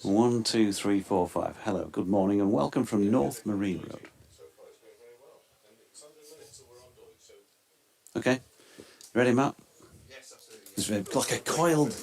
1, 2, 3, 4, 5. Hello, good morning and welcome from North Marine Road. Okay, ready, Matt? Yes, absolutely. It's like a coiled...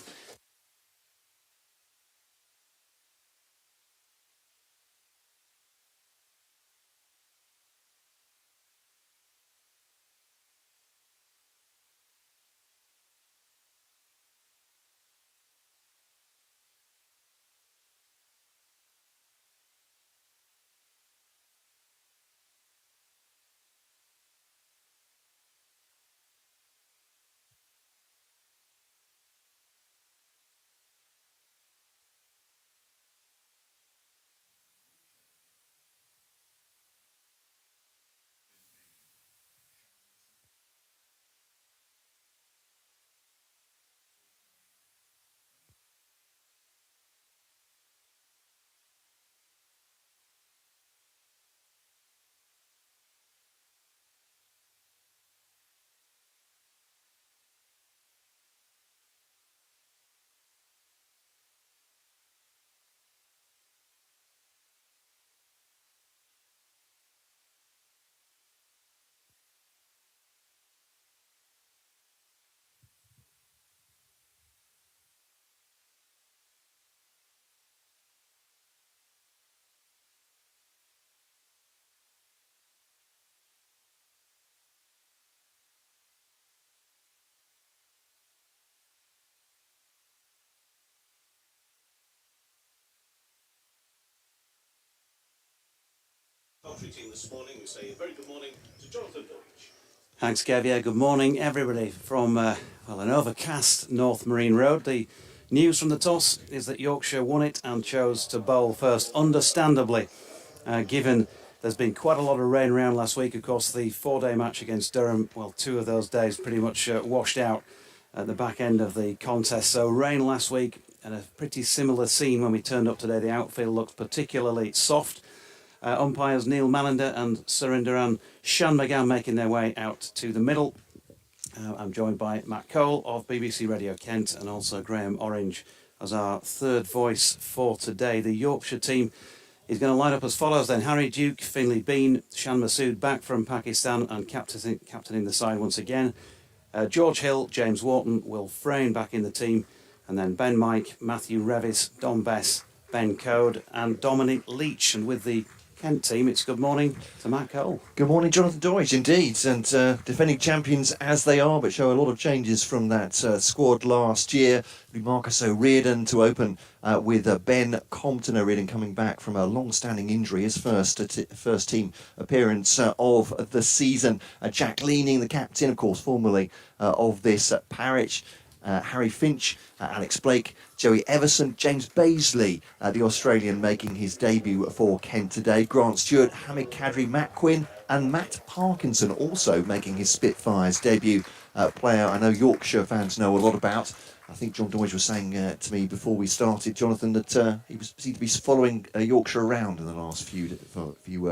Team this morning, we say a very good morning to Jonathan Deutsch. Thanks, Gav. Yeah, good morning, everybody, from an overcast North Marine Road. The news from the toss is that Yorkshire won it and chose to bowl first, understandably, given there's been quite a lot of rain around last week. Of course, the four-day match against Durham, well, 2 of those days pretty much washed out at the back end of the contest. So rain last week and a pretty similar scene when we turned up today. The outfield looks particularly soft. Umpires Neil Mallender and Surindaran Shanmugam making their way out to the middle. I'm joined by Matt Cole of BBC Radio Kent and also Graham Orange as our third voice for today. The Yorkshire team is going to line up as follows then. Harry Duke, Finlay Bean, Shan Masood back from Pakistan and captaining the side once again. George Hill, James Wharton, Will Frayne back in the team. And then Ben Mike, Matthew Revis, Don Bess, Ben Code and Dominic Leach. And with the Kent team, it's good morning to Matt Cole. Good morning, Jonathan Deutsch, indeed. And defending champions as they are, but show a lot of changes from that squad last year. Marcus O'Riordan to open with Ben Compton. O'Riordan coming back from a long-standing injury, his first team appearance of the season. Jack Leaning, the captain, of course, formerly of this parish. Harry Finch, Alex Blake, Joey Everson, James Baisley, the Australian making his debut for Kent today. Grant Stewart, Hamid Kadri, Matt Quinn and Matt Parkinson also making his Spitfires debut. Player I know Yorkshire fans know a lot about. I think John Deutsch was saying to me before we started, Jonathan, that he seemed to be following Yorkshire around in the last few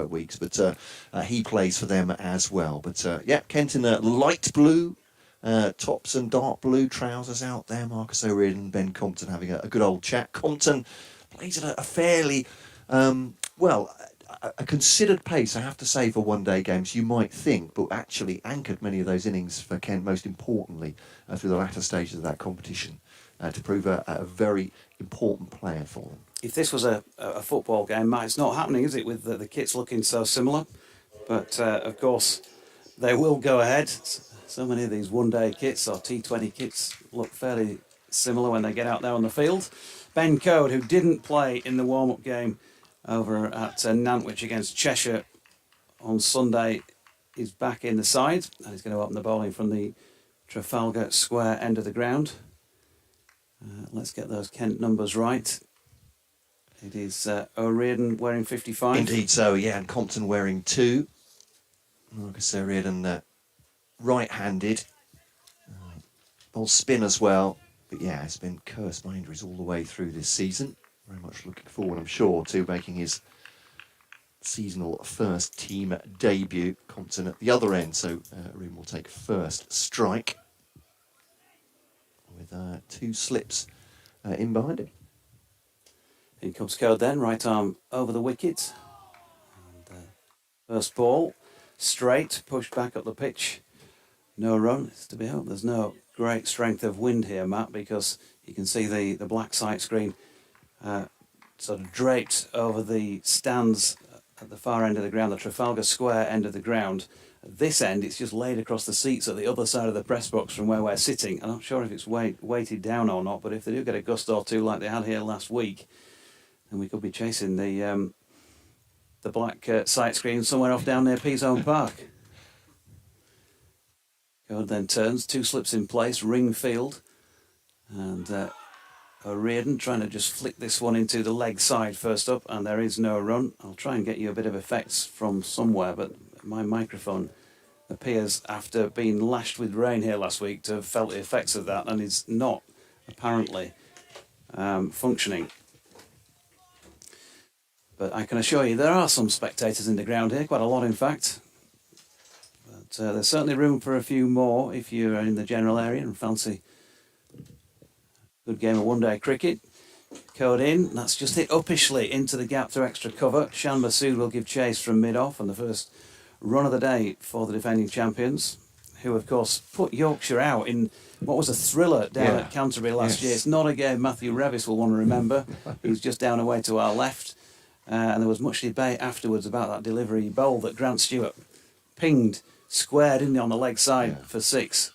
weeks, but he plays for them as well. But yeah, Kent in light blue tops and dark blue trousers out there. Marcus O'Riordan and Ben Compton having a good old chat. Compton plays at a fairly, a considered pace, I have to say, for one-day games, you might think, but actually anchored many of those innings for Kent, most importantly, through the latter stages of that competition, to prove a very important player for them. If this was a football game, Matt, it's not happening, is it, with the kits looking so similar? But, of course, they will go ahead. So many of these one-day kits or T20 kits look fairly similar when they get out there on the field. Ben Code, who didn't play in the warm-up game over at Nantwich against Cheshire on Sunday, is back in the side. And he's going to open the bowling from the Trafalgar Square end of the ground. Let's get those Kent numbers right. It is O'Riordan wearing 55. Indeed so, yeah, and Compton wearing 2. Marcus O'Riordan right-handed. Ball spin as well. But yeah, he's been cursed by injuries all the way through this season. Very much looking forward, I'm sure, to making his seasonal first team debut. Compton at the other end, so O'Riordan will take first strike with 2 slips in behind him. In comes Code then, right arm over the wicket. And, first ball, straight, pushed back up the pitch. No run. It's to be hoped there's no great strength of wind here, Matt, because you can see the black sight screen sort of draped over the stands at the far end of the ground, the Trafalgar Square end of the ground. At this end, it's just laid across the seats at the other side of the press box from where we're sitting. I'm not sure if it's weighted down or not, but if they do get a gust or two like they had here last week, then we could be chasing the black sight screen somewhere off down near Peasholm Park. Code then turns, 2 slips in place, ring field, and O'Riordan trying to just flick this one into the leg side first up, and there is no run. I'll try and get you a bit of effects from somewhere, but my microphone appears, after being lashed with rain here last week, to have felt the effects of that and is not apparently functioning. But I can assure you there are some spectators in the ground here, quite a lot in fact. But there's certainly room for a few more if you're in the general area and fancy good game of one-day cricket. Code in, that's just hit uppishly into the gap through extra cover. Shan Masood will give chase from mid-off, and the first run of the day for the defending champions, who of course put Yorkshire out in what was a thriller down at Canterbury last year. It's not a game Matthew Revis will want to remember. He was just down away to our left, and there was much debate afterwards about that delivery bowl that Grant Stewart pinged, squared in on the leg side for 6.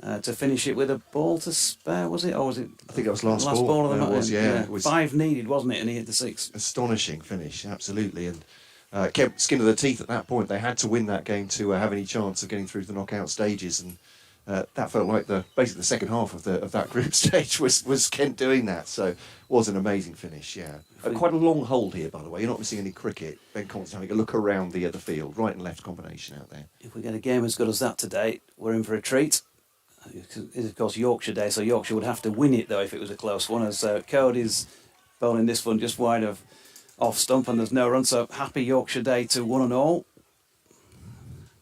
To finish it with a ball to spare, was it? Or was it? I think that was last ball of the match. It was, yeah. It was 5 needed, wasn't it? And he hit the 6. Astonishing finish, absolutely. And kept skin of the teeth at that point. They had to win that game to have any chance of getting through to the knockout stages. And that felt like basically the second half of that group stage was Kent doing that. So it was an amazing finish, yeah. Quite a long hold here, by the way. You're not missing any cricket. Ben Compton's having a look around the field, right and left combination out there. If we get a game as good as that today, we're in for a treat. It's of course Yorkshire Day, so Yorkshire would have to win it though if it was a close one, as Code is bowling this one just wide of off stump and there's no run, so happy Yorkshire Day to one and all.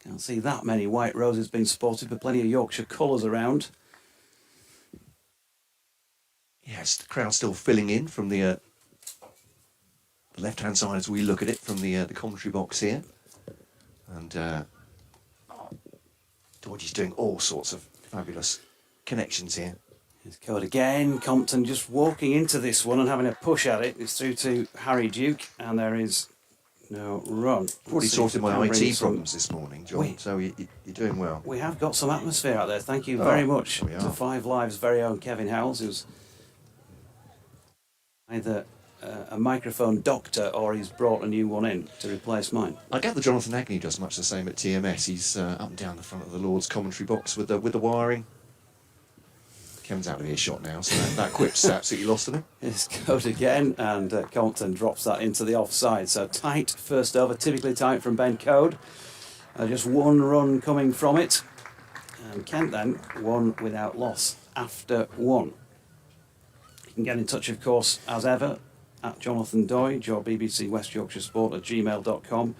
Can't see that many white roses being sported, but plenty of Yorkshire colours around. Yes, the crowd still filling in from the left-hand side as we look at it from the commentary box here. And Georgie's doing all sorts of fabulous connections here. Here's Code again. Compton just walking into this one and having a push at it. It's through to Harry Duke, and there is no run. Already sorted my IT problems this morning, John, so you're doing well. We have got some atmosphere out there. Thank you very much to 5 Live's very own Kevin Howells, who's either a microphone doctor or he's brought a new one in to replace mine. I gather Jonathan Agnew does much the same at TMS. He's up and down the front of the Lord's commentary box with the wiring. Kevin's out of earshot now, so that quip's absolutely lost on him. It's Code again, and Compton drops that into the offside. So tight first over, typically tight from Ben Code. Just 1 run coming from it. And Kent then 1 without loss after 1. You can get in touch, of course, as ever, at Jonathan Doidge or BBC West Yorkshire Sport at gmail.com.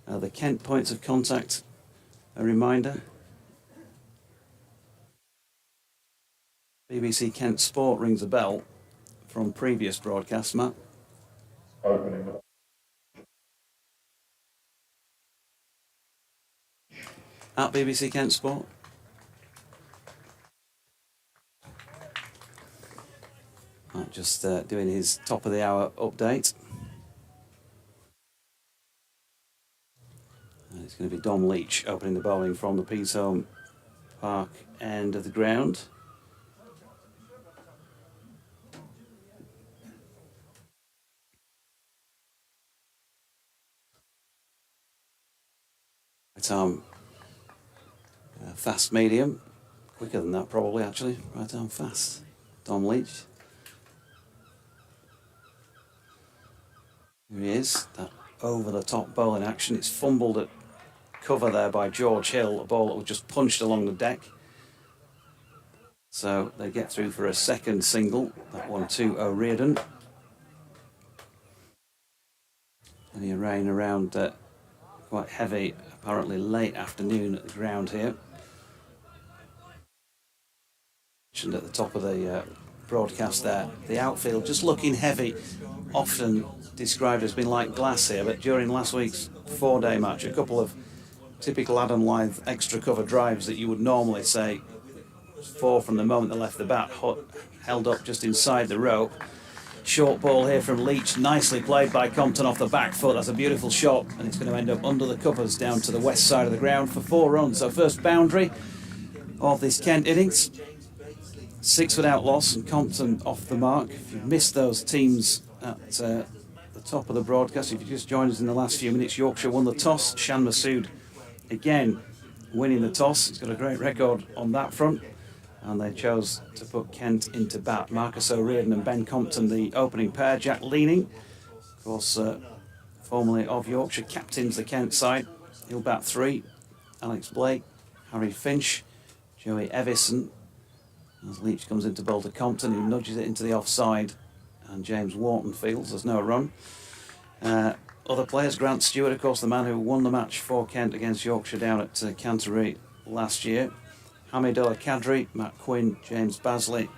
The Kent points of contact, a reminder. BBC Kent Sport rings a bell from previous broadcasts, Matt. At BBC Kent Sport. Just doing his top of the hour update. And it's going to be Dom Leach opening the bowling from the Peasholm Park end of the ground. Right arm fast medium, quicker than that probably actually. Right arm fast, Dom Leach. Here he is, that over the top bowling action. It's fumbled at cover there by George Hill, a ball that was just punched along the deck. So they get through for a second single, that one to O'Riordan. Plenty of rain around, quite heavy, apparently late afternoon at the ground here. Mentioned at the top of the broadcast there. The outfield just looking heavy, often described as being like glass here, but during last week's 4-day match, a couple of typical Adam Lyth extra cover drives that you would normally say 4 from the moment they left the bat, held up just inside the rope. Short ball here from Leach, nicely played by Compton off the back foot. That's a beautiful shot, and it's going to end up under the covers down to the west side of the ground for 4 runs. So first boundary of this Kent innings. 6 without loss, and Compton off the mark. If you've missed those teams at the top of the broadcast, if you just joined us in the last few minutes, Yorkshire won the toss. Shan Masood again winning the toss. He's got a great record on that front, and they chose to put Kent into bat. Marcus O'Riordan and Ben Compton, the opening pair. Jack Leaning, of course, formerly of Yorkshire, captains the Kent side. He'll bat 3. Alex Blake, Harry Finch, Joey Evison. As Leach comes into bowl to Compton, who nudges it into the offside, and James Wharton fields. There's no run. Other players, Grant Stewart, of course, the man who won the match for Kent against Yorkshire down at Canterbury last year. Hamidullah Kadri, Matt Quinn, James Basley.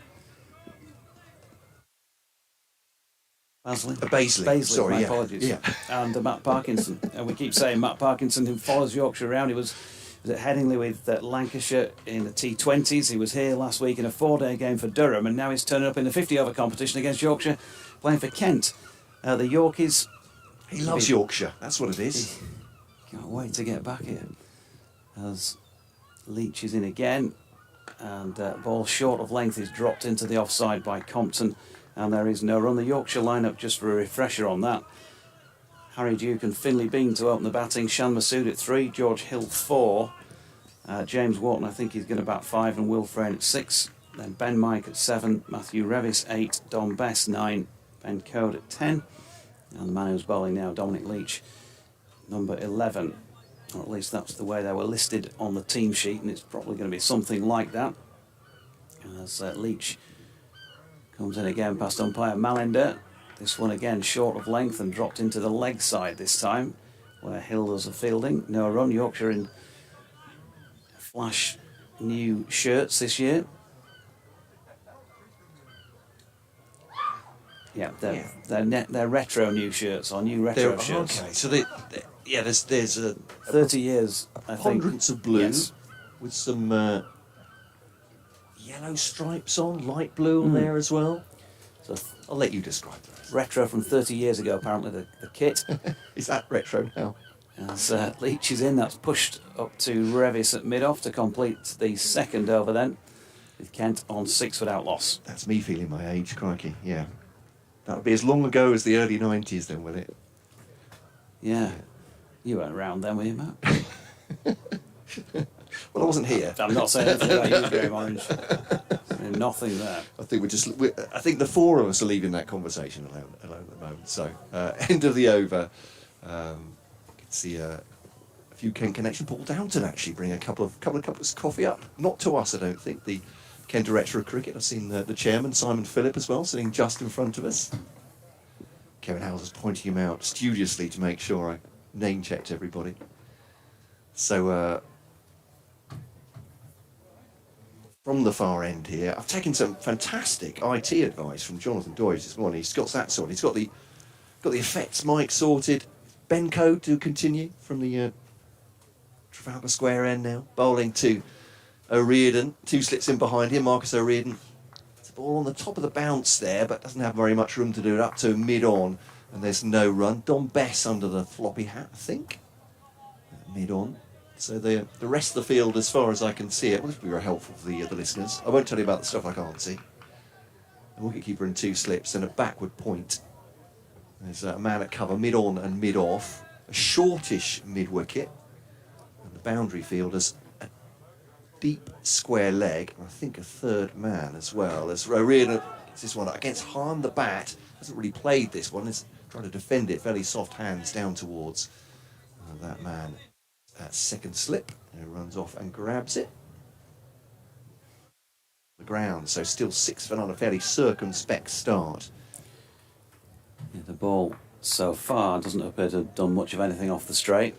Baisley, sorry, my yeah. apologies. Yeah. And Matt Parkinson. And we keep saying Matt Parkinson, who follows Yorkshire around. He was at Headingley with Lancashire in the T20s. He was here last week in a 4-day game for Durham, and now he's turning up in the 50-over competition against Yorkshire, playing for Kent. The Yorkies... He loves Yorkshire, that's what it is. Can't wait to get back here. As Leach is in again, and ball short of length is dropped into the offside by Compton, and there is no run. The Yorkshire lineup, just for a refresher on that: Harry Duke and Finlay Bean to open the batting, Shan Masood at 3, George Hill 4, James Wharton, I think he's going to bat 5, and Will Frayne at 6, then Ben Mike at 7, Matthew Revis 8, Dom Bess 9, Ben Code at 10, and the man who's bowling now, Dominic Leach, number 11. Or at least that's the way they were listed on the team sheet, and it's probably going to be something like that. As Leach comes in again past umpire Malinder. This one again short of length and dropped into the leg side this time, where Hill does the fielding. No run. Yorkshire in flash new shirts this year. Yeah, they're retro new shirts, or new retro shirts. Okay, so there's a 30 years, I think. ponderance of blue, Yes. with some yellow stripes on, light blue on there as well. So I'll let you describe that. retro from 30 years ago, apparently, the kit. Is that retro now? As Leach is in, that's pushed up to Revis at mid-off to complete the second over then, with Kent on 6 without loss. That's me feeling my age, crikey, yeah. That'll be as long ago as the early 90s then, will it? Yeah. You weren't around then, were you, Matt? Well, I wasn't here. I'm not saying anything about you, Graham Orange. Nothing there. I think I think the 4 of us are leaving that conversation alone at the moment. So, end of the over. You can see a few Kent connection. Paul Downton actually bring a couple of cups of coffee up. Not to us, I don't think. The Kent Director of Cricket. I've seen the chairman, Simon Phillip, as well, sitting just in front of us. Kevin Howell's pointing him out studiously to make sure I name-checked everybody. So, from the far end here, I've taken some fantastic IT advice from Jonathan Doidge this morning. He's got that sorted. He's got the effects mic sorted. Ben Code to continue from the Trafalgar Square end now. Bowling to O'Riordan. 2 slits in behind him. Marcus O'Riordan. It's a ball on the top of the bounce there, but doesn't have very much room to do it up to mid-on. And there's no run. Dom Bess under the floppy hat, I think. Mid-on. So the rest of the field, as far as I can see it, will be very helpful for the listeners. I won't tell you about the stuff I can't see. A wicketkeeper in 2 slips and a backward point. There's a man at cover, mid-on and mid-off. A shortish mid-wicket. And the boundary fielders, a deep square leg. And I think a third man as well. As O'Riordan gets this one against Hahn, the bat. Hasn't really played this one. He's trying to defend it. Fairly soft hands down towards that man. Second slip, and he runs off and grabs it. The ground, so still 6 for none, a fairly circumspect start. Yeah, the ball so far doesn't appear to have done much of anything off the straight.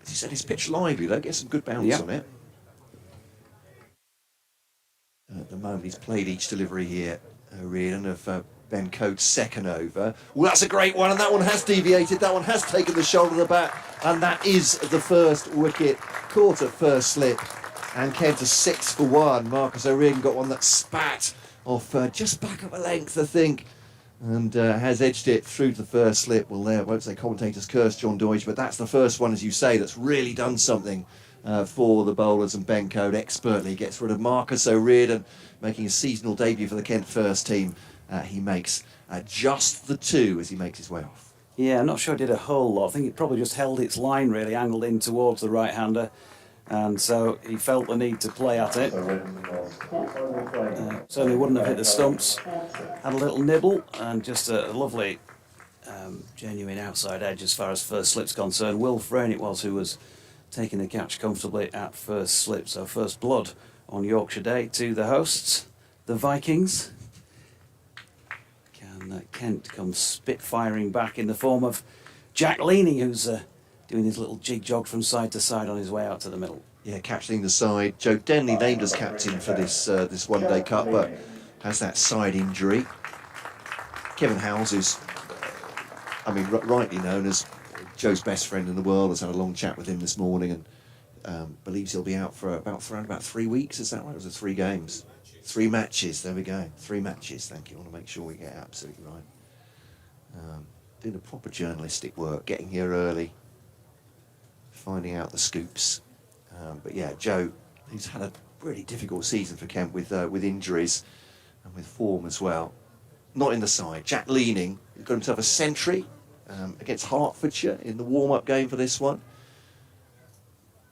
As you said, he's pitched lively though, gets some good bounce on it. at the moment. He's played each delivery here, Reardon, of Ben Coates' second over. Well, that's a great one, and that one has deviated. That one has taken the shoulder of the bat, and that is the first wicket. Caught at first slip, and Kent a 6 for 1. Marcus O'Regan got one that spat off just back up a length, I think, and has edged it through to the first slip. Well, there, I won't say commentators curse John Deutsch, but that's the first one, as you say, that's really done something for the bowlers, and Ben Coates expertly gets rid of Marcus O'Regan, making a seasonal debut for the Kent first team. He makes just the 2 as he makes his way off. Yeah, I'm not sure it did a whole lot. I think it probably just held its line, really, angled in towards the right-hander, and so he felt the need to play at it. Certainly wouldn't have hit the stumps. Had a little nibble, and just a lovely, genuine outside edge as far as first slip's concerned. Will Frayne it was who was taking the catch comfortably at first slip. So first blood on Yorkshire Day to the hosts, the Vikings. Can Kent come spitfiring back in the form of Jack Leaning, who's doing his little jig jog from side to side on his way out to the middle. Yeah, captaining the side. Joe Denley named as captain for this this one-day cup, but has that side injury. Kevin Howells, who's, rightly known as Joe's best friend in the world, has had a long chat with him this morning, and believes he'll be out for around about 3 weeks. Is that right? Or was it 3 games? 3 matches. There we go. 3 matches. Thank you. I want to make sure we get it absolutely right. Doing the proper journalistic work, getting here early, finding out the scoops. But yeah, Joe, who's had a really difficult season for Kent with injuries and with form as well. Not in the side. Jack Leaning got himself a century against Hertfordshire in the warm-up game for this one.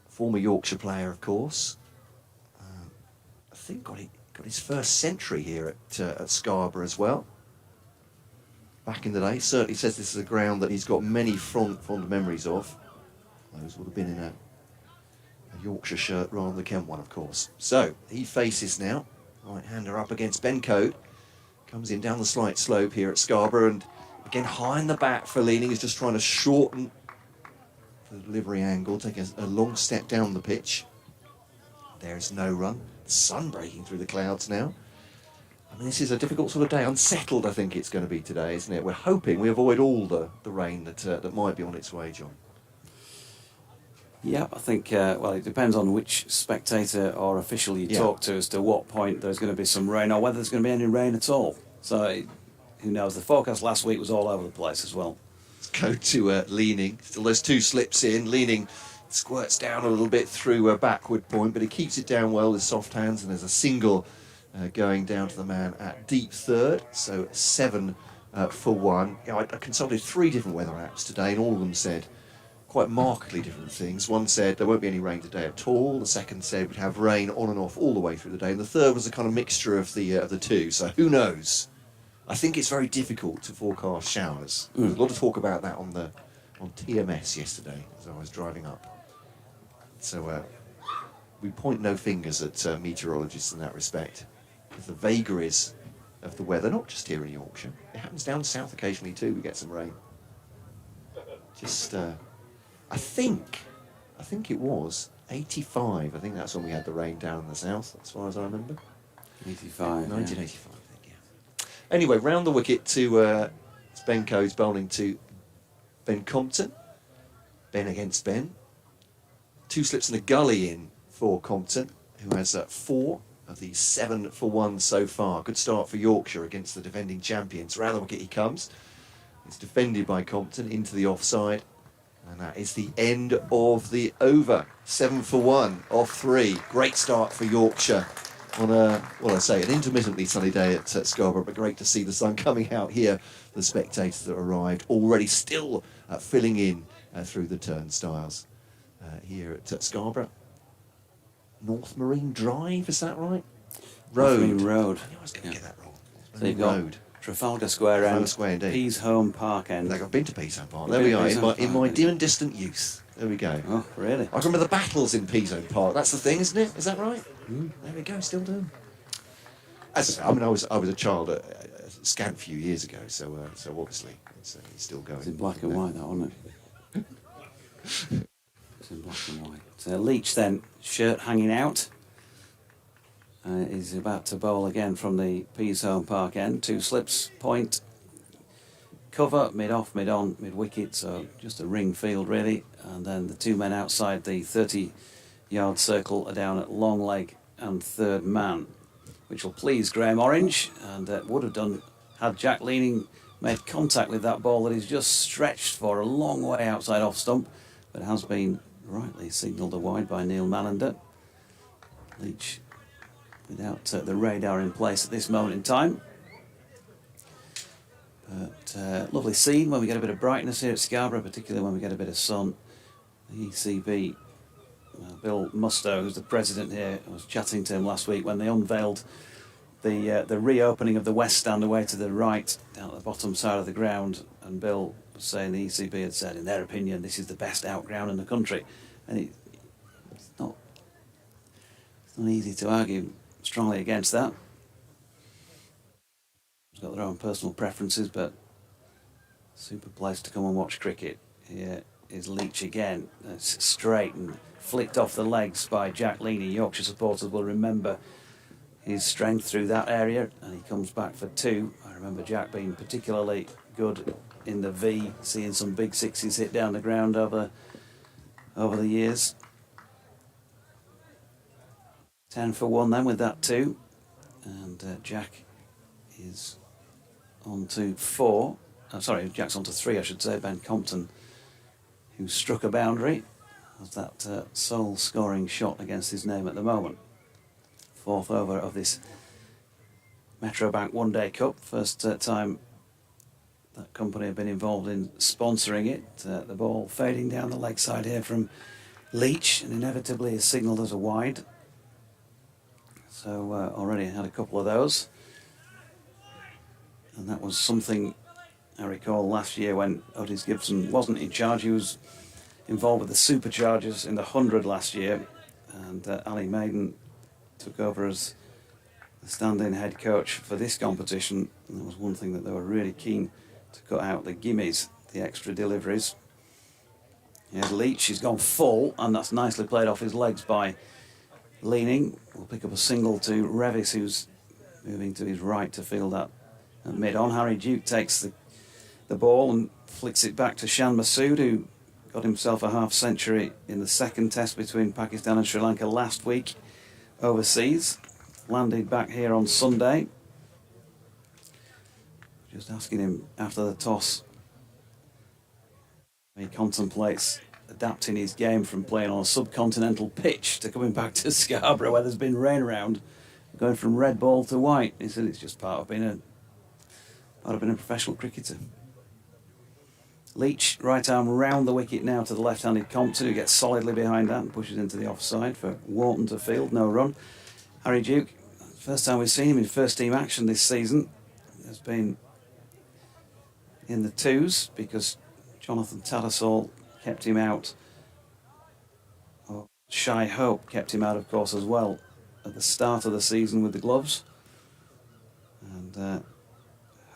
Former Yorkshire player, of course. I think got his first century here at Scarborough as well. Back in the day, certainly says this is a ground that he's got many fond memories of. Those would have been in a Yorkshire shirt rather than the Kent one, of course. So he faces now, right-hander up against Ben Coates. Comes in down the slight slope here at Scarborough, and again high in the bat for Leaning. He's just trying to shorten the delivery angle, taking a long step down the pitch. There is no run. The sun breaking through the clouds now. I mean, this is a difficult sort of day. Unsettled, I think it's going to be today, isn't it? We're hoping we avoid all the rain that might be on its way, John. Yeah, I think, well, it depends on which spectator or official you talk to as to what point there's going to be some rain or whether there's going to be any rain at all. So, who knows? The forecast last week was all over the place as well. Let's go to Leaning. Still there's 2 slips in. Leaning squirts down a little bit through a backward point, but he keeps it down well with soft hands, and there's a single going down to the man at deep third. So 7 for 1. I consulted 3 different weather apps today, and all of them said quite markedly different things. One said there won't be any rain today at all. The second said we'd have rain on and off all the way through the day. And the third was a kind of mixture of the 2. So who knows? I think it's very difficult to forecast showers. There was a lot of talk about that on TMS yesterday as I was driving up. So we point no fingers at meteorologists in that respect. With the vagaries of the weather, not just here in Yorkshire. It happens down south occasionally too. We get some rain. Just... I think it was 85. I think that's when we had the rain down in the south, as far as I remember. 85. 1985, I think, yeah. Anyway, round the wicket to Ben Coates bowling to Ben Compton. Ben against Ben. 2 slips in the gully in for Compton, who has 4 of the 7 for 1 so far. Good start for Yorkshire against the defending champions. Round the wicket he comes. It's defended by Compton into the offside. And that is the end of the over. 7 for 1 off 3. Great start for Yorkshire on an intermittently sunny day at Scarborough, but great to see the sun coming out here. The spectators that arrived already still filling in through the turnstiles here at Scarborough. North Marine Drive, is that right? Road. North Marine Road. I was going to get that wrong. So you've got Road. Trafalgar Square end, indeed. Peashome Park end. I've been to Peashome Park. There we are, in my dim and distant youth. There we go. Oh, really? I remember the battles in Peashome Park. That's the thing, isn't it? Is that right? There we go, still do. As I was a child a scant few years ago, so obviously it's still going. It's in black and white, that, wasn't it? It's in black and white. So Leach then, shirt hanging out. He's about to bowl again from the Peas home park end. 2 slips, point, cover, mid-off, mid-on, mid-wicket, so just a ring field really. And then the 2 men outside the 30-yard circle are down at long leg and third man, which will please Graham Orange, and would have done had Jack Leaning made contact with that ball that he's just stretched for a long way outside off stump, but has been rightly signalled a wide by Neil Mallender. Leach without the radar in place at this moment in time. But lovely scene when we get a bit of brightness here at Scarborough, particularly when we get a bit of sun. The ECB, Bill Mustoe, who's the president here, I was chatting to him last week when they unveiled the reopening of the West Stand away to the right, down at the bottom side of the ground, and Bill was saying the ECB had said, in their opinion, this is the best out ground in the country. And it's not easy to argue strongly against that. They've got their own personal preferences, but super place to come and watch cricket. Here is Leach again. It's straight and flicked off the legs by Jack Leaney. Yorkshire supporters will remember his strength through that area, and he comes back for 2. I remember Jack being particularly good in the V, seeing some big sixes hit down the ground over the years. 10 for 1 then with that 2, and Jack is on to 4. Sorry, Jack's on to 3, I should say. Ben Compton, who struck a boundary, has that sole scoring shot against his name at the moment. 4th over of this Metrobank One Day Cup. First time that company have been involved in sponsoring it. The ball fading down the leg side here from Leach, and inevitably is signalled as a wide. So already had a couple of those. And that was something I recall last year when Otis Gibson wasn't in charge. He was involved with the Superchargers in the 100 last year, and Ali Maiden took over as the stand-in head coach for this competition. And that was one thing that they were really keen to cut out, the gimmies, the extra deliveries. Here's Leach, he's gone full, and that's nicely played off his legs by Leaning. We'll pick up a single to Revis, who's moving to his right to field that at mid-on. Harry Duke takes the ball and flicks it back to Shan Masood, who got himself a half-century in the second test between Pakistan and Sri Lanka last week overseas. Landed back here on Sunday. Just asking him after the toss, he contemplates adapting his game from playing on a subcontinental pitch to coming back to Scarborough where there's been rain around, going from red ball to white. He said it's just part of being a professional cricketer. Leach, right arm round the wicket now to the left-handed Compton, who gets solidly behind that and pushes into the offside for Wharton to field, no run. Harry Duke, first time we've seen him in first team action this season, has been in the 2s because Jonathan Tattersall kept him out. Shy Hope kept him out, of course, as well at the start of the season with the gloves. And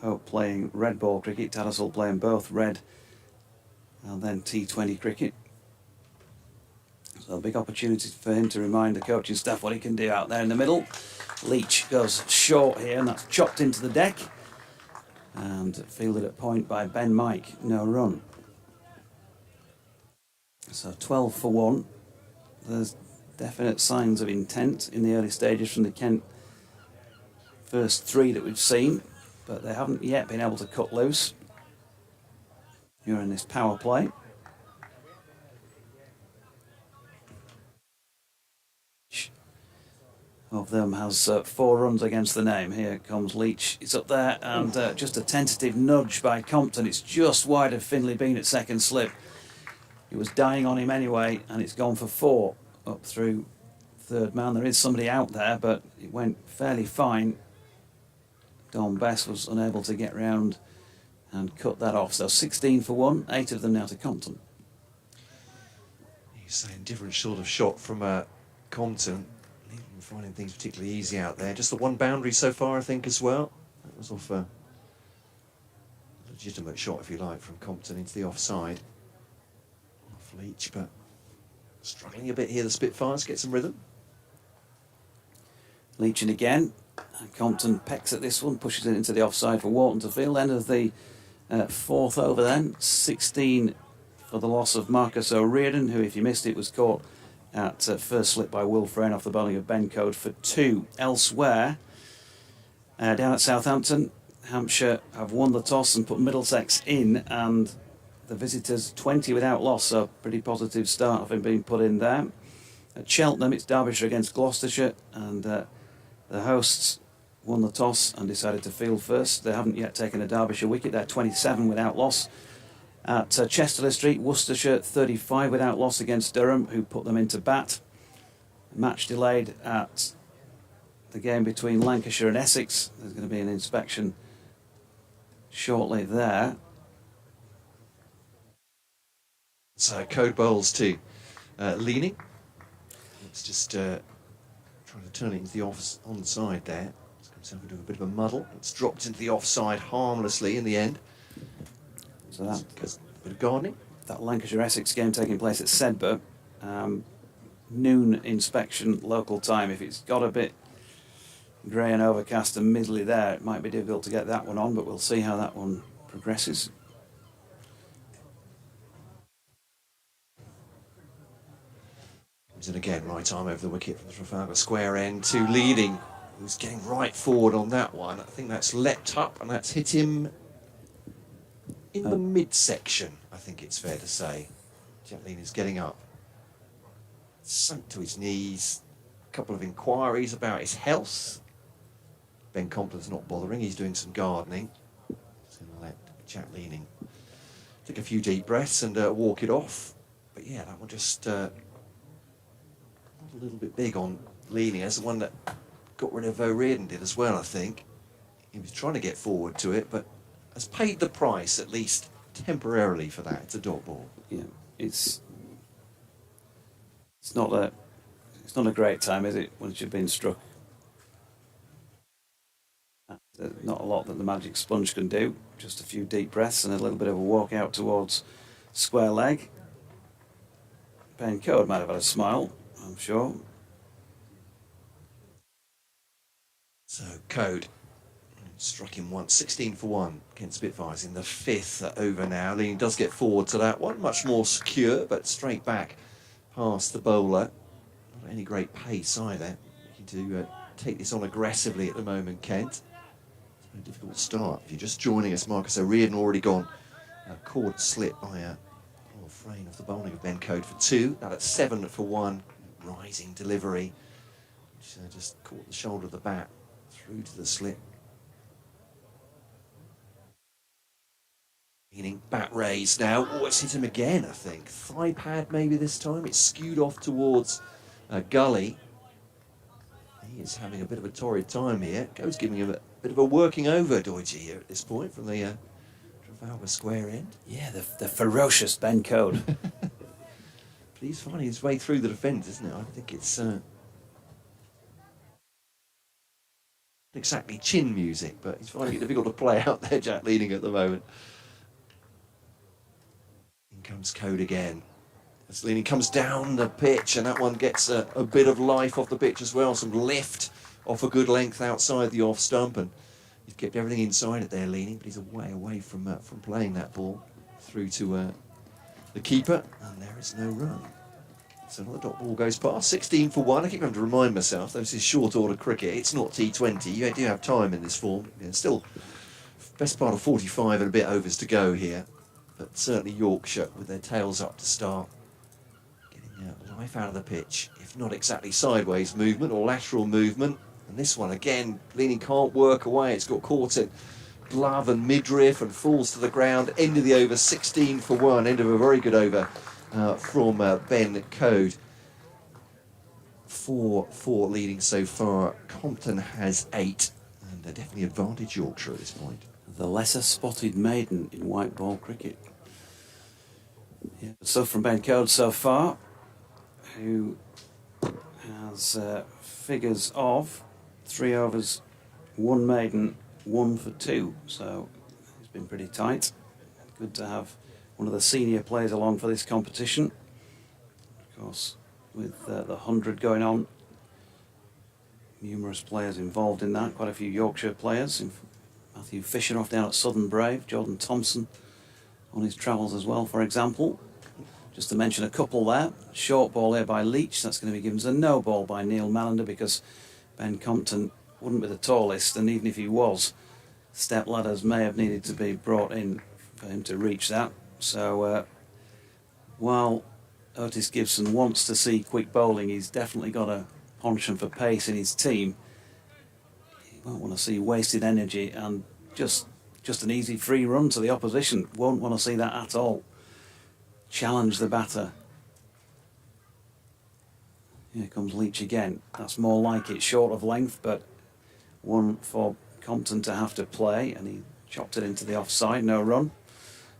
Hope playing red ball cricket, Tattersall playing both red and then T20 cricket. So a big opportunity for him to remind the coaching staff what he can do out there in the middle. Leach goes short here, and that's chopped into the deck and fielded at point by Ben Mike, no run. So 12 for 1. There's definite signs of intent in the early stages from the Kent first 3 that we've seen, but they haven't yet been able to cut loose. You're in this power play. Each of them has 4 runs against the name. Here comes Leach. It's up there, and just a tentative nudge by Compton. It's just wide of Finlay Bean at second slip. He was dying on him anyway, and it's gone for 4 up through third man. There is somebody out there, but it went fairly fine. Don Bess was unable to get round and cut that off. So 16 for 1, 8 of them now to Compton. He's saying different sort of shot from Compton. Finding things particularly easy out there. Just the 1 boundary so far, I think, as well. That was off a legitimate shot, if you like, from Compton into the offside. Off Leach, but struggling a bit here, the Spitfires, get some rhythm. Leaching again. And Compton pecks at this one, pushes it into the offside for Wharton to field. End of the fourth over then. 16 for the loss of Marcus O'Riordan, who, if you missed it, was caught at first slip by Will Frayne off the bowling of Ben Code for 2. Elsewhere, down at Southampton, Hampshire have won the toss and put Middlesex in, and the visitors 20 without loss, so pretty positive start of him being put in there. At Cheltenham, it's Derbyshire against Gloucestershire, and the hosts won the toss and decided to field first. They haven't yet taken a Derbyshire wicket. They're 27 without loss. At Chesterley Street, Worcestershire 35 without loss against Durham, who put them into bat. Match delayed at the game between Lancashire and Essex. There's going to be an inspection shortly there. So Code bowls to Leaning. It's just trying to turn it into the onside there. It's got himself into a bit of a muddle. It's dropped into the offside harmlessly in the end. So that a bit of gardening. That Lancashire-Essex game taking place at Sedbergh. Noon inspection local time. If it's got a bit grey and overcast and middly there, it might be difficult to get that one on, but we'll see how that one progresses. And again, right arm over the wicket from the Trafalgar Square end to Leading, who's getting right forward on that one. I think that's leapt up and that's hit him in the midsection, I think it's fair to say. Jack Leading's getting up, sunk to his knees. A couple of inquiries about his health. Ben Compton's not bothering, he's doing some gardening. Just going to let Jack Leading take a few deep breaths and walk it off. But yeah, that one just a little bit big on Leading, as the one that got rid of O'Riordan did as well, I think. He was trying to get forward to it, but has paid the price, at least temporarily, for that. It's a dot ball. Yeah, it's not a great time, is it, once you've been struck? There's not a lot that the magic sponge can do. Just a few deep breaths and a little bit of a walk out towards square leg. Ben Code might have had a smile, I'm sure. So Code struck him once, 16 for 1. Kent Spitfires in the fifth over now. Leading does get forward to that one, much more secure, but straight back past the bowler. Not any great pace either. Looking to take this on aggressively at the moment, Kent. It's been a difficult start. If you're just joining us, Marcus O'Riordan already gone. Caught slip by a frame of the bowling of Ben Code for 2. Now that's 7 for 1. Rising delivery. Just caught the shoulder of the bat through to the slip. Meaning bat raised now. Oh, it's hit him again, I think. Thigh pad maybe this time. It's skewed off towards Gully. He is having a bit of a torrid time here. Goes giving him a bit of a working over, Deutsche, here at this point from the Trafalgar Square end. Yeah, the ferocious Ben Code. But he's finding his way through the defence, isn't it? I think it's not exactly chin music, but he's finding it difficult to play out there, Jack Leading, at the moment. In comes Code again. As Leading comes down the pitch, and that one gets a bit of life off the pitch as well. Some lift off a good length outside the off stump, and he's kept everything inside it there, Leading, but he's away from playing that ball through to the keeper, and there is no run. So another dot ball goes past. 16 for 1. I keep having to remind myself, this is short order cricket. It's not T20. You do have time in this form. Still, best part of 45 and a bit overs to go here. But certainly Yorkshire, with their tails up to start, getting life out of the pitch. If not exactly sideways movement or lateral movement. And this one, again, Leading can't work away. It's got caught in glove and midriff and falls to the ground. End of the over, 16 for 1. End of a very good over from Ben Code. 4 Leading so far. Compton has 8. And definitely advantage Yorkshire at this point. The lesser spotted maiden in white ball cricket. Yeah. So from Ben Code so far, who has figures of 3 overs, 1 maiden, 1 for 2. So it's been pretty tight. Good to have one of the senior players along for this competition. Of course, with the 100 going on, numerous players involved in that, quite a few Yorkshire players. Matthew Fisher off down at Southern Brave, Jordan Thompson on his travels as well, for example. Just to mention a couple there, short ball here by Leach, that's going to be given as a no ball by Neil Mallender because Ben Compton wouldn't be the tallest, and even if he was, step ladders may have needed to be brought in for him to reach that. So while Otis Gibson wants to see quick bowling, he's definitely got a penchant for pace in his team. He won't want to see wasted energy and just an easy free run to the opposition. Won't want to see that at all. Challenge the batter. Here comes Leach again. That's more like it, short of length, but one for Compton to have to play, and he chopped it into the offside, no run.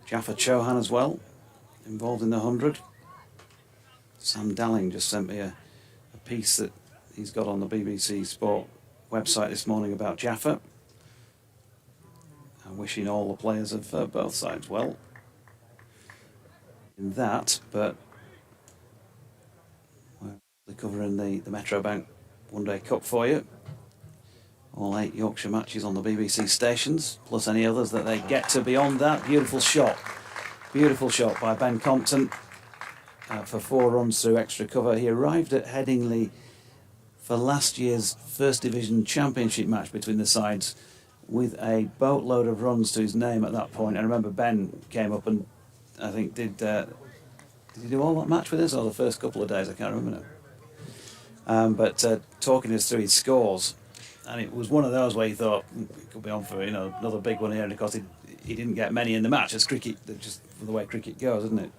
Jaffa Chauhan as well, involved in the 100. Sam Dalling just sent me a piece that he's got on the BBC Sport website this morning about Jaffa. I'm wishing all the players of both sides well in that, but we're covering the Metro Bank One Day Cup for you. All 8 Yorkshire matches on the BBC stations, plus any others that they get to beyond that. Beautiful shot by Ben Compton for 4 runs through extra cover. He arrived at Headingley for last year's First Division Championship match between the sides with a boatload of runs to his name at that point. I remember Ben came up and I think did he do all that match with us, or the first couple of days? I can't remember now. But talking us through his scores, and it was one of those where he thought it could be on for another big one here, and of course he didn't get many in the match. As cricket, just the way cricket goes, isn't it?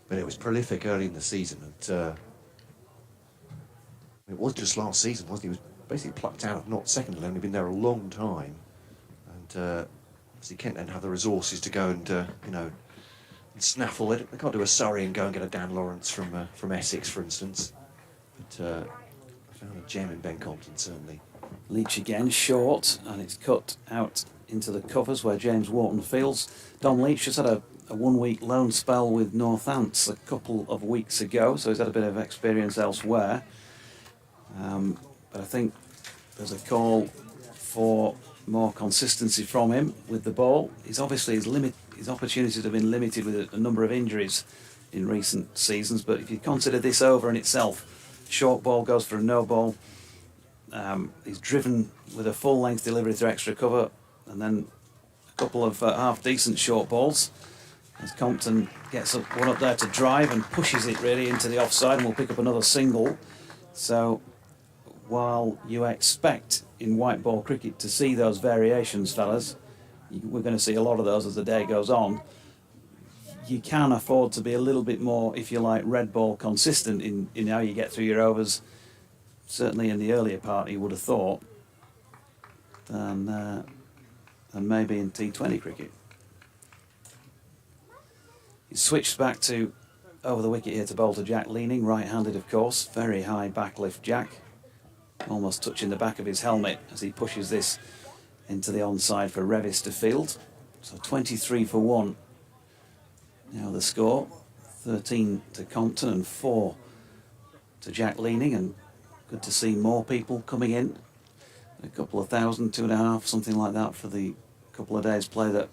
But it was prolific early in the season, and it was just last season, wasn't he? He was basically plucked out of not second 11. He'd been there a long time, and obviously Kent then have the resources to go and snaffle it. They can't do a Surrey and go and get a Dan Lawrence from Essex, for instance. But I found a gem in Ben Compton, certainly. Leach again, short, and it's cut out into the covers where James Wharton fields. Dom Leach just had a 1-week loan spell with Northants a couple of weeks ago, so he's had a bit of experience elsewhere. But I think there's a call for more consistency from him with the ball. His opportunities have been limited with a number of injuries in recent seasons, but if you consider this over in itself, short ball goes for a no ball. He's driven with a full length delivery through extra cover, and then a couple of half decent short balls as Compton gets one up there to drive and pushes it really into the offside, and will pick up another single. So while you expect in white ball cricket to see those variations, fellas, we're going to see a lot of those as the day goes on. You can afford to be a little bit more, if you like, red ball consistent in how you get through your overs, certainly in the earlier part, you would have thought, than maybe in T20 cricket. He switched back to over the wicket here to bowl to Jack Leaning, right-handed of course, very high backlift Jack, almost touching the back of his helmet as he pushes this into the onside for Revis to field. So 23 for 1. Now the score, 13 to Compton and 4 to Jack Leaning, and good to see more people coming in. A couple of thousand, 2.5, something like that for the couple of days play that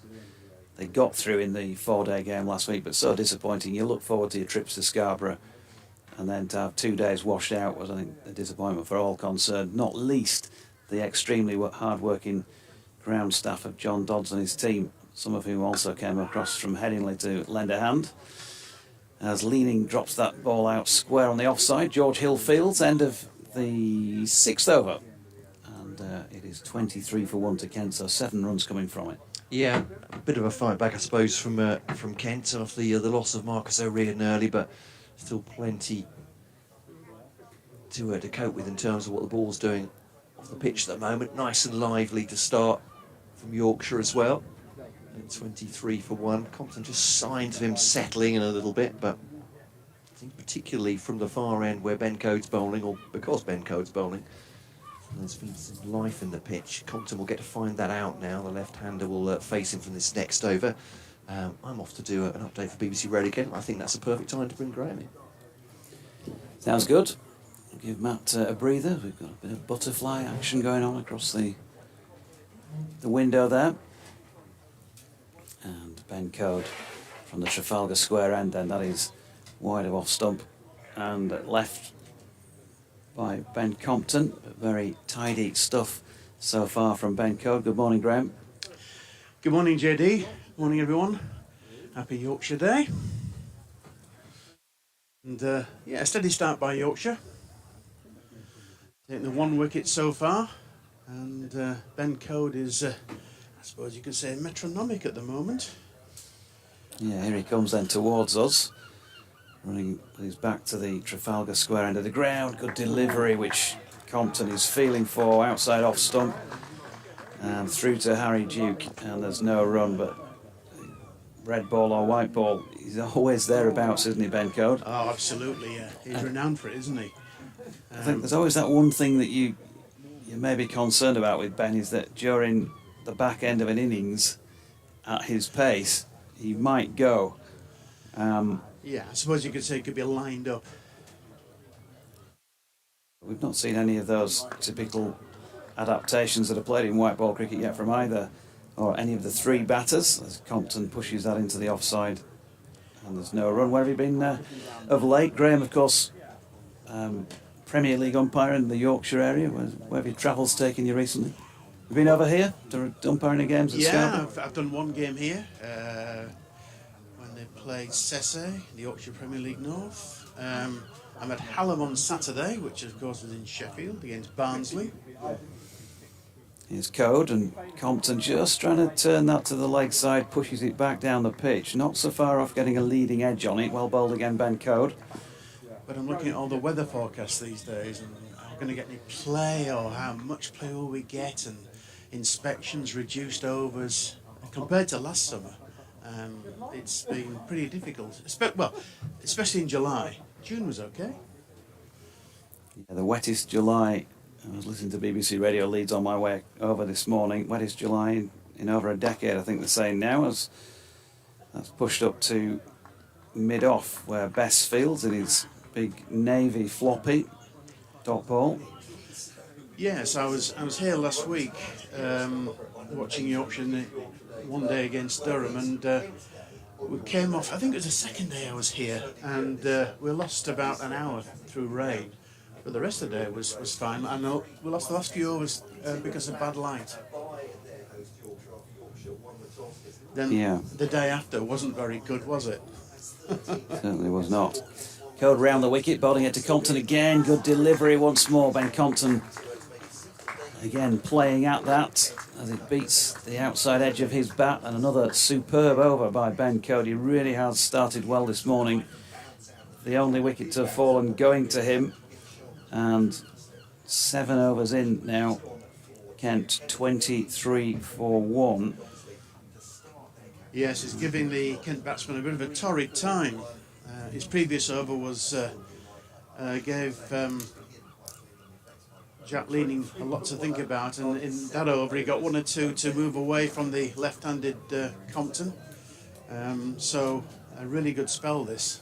they got through in the 4-day game last week, but so disappointing. You look forward to your trips to Scarborough, and then to have 2 days washed out was, I think, a disappointment for all concerned, not least the extremely hard-working ground staff of John Dodds and his team, some of whom also came across from Headingley to lend a hand. As Leaning drops that ball out square on the offside, George Hill fields, end of the 6th over. And it is 23 for 1 to Kent, so 7 runs coming from it. Yeah, a bit of a fight back, I suppose, from Kent after the loss of Marcus O'Riordan early, but still plenty to cope with in terms of what the ball's doing off the pitch at the moment. Nice and lively to start from Yorkshire as well. And 23 for 1. Compton just signs of him settling in a little bit, but I think particularly from the far end where Ben Coates bowling, or because Ben Coates bowling, there's been some life in the pitch. Compton will get to find that out now. The left-hander will face him from this next over. I'm off to do an update for BBC Radio again. I think that's a perfect time to bring Graham in. Sounds good. give Matt a breather. We've got a bit of butterfly action going on across the window there. And Ben Code from the Trafalgar Square end, then that is wide of off stump and left by Ben Compton. Very tidy stuff so far from Ben Code. Good morning, Graham. Good morning, JD. Morning, everyone. Happy Yorkshire Day. And yeah, a steady start by Yorkshire. Taking the 1 wicket so far. And Ben Code is, I suppose you could say, metronomic at the moment. Yeah, here he comes then towards us. Running with his back to the Trafalgar Square end of the ground. Good delivery, which Compton is feeling for. Outside off stump. And through to Harry Duke. And there's no run, but red ball or white ball, he's always thereabouts, isn't he, Ben Code? Oh, absolutely, yeah. He's renowned for it, isn't he? I think there's always that one thing that you may be concerned about with Ben, is that during the back end of an innings, at his pace, he might go. Yeah, I suppose you could say it could be lined up. We've not seen any of those typical adaptations that are played in white ball cricket yet from either or any of the 3 batters, as Compton pushes that into the offside and there's no run. Where have you been of late? Graham, of course, Premier League umpire in the Yorkshire area. Where have your travels taken you recently? Have you been over here to umpiring the games at Scarborough? Yeah, I've done 1 game here when they played Sesse, the Yorkshire Premier League North. I'm at Hallam on Saturday, which of course was in Sheffield against Barnsley. Here's Code, and Compton just trying to turn that to the leg side, pushes it back down the pitch. Not so far off getting a leading edge on it. Well bowled again, Ben Code. But I'm looking at all the weather forecasts these days, and are we going to get any play, or how much play will we get, and inspections, reduced overs. And compared to last summer, it's been pretty difficult. Especially in July. June was okay. Yeah, the wettest July. I was listening to BBC Radio Leeds on my way over this morning. Wettest July in over a decade, I think they're saying now. As that's pushed up to mid-off, where Bess fields in his big navy floppy dot ball. Yes, I was here last week watching Yorkshire in the 1 day against Durham, and we came off. I think it was the second day I was here, and we lost about an hour through rain. But the rest of the day was fine. I know we lost the last few overs because of bad light. Then the day after wasn't very good, was it? Certainly was not. Code round the wicket, bowling it to Compton again. Good delivery once more. Ben Compton again playing at that as it beats the outside edge of his bat. And another superb over by Ben Code. He really has started well this morning. The only wicket to have fallen going to him. And 7 overs in now. Kent 23 for 1. Yes, it's giving the Kent batsman a bit of a torrid time. His previous over gave Jack Leaning a lot to think about, and in that over he got 1 or 2 to move away from the left-handed Compton. So a really good spell this.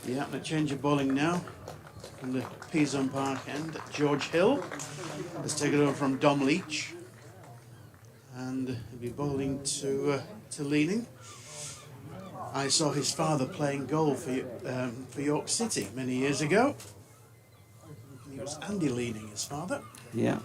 Yeah, a change of bowling now from the Peasholm Park end. George Hill has taken over from Dom Leach, and he'll be bowling to Leaning. I saw his father playing golf for York City many years ago. He was Andy Leaning, his father. Yeah.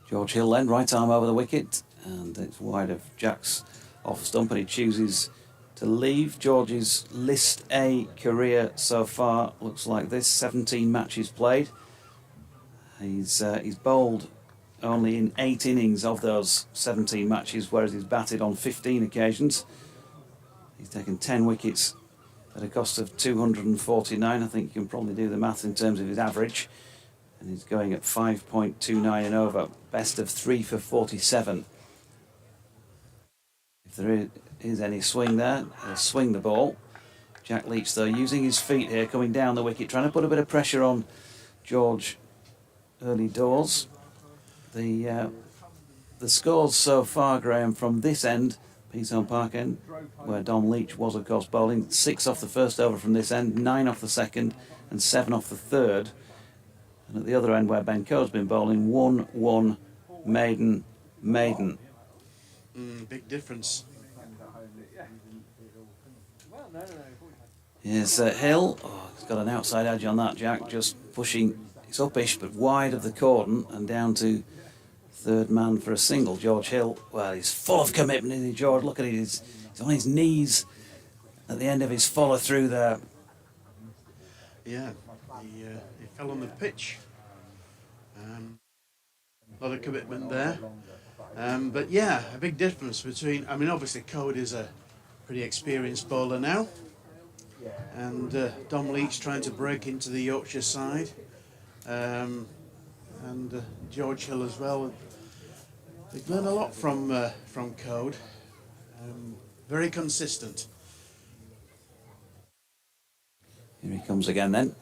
George Hill then, right arm over the wicket, and it's wide of Jack's off stump, and he chooses to leave. George's List A career so far looks like this: 17 matches played. He's bowled only in 8 innings of those 17 matches, whereas he's batted on 15 occasions. He's taken 10 wickets at a cost of 249. I think you can probably do the math in terms of his average. And he's going at 5.29 and over. Best of 3 for 47. If there is any swing there, he'll swing the ball. Jack Leach, though, using his feet here, coming down the wicket, trying to put a bit of pressure on George early doors. The scores so far, Graham, from this end, Peasholm Park end, where Dom Leach was, of course, bowling. 6 off the first over from this end, 9 off the second, and 7 off the third. And at the other end, where Ben Coe's been bowling, 1-1, maiden, maiden. Big difference. Here's Hill. Oh, he's got an outside edge on that, Jack, just pushing. It's upish, but wide of the cordon, and down to third man for a single. George Hill, well, he's full of commitment, isn't he, George? Look at it, he's on his knees at the end of his follow-through there. Yeah, he fell on the pitch. A lot of commitment there. But yeah, a big difference between, I mean, obviously Code is a pretty experienced bowler now. And Dom Leach trying to break into the Yorkshire side. And George Hill as well. They've learned a lot from Code. Very consistent. Here he comes again then.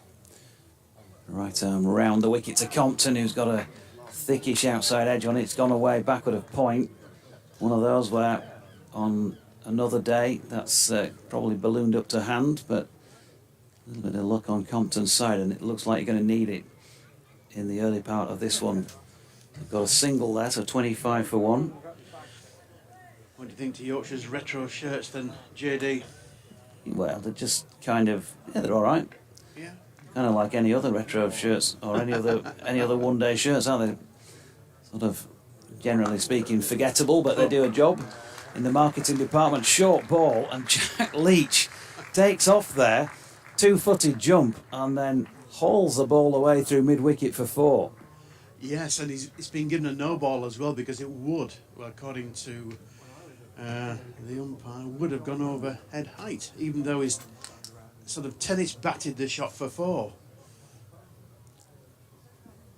Right arm round the wicket to Compton, who's got a thickish outside edge on it. It's gone away backward of point. One of those where on another day that's probably ballooned up to hand, but a little bit of luck on Compton's side, and it looks like you're going to need it in the early part of this one. They've got a single there, so 25 for 1. What do you think to Yorkshire's retro shirts then, JD? Well, they're just kind of, yeah, they're all right. Yeah. Kind of like any other retro shirts or any other one-day shirts, aren't they? Sort of, generally speaking, forgettable, but they do a job in the marketing department. Short ball, and Jack Leach takes off there, 2-footed jump, and then hauls the ball away through mid-wicket for 4. Yes, and it's been given a no ball as well, because it would, well, according to the umpire, would have gone over head height, even though he's sort of tennis batted the shot for 4.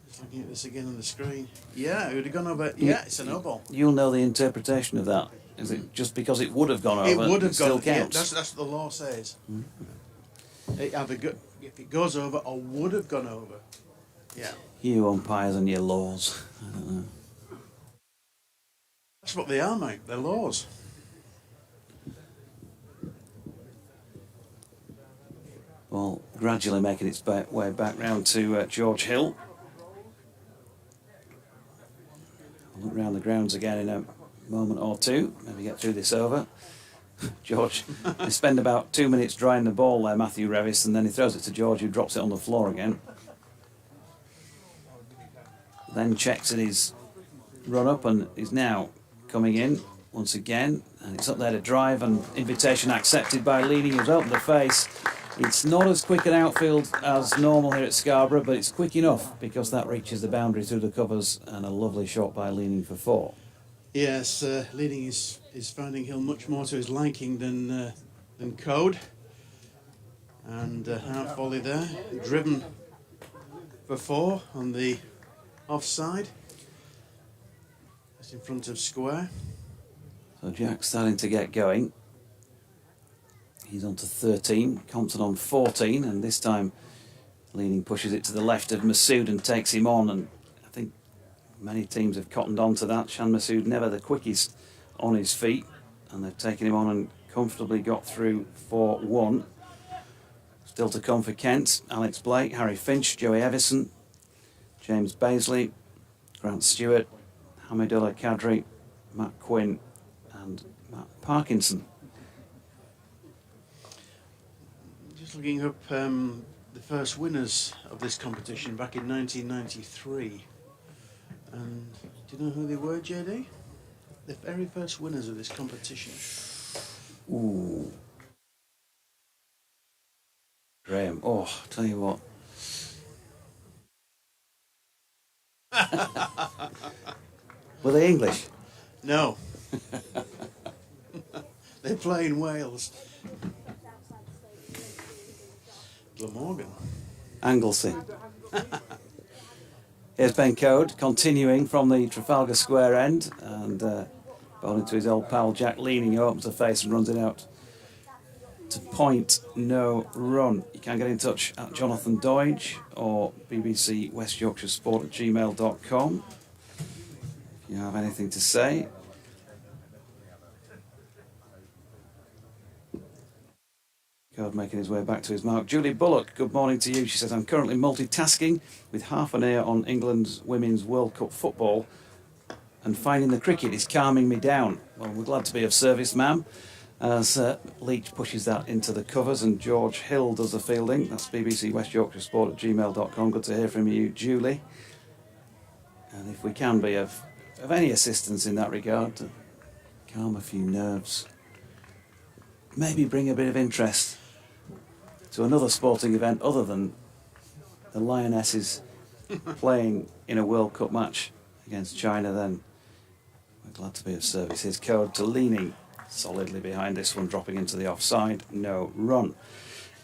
Just looking at this again on the screen. Yeah, it would have gone over. Yeah, it's a no ball. You'll know the interpretation of that. Is it just because it would have gone over? It would have still gone. Yeah, counts? that's what the law says. It either if it goes over or would have gone over. Yeah. You umpires and your laws. I don't know. That's what they are, mate. They're laws. Well, gradually making its way back round to George Hill. I'll look round the grounds again in a moment or two. Maybe get through this over. George, they spend about 2 minutes drying the ball there, Matthew Revis, and then he throws it to George, who drops it on the floor again. Then checks at his run-up and is now coming in once again. And it's up there to drive, and invitation accepted by Leading, who's opened the face. It's not as quick an outfield as normal here at Scarborough, but it's quick enough because that reaches the boundary through the covers, and a lovely shot by Leading for 4. Yes, Leading is finding Hill much more to his liking than Code. And half volley there, driven for 4 on the offside. That's in front of square. So Jack's starting to get going. He's on to 13, Compton on 14, and this time Leading pushes it to the left of Masood and takes him on, and I think many teams have cottoned on to that. Shan Masood never the quickest on his feet, and they've taken him on and comfortably got through 4-1. Still to come for Kent, Alex Blake, Harry Finch, Joey Evison, James Baisley, Grant Stewart, Hamidullah Kadri, Matt Quinn and Matt Parkinson. Just looking up the first winners of this competition back in 1993. And do you know who they were, JD? The very first winners of this competition. Ooh. Graham, oh, tell you what. Were they English? No. They play in Wales. Glamorgan. Anglesey. Here's Ben Code continuing from the Trafalgar Square end and bowling to his old pal Jack Leading, who opens the face and runs it out to point, no run. You can get in touch at Jonathan Doidge or BBC West Yorkshire Sport at gmail.com if you have anything to say. Code making his way back to his mark. Julie Bullock, good morning to you. She says, I'm currently multitasking with half an ear on England's Women's World Cup football, and finding the cricket is calming me down. Well, we're glad to be of service, ma'am. As Leach pushes that into the covers and George Hill does the fielding. That's BBC West Yorkshire Sport at gmail.com. Good to hear from you, Julie. And if we can be of any assistance in that regard, to calm a few nerves, maybe bring a bit of interest to another sporting event other than the Lionesses playing in a World Cup match against China, then we're glad to be of service. Here's Code to leaning solidly behind this one, dropping into the offside, no run.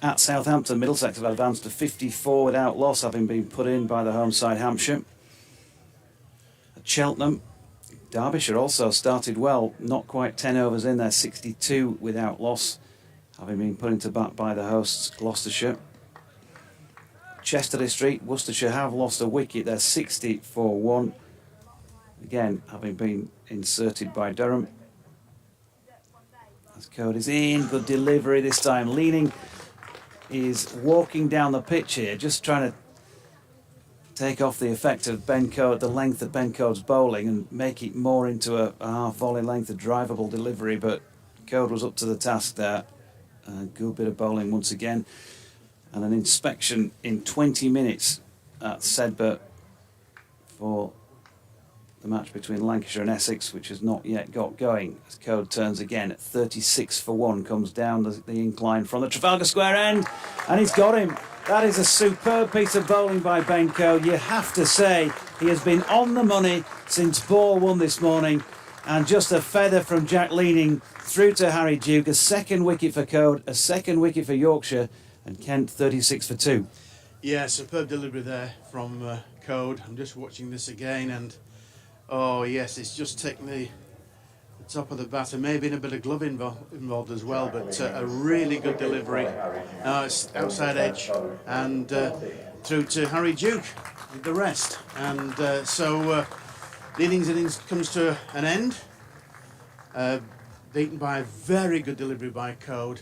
At Southampton, Middlesex have advanced to 54 without loss, having been put in by the home side Hampshire. At Cheltenham, Derbyshire also started well, not quite 10 overs in there, 62 without loss, having been put into bat by the hosts Gloucestershire. Chester District, Worcestershire have lost a wicket, they're 60-1, again having been inserted by Durham. As Code is in, good delivery this time. Leaning is walking down the pitch here, just trying to take off the effect of Ben Code, the length of Ben Code's bowling, and make it more into a half volley length, a drivable delivery, but Code was up to the task there. A good bit of bowling once again, and an inspection in 20 minutes at Sedbergh for the match between Lancashire and Essex, which has not yet got going. As Code turns again at 36-1, comes down the incline from the Trafalgar Square end, and he's got him. That is a superb piece of bowling by Ben Code. You have to say he has been on the money since ball one this morning, and just a feather from Jack Leaning through to Harry Duke. A second wicket for Code, a second wicket for Yorkshire, and Kent 36-2. Yeah, superb delivery there from Code. I'm just watching this again, and oh yes, it's just taken the top of the batter, maybe in a bit of glove involved as well, but a really good delivery. Now it's outside edge and through to Harry Duke with the rest. And so the innings comes to an end, beaten by a very good delivery by Code.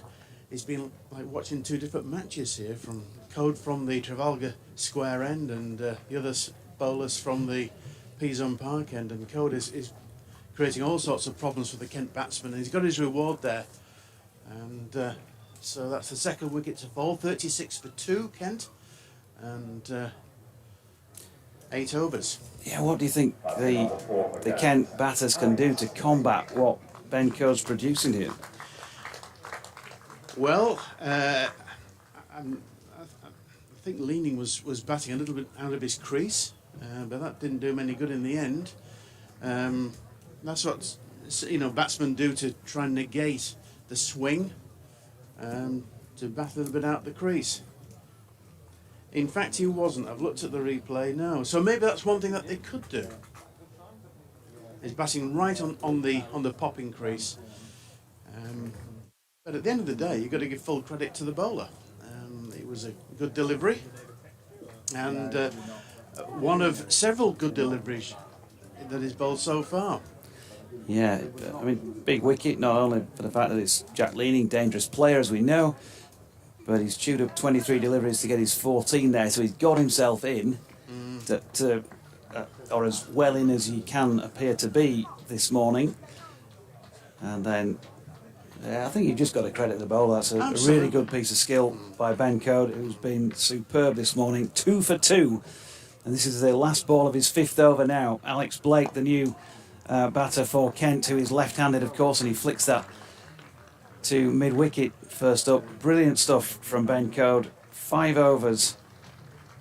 It's been like watching two different matches here, from Code from the Trafalgar Square end and the other bowlers from the Peas-on Park end, and Code is creating all sorts of problems for the Kent batsman, and he's got his reward there. And so that's the second wicket to fall, 36-2 Kent, and 8 overs. Yeah, what do you think the Kent batters can do to combat what Ben Code's producing here? Well, I think Leaning was batting a little bit out of his crease, but that didn't do him any good in the end. That's what batsmen do to try and negate the swing, to bat a little bit out the crease. In fact, he wasn't. I've looked at the replay now, so maybe that's one thing that they could do. He's batting right on the popping crease. But at the end of the day, you've got to give full credit to the bowler. It was a good delivery, and one of several good deliveries that he's bowled so far. Yeah, I mean, big wicket, not only for the fact that it's Jack Leaning, dangerous player as we know, but he's chewed up 23 deliveries to get his 14 there, so he's got himself in, or as well in as he can appear to be this morning. And then, I think you've just got to credit the bowler. That's a really good piece of skill by Ben Code, who's been superb this morning, 2 for 2. And this is the last ball of his 5th over now. Alex Blake, the new batter for Kent, who is left-handed, of course, and he flicks that to mid-wicket first up. Brilliant stuff from Ben Code. 5 overs,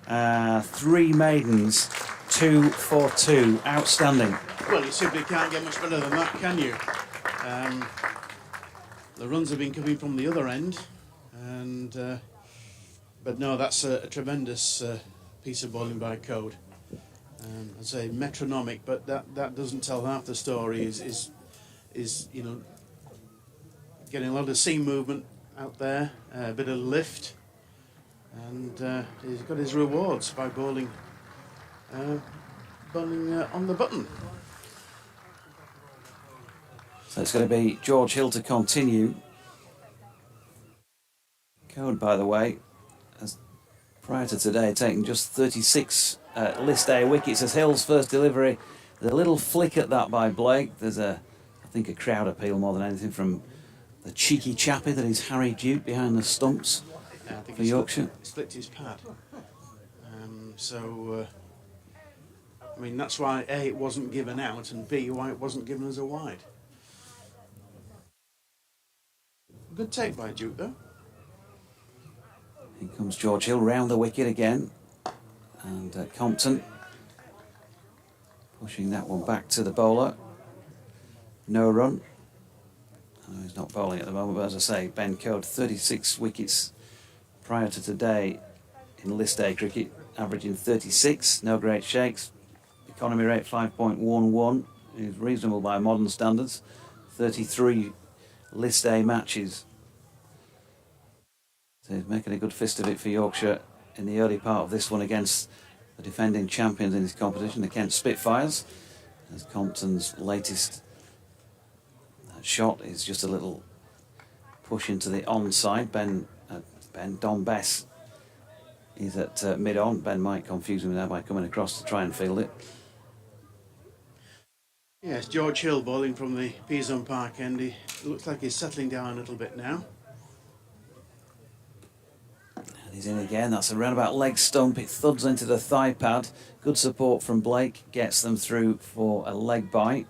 3 maidens, 2 for 2. Outstanding. Well, you simply can't get much better than that, can you? The runs have been coming from the other end, and but no, that's a tremendous piece of bowling by Code. I'd say metronomic, but that doesn't tell half the story. Is getting a lot of seam movement out there, a bit of lift, and he's got his rewards by bowling on the button. So it's going to be George Hill to continue. Code, by the way, has prior to today taken just 36 list A wickets as Hill's first delivery. There's a little flick at that by Blake. There's I think a crowd appeal more than anything from the cheeky chappie that is Harry Duke behind the stumps I think for he Yorkshire. Slipped his pad. I mean, that's why A, it wasn't given out, and B, why it wasn't given as a wide. Good take by Duke, though. Here comes George Hill round the wicket again. And Compton pushing that one back to the bowler. No run. Oh, he's not bowling at the moment, but as I say, Ben Code, 36 wickets prior to today in List A cricket, averaging 36, no great shakes. Economy rate 5.11 is reasonable by modern standards. 33 List A matches. So he's making a good fist of it for Yorkshire in the early part of this one against the defending champions in this competition, the Kent Spitfires. As Compton's latest shot is just a little push into the onside. Don Bess is at mid-on. Ben might confuse him there by coming across to try and field it. Yes, George Hill bowling from the Pizon Park end. It looks like he's settling down a little bit now. And he's in again. That's a roundabout leg stump. It thuds into the thigh pad. Good support from Blake. Gets them through for a leg bite.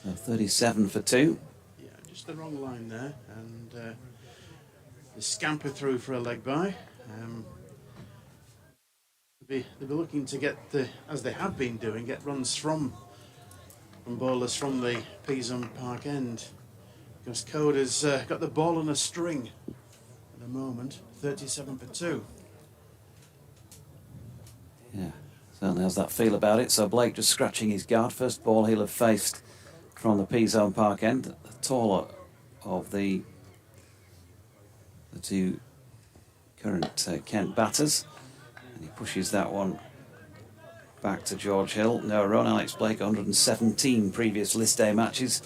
So 37 for 2. Yeah, just the wrong line there. And the scamper through for a leg bye. They'll be looking to get, as they have been doing, get runs from bowlers from the Pizon Park end. Because Code has got the ball on a string at the moment, 37 for 2. Yeah, certainly has that feel about it. So Blake just scratching his guard. First ball he'll have faced from the Pizon Park end. The taller of the two current Kent batters. And he pushes that one back to George Hill. No run. Alex Blake, 117 previous List A matches.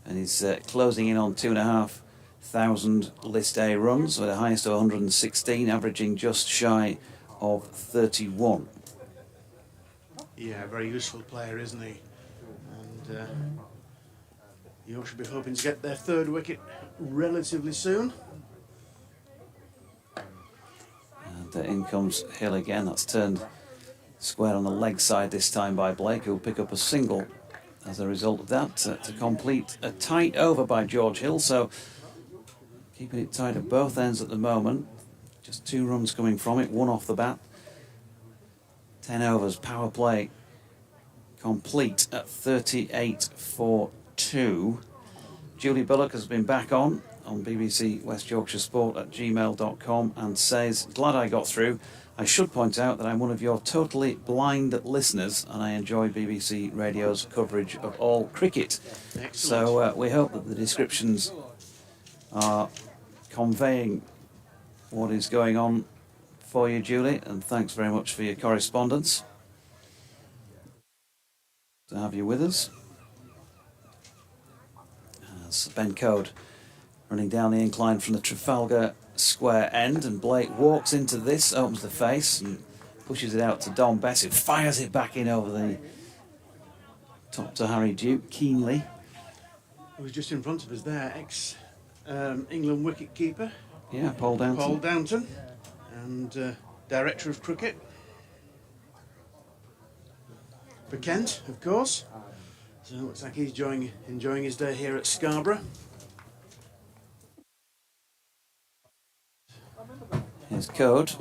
And he's closing in on 2,500 List A runs, with the highest of 116, averaging just shy of 31. Yeah, very useful player, isn't he? And Yorkshire should be hoping to get their third wicket relatively soon. And in comes Hill again. That's turned square on the leg side this time by Blake, who'll pick up a single as a result of that to complete a tight over by George Hill. So keeping it tight at both ends at the moment. Just 2 runs coming from it, 1 off the bat. 10 overs, power play complete at 38 for 2. Julie Bullock has been back on BBC West Yorkshire Sport at gmail.com and says, glad I got through. I should point out that I'm one of your totally blind listeners and I enjoy BBC Radio's coverage of all cricket. Excellent. So we hope that the descriptions are conveying what is going on for you, Julie, and thanks very much for your correspondence. To have you with us. As Ben Code running down the incline from the Trafalgar Square end, and Blake walks into this, opens the face and pushes it out to Don Bess, who fires it back in over the top to Harry Duke keenly. Who was just in front of us there, ex-England wicket-keeper. Yeah, Paul Downton. Paul Downton, and Director of Cricket. For Kent, of course. So it looks like he's enjoying his day here at Scarborough. Here's Code.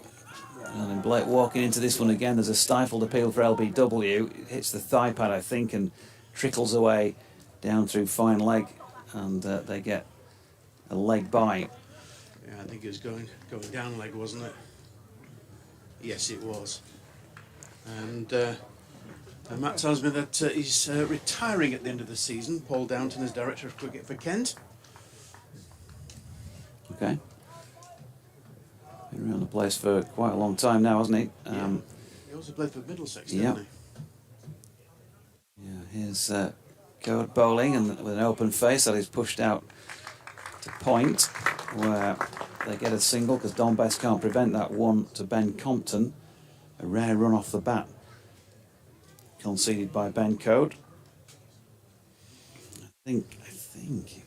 And then Blake walking into this one again. There's a stifled appeal for LBW. It hits the thigh pad, I think, and trickles away down through fine leg. And they get a leg bye. Yeah, I think it was going down leg, wasn't it? Yes, it was. And Matt tells me that he's retiring at the end of the season. Paul Downton is Director of Cricket for Kent. Okay. Been around the place for quite a long time now, hasn't he? Yeah. He also played for Middlesex, didn't Yep. he? Yeah, here's Code bowling, and with an open face that is pushed out to point, where they get a single because Don Best can't prevent that one to Ben Compton. A rare run off the bat conceded by Ben Code. I think,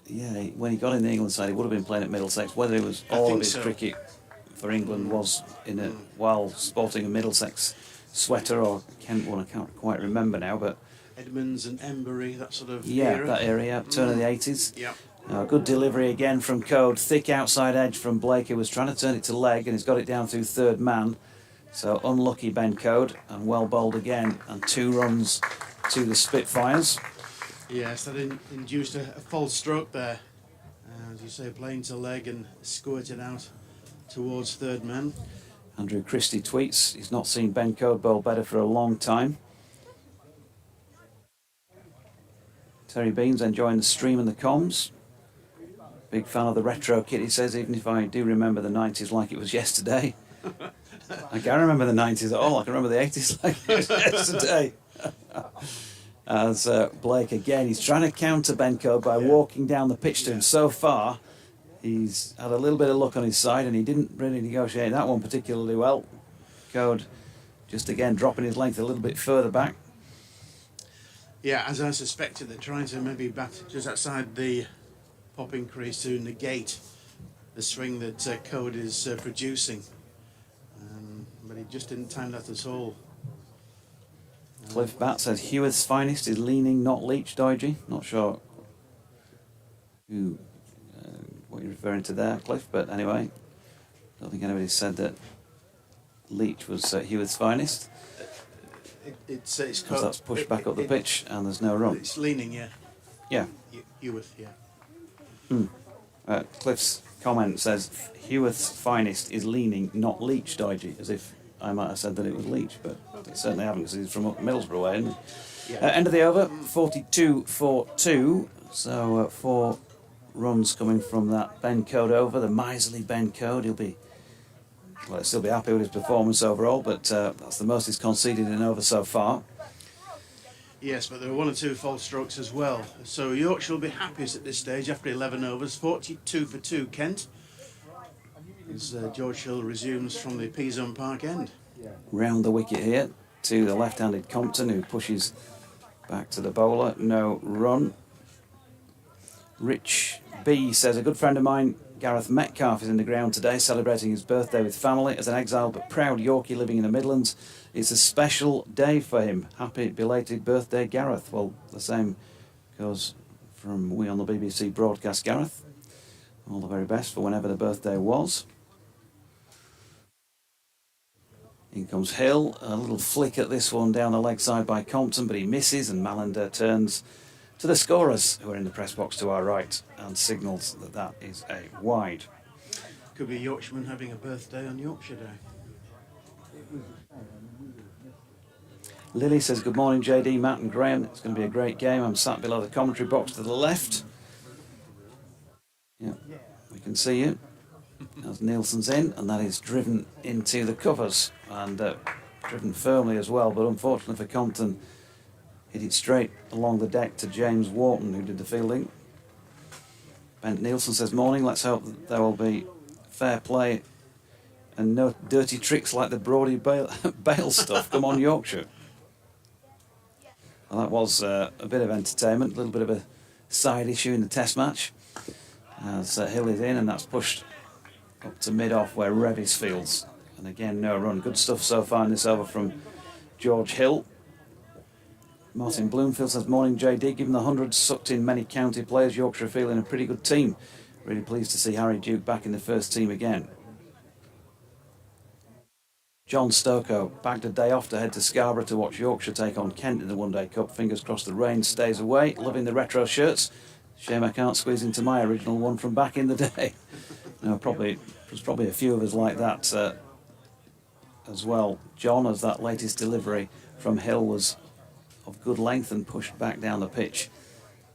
yeah, when he got in the England side, he would have been playing at Middlesex. Whether it was all of his cricket for England was in a while sporting a Middlesex sweater or Kent one, I can't quite remember now, but Edmonds and Embury, that sort of era. That area, turn of the 80s. Yeah. Good delivery again from Code. Thick outside edge from Blake, who was trying to turn it to leg, and he's got it down through third man. So unlucky Ben Code, and well bowled again, and 2 runs to the Spitfires. Yes, that induced a false stroke there. As you say, playing to leg and squirted out towards third man. Andrew Christie tweets he's not seen Ben Code bowl better for a long time. Terry Beans enjoying the stream and the comms. Big fan of the retro kit, he says, even if I do remember the 90s like it was yesterday. I can't remember the 90s at all, I can remember the 80s like it was yesterday. As Blake again, he's trying to counter Ben Code by walking down the pitch to him. So far, he's had a little bit of luck on his side, and he didn't really negotiate that one particularly well. Code just again dropping his length a little bit further back. Yeah, as I suspected, they're trying to maybe bat just outside the popping crease to negate the swing that Code is producing. But he just didn't time that at all. Cliff Bat says Hewith's finest is leaning, not Leach, Doige. Not sure who, what you're referring to there, Cliff, but anyway, don't think anybody said that Leach was Hewith's finest. It's because that's pushed back up the pitch and there's no run. It's leaning, yeah. Yeah. Hewith, yeah. Cliff's comment says Hewith's finest is leaning, not Leach, Doige, as if I might have said that it was Leach, but I certainly haven't because he's from up Middlesbrough way, isn't he? Yeah. End of the over, 42 for 2, so 4 runs coming from that Ben Code over, the miserly Ben Code. He'll still be happy with his performance overall, but that's the most he's conceded in over so far. Yes, but there are 1 or 2 false strokes as well. So Yorkshire will be happiest at this stage after 11 overs, 42 for 2, Kent. As George Hill resumes from the Peas-on Park end. Round the wicket here to the left-handed Compton, who pushes back to the bowler. No run. Rich B says, a good friend of mine, Gareth Metcalf, is in the ground today celebrating his birthday with family. As an exiled but proud Yorkie living in the Midlands, it's a special day for him. Happy belated birthday, Gareth. Well, the same goes from we on the BBC broadcast, Gareth. All the very best for whenever the birthday was. In comes Hill, a little flick at this one down the leg side by Compton, but he misses, and Malander turns to the scorers, who are in the press box to our right, and signals that that is a wide. Could be a Yorkshireman having a birthday on Yorkshire Day. Lily says, good morning JD, Matt and Graham, it's going to be a great game. I'm sat below the commentary box to the left. Yeah, we can see you. As Nielsen's in, and that is driven into the covers, and driven firmly as well, but unfortunately for Compton, hit it straight along the deck to James Wharton, who did the fielding. Bent Nielsen says, morning, let's hope that there will be fair play and no dirty tricks like the Brodie Bale stuff. Come on, Yorkshire. Well, that was a bit of entertainment, a little bit of a side issue in the test match, as Hill is in, and that's pushed up to mid-off where Revis fields. And again, no run. Good stuff so far in this over from George Hill. Martin Bloomfield says, morning JD, given the hundreds sucked in many county players, Yorkshire are feeling a pretty good team. Really pleased to see Harry Duke back in the first team again. John Stoko bagged a day off to head to Scarborough to watch Yorkshire take on Kent in the One Day Cup. Fingers crossed the rain stays away. Loving the retro shirts. Shame I can't squeeze into my original one from back in the day. No, there's probably a few of us like that as well. John, as that latest delivery from Hill was of good length and pushed back down the pitch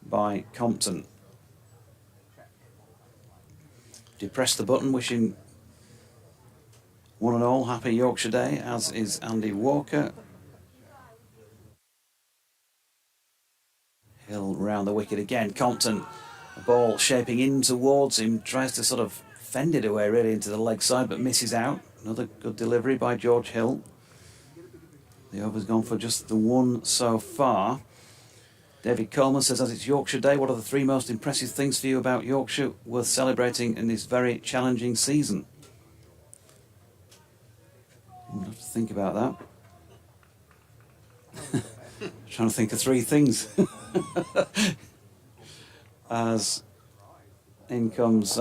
by Compton. Depress the button, wishing one and all happy Yorkshire Day, as is Andy Walker. Hill round the wicket again. Compton, a ball shaping in towards him, tries to sort of fended away really into the leg side, but misses out. Another good delivery by George Hill. The over's gone for just the one so far. David Coleman says, as it's Yorkshire Day, what are the 3 most impressive things for you about Yorkshire worth celebrating in this very challenging season? I'll have to think about that. Trying to think of 3 things. As in comes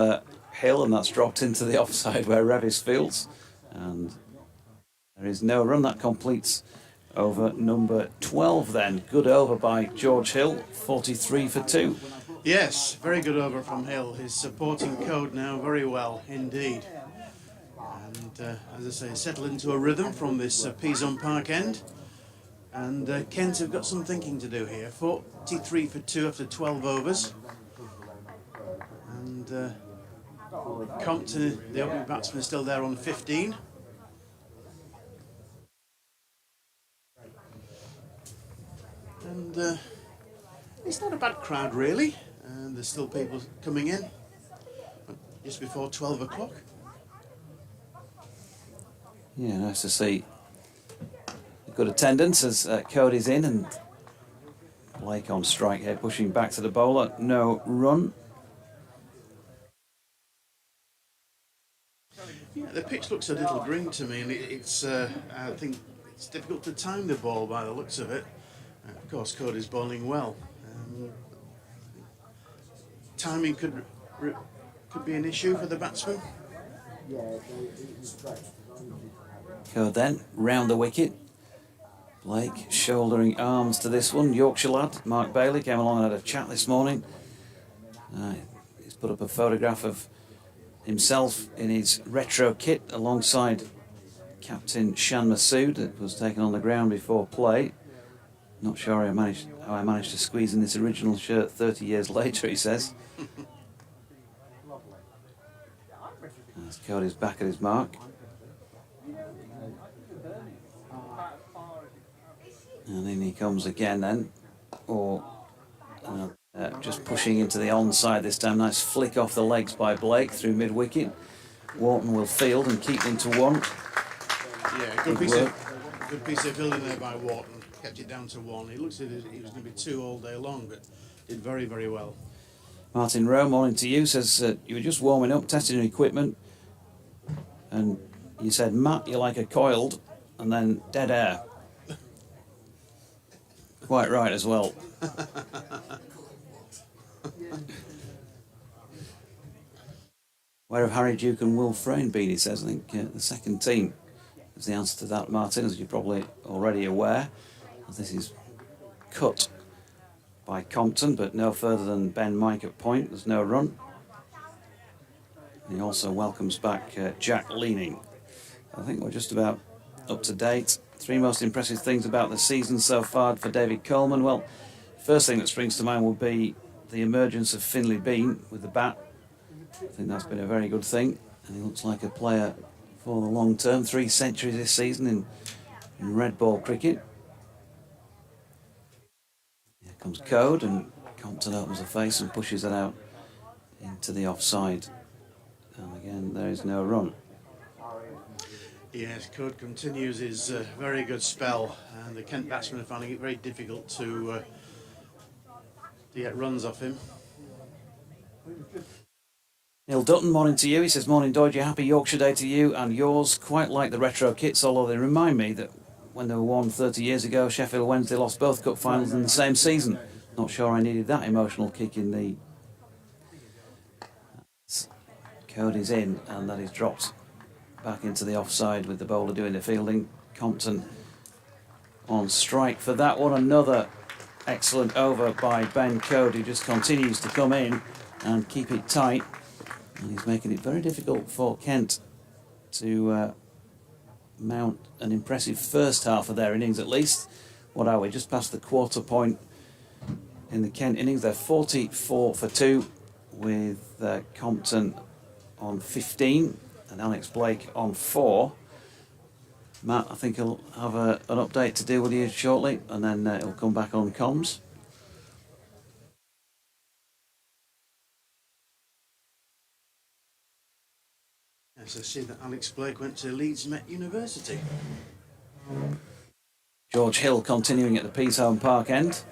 Hill, and that's dropped into the offside where Revis fields. And there is no run. That completes over number 12 then. Good over by George Hill, 43 for 2. Yes, very good over from Hill. He's supporting code now very well indeed. And as I say, settle into a rhythm from this Pizon Park end. And Kent have got some thinking to do here. 43 for 2 after 12 overs. And Compton, the opening batsman, is still there on 15. And it's not a bad crowd really, and there's still people coming in just before 12 o'clock. Yeah, nice to see good attendance as Cody's in, and Blake on strike here, pushing back to the bowler. No run. Yeah, the pitch looks a little green to me, and it's I think it's difficult to time the ball by the looks of it. Of course, Cody's bowling well. Timing could be an issue for the batsman. Code then, round the wicket. Blake shouldering arms to this one. Yorkshire lad, Mark Bailey, came along and had a chat this morning. He's put up a photograph of himself in his retro kit alongside Captain Shan Masood, that was taken on the ground before play. Not sure how I managed to squeeze in this original shirt 30 years later, he says. As Cody's back at his mark. And in he comes again then. Or just pushing into the onside this time. Nice flick off the legs by Blake through mid-wicket. Wharton will field and keep them to 1. Yeah, good piece of fielding there by Wharton. Kept it down to 1. It looks as if he was going to be 2 all day long, but did very, very well. Martin Rowe, morning to you, says you were just warming up, testing your equipment, and you said, Matt, you're like a coiled, and then dead air. Quite right as well. Where have Harry Duke and Will Frayne been, he says. I think the second team is the answer to that, Martin, as you're probably already aware. This is cut by Compton, but no further than Ben Mike at point. There's no run. And he also welcomes back Jack Leaning. I think we're just about up to date. 3 most impressive things about the season so far for David Coleman. Well, first thing that springs to mind would be the emergence of Finlay Bean with the bat. I think that's been a very good thing, and he looks like a player for the long term. 3 centuries this season in red ball cricket. Here comes Code, and Compton opens the face and pushes it out into the offside. And again, there is no run. Yes, Code continues his very good spell, and the Kent batsmen are finding it very difficult to get runs off him. Neil Dutton, morning to you. He says, morning Dodgy, happy Yorkshire Day to you and yours. Quite like the retro kits, although they remind me that when they were won 30 years ago, Sheffield Wednesday lost both cup finals in the same season. Not sure I needed that emotional kick in the... Code is in, and that is dropped back into the offside with the bowler doing the fielding. Compton on strike for that one. Another excellent over by Ben Code, who just continues to come in and keep it tight. And he's making it very difficult for Kent to mount an impressive first half of their innings at least. What are we? Just past the quarter point in the Kent innings. They're 44 for 2 with Compton on 15 and Alex Blake on 4. Matt, I think he'll have an update to deal with you shortly, and then he'll come back on comms. Yes, I see that Alex Blake went to Leeds Met University. George Hill continuing at the Peasholm Park end.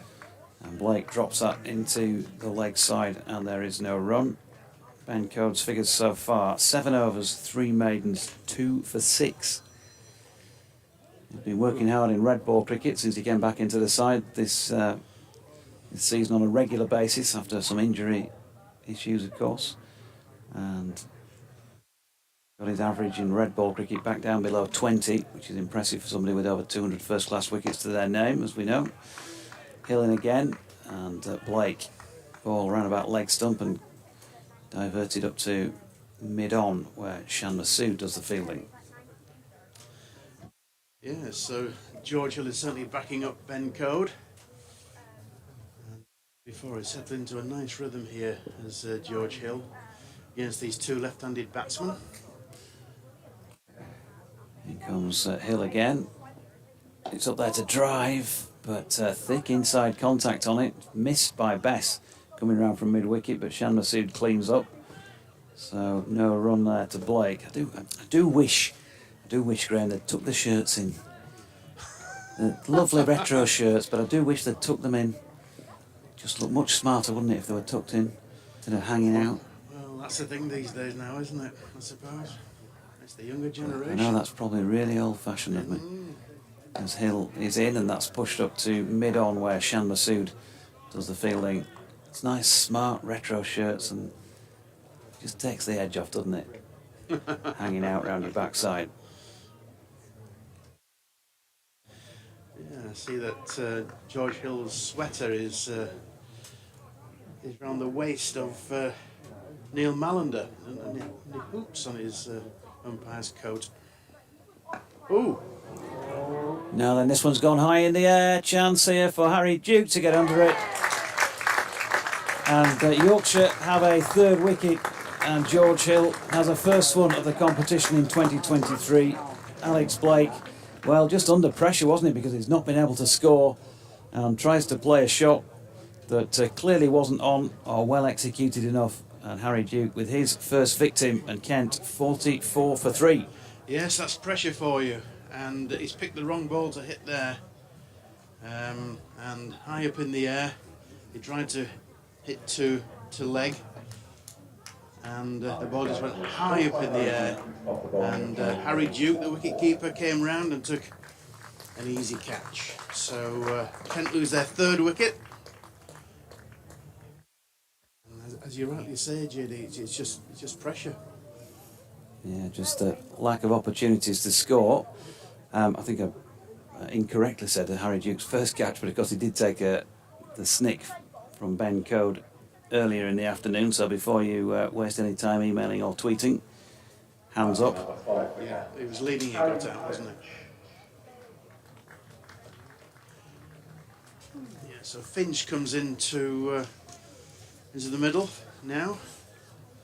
And Blake drops that into the leg side, and there is no run. Ben Coates' figures so far: 7 overs, 3 maidens, 2 for 6. He's been working hard in red ball cricket since he came back into the side this season on a regular basis after some injury issues, of course. And got his average in red ball cricket back down below 20, which is impressive for somebody with over 200 first-class wickets to their name, as we know. Hill in again, and Blake, ball round about leg stump and diverted up to mid-on, where Shan Masood does the fielding. Yeah, so George Hill is certainly backing up Ben Code. And before he settled into a nice rhythm here as George Hill against these two left-handed batsmen. Here comes Hill again. It's up there to drive, but thick inside contact on it. Missed by Bess coming around from mid-wicket, but Shan Masood cleans up. So no run there to Blake. I do wish, Graham, they'd tuck the shirts in. The lovely retro shirts, but I do wish they'd tuck them in. Just look much smarter, wouldn't it, if they were tucked in instead of hanging out? Well, that's the thing these days now, isn't it? I suppose. It's the younger I generation. know that's probably really old-fashioned of me. As Hill is in, and that's pushed up to mid-on where Shan Masood does the fielding. It's nice, smart retro shirts, and just takes the edge off, doesn't it? Hanging out round your backside. Yeah, I see that George Hill's sweater is round the waist of Neil Mallender, and the hoops on his umpire's coat. Ooh! Now then, this one's gone high in the air. Chance here for Harry Duke to get under it. And Yorkshire have a third wicket, and George Hill has a first one of the competition in 2023. Alex Blake, well, just under pressure, wasn't it? Because he's not been able to score and tries to play a shot that clearly wasn't on or well executed enough. And Harry Duke with his first victim, and Kent 44 for 3. Yes, that's pressure for you. And he's picked the wrong ball to hit there. And high up in the air, he tried to hit to leg. And the ball just went high up in the air. And Harry Duke, the wicket-keeper, came round and took an easy catch. So Kent lose their third wicket. And as you rightly say, JD, it's just pressure. Yeah, just a lack of opportunities to score. I think I incorrectly said Harry Duke's first catch, but of course he did take the snick from Ben Code earlier in the afternoon. So before you waste any time emailing or tweeting, hands up. Yeah, he was leading, he got out, wasn't he? Yeah, so Finch comes into the middle now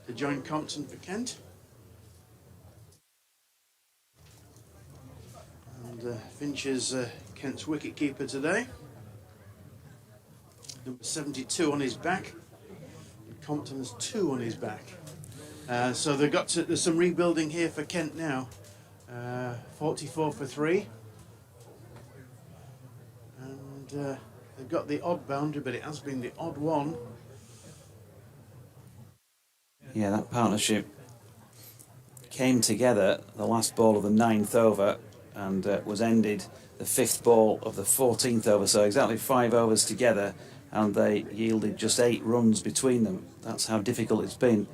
to join Compton for Kent. And Finch is Kent's wicket-keeper today. Number 72 on his back. And Compton has 2 on his back. So there's some rebuilding here for Kent now. 44 for 3. And they've got the odd boundary, but it has been the odd one. Yeah, that partnership came together the last ball of the 9th over and was ended the 5th ball of the 14th over. So exactly 5 overs together, and they yielded just 8 runs between them. That's how difficult it's been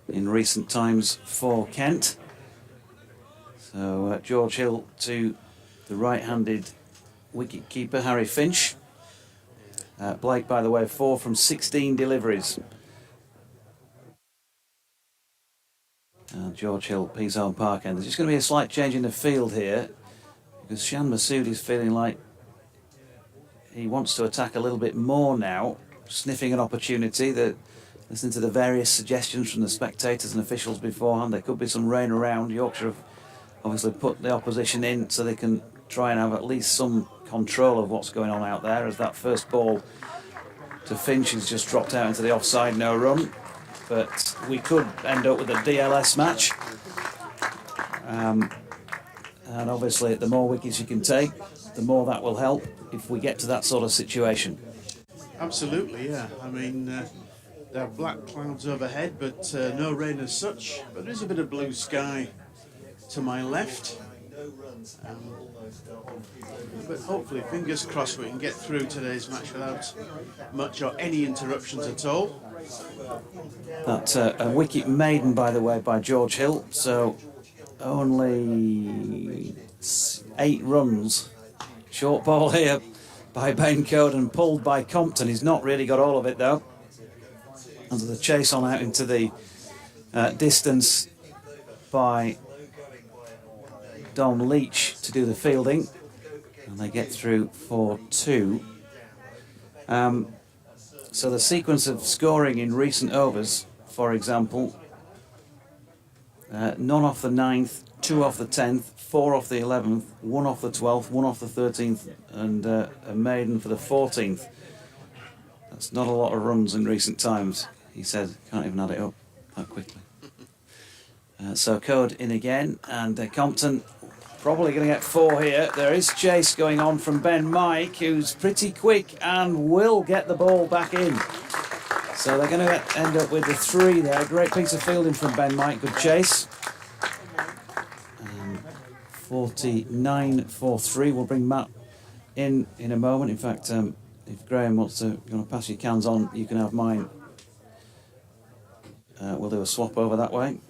in recent times for Kent. So George Hill to the right-handed wicket-keeper Harry Finch. Blake, by the way, 4 from 16 deliveries. George Hill, Peasholm Park end. There's just going to be a slight change in the field here because Shan Masood is feeling like he wants to attack a little bit more now, sniffing an opportunity. Listening to the various suggestions from the spectators and officials beforehand, there could be some rain around. Yorkshire have obviously put the opposition in so they can try and have at least some control of what's going on out there, as that first ball to Finch has just dropped out into the offside, no run. But we could end up with a DLS match. And obviously, the more wickets you can take, the more that will help if we get to that sort of situation. Absolutely, yeah. I mean, there are black clouds overhead, but no rain as such. But there is a bit of blue sky to my left. But hopefully, fingers crossed, we can get through today's match without much or any interruptions at all. That's a wicket maiden, by the way, by George Hill. So only 8 runs. Short ball here by Ben Coden, pulled by Compton. He's not really got all of it, though. Under the chase on out into the distance by Dom Leach to do the fielding. And they get through for 2. So the sequence of scoring in recent overs, for example, none off the 9th, 2 off the 10th, 4 off the 11th, 1 off the 12th, 1 off the 13th, and a maiden for the 14th. That's not a lot of runs in recent times. He said, can't even add it up that quickly. So Code in again, and Compton probably going to get 4 here. There is chase going on from Ben Mike, who's pretty quick and will get the ball back in. So they're going to end up with the 3 there. Great piece of fielding from Ben Mike, good chase. 49 for 3. We'll bring Matt in a moment. In fact, if Graham wants to pass your cans on, you can have mine. We'll do a swap over that way.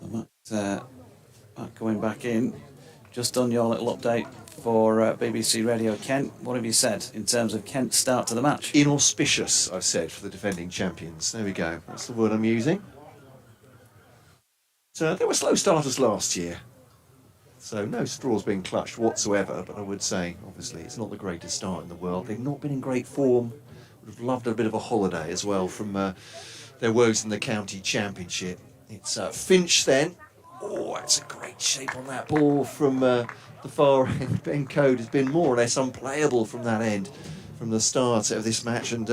So Matt going back in. Just done your little update for BBC Radio Kent. What have you said in terms of Kent's start to the match? Inauspicious, I've said, for the defending champions. There we go. That's the word I'm using. So they were slow starters last year. So no straws being clutched whatsoever, but I would say, obviously, it's not the greatest start in the world. They've not been in great form. Would have loved a bit of a holiday as well from their woes in the county championship. It's Finch then. Oh, that's a great shape on that ball from the far end. Ben Code has been more or less unplayable from that end from the start of this match. And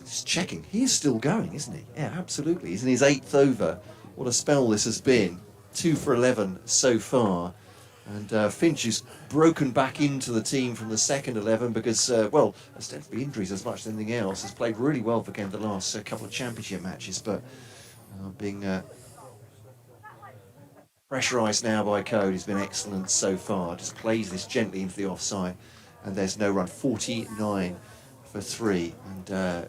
just checking, he is still going, isn't he? Yeah, absolutely. He's in his 8th over. What a spell this has been. 2 for 11 so far. And Finch is broken back into the team from the second 11 because, well, ostensibly injuries as much as anything else. Has played really well for Kent the last couple of championship matches, but being pressurised now by Code. He's been excellent so far. Just plays this gently into the offside, and there's no run. 49 for 3. And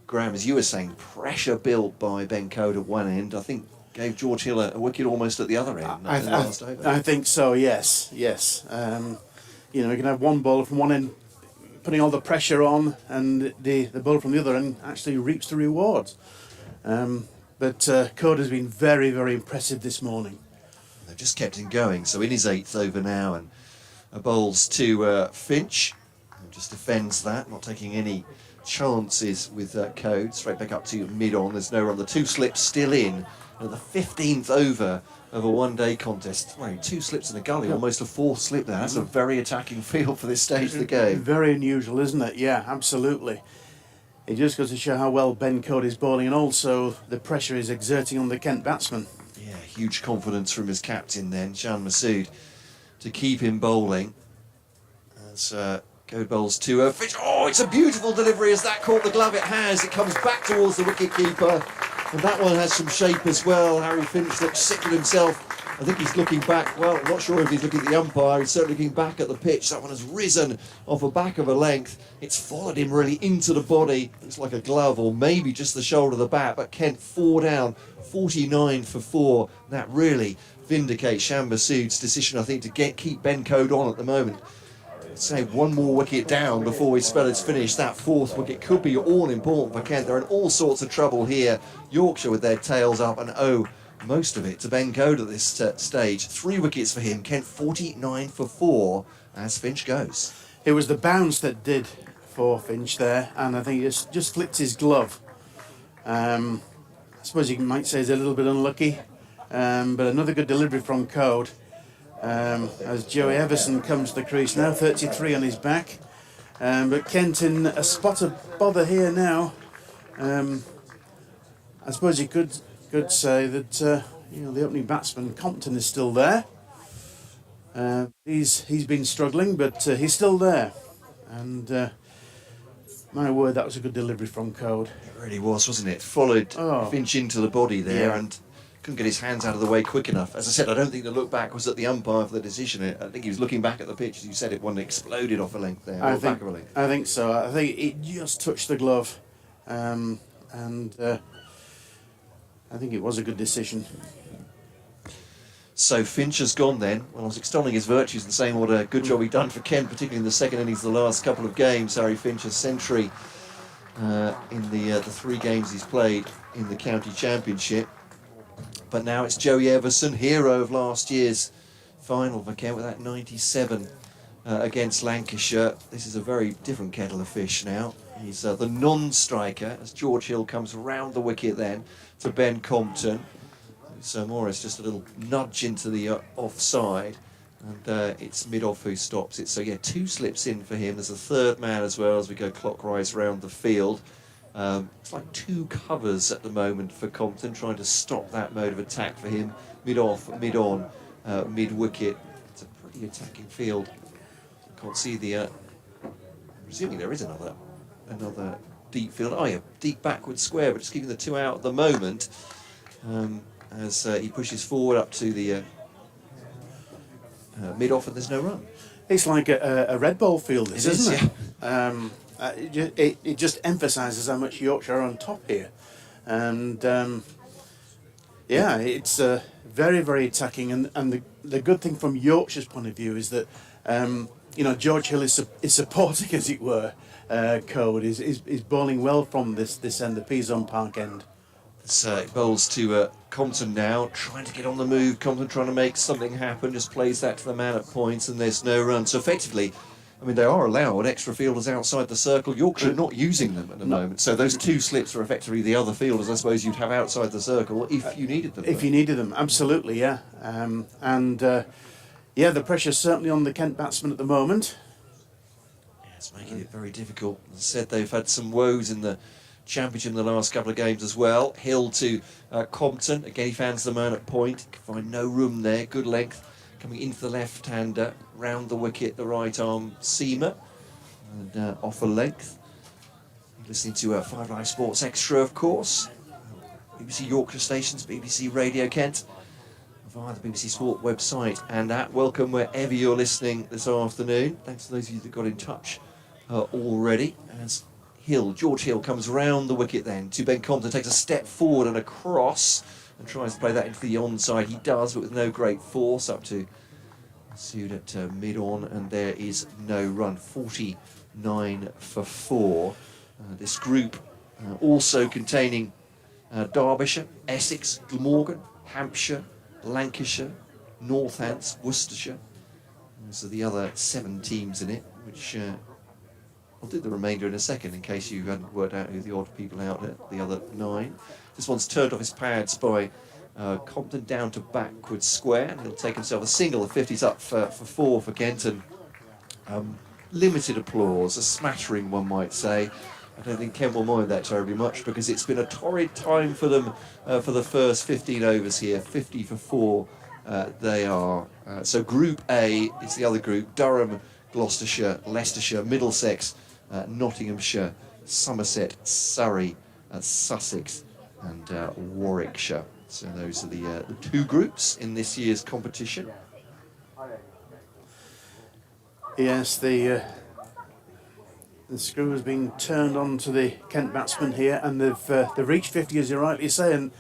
Graham, as you were saying, pressure built by Ben Code at one end. I think gave George Hill a wicket almost at the other end. I think so, yes. You know, you can have one bowler from one end putting all the pressure on, and the bowler from the other end actually reaps the rewards. But Code has been very, very impressive this morning. They've just kept him going. So in his 8th over now, and bowls to Finch, who just defends that, not taking any chances with Code. Straight back up to mid-on. There's no run. The 2 slips still in. At the 15th over of a one-day contest. Right, 2 slips in a gully, almost a 4th slip there. That's a very attacking field for this stage of the game. Very unusual, isn't it? Yeah, absolutely. It just goes to show how well Ben Code is bowling, and also the pressure is exerting on the Kent batsman. Yeah, huge confidence from his captain then, Shan Masood, to keep him bowling. As Code bowls to Finch. Oh, it's a beautiful delivery as that caught the glove. It has. It comes back towards the wicket-keeper. And that one has some shape as well. Harry Finch looks sick with himself. I think he's looking back. Well, I'm not sure if he's looking at the umpire. He's certainly looking back at the pitch. That one has risen off the back of a length. It's followed him really into the body. Looks like a glove or maybe just the shoulder of the bat. But Kent 4 down, 49 for 4. That really vindicates Shan Masood's decision, I think, to keep Ben Code on at the moment. Say one more wicket down before his spell is finished. That 4th wicket could be all important for Kent. They're in all sorts of trouble here. Yorkshire with their tails up and owe most of it to Ben Code at this stage. 3 wickets for him. Kent 49 for 4 as Finch goes. It was the bounce that did for Finch there, and I think he just flicked his glove. I suppose you might say he's a little bit unlucky, but another good delivery from Code. As Joey Everson comes to the crease now, 33 on his back. But Kent in a spot of bother here now. I suppose you could say that the opening batsman Compton is still there. He's been struggling, but he's still there. And my word, that was a good delivery from Code. It really was, wasn't it? Followed Finch into the body there and couldn't get his hands out of the way quick enough. As I said, I don't think the look back was at the umpire for the decision. I think he was looking back at the pitch, as you said, it one exploded off a length there. I think so. I think it just touched the glove. And I think it was a good decision. So Finch has gone then. Well, I was extolling his virtues and saying what a good job he'd done for Kent, particularly in the second innings of the last couple of games. Harry Finch, a century in the 3 games he's played in the county championship. But now it's Joey Everson, hero of last year's final for Kent with that 97 against Lancashire. This is a very different kettle of fish now. He's the non-striker as George Hill comes round the wicket then to Ben Compton. So Morris just a little nudge into the offside, and it's mid-off who stops it. So yeah, 2 slips in for him. There's a 3rd man as well as we go clockwise round the field. It's like 2 covers at the moment for Compton, trying to stop that mode of attack for him. Mid-off, mid-on, mid-wicket. It's a pretty attacking field. Can't see the... presuming there is another deep field. Oh yeah, deep backward square, but just keeping the 2 out at the moment. As he pushes forward up to the mid-off, and there's no run. It's like a red ball field, isn't it? It just emphasises how much Yorkshire are on top here. And it's very, very attacking. And the good thing from Yorkshire's point of view is that, George Hill is supporting, as it were, Code, is bowling well from this end, the Peas-on Park end. So it bowls to Compton now, trying to get on the move. Compton trying to make something happen, just plays that to the man at points, and there's no run. So effectively, I mean, they are allowed extra fielders outside the circle. Yorkshire not using them at the moment. So those 2 slips are effectively the other fielders, I suppose, you'd have outside the circle if you needed them. If you needed them, absolutely, yeah. The pressure's certainly on the Kent batsmen at the moment. Yeah, it's making it very difficult. As I said, they've had some woes in the Championship in the last couple of games as well. Hill to Compton. Again, he finds the man at point. Can find no room there. Good length. Coming into the left-hander. Round the wicket, the right-arm seamer. And off a length. You're listening to 5 Live Sports Extra, of course. BBC Yorkshire stations, BBC Radio Kent. Via the BBC Sport website and app. Welcome wherever you're listening this afternoon. Thanks to those of you that got in touch already. As George Hill comes round the wicket then to Ben Compton, takes a step forward and across and tries to play that into the onside. He does, but with no great force, up to Sood at mid-on, and there is no run. 49 for 4. This group also containing Derbyshire, Essex, Glamorgan, Hampshire, Lancashire, Northants, Worcestershire. Those are the other 7 teams in it, which... I'll do the remainder in a second in case you hadn't worked out who the odd people out there, the other 9. This one's turned off his pads by Compton down to backward square, and he'll take himself a single. The 50's up for 4 for Kenton. Limited applause, a smattering one might say. I don't think Kent will mind that terribly much because it's been a torrid time for them for the first 15 overs here. 50 for 4 they are. So Group A is the other group. Durham, Gloucestershire, Leicestershire, Middlesex, Nottinghamshire, Somerset, Surrey, Sussex and Warwickshire. So those are the 2 groups in this year's competition. Yes, the screw has been turned on to the Kent batsmen here, and they've reached 50, as you rightly say,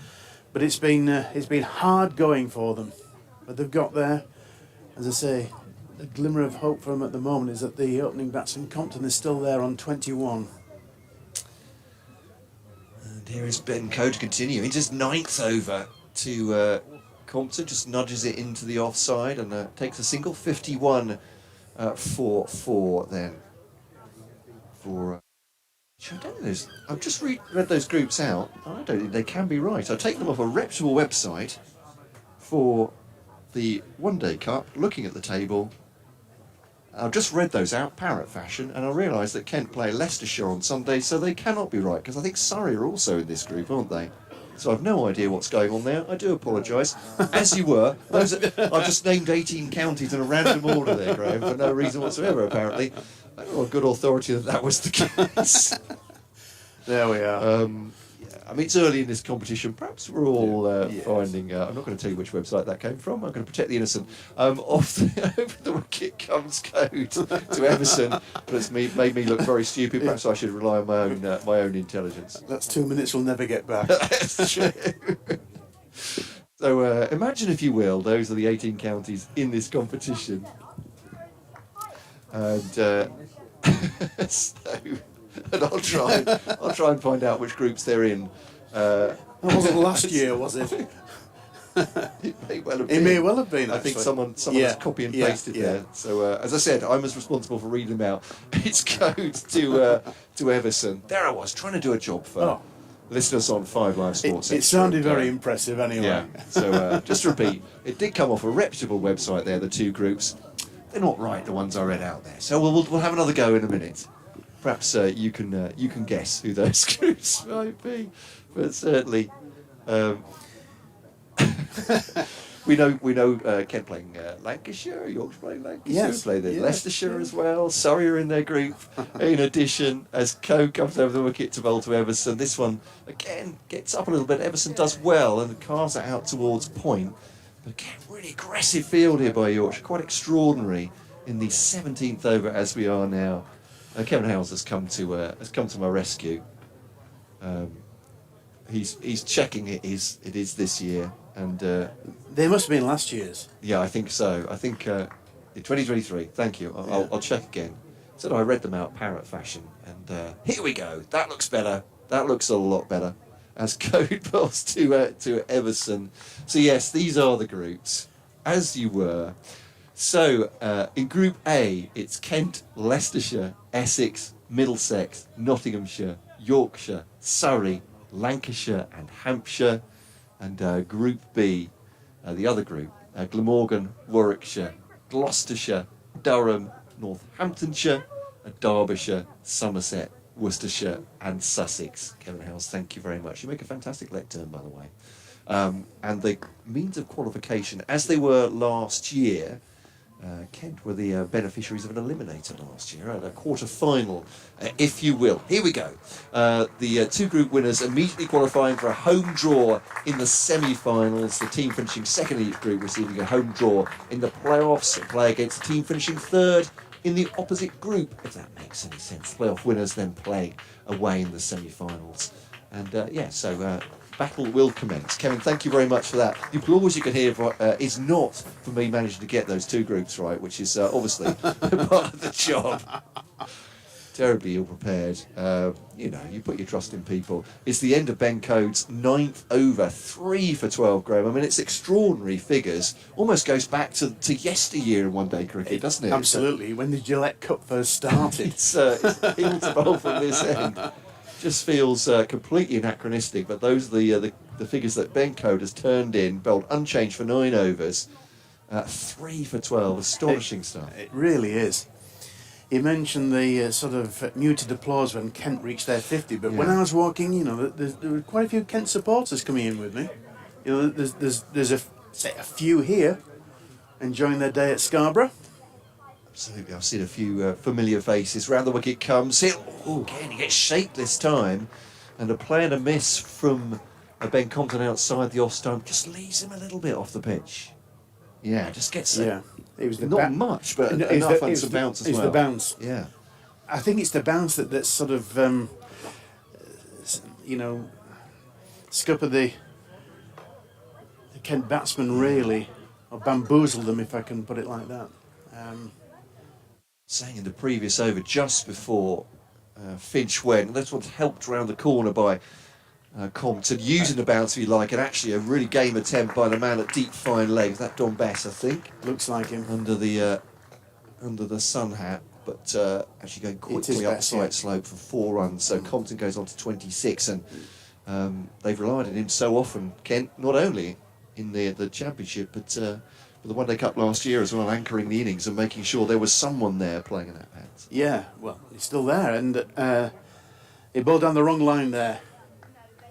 but it's been hard going for them. But they've got there, as I say. The glimmer of hope for him at the moment is that the opening batsman Compton is still there on 21. And here is Ben Coe to continue. He just 9th over to Compton, just nudges it into the offside and takes a single. 51 for 4 then. For I don't know. I've just read those groups out. I don't think they can be right. I take them off a reputable website for the One Day Cup, looking at the table. I've just read those out, parrot fashion, and I realise that Kent play Leicestershire on Sunday, so they cannot be right, because I think Surrey are also in this group, aren't they? so I've no idea what's going on there. I do apologise. As you were, I've just named 18 counties in a random order there, Graham, for no reason whatsoever, apparently. I don't know on good authority that was the case. There we are. I mean, it's early in this competition. Perhaps we're all finding... I'm not going to tell you which website that came from. I'm going to protect the innocent. Off the wicket comes code to Everson, but it's made me look very stupid. Perhaps I should rely on my own intelligence. That's 2 minutes we'll never get back. That's true. So imagine, if you will, those are the 18 counties in this competition. And and I'll try and find out which groups they're in. That wasn't last year, was it? It may well have been. It may well have been. I think actually. someone has copy and pasted there. So as I said, I'm as responsible for reading them out. It's code to Everson. There I was trying to do a job for listeners on 5 Live Sports. It sounded very impressive anyway. Yeah. So just to repeat, it did come off a reputable website there. The 2 groups, they're not right. The ones I read out there. So we'll have another go in a minute. Perhaps you can guess who those groups might be, but certainly we know Kent playing Lancashire, Yorkshire playing Lancashire, Yes, play the yes, Leicestershire as well. Surrey are in their group. In addition, as Coe comes over the wicket to bowl to Everson, this one again gets up a little bit. Everson does well and carves it out towards point. But again, really aggressive field here by Yorkshire, quite extraordinary in the 17th over as we are now. Kevin Hales has come to my rescue. He's checking it is this year, and They must have been last year's. yeah, I think so. I think 2023. Thank you. I'll check again. So I read them out parrot fashion, and here we go. That looks better. That looks a lot better. As code bowls to Everson. So yes, these are the groups, as you were. So, in Group A, it's Kent, Leicestershire, Essex, Middlesex, Nottinghamshire, Yorkshire, Surrey, Lancashire and Hampshire. And Group B, the other group, Glamorgan, Warwickshire, Gloucestershire, Durham, Northamptonshire, Derbyshire, Somerset, Worcestershire and Sussex. Kevin Hales, thank you very much. You make a fantastic lectern, by the way. And the means of qualification, as they were last year, Kent were the beneficiaries of an eliminator last year at a quarter-final, if you will. Here we go. The 2 group winners immediately qualifying for a home draw in the semi-finals. The team finishing second in each group receiving a home draw in the playoffs. Play against the team finishing third in the opposite group, if that makes any sense. Playoff winners then playing away in the semi-finals. And so battle will commence. Kevin, thank you very much for that. The applause you can hear is not for me managing to get those 2 groups right, which is obviously part of the job. Terribly ill-prepared. You put your trust in people. It's the end of Ben Code's 9th over, 3 for 12, Graham. I mean, it's extraordinary figures. Almost goes back to yesteryear in one-day cricket, doesn't it? Absolutely. When the Gillette Cup first started. It's heel to bowl from this end. Just feels completely anachronistic, but those are the figures that Ben Code has turned in, bowled unchanged for 9 overs, 3 for 12, astonishing stuff. It really is. You mentioned the sort of muted applause when Kent reached their 50, but when I was walking, there were quite a few Kent supporters coming in with me. There's a few here enjoying their day at Scarborough. Absolutely, I've seen a few familiar faces. Round the wicket comes Hill. Oh, again, he gets shaped this time. And a play and a miss from Ben Compton outside the off stump just leaves him a little bit off the pitch. Yeah, just gets it was the not much, but enough and some bounce as well. It's the bounce. Yeah. I think it's the bounce that's sort of, scuppered the Kent batsman really, or bamboozled them, if I can put it like that. Saying in the previous over, just before Finch went, that's what's helped round the corner by Compton, using the bounce if you like, and actually a really game attempt by the man at deep fine legs, that Don Bess, I think. Looks like him. Under the sun hat, but actually going quickly up the slight slope for 4 runs, so Compton goes on to 26, and they've relied on him so often, Kent, not only in the championship, but the One Day Cup last year as well, anchoring the innings and making sure there was someone there playing in that bat. Yeah, well, he's still there, and he bowled down the wrong line there.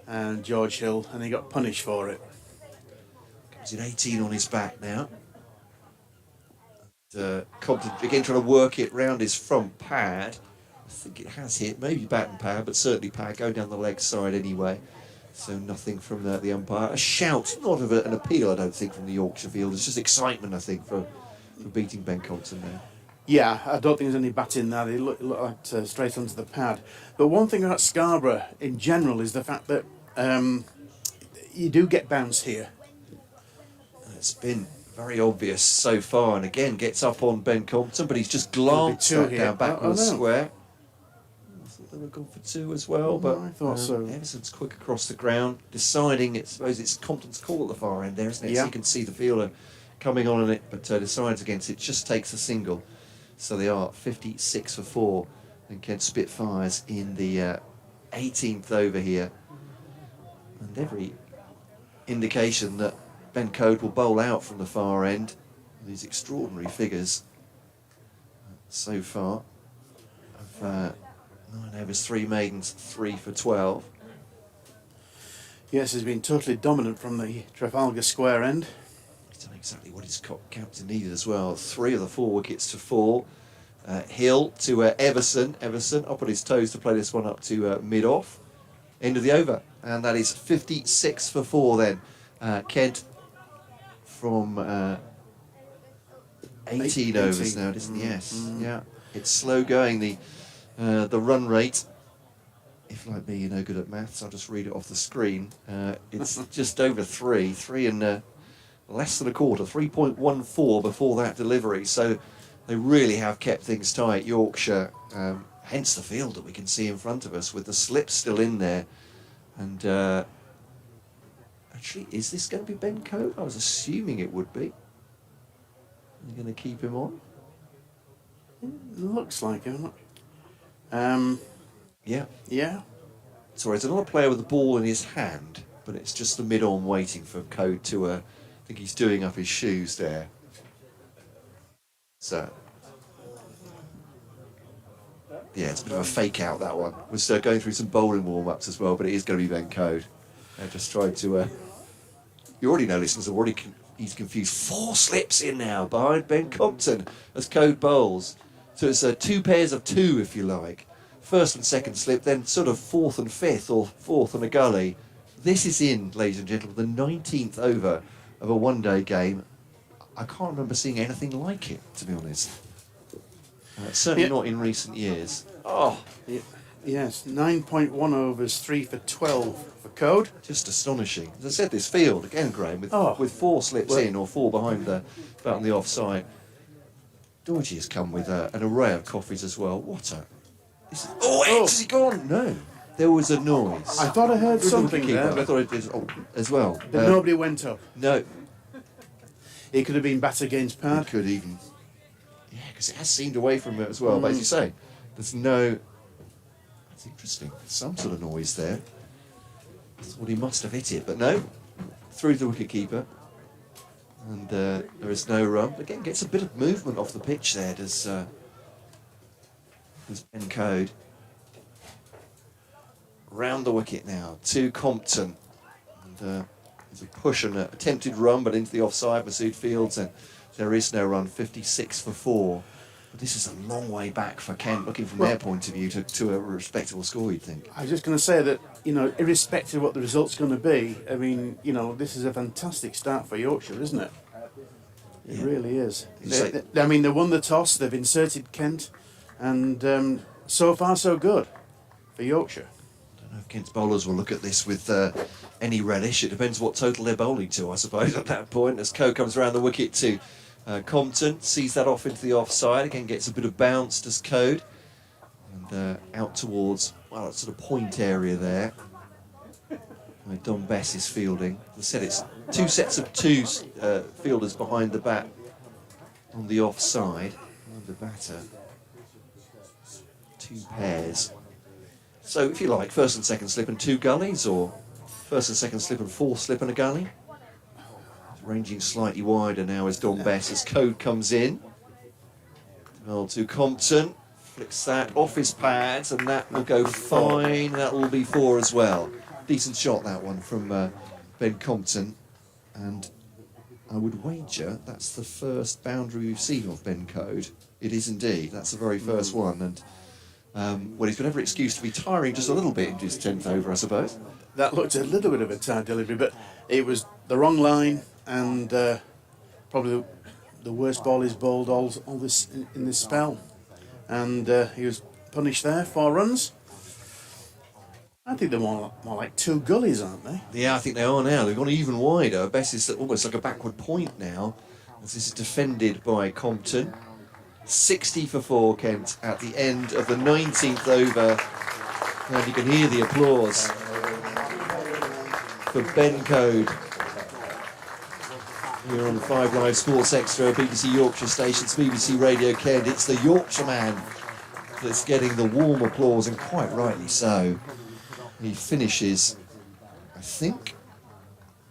and George Hill, and he got punished for it. Comes in 18 on his back now. Compton again trying to work it round his front pad. I think it has hit, maybe bat and pad, but certainly pad, going down the leg side anyway. So nothing from the umpire. A shout, not of an appeal, I don't think, from the Yorkshire field. It's just excitement, I think, for beating Ben Compton there. Yeah, I don't think there's any bat in that. It looked like straight onto the pad. But one thing about Scarborough in general is the fact that you do get bounce here. It's been very obvious so far, and again gets up on Ben Compton, but he's just glanced that down back on the square. I thought they were going for two as well, but I thought so. Everson's quick across the ground, deciding I suppose it's Compton's call at the far end there, isn't it? Yeah. So you can see the fielder coming on it, but decides against it, just takes a single. So they are 56 for 4, and Kent Spitfires in the 18th over here, and every indication that Ben Code will bowl out from the far end. These extraordinary figures so far of 9 overs, 3 maidens, 3 for 12. Yes, he's been totally dominant from the Trafalgar Square end. He's done exactly what his captain needed as well. 3 of the 4 wickets to fall. Hill to Everson. Everson up on his toes to play this one up to mid-off. End of the over. And that is 56 for 4 then. Kent from 18 overs now, isn't he? Yes. Yeah. It's slow going, the run rate. If, like me, you're no good at maths, I'll just read it off the screen. It's just over 3 and less than a quarter, 3.14 before that delivery. So they really have kept things tight, Yorkshire. Hence the field that we can see in front of us with the slip still in there. And actually, is this going to be Ben Code? I was assuming it would be. Are you going to keep him on? It looks like it. Yeah. Yeah. Sorry, it's another player with the ball in his hand, but it's just the mid-on waiting for Code to, I think he's doing up his shoes there. So, yeah, it's a bit of a fake out, that one. We're going through some bowling warm-ups as well, but it is going to be Ben Code. I just tried to, you already know, listeners, he's confused. 4 slips in now behind Ben Compton as Code bowls. So it's 2 pairs of 2, if you like. First and second slip, then sort of 4th and 5th, or 4th and a gully. This is in, ladies and gentlemen, the 19th over of a one-day game. I can't remember seeing anything like it, to be honest. Certainly not in recent years. Oh, yes, 9.1 overs, 3 for 12 for Code. just astonishing. As I said, this field, again, Graham, with 4 slips in or 4 behind the bat on the offside. Dorji has come with an array of coffees as well. What a... has he gone? No. There was a noise. I thought I heard something there, I thought it did as well. but nobody went up. No. It could have been bat against pad. It could even... Yeah, because it has seemed away from it as well. But as you say, there's no... That's interesting. There's some sort of noise there. I thought he must have hit it, but no. Through the wicketkeeper. And there is no run. Again, gets a bit of movement off the pitch there, does Ben Code. Round the wicket now to Compton. And there's a push and an attempted run, but into the offside, Masood Fields, and there is no run, 56 for 4. But this is a long way back for Kent, looking from their point of view to a respectable score, you'd think. I was just going to say that, irrespective of what the result's going to be, I mean, this is a fantastic start for Yorkshire, isn't it? It really is. They won the toss, they've inserted Kent, and so far so good for Yorkshire. I don't know if Kent's bowlers will look at this with any relish. It depends what total they're bowling to, I suppose, at that point. As Coe comes around the wicket to Compton, sees that off into the offside, again gets a bit of bounce, does Code, and out towards, that sort of point area there, where Don Bess is fielding. As I said, it's 2 sets of 2 fielders behind the bat on the offside, and the batter. 2 pairs. So, if you like, first and second slip and 2 gullies, or first and second slip and 4th slip and a gully. Ranging slightly wider now as Don Bess as Code comes in. Well, to Compton, flicks that off his pads, and that will go fine. That will be 4 as well. Decent shot, that one, from Ben Compton. And I would wager that's the first boundary we've seen of Ben Code. It is indeed. That's the very first one. And well, he's got every excuse to be tiring just a little bit in his 10th over, I suppose. That looked a little bit of a tight delivery, but it was the wrong line, and probably the worst ball he's bowled all this in this spell. And he was punished there, 4 runs. I think they're more like 2 gullies, aren't they? Yeah, I think they are now. They've gone even wider. Bess is almost like a backward point now, as this is defended by Compton. 60 for 4, Kent, at the end of the 19th over. And you can hear the applause for Ben Code. Here on 5 Live Sports Extra, BBC Yorkshire stations, BBC Radio Kent. It's the Yorkshire man that's getting the warm applause, and quite rightly so. He finishes, I think,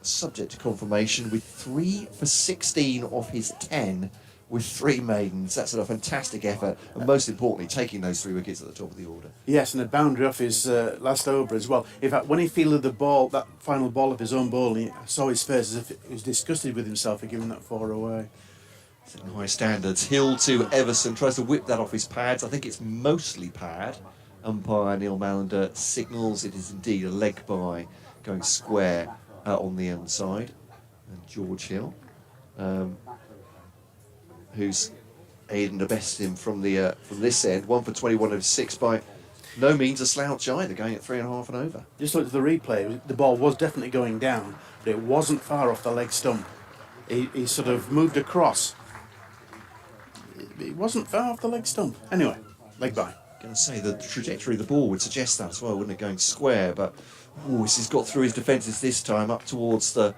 subject to confirmation, with 3 for 16 off his 10 with 3 maidens. That's a fantastic effort, and most importantly, taking those 3 wickets at the top of the order. Yes, and a boundary off his last over as well. In fact, when he fielded the ball, that final ball of his own ball, I saw his face as if he was disgusted with himself for giving that 4 away. Setting high standards. Hill to Everson, tries to whip that off his pads. I think it's mostly pad. Umpire Neil Mallender signals it is indeed a leg bye going square on the inside. And George Hill, who's aided and abetted him from this end, 1 for 21 of 6 by no means a slouch either, going at 3.5 and over. Just looked at the replay, the ball was definitely going down, but it wasn't far off the leg stump. He sort of moved across. It wasn't far off the leg stump. Anyway, leg bye. Going to say the trajectory of the ball would suggest that as well, wouldn't it, going square? But this has got through his defences this time, up towards the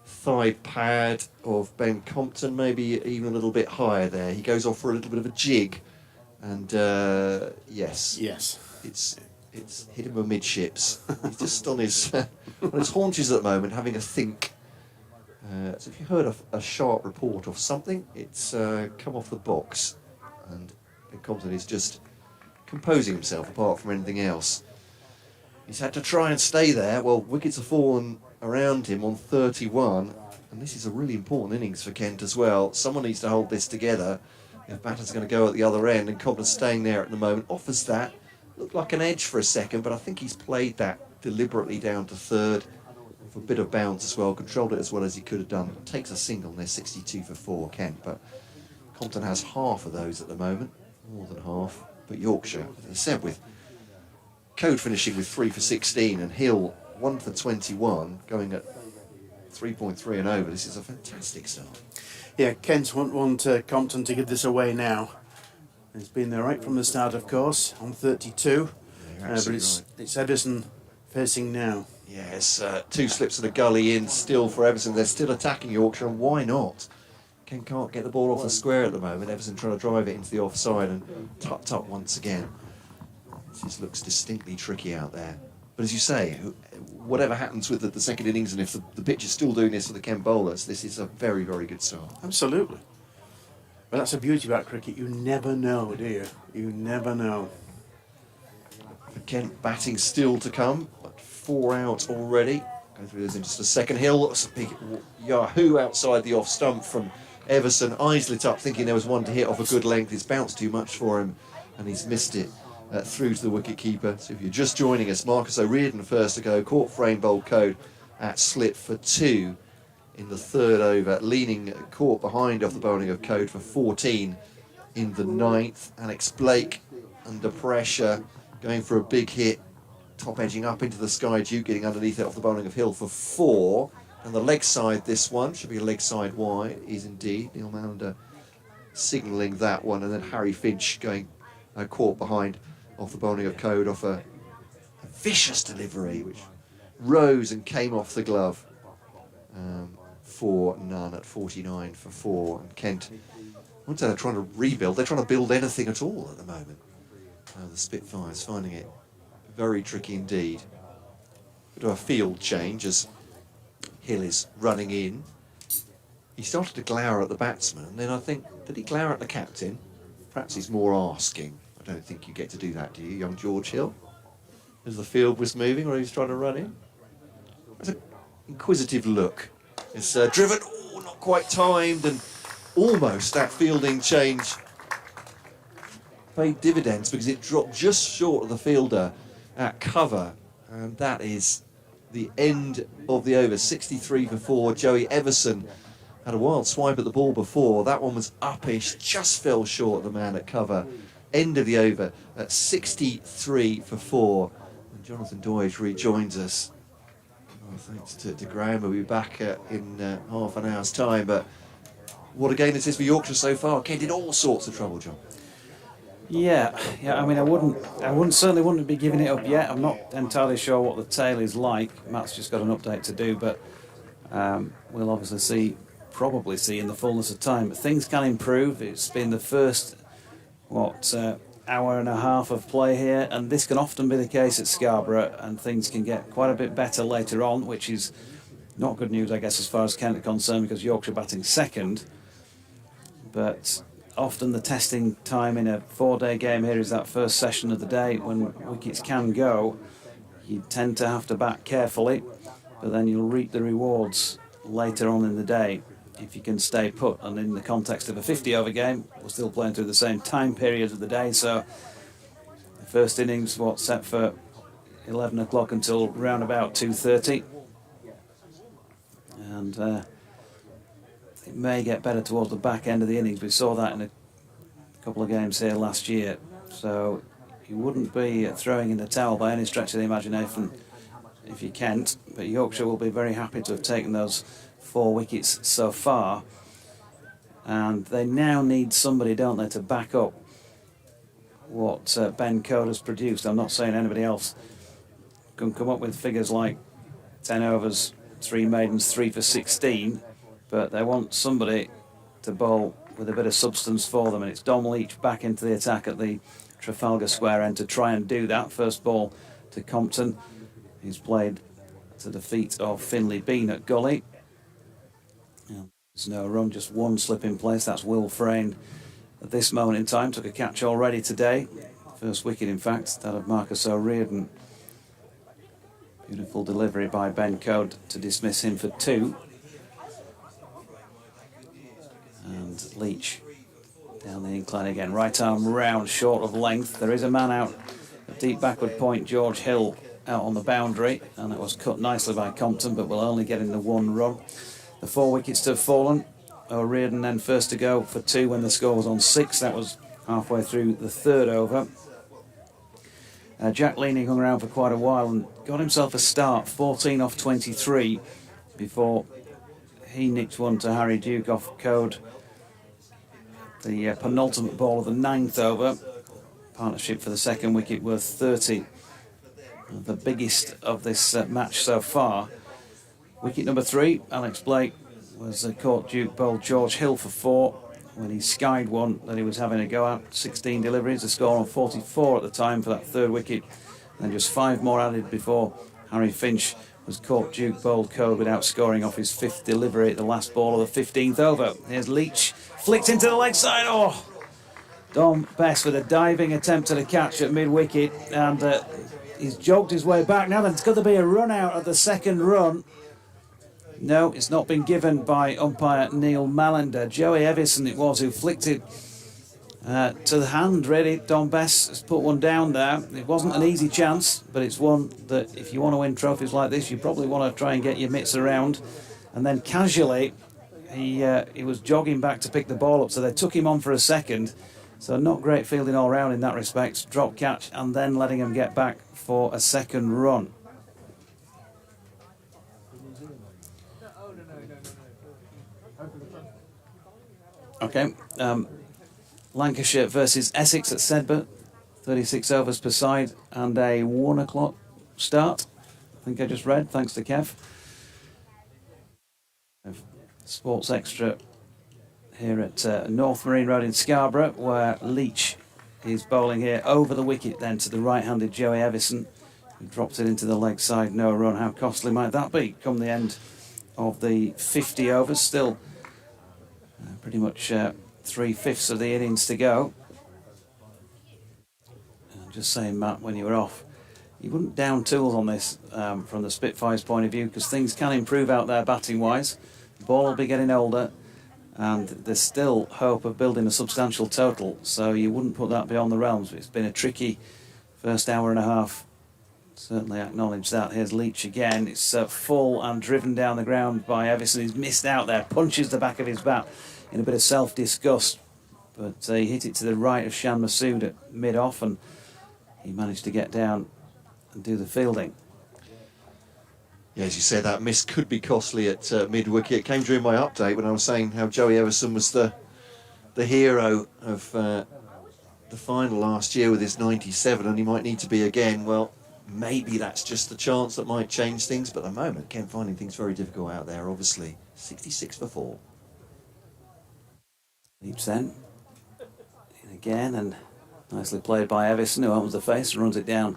thigh pad of Ben Compton, maybe even a little bit higher there. He goes off for a little bit of a jig, and yes, it's hit him amidships. He's just on his haunches at the moment, having a think. So if you heard a sharp report of something, it's come off the box, and Ben Compton is just composing himself apart from anything else. He's had to try and stay there. Well, wickets have fallen around him on 31, and this is a really important innings for Kent as well. Someone needs to hold this together if batter's going to go at the other end, and Compton's staying there at the moment. Offers that. Looked like an edge for a second, but I think he's played that deliberately down to third for a bit of bounce as well. Controlled it as well as he could have done. Takes a single, and there's 62 for 4, Kent, but Compton has half of those at the moment, more than half. But Yorkshire, as I said, with Code finishing with 3 for 16 and Hill 1 for 21, going at 3.3 and over. This is a fantastic start. Yeah, Kent won't want Compton to give this away now. He's been there right from the start, of course, on 32. Yeah, But it's Everson facing now. Yes, 2 slips and a gully in still for Everson. They're still attacking Yorkshire, and why not? Kent can't get the ball off the square at the moment. Everson trying to drive it into the offside, and tut once again. This looks distinctly tricky out there. But as you say, whatever happens with the second innings, and if the pitch is still doing this for the Kent bowlers, this is a very, very good start. Absolutely. But that's the beauty about cricket. You never know, do you? You never know. For Kent, batting still to come, but 4 out already. Go through this in just a second. Hill, a big yahoo outside the off stump from Everson. Eyes lit up, thinking there was one to hit off a good length. It's bounced too much for him, and he's missed it through to the wicket keeper. So if you're just joining us, Marcus O'Riordan first to go. Caught frame bowled Code at slip for 2 in the 3rd over. Leaning caught behind off the bowling of Code for 14 in the 9th. Alex Blake under pressure, going for a big hit. Top edging up into the sky. Duke getting underneath it off the bowling of Hill for 4. And the leg side, this one, should be a leg side wide, is indeed. Neil Mallender signalling that one. And then Harry Finch going caught behind off the bowling of Code off a vicious delivery, which rose and came off the glove for none at 49 for 4. And Kent, I wouldn't say they're trying to rebuild, they're trying to build anything at all at the moment. The Spitfires finding it very tricky indeed. Bit of a field change as Hill is running in. He started to glower at the batsman, and then I think, did he glower at the captain? Perhaps he's more asking. I don't think you get to do that, do you, young George Hill? as the field was moving, or he was trying to run in. That's an inquisitive look. It's driven, not quite timed, and almost that fielding change paid dividends because it dropped just short of the fielder at cover, and that is the end of the over. 63 for 4. Joey Everson had a wild swipe at the ball before. That one was uppish, just fell short of the man at cover. End of the over at 63 for 4. And Jonathan Doidge rejoins us. Oh, thanks to Graham. We'll be back in half an hour's time. But what a game this is for Yorkshire so far. Kent in all sorts of trouble, John. Yeah. I mean, I certainly wouldn't be giving it up yet. I'm not entirely sure what the tail is like. Matt's just got an update to do, but we'll obviously probably see in the fullness of time. But things can improve. It's been the first, hour and a half of play here, and this can often be the case at Scarborough, and things can get quite a bit better later on, which is not good news, I guess, as far as Kent are concerned, because Yorkshire batting second. But often the testing time in a 4-day game here is that first session of the day when wickets can go. You tend to have to bat carefully, but then you'll reap the rewards later on in the day if you can stay put. And in the context of a 50-over game, we're still playing through the same time periods of the day, so the first innings set for 11 o'clock until round about 2:30, and it may get better towards the back end of the innings. We saw that in a couple of games here last year, so you wouldn't be throwing in the towel by any stretch of the imagination if you can't, but Yorkshire will be very happy to have taken those 4 wickets so far, and they now need somebody, don't they, to back up what Ben Coad has produced. I'm not saying anybody else can come up with figures like 10 overs, 3 maidens, 3 for 16, but they want somebody to bowl with a bit of substance for them, and it's Dom Leach back into the attack at the Trafalgar Square end to try and do that. First ball to Compton. He's played to the feet of Finlay Bean at Gully. There's no run, just one slip in place. That's Will Frayne at this moment in time. Took a catch already today. First wicket, in fact, that of Marcus O'Riordan. Beautiful delivery by Ben Coad to dismiss him for 2. And Leach down the incline again. Right arm round, short of length. There is a man out at deep backward point, George Hill, out on the boundary, and it was cut nicely by Compton, but will only get in the 1 run. The 4 wickets to have fallen. O'Riordan then first to go for 2 when the score was on 6. That was halfway through the 3rd over. Jack Leaning hung around for quite a while and got himself a start, 14 off 23, before he nicked one to Harry Duke off Coad. The penultimate ball of the 9th over. Partnership for the 2nd wicket worth 30. The biggest of this match so far. Wicket number 3, Alex Blake was caught Duke bowled George Hill for 4 when he skied one that he was having a go at. 16 deliveries, the score on 44 at the time for that 3rd wicket, and just 5 more added before Harry Finch was caught Duke bowled Coad without scoring off his 5th delivery at the last ball of the 15th over. Here's Leach, flicked into the leg side. Oh, Dom Bess with a diving attempt at a catch at mid-wicket, and he's jogged his way back. Now there's got to be a run out at the 2nd run. No, it's not been given by umpire Neil Mallender. Joey Everson it was who flicked it to the hand, really. Dom Bess has put one down there. It wasn't an easy chance, but it's one that if you want to win trophies like this, you probably want to try and get your mitts around. And then casually, he was jogging back to pick the ball up, so they took him on for a second. So not great fielding all round in that respect. Drop catch and then letting him get back for a 2nd run. Okay, Lancashire versus Essex at Sedbergh, 36 overs per side and a 1 o'clock start. I think I just read, thanks to Kev. Sports Extra here at North Marine Road in Scarborough, where Leach is bowling here over the wicket then to the right-handed Joey Everson, who dropped it into the leg side, no run. How costly might that be come the end of the 50 overs? Still pretty much 3/5 of the innings to go. And just saying, Matt, when you were off, you wouldn't down tools on this from the Spitfires' point of view, because things can improve out there batting-wise. The ball will be getting older, and there's still hope of building a substantial total, so you wouldn't put that beyond the realms. It's been a tricky first hour and a half. Certainly acknowledge that. Here's Leach again. It's full and driven down the ground by Everson. He's missed out there, punches the back of his bat in a bit of self-disgust, but he hit it to the right of Shan Masood at mid-off, and he managed to get down and do the fielding. Yeah, as you say, that miss could be costly at mid-wicket. It came during my update when I was saying how Joey Everson was the hero of the final last year with his 97, and he might need to be again. Well, maybe that's just the chance that might change things, but at the moment, Kent finding things very difficult out there, obviously. 66 for 4. Leach then. In again, and nicely played by Everson, who opens the face and runs it down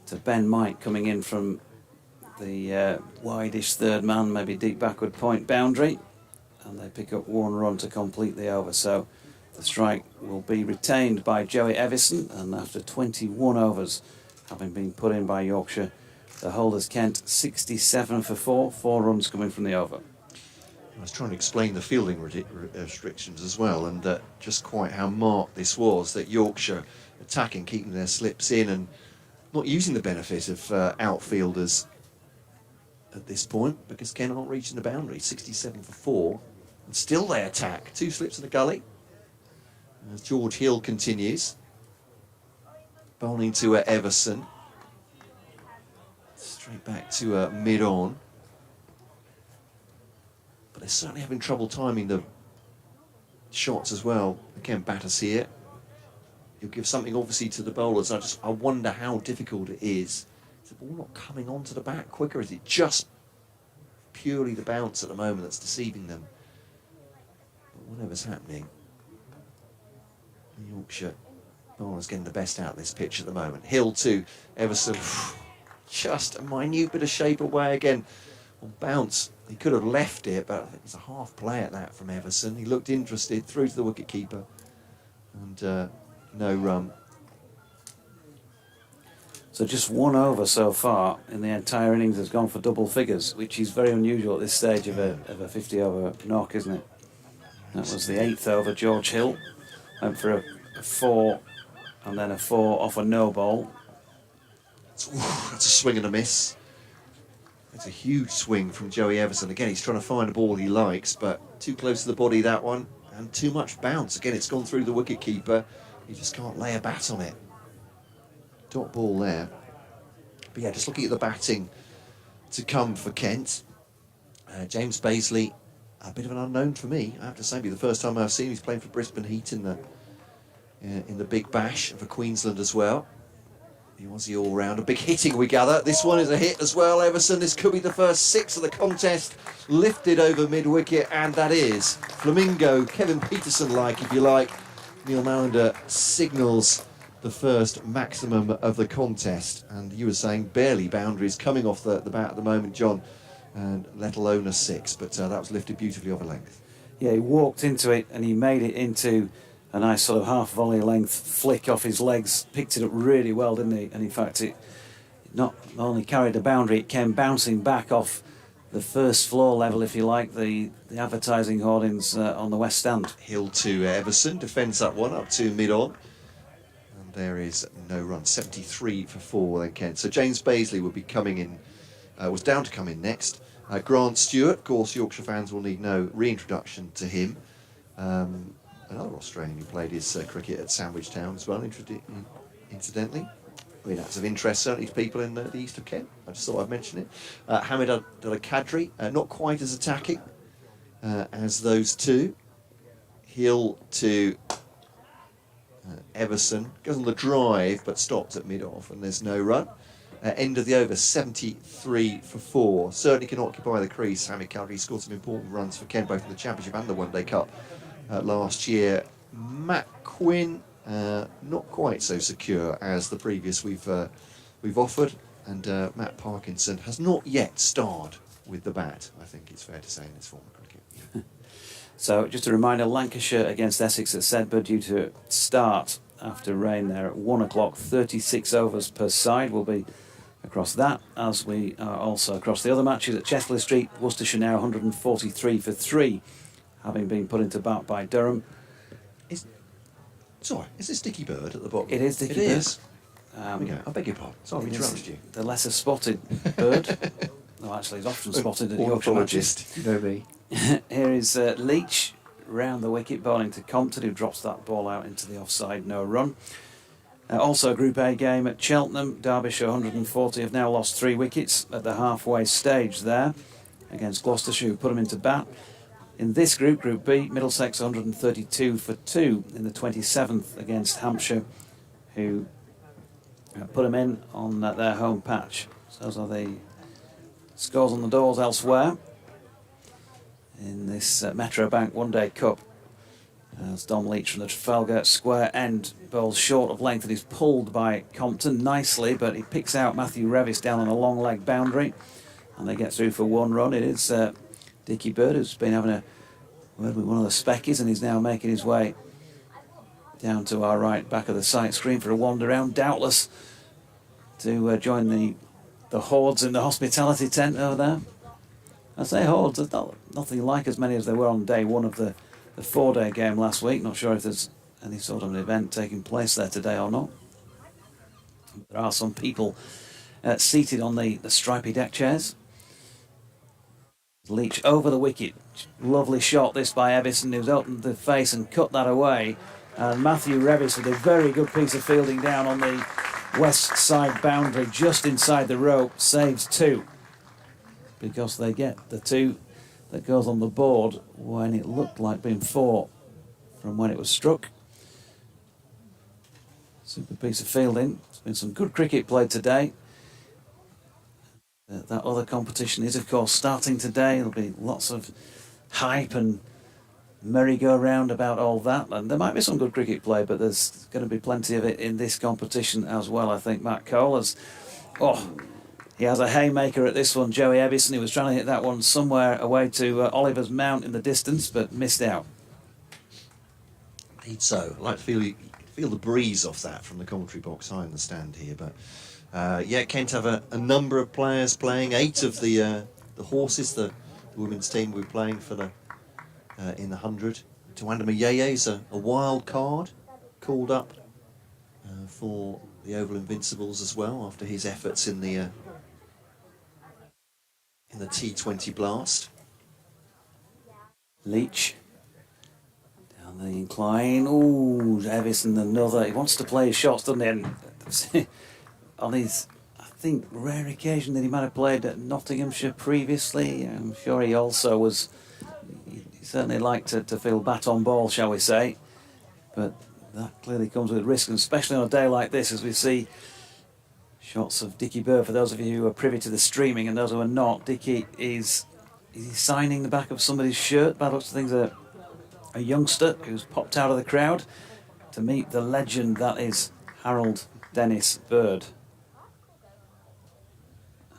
to Ben Mike, coming in from the wide-ish third man, maybe deep backward point boundary, and they pick up one run to complete the over. So the strike will be retained by Joey Everson, and after 21 overs having been put in by Yorkshire, the holders Kent 67 for 4, 4 runs coming from the over. I was trying to explain the fielding restrictions as well, and just quite how marked this was, that Yorkshire attacking, keeping their slips in and not using the benefit of outfielders at this point, because Kent aren't reaching the boundary. 67 for 4, and still they attack. 2 slips in the gully as George Hill continues. Bowling to Everson. Straight back to mid-on. But they're certainly having trouble timing the shots as well. Again, batters here. He'll give something obviously to the bowlers. I wonder how difficult it is. Is the ball not coming onto the bat quicker? Is it just purely the bounce at the moment that's deceiving them? But whatever's happening, Yorkshire bowlers getting the best out of this pitch at the moment. Hill to Everson. Just a minute bit of shape away again. On bounce, he could have left it, but it was a half play at that from Everson. He looked interested, through to the wicket-keeper, and no run. So just 1 over so far in the entire innings has gone for double figures, which is very unusual at this stage of a 50-over knock, isn't it? That was the 8th over. George Hill went for a 4, and then a 4 off a no ball. That's a swing and a miss. It's a huge swing from Joey Everson. Again, he's trying to find a ball he likes, but too close to the body, that one, and too much bounce. Again, it's gone through the wicket-keeper. He just can't lay a bat on it. Dot ball there. But yeah, just looking at the batting to come for Kent. James Bazley, a bit of an unknown for me, I have to say. It'll be the first time I've seen him. He's playing for Brisbane Heat in the Big Bash for Queensland as well. He was the all-round. A big hitting, we gather. This one is a hit as well, Everson. This could be the first 6 of the contest. Lifted over mid-wicket, and that is Flamingo, Kevin Peterson-like, if you like. Neil Mallender signals the first maximum of the contest. And you were saying barely boundaries coming off the bat at the moment, John, and let alone a 6. But that was lifted beautifully over length. Yeah, he walked into it and he made it into a nice sort of half volley length flick off his legs. Picked it up really well, didn't he? And in fact, it not only carried the boundary, it came bouncing back off the first floor level, if you like, the advertising hoardings on the west stand. Hill to Everson, defends that one up to mid-on. And there is no run. 73 for 4 then, Kent. So James Bazley will be coming in, was down to come in next. Grant Stewart, of course, Yorkshire fans will need no reintroduction to him. Another Australian who played his cricket at Sandwich Town as well, incidentally. I mean, that's of interest certainly to people in the east of Kent. I just thought I'd mention it. Hamid Al-Qadri, not quite as attacking as those two. Hill to Everson, goes on the drive but stops at mid-off, and there's no run. End of the over, 73 for 4. Certainly can occupy the crease. Hamid Al-Qadri scored some important runs for Kent, both in the Championship and the One Day Cup last year. Matt Quinn, not quite so secure as the previous we've offered, and Matt Parkinson has not yet starred with the bat, I think it's fair to say, in this form of cricket. So just a reminder, Lancashire against Essex at Sedbergh due to start after rain there at 1 o'clock. 36 overs per side will be across that, as we are also across the other matches at Chesley Street. Worcestershire now 143 for 3, having been put into bat by Durham. Sorry, is this Dicky Bird at the bottom? It is Dicky Bird. It is. Okay, I beg your pardon. Sorry, I It is interrupted you. the lesser spotted bird. No, actually, he's often spotted at Yorkshire matches. Ornithologist, you know me. Here is Leach round the wicket, bowling to Compton, who drops that ball out into the offside, no run. Also a Group A game at Cheltenham. Derbyshire 140 have now lost 3 wickets at the halfway stage there against Gloucestershire, who put them into bat. In this group, Group B, Middlesex 132 for 2 in the 27th against Hampshire, who put them in on their home patch. So those are the scores on the doors elsewhere in this Metrobank One Day Cup. As Dom Leach from the Trafalgar Square end bowls short of length and is pulled by Compton nicely, but he picks out Matthew Revis down on a long leg boundary and they get through for 1 run. It is Dicky Bird, who's been having a word with one of the speckies, and he's now making his way down to our right back of the sight screen for a wander round, doubtless to join the hordes in the hospitality tent over there. I say hordes, there's nothing like as many as there were on day 1 of the 4-day game last week. Not sure if there's any sort of an event taking place there today or not. There are some people seated on the stripy deck chairs. Leach over the wicket. Lovely shot this by Evison, who's opened the face and cut that away. And Matthew Revis with a very good piece of fielding down on the west side boundary, just inside the rope, saves 2. Because they get the 2 that goes on the board when it looked like being 4 from when it was struck. Super piece of fielding. There's been some good cricket played today. That other competition is, of course, starting today. There'll be lots of hype and merry-go-round about all that. And there might be some good cricket played, but there's going to be plenty of it in this competition as well, I think. Matt Cole has... he has a haymaker at this one. Joey Evison, he was trying to hit that one somewhere away to Oliver's Mount in the distance, but missed out. Indeed so. I like to feel the breeze off that from the commentary box. I understand here, but Kent have a number of players playing. 8 of the horses, the women's team will be playing for the in the 100. Tawanda Mayeye a wild card called up for the Oval Invincibles as well after his efforts in the T20 Blast. Leach down the incline. Ooh, Evison another. He wants to play his shots, doesn't he? On his, I think, rare occasion that he might have played at Nottinghamshire previously. I'm sure he also was. He certainly liked to feel bat on ball, shall we say. But that clearly comes with risk, and especially on a day like this, as we see shots of Dicky Bird. For those of you who are privy to the streaming and those who are not, Dicky is he signing the back of somebody's shirt? By the looks of things, a youngster who's popped out of the crowd to meet the legend that is Harold Dennis Bird.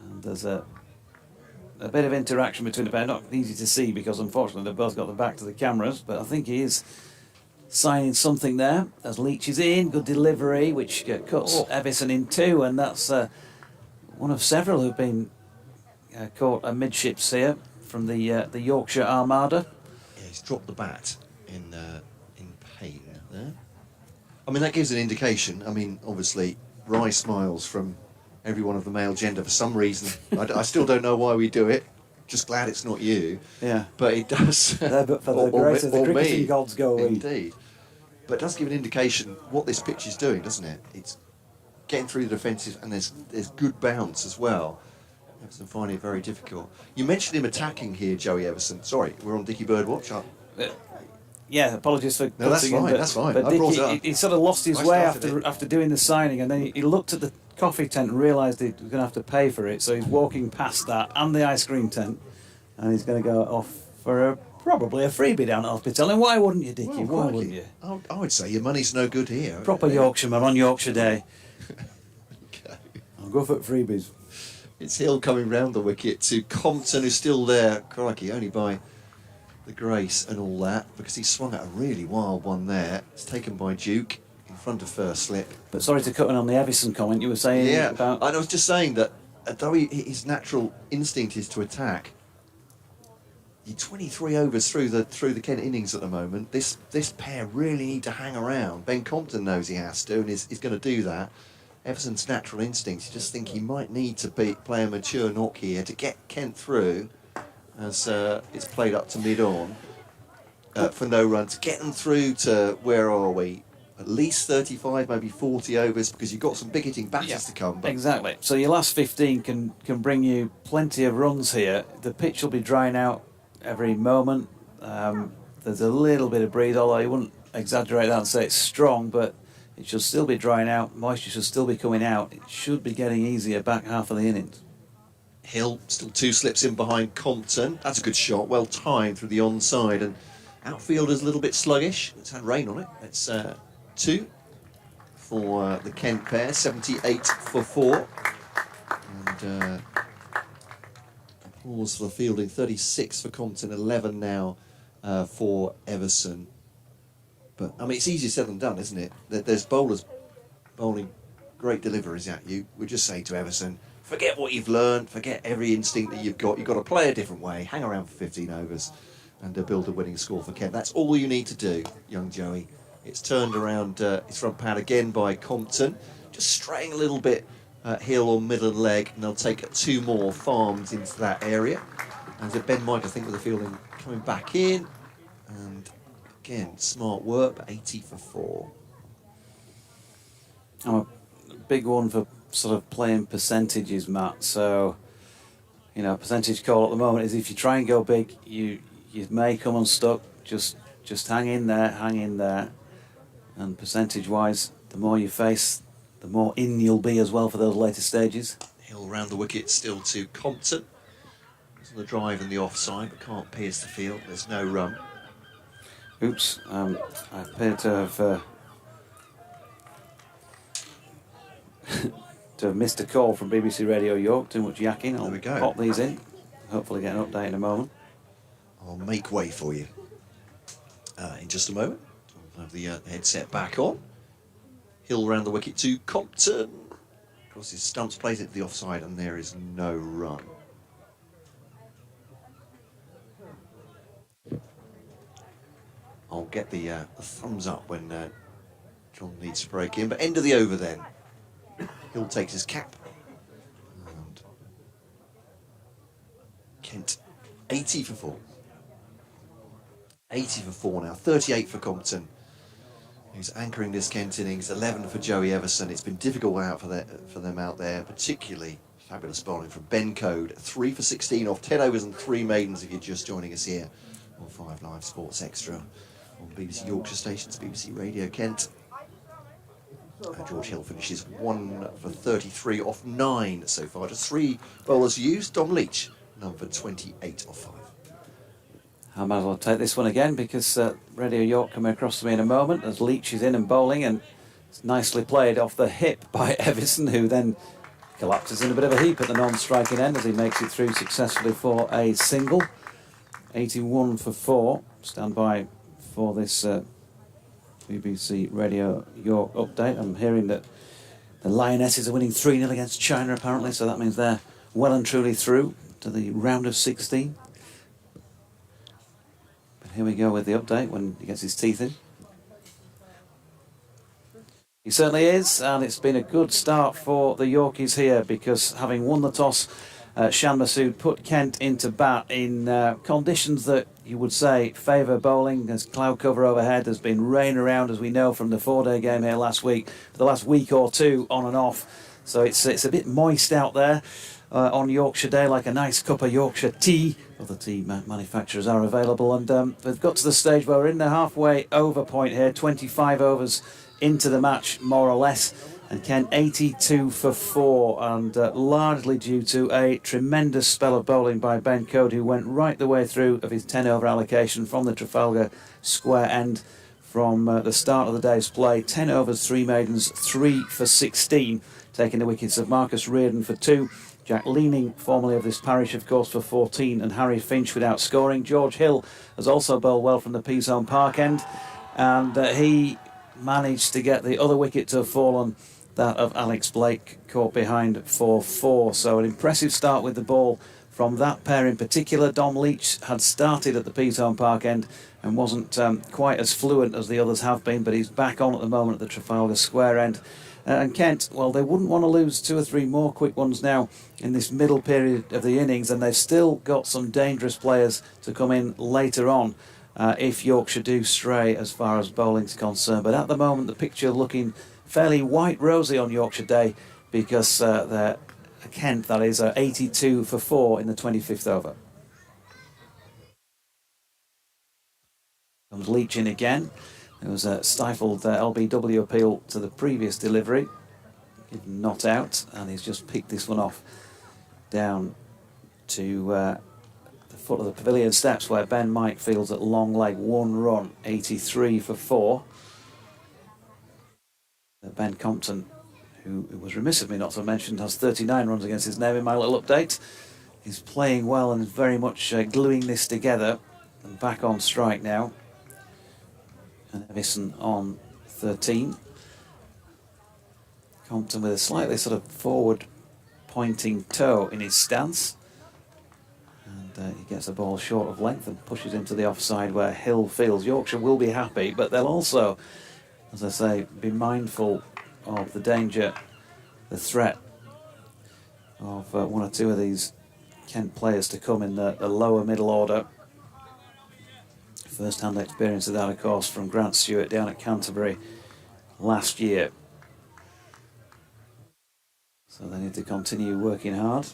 And there's a bit of interaction between the pair. Not easy to see because unfortunately they've both got the back to the cameras, but I think he is signing something there as Leach is in. Good delivery, which cuts Evison in 2, and that's one of several who've been caught amidships here from the Yorkshire Armada. Yeah, he's dropped the bat in pain there. I mean, that gives an indication. I mean, obviously, wry smiles from everyone of the male gender for some reason. I still don't know why we do it. Just glad it's not you. Yeah. But it does. But for the grace of the cricketing gods go we. Indeed. But it does give an indication what this pitch is doing, doesn't it? It's getting through the defensive, and there's good bounce as well. Everson finding it very difficult. You mentioned him attacking here, Joey Everson. Sorry, we're on Dicky Bird watch. Yeah, apologies for No, that's cutting in, fine, that's fine. But I brought it up. Dicky, he sort of lost his I way started after doing the signing, and then he looked at the coffee tent and realised he was going to have to pay for it, so he's walking past that and the ice cream tent, and he's going to go off for probably a freebie down at Hospital. And why wouldn't you, Dicky? Well, why wouldn't you? I would say your money's no good here. Proper Yorkshireman on Yorkshire Day. Okay. I'll go for freebies. It's Hill coming round the wicket to Compton, who's still there. Crikey, only by the grace and all that, because he swung at a really wild one there. It's taken by Duke. He in front of first slip. But sorry to cut in on the Evison comment you were saying Yeah, about... and I was just saying that although his natural instinct is to attack, you're 23 overs through the Kent innings at the moment. This pair really need to hang around. Ben Compton knows he has to and is going to do that. Everson's natural instinct, you just think he might need to play a mature knock here to get Kent through as it's played up to mid-on for no run. To get them through to, where are we? At least 35, maybe 40 overs, because you've got some big hitting batters to come. But exactly. So your last 15 can bring you plenty of runs here. The pitch will be drying out every moment. There's a little bit of breeze, although I wouldn't exaggerate that and say it's strong, but it should still be drying out. Moisture should still be coming out. It should be getting easier back half of the innings. Hill still 2 slips in behind Compton. That's a good shot, well timed through the onside. And outfielder's a little bit sluggish. It's had rain on it. It's 2 for the Kent pair, 78 for 4. And applause for the fielding, 36 for Compton, 11 now for Everson. But, I mean, it's easier said than done, isn't it? There's bowlers bowling great deliveries at you. We're just saying to Everson, forget what you've learned, forget every instinct that you've got. You've got to play a different way, hang around for 15 overs and build a winning score for Kent. That's all you need to do, young Joey. It's turned around his front pad again by Compton. Just straying a little bit Hill on middle leg, and they'll take 2 more farms into that area. And Ben Mike, I think, with the fielding coming back in. And again, smart work, but 80 for 4. I'm a big one for sort of playing percentages, Matt. So, you know, percentage call at the moment is if you try and go big, you may come unstuck. Just hang in there. And percentage-wise, the more you face, the more in you'll be as well for those later stages. Hill round the wicket still to Compton. He's on the drive and the offside, but can't pierce the field. There's no run. Oops, I appear to have missed a call from BBC Radio York. Too much yakking. There we go. Pop these in. Hopefully get an update in a moment. I'll make way for you in just a moment. I'll have the headset back on. Hill round the wicket to Compton. Of course, his stumps plays it to the offside, and there is no run. I'll get the thumbs up when John needs to break in. But end of the over then. Hill takes his cap. And Kent, 80 for 4. 80 for 4 now. 38 for Compton, who's anchoring this Kent innings. 11 for Joey Everson. It's been difficult out for them out there, particularly fabulous bowling from Ben Code. 3 for 16 off 10 overs and 3 maidens if you're just joining us here on 5 Live Sports Extra on BBC Yorkshire stations, BBC Radio Kent. George Hill finishes 1 for 33 off 9 so far. Just 3 bowlers used. Dom Leach, number 28 off 5. I might as well take this one again because Radio York coming across to me in a moment as Leach is in and bowling, and it's nicely played off the hip by Everson, who then collapses in a bit of a heap at the non-striking end as he makes it through successfully for a single. 81 for 4. Stand by for this BBC Radio York update. I'm hearing that the Lionesses are winning 3-0 against China apparently, so that means they're well and truly through to the round of 16. But here we go with the update when he gets his teeth in. He certainly is, and it's been a good start for the Yorkies here because having won the toss, Shan Masood put Kent into bat in conditions that you would say favour bowling. There's cloud cover overhead, there's been rain around, as we know from the 4-day game here last week, for the last week or two on and off. So it's a bit moist out there on Yorkshire Day, like a nice cup of Yorkshire tea. Other tea manufacturers are available, and they've got to the stage where we're in the halfway over point here, 25 overs into the match, more or less, and Kent 82 for 4, and largely due to a tremendous spell of bowling by Ben Code, who went right the way through of his 10 over allocation from the Trafalgar Square end from the start of the day's play. 10 overs, 3 maidens, 3 for 16, taking the wickets of Marcus Reardon for 2, Jack Leaning, formerly of this parish, of course, for 14, and Harry Finch without scoring. George Hill has also bowled well from the Peasholm Park end, and he managed to get the other wicket to have fallen, that of Alex Blake, caught behind for 4. So an impressive start with the ball from that pair in particular. Dom Leach had started at the Peatone Park end and wasn't quite as fluent as the others have been, but he's back on at the moment at the Trafalgar Square end. And Kent, well, they wouldn't want to lose 2 or 3 more quick ones now in this middle period of the innings, and they've still got some dangerous players to come in later on if Yorkshire do stray as far as bowling's concerned. But at the moment, the picture looking fairly white rosy on Yorkshire Day, because they're Kent, that is, 82 for 4 in the 25th over. Comes Leach in again. There was a stifled LBW appeal to the previous delivery, not out, and he's just picked this one off down to the foot of the pavilion steps, where Ben Mike fields at long leg. 1 run, 83 for 4. Ben Compton, who it was remiss of me not to have mentioned, has 39 runs against his name in my little update. He's playing well and is very much gluing this together, and back on strike now. And Evison on 13. Compton with a slightly sort of forward pointing toe in his stance, and he gets the ball short of length and pushes into the offside where Hill fields. Yorkshire will be happy, but they'll also, as I say, be mindful of the danger, the threat of 1 or 2 of these Kent players to come in the lower middle order. First-hand experience of that, of course, from Grant Stewart down at Canterbury last year. So they need to continue working hard.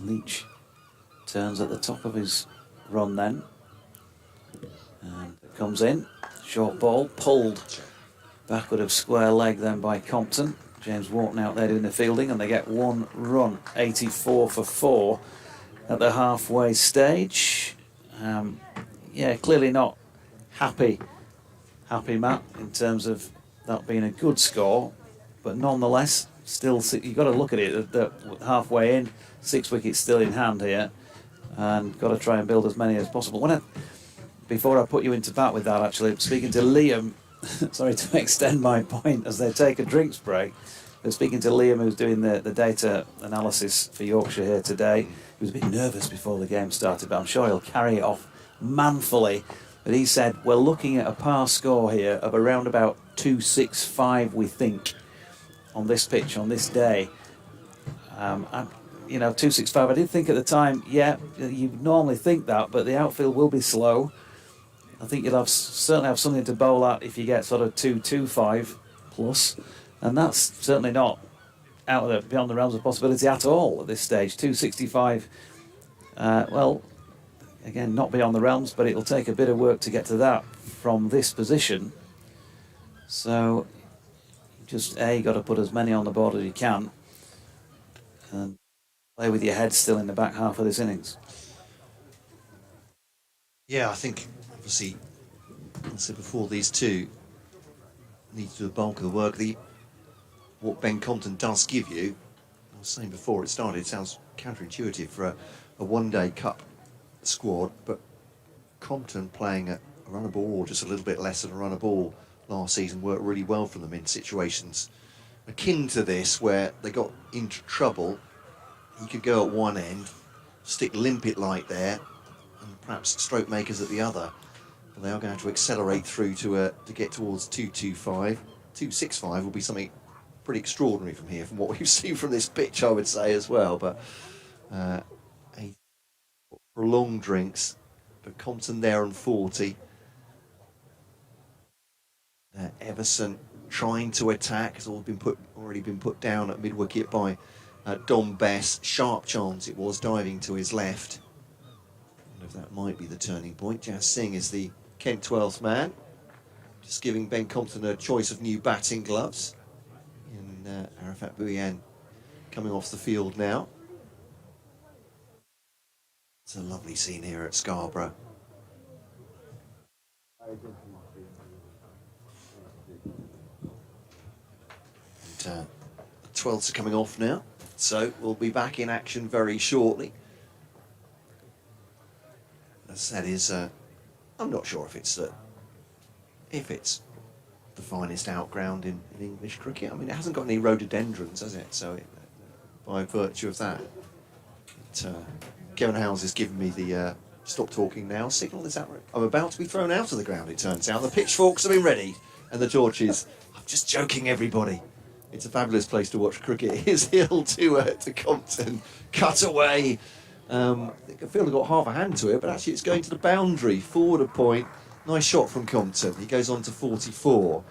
Leach turns at the top of his run then, and it comes in. Short ball pulled backward of square leg then by Compton. James Wharton out there doing the fielding, and they get 1 run, 84 for 4 at the halfway stage. Yeah, clearly not happy Matt, in terms of that being a good score, but nonetheless, still you've got to look at it that halfway in, 6 wickets still in hand here, and got to try and build as many as possible. Before I put you into bat with that, actually, speaking to Liam, sorry to extend my point as they take a drinks break, but speaking to Liam, who's doing the data analysis for Yorkshire here today, he was a bit nervous before the game started, but I'm sure he'll carry it off manfully. But he said, we're looking at a par score here of around about 265, we think, on this pitch, on this day. 265, I did think at the time, yeah, you normally think that, but the outfield will be slow. I think you'll certainly have something to bowl at if you get sort of 225 plus, and that's certainly not beyond the realms of possibility at all at this stage. 265, well, again, not beyond the realms, but it'll take a bit of work to get to that from this position. So, just got to put as many on the board as you can, and play with your head still in the back half of this innings. Yeah, I think, obviously, as I said before, these two need to do the bulk of the work. What Ben Compton does give you, I was saying before it started, it sounds counterintuitive for a one-day cup squad, but Compton playing a run a ball, or just a little bit less than a run a ball last season, worked really well for them in situations akin to this, where they got into trouble. He could go at one end, stick limpet light there, and perhaps stroke makers at the other. But they are going to have to accelerate through to get towards 225. 265 will be something pretty extraordinary from here, from what we've seen from this pitch, I would say, as well. But prolonged drinks, but Compton there on 40. Everson trying to attack, has already been put down at mid-wicket by Dom Bess. Sharp chance it was, diving to his left. I wonder if that might be the turning point. Jas Singh is the Kent 12th man, just giving Ben Compton a choice of new batting gloves. And Arafat Bhuiyan coming off the field now. It's a lovely scene here at Scarborough. And the 12s are coming off now, so we'll be back in action very shortly. said, is I'm not sure if it's the finest outground in English cricket. I mean, it hasn't got any rhododendrons, has it? So, by virtue of that, Kevin Howells has given me the stop talking now signal. Is that right? I'm about to be thrown out of the ground, it turns out. The pitchforks have been ready, and the torches. I'm just joking, everybody. It's a fabulous place to watch cricket. Here's Hill to Compton. Cut away. I feel they've got half a hand to it, but actually it's going to the boundary. Forward a point. Nice shot from Compton. He goes on to 44.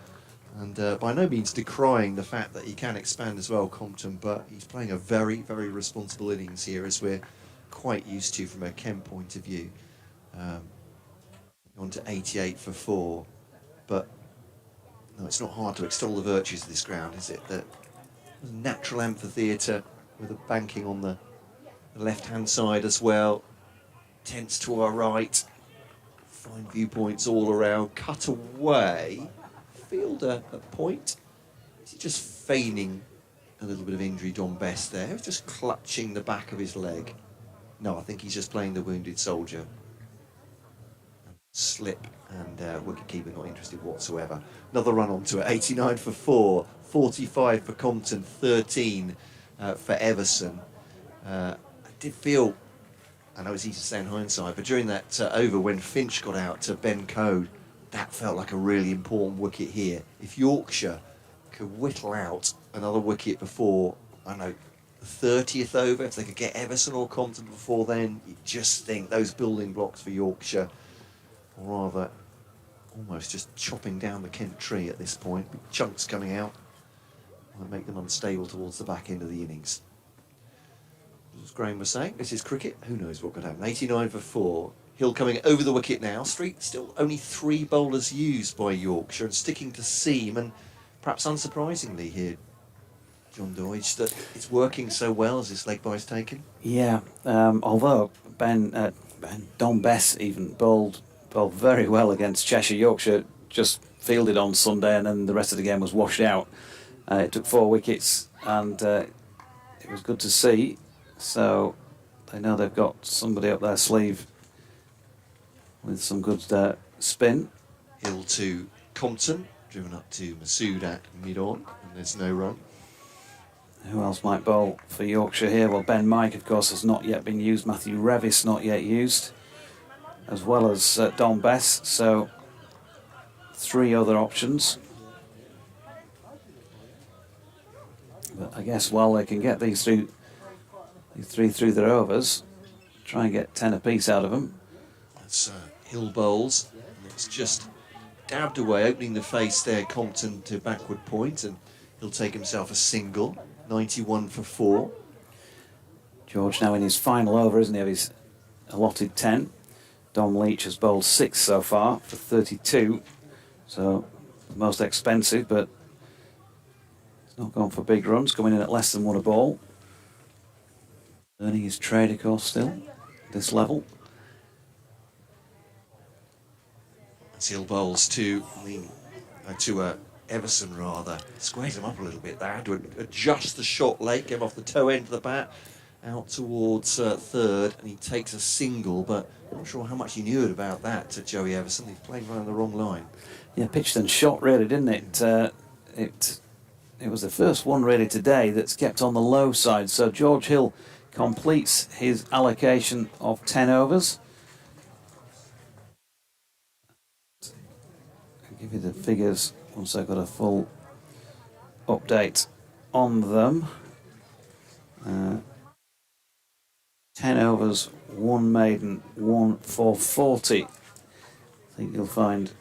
And by no means decrying the fact that he can expand as well, Compton, but he's playing a very, very responsible innings here, as we're quite used to from a Kent point of view. On to 88 for 4. But no, it's not hard to extol the virtues of this ground, is it? That natural amphitheatre with a banking on the left-hand side as well. Tents to our right. Fine viewpoints all around. Cut away. Fielder at point. Is he just feigning a little bit of injury, John Best there? He's just clutching the back of his leg. No, I think he's just playing the wounded soldier. Slip, and wicketkeeper not interested whatsoever. Another run on to it. 89 for 4. 45 for Compton. 13 for Everson. I did feel, I know it's easy to say in hindsight, but during that over when Finch got out to Ben Code, that felt like a really important wicket here. If Yorkshire could whittle out another wicket before, I don't know, the 30th over, if they could get Everson or Compton before then, you just think those building blocks for Yorkshire, or rather almost just chopping down the Kent tree at this point. Big chunks coming out might make them unstable towards the back end of the innings. As Graham was saying, this is cricket. Who knows what could happen? 89 for 4. Hill coming over the wicket now. Street still only 3 bowlers used by Yorkshire and sticking to seam, and perhaps unsurprisingly here, John Deutsch, that it's working so well as this leg bye's taken. Yeah, although Don Bess even bowled very well against Cheshire. Yorkshire just fielded on Sunday, and then the rest of the game was washed out. It took 4 wickets, and it was good to see. So they know they've got somebody up their sleeve with some good spin. Hill to Compton, driven up to Masood at mid-on, and there's no run. Who else might bowl for Yorkshire here? Well, Ben Mike, of course, has not yet been used. Matthew Revis not yet used, as well as Don Bess. So 3 other options. But I guess while they can get these 3 through their overs, try and get 10 apiece out of them. That's Hill bowls, and it's just dabbed away, opening the face there, Compton to backward point, and he'll take himself a single. 91 for 4. George now in his final over, isn't he, of his allotted 10. Dom Leach has bowled 6 so far for 32, so the most expensive, but it's not gone for big runs, coming in at less than 1 a ball. Earning his trade, of course, still at this level. Hill bowls to Everson rather. Squares him up a little bit there. Had to adjust the shot leg, came off the toe end of the bat, out towards third, and he takes a single, but I'm not sure how much he knew about that to Joey Everson. He's playing right on the wrong line. Yeah, pitched and shot really, didn't it? It was the first one really today that's kept on the low side, so George Hill completes his allocation of 10 overs. I'll give you the figures once I've got a full update on them. 10 overs, 1 maiden, 1 for 40. I think you'll find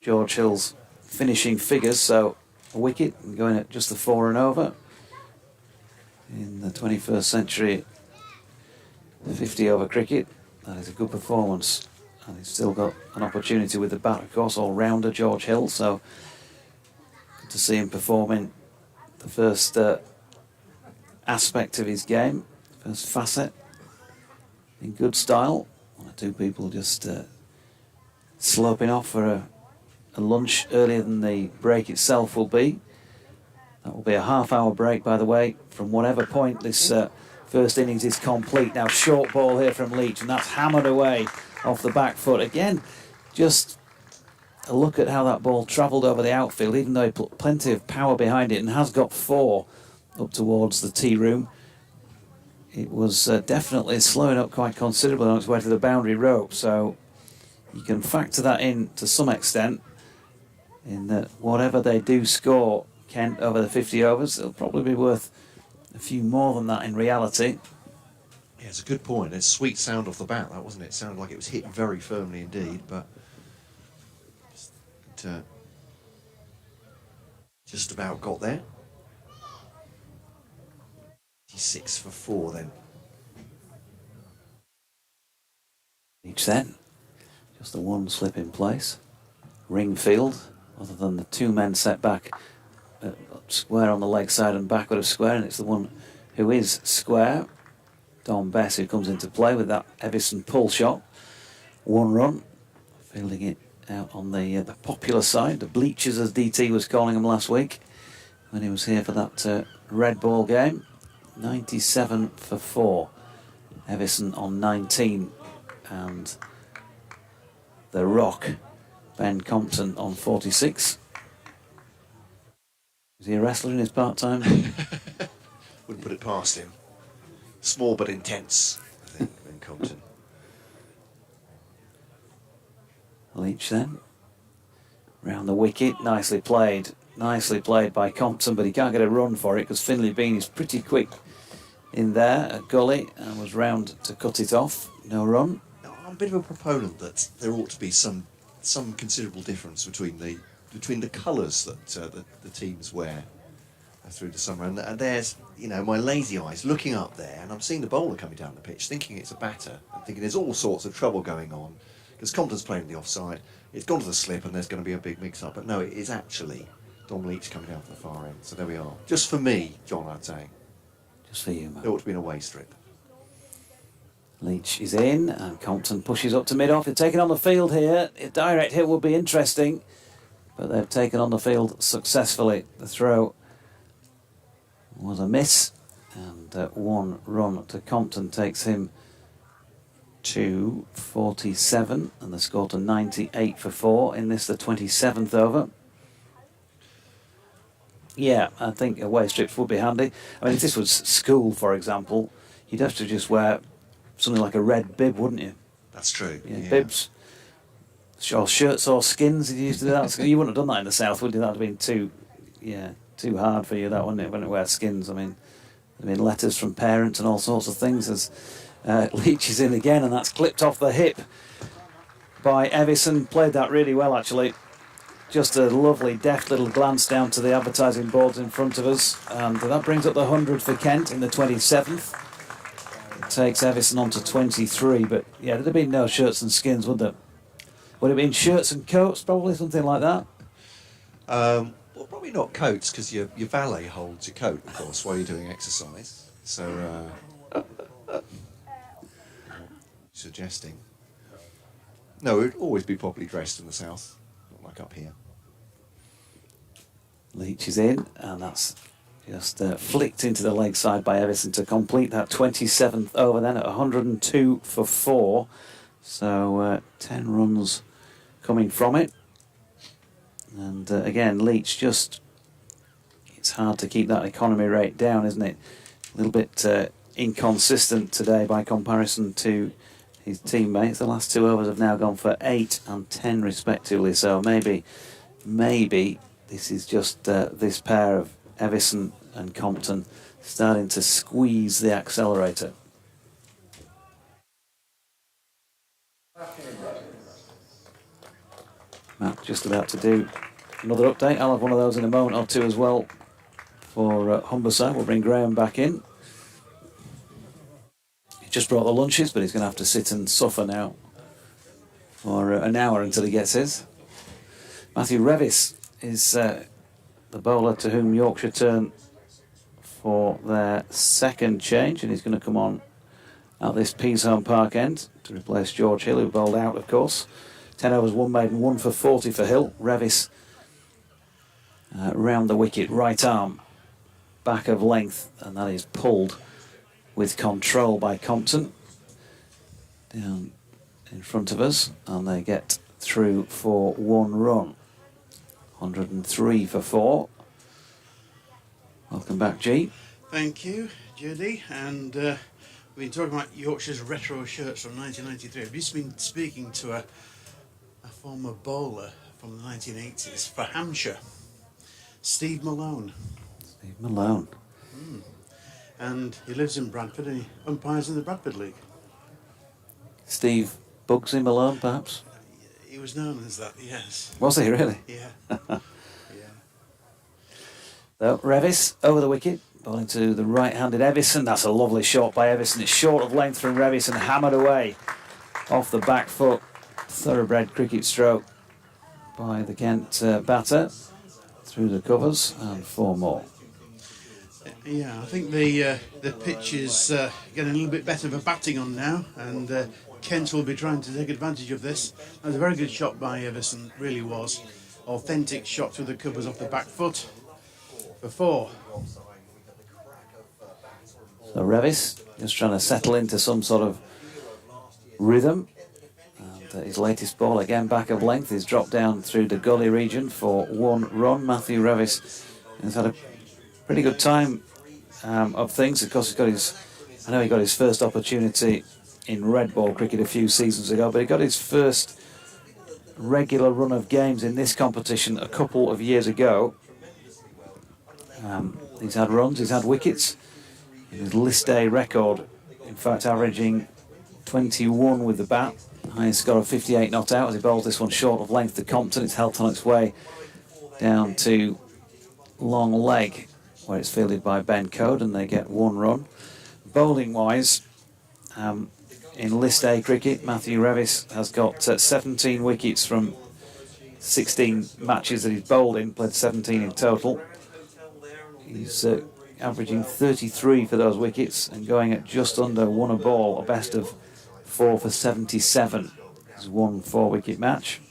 George Hill's finishing figures, so a wicket and going at just the 4 and over. In the 21st century 50 over cricket, that is a good performance, and he's still got an opportunity with the bat, of course. All-rounder George Hill, so good to see him performing the first aspect of his game, first facet, in good style. 1 or 2 people just sloping off for a lunch earlier than the break itself will be. That will be a half-hour break, by the way, from whatever point this First innings is complete. Now short ball here from Leach, and that's hammered away off the back foot. Again, just a look at how that ball travelled over the outfield, even though he put plenty of power behind it and has got 4 up towards the tee room. It was definitely slowing up quite considerably on its way to the boundary rope, so you can factor that in to some extent, in that whatever they do score, Kent, over the 50 overs, it'll probably be worth a few more than that in reality. Yeah, it's a good point. It's a sweet sound off the bat, that, wasn't it? It sounded like it was hit very firmly indeed, but just about got there. 6 for 4 then. Each then, just the one slip in place. Ringfield, other than the 2 men set back, square on the leg side and backward of square, and it's the one who is square, Don Bess, who comes into play with that Evison pull shot. 1 run, fielding it out on the popular side, the bleachers as DT was calling them last week when he was here for that red ball game. 97 for 4. Evison on 19, and the Rock, Ben Compton, on 46. Is he a wrestler in his part-time? Wouldn't put it past him. Small but intense, I think, Ben Compton. Leach then, round the wicket, nicely played by Compton, but he can't get a run for it because Finlay Bean is pretty quick in there at gully and was round to cut it off. No run. I'm a bit of a proponent that there ought to be some considerable difference between the colours that the teams wear through the summer, and there's, you know, my lazy eyes looking up there, and I'm seeing the bowler coming down the pitch, thinking it's a batter, and thinking there's all sorts of trouble going on because Compton's playing the offside. It's gone to the slip, and there's going to be a big mix-up. But no, it is actually Dom Leach coming down from the far end. So there we are. Just for me, John, I'd say. Just for you, man. There ought to be an away strip. Leach is in, and Compton pushes up to mid-off. They're taking on the field here. A direct hit would be interesting, but they've taken on the field successfully. The throw was a miss, and 1 run to Compton takes him to 47, and the score to 98 for 4 in this, the 27th over. Yeah, I think away strips would be handy. I mean, if this was school, for example, you'd have to just wear something like a red bib, wouldn't you? That's true. Yeah. Bibs, or shirts or skins. If you used to do that, you wouldn't have done that in the south, would you? That'd have been too hard for you, that, wouldn't it? When it wear skins, I mean letters from parents and all sorts of things. As Leach is in again, and that's clipped off the hip by Evison. Played that really well, actually. Just a lovely, deft little glance down to the advertising boards in front of us, and that brings up the 100 for Kent in the 27th. It takes Evison on to 23, but yeah, there'd have been no shirts and skins, would there? Would it have been shirts and coats, probably, something like that? Well, probably not coats, because your valet holds your coat, of course, while you're doing exercise. So, suggesting. No, it would always be properly dressed in the south, not like up here. Leach is in, and that's just flicked into the leg side by Evison to complete that 27th over then at 102 for 4. So 10 runs coming from it. And again, Leach just, it's hard to keep that economy rate down, isn't it? A little bit inconsistent today by comparison to his teammates. The last 2 overs have now gone for 8 and 10 respectively. So maybe this is just this pair of Evison and Compton starting to squeeze the accelerator. Matt just about to do another update. I'll have one of those in a moment or two as well for Humberside. We'll bring Graham back in. He just brought the lunches, but he's going to have to sit and suffer now for an hour until he gets his. Matthew Revis is the bowler to whom Yorkshire turn for their second change, and he's going to come on at this Peasholm Park end to replace George Hill, who bowled out, of course. 10 overs, 1 maiden, 1 for 40 for Hill. Revis round the wicket, right arm, back of length, and that is pulled with control by Compton down in front of us, and they get through for 1 run. 103 for 4. Welcome back, G. Thank you, Judy. And we've been talking about Yorkshire's retro shirts from 1993. I've just been speaking to a former bowler from the 1980s for Hampshire, Steve Malone. Steve Malone. And he lives in Bradford and he umpires in the Bradford League. Steve Bugsy Malone, perhaps? He was known as that, yes. Was he really? Yeah. So, Revis over the wicket, bowling to the right-handed Evison. That's a lovely shot by Evison. It's short of length from Revis and hammered away off the back foot. Thoroughbred cricket stroke by the Kent batter through the covers, and 4 more. Yeah, I think the pitch is getting a little bit better for batting on now, and Kent will be trying to take advantage of this. That was a very good shot by Everson, really was. Authentic shot through the covers off the back foot for 4. So Revis just trying to settle into some sort of rhythm. And his latest ball, again back of length, is dropped down through the gully region for 1 run. Matthew Revis has had a pretty good time of things. Of course, I know he got his first opportunity in red ball cricket a few seasons ago, but he got his first regular run of games in this competition a couple of years ago. He's had runs, he's had wickets. His list day record, in fact, averaging 21 with the bat. Highest score of 58 not out as he bowls this one short of length to Compton. It's helped on its way down to long leg, where it's fielded by Ben Code, and they get 1 run. Bowling wise, in list A cricket, Matthew Revis has got 17 wickets from 16 matches that he's bowled in, played 17 in total. He's averaging 33 for those wickets and going at just under 1 a ball, a best of 4 for 77. It's 1 4-wicket match.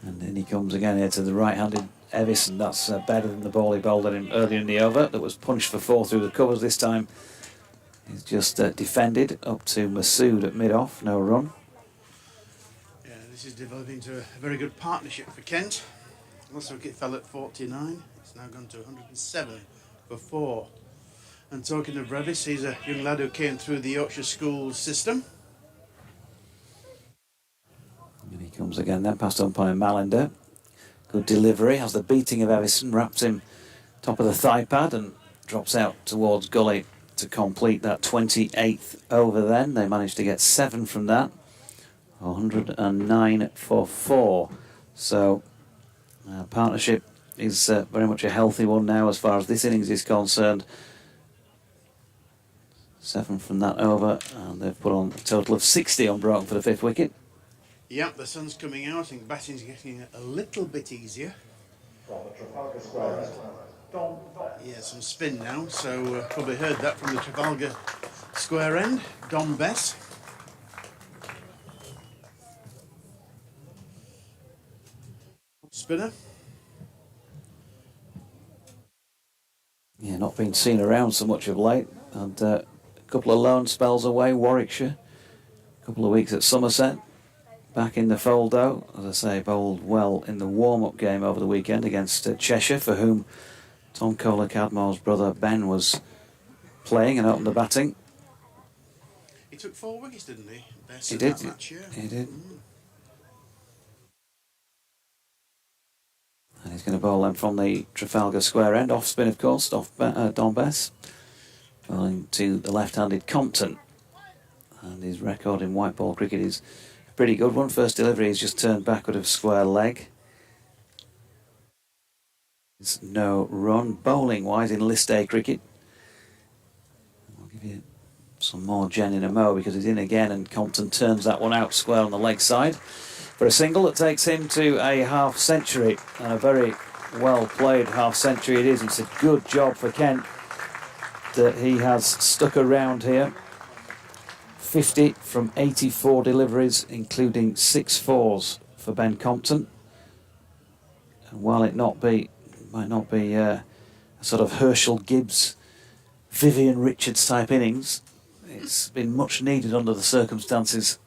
And then he comes again here to the right-handed Evison. That's better than the ball he bowled at him earlier in the over. That was punched for 4 through the covers this time. He's just defended up to Masood at mid-off, no run. Yeah, this is developing into a very good partnership for Kent. Last wicket fell at 49. It's now gone to 107 for 4. And talking of Revis, he's a young lad who came through the Yorkshire school system. And he comes again then, past umpire Mallender. Good delivery, has the beating of Evison, wraps him top of the thigh pad and drops out towards gully to complete that 28th over then. They managed to get 7 from that. 109 for 4. So partnership is very much a healthy one now as far as this innings is concerned. 7 from that over, and they've put on a total of 60 unbroken for the 5th wicket. Yep, the sun's coming out. I think batting's getting a little bit easier. Yeah, some spin now, so probably heard that from the Trafalgar Square end. Dom Bess. Spinner. Yeah, not been seen around so much of late. And a couple of loan spells away, Warwickshire. A couple of weeks at Somerset. Back in the fold though, as I say, bowled well in the warm-up game over the weekend against Cheshire, for whom Tom Kohler-Cadmore's brother Ben was playing and opened the batting. He took 4 wickets, didn't he? Best He did. That match, yeah. He did. And he's going to bowl them from the Trafalgar Square end, off spin of course, off Don Bess. Bowling to the left-handed Compton. And his record in white ball cricket is a pretty good one. First delivery is just turned backward of square leg. It's no run. Bowling-wise in list A cricket, I'll give you some more Jen in a mo because he's in again and Compton turns that one out square on the leg side for a single that takes him to a half century, and a very well played half century it is. It's a good job for Kent that he has stuck around here. 50 from 84 deliveries, including 6 fours for Ben Compton. And while it might not be sort of Herschel Gibbs, Vivian Richards type innings. It's been much needed under the circumstances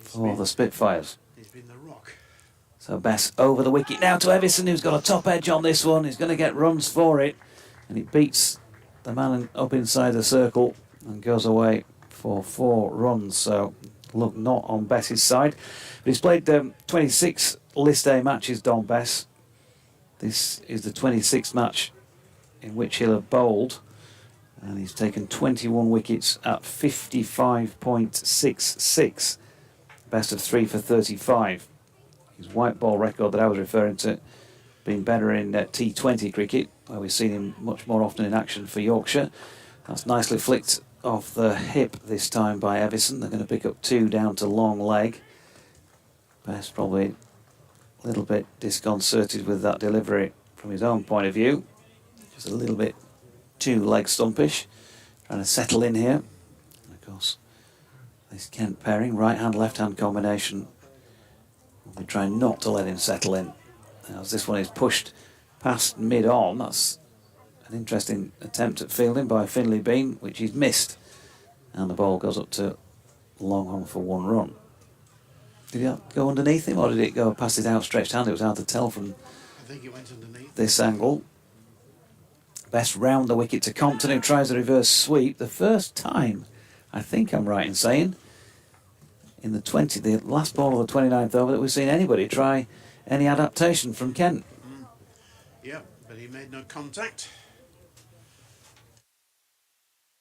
for the Spitfires. He's been the rock. So Bess over the wicket now to Evison, who's got a top edge on this one. He's going to get runs for it, and it beats the man up inside the circle and goes away for 4 runs. So look, not on Bess's side. But he's played 26 List A matches, Don Bess. This is the 26th match in which he'll have bowled, and he's taken 21 wickets at 55.66. Best of 3 for 35. His white ball record that I was referring to being better in T20 cricket, where we've seen him much more often in action for Yorkshire. That's nicely flicked off the hip this time by Evison. They're going to pick up 2 down to long leg. Best probably a little bit disconcerted with that delivery from his own point of view. Just a little bit too leg stumpish. Trying to settle in here. And of course, this Kent pairing, right hand, left hand combination. We'll be trying not to let him settle in. Now, as this one is pushed past mid on, that's an interesting attempt at fielding by Finlay Bean, which he's missed. And the ball goes up to long on for 1 run. Did it go underneath him, or did it go past his outstretched hand? It was hard to tell from I think it went underneath this angle. Best round the wicket to Compton, who tries a reverse sweep. The first time, I think I'm right in saying, in the last ball of the 29th over, that we've seen anybody try any adaptation from Kent. Yeah, but he made no contact.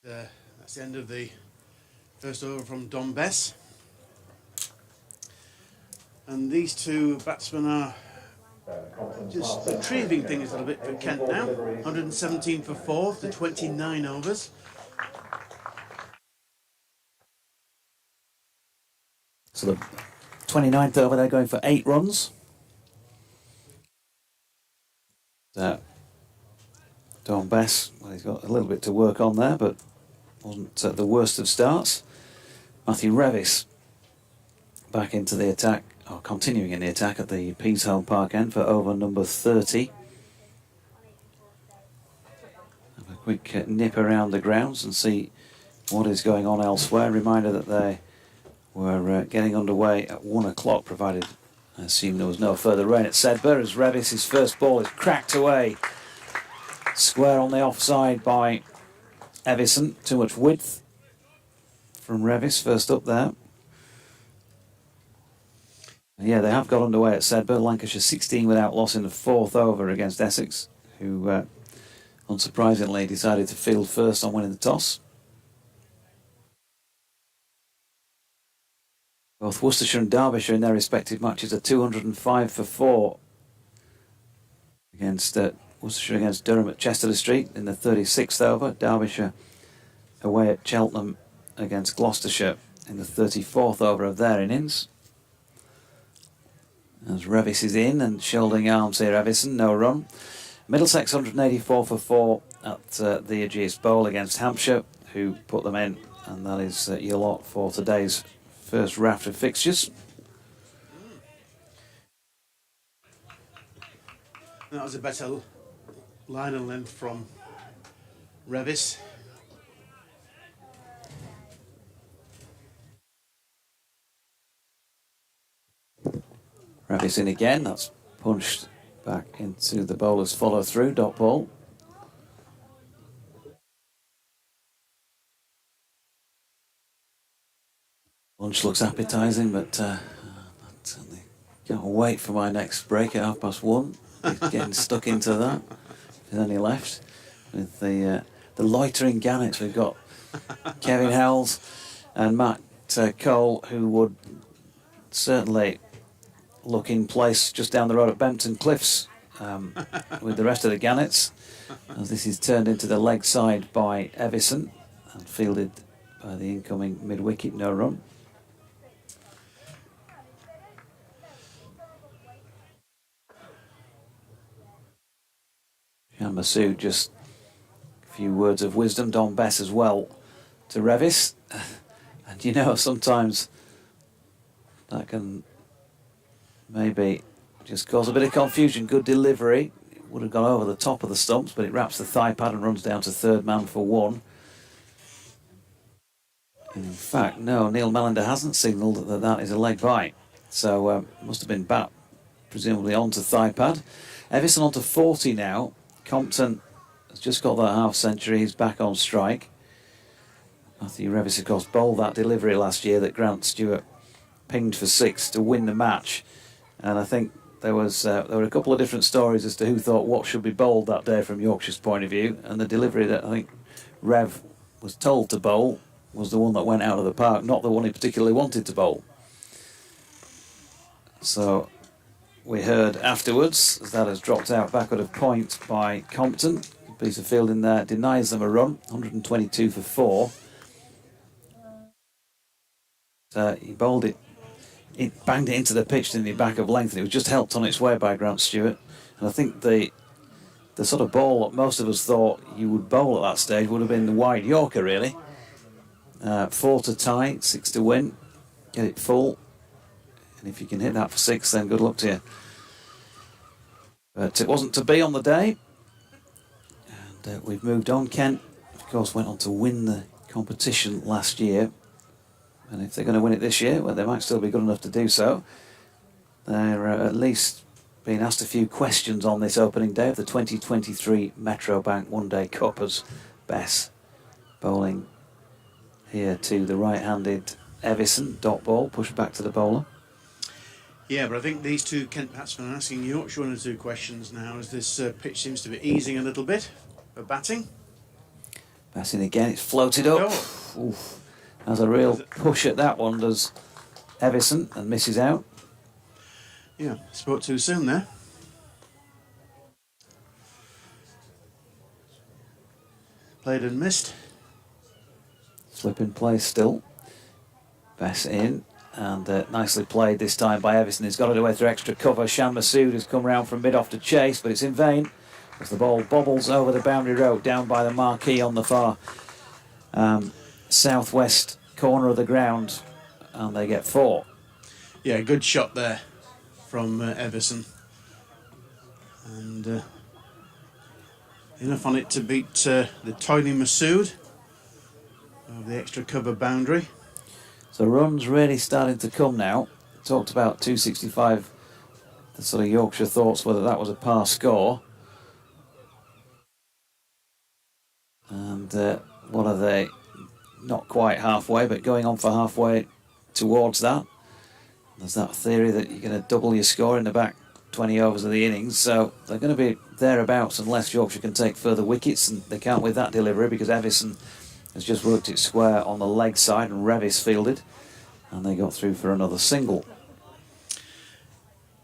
That's the end of the first over from Don Bess. And these 2 batsmen are just retrieving things a little bit for Kent now. 117 for 4 to 29 overs. So the 29th over, they're going for 8 runs. Don Bess, well, he's got a little bit to work on there, but wasn't the worst of starts. Matthew Revis back into the attack, or continuing in the attack at the Peasholm Park end for over number 30. Have a quick nip around the grounds and see what is going on elsewhere. Reminder that they were getting underway at 1 o'clock, provided I assume there was no further rain at Sedbergh, as Revis' first ball is cracked away. Square on the offside by Evison. Too much width from Revis, first up there. Yeah, they have got underway at Sedbergh. Lancashire 16 without loss in the 4th over against Essex, who unsurprisingly decided to field first on winning the toss. Both Worcestershire and Derbyshire in their respective matches are 205 for 4 against Worcestershire against Durham at Chester Street in the 36th over. Derbyshire away at Cheltenham against Gloucestershire in the 34th over of their innings. As Revis is in and shouldering arms here, Evison, no run. Middlesex 184 for 4 at the Ageas Bowl against Hampshire, who put them in, and that is your lot for today's first raft of fixtures. That was a better line and length from Revis. Revis in again, that's punched back into the bowler's follow through, dot ball. Lunch looks appetising, but I certainly can't wait for my next break at 1:30. Getting stuck into that, if there's any left. With the loitering gannets, we've got Kevin Hells and Matt Cole, who would certainly look in place just down the road at Bempton Cliffs with the rest of the gannets, as this is turned into the leg side by Evison and fielded by the incoming mid-wicket, no run. Shan Masood, just a few words of wisdom. Don Bess as well to Revis. And you know, sometimes that can maybe just caused a bit of confusion. Good delivery. It would have gone over the top of the stumps, but it wraps the thigh pad and runs down to third man for one. And in fact, no, Neil Melander hasn't signalled that that is a leg bite. So must have been bat, presumably onto thigh pad. Everson on to 40 now. Compton has just got that half century. He's back on strike. Matthew Revis, of course, bowled that delivery last year that Grant Stewart pinged for 6 to win the match. And I think there were a couple of different stories as to who thought what should be bowled that day from Yorkshire's point of view. And the delivery that I think Rev was told to bowl was the one that went out of the park, not the one he particularly wanted to bowl. So we heard afterwards, as that has dropped out backward of point by Compton. A piece of fielding there denies them a run, 122 for 4. He bowled it, it banged it into the pitch in the back of length, and it was just helped on its way by Grant Stewart. And I think the sort of ball that most of us thought you would bowl at that stage would have been the wide Yorker, really. 4 to tie, 6 to win, get it full. And if you can hit that for 6, then good luck to you. But it wasn't to be on the day. And we've moved on. Kent, of course, went on to win the competition last year. And if they're going to win it this year, well, they might still be good enough to do so. They're at least being asked a few questions on this opening day of the 2023 Metro Bank One Day Cup as Bess bowling here to the right-handed Evison. Dot ball, pushed back to the bowler. Yeah, but I think these two Kent batsmen are asking Yorkshire 1 or 2 questions now, as this pitch seems to be easing a little bit for batting. Batting again, it's floated up. Oh. Oof. Has a real push at that one, does Evison, and misses out. Yeah, spoke too soon there. Played and missed. Slip in play still. Bess in, and nicely played this time by Evison. He's got it away through extra cover. Shan Masood has come round from mid-off to chase, but it's in vain as the ball bobbles over the boundary road down by the marquee on the far southwest corner of the ground, and they get 4. Yeah, good shot there from Everson, and enough on it to beat the tiny Masood over the extra cover boundary. So runs really starting to come now. Talked about 265, the sort of Yorkshire thoughts whether that was a par score. And what are they? Not quite halfway, but going on for halfway towards that. There's that theory that you're going to double your score in the back 20 overs of the innings, so they're going to be thereabouts unless Yorkshire can take further wickets, and they can't with that delivery because Evison has just worked it square on the leg side and Revis fielded, and they got through for another single.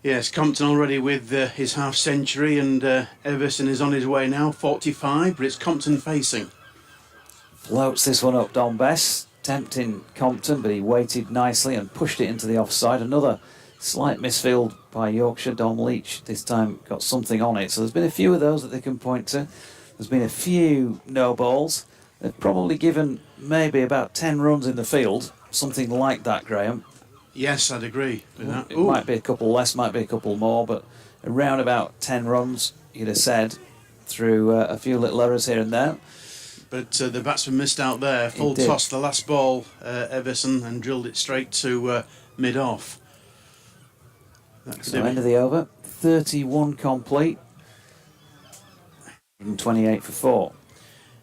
Yes, Compton already with his half century, and Everson is on his way now, 45, but it's Compton facing. Floats this one up, Don Bess, tempting Compton, but he waited nicely and pushed it into the offside. Another slight misfield by Yorkshire. Dom Leach this time got something on it. So there's been a few of those that they can point to. There's been a few no balls. They've probably given maybe about 10 runs in the field, something like that, Graham. Yes, I'd agree with that. It might be a couple less, might be a couple more, but around about 10 runs, you'd have said, through a few little errors here and there. But the batsman missed out there. Full toss, the last ball, Everson, and drilled it straight to mid-off. So end of the over, 31 complete, 128 for 4.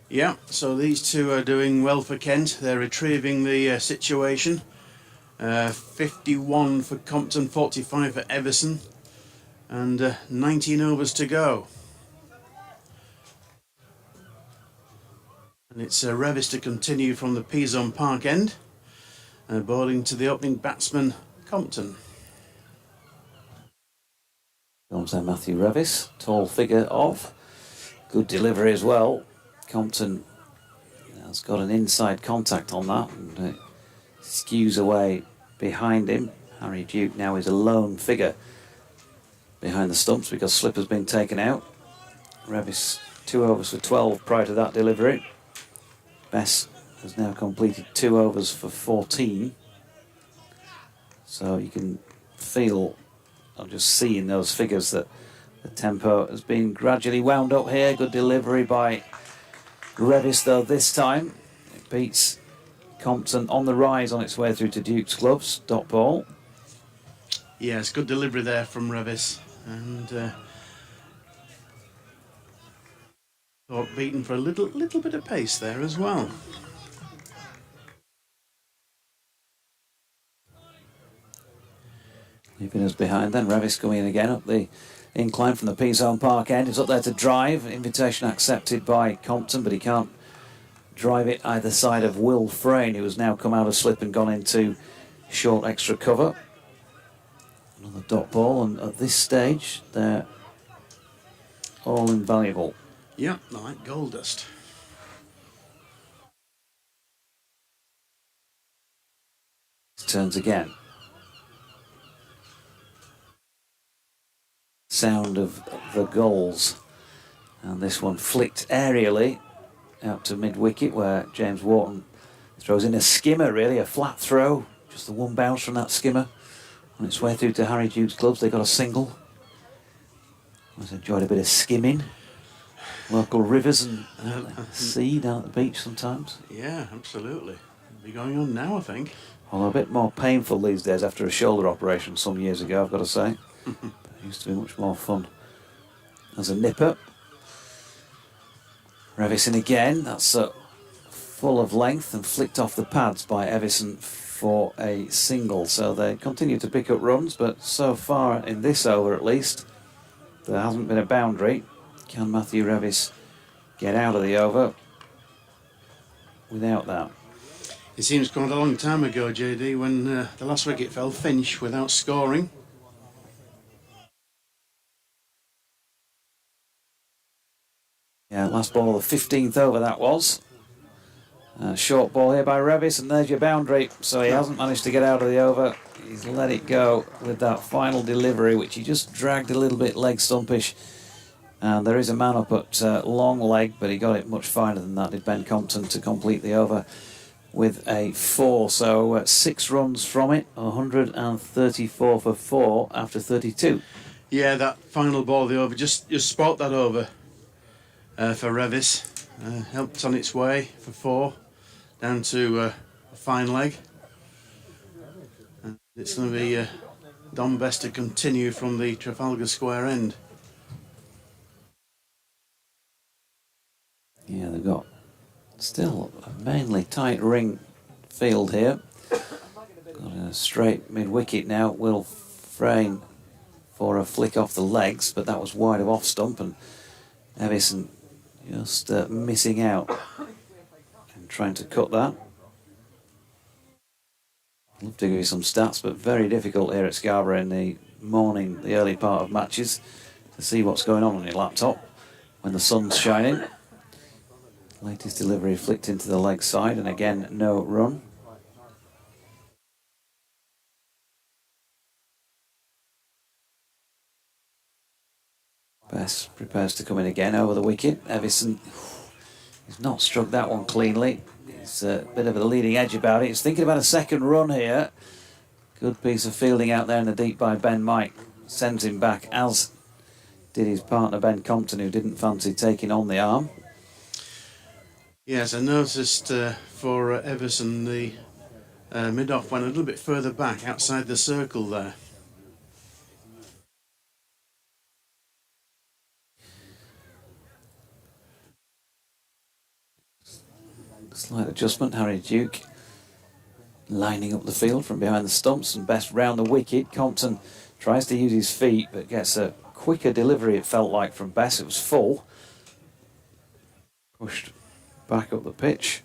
Yeah, so these two are doing well for Kent. They're retrieving the situation. 51 for Compton, 45 for Everson, and 19 overs to go. And it's Revis to continue from the Pizon Park end, bowling to the opening batsman, Compton. Comes there Matthew Revis, tall figure of, good delivery as well. Compton has got an inside contact on that and skews away behind him. Harry Duke now is a lone figure behind the stumps because slip has been taken out. Revis 2 overs for 12 prior to that delivery. Bess has now completed 2 overs for 14. So you can feel I'm just seeing those figures that the tempo has been gradually wound up here. Good delivery by Revis though this time. It beats Compton on the rise on its way through to Duke's gloves. Dot ball. Yes, good delivery there from Revis, and thought beaten for a little bit of pace there as well. Leaving us behind then. Revis coming in again up the incline from the P-zone park end. He's up there to drive. Invitation accepted by Compton, but he can't drive it either side of Will Frayne, who has now come out of slip and gone into short extra cover. Another dot ball, and at this stage they're all invaluable. Yep, like gold dust. Turns again. Sound of the goals, and this one flicked aerially out to mid-wicket, where James Wharton throws in a skimmer, really, a flat throw, just the one bounce from that skimmer. On its way through to Harry Duke's gloves, they got a single. Always enjoyed a bit of skimming. Local rivers and sea down at the beach sometimes. Yeah, absolutely. Be going on now, I think. Although a bit more painful these days after a shoulder operation some years ago, I've got to say. But it used to be much more fun as a nipper. Revison again, that's full of length and flicked off the pads by Evison for a single. So they continue to pick up runs, but so far in this over at least, there hasn't been a boundary. Can Matthew Revis get out of the over without that? It seems quite a long time ago, JD, when the last wicket fell, Finch, without scoring. Yeah, last ball of the 15th over that was. Short ball here by Revis, and there's your boundary. So he hasn't managed to get out of the over. He's let it go with that final delivery, which he just dragged a little bit leg stumpish. And there is a man up at long leg, but he got it much finer than that, did Ben Compton, to complete the over with a 4. So 6 runs from it, 134 for 4 after 32. Yeah, that final ball of the over, just spot that over for Revis. Helped on its way for 4, down to a fine leg. And it's going to be Dom Best to continue from the Trafalgar Square end. Yeah, they've got still a mainly tight ring field here. Got a straight mid-wicket now. Will Frayne for a flick off the legs, but that was wide of off stump, and Evison just missing out and trying to cut that. I'd love to give you some stats, but very difficult here at Scarborough in the morning, the early part of matches, to see what's going on your laptop when the sun's shining. Latest delivery flicked into the leg side, and again no run. Best prepares to come in again over the wicket. Evison, he's not struck that one cleanly. It's a bit of a leading edge about it. He's thinking about a second run here. Good piece of fielding out there in the deep by Ben Mike. Sends him back, as did his partner Ben Compton, who didn't fancy taking on the arm. Yes, I noticed for Everson, the mid-off went a little bit further back outside the circle there. Slight adjustment, Harry Duke lining up the field from behind the stumps, and Best round the wicket. Compton tries to use his feet, but gets a quicker delivery, it felt like, from Best. It was full. Pushed back up the pitch.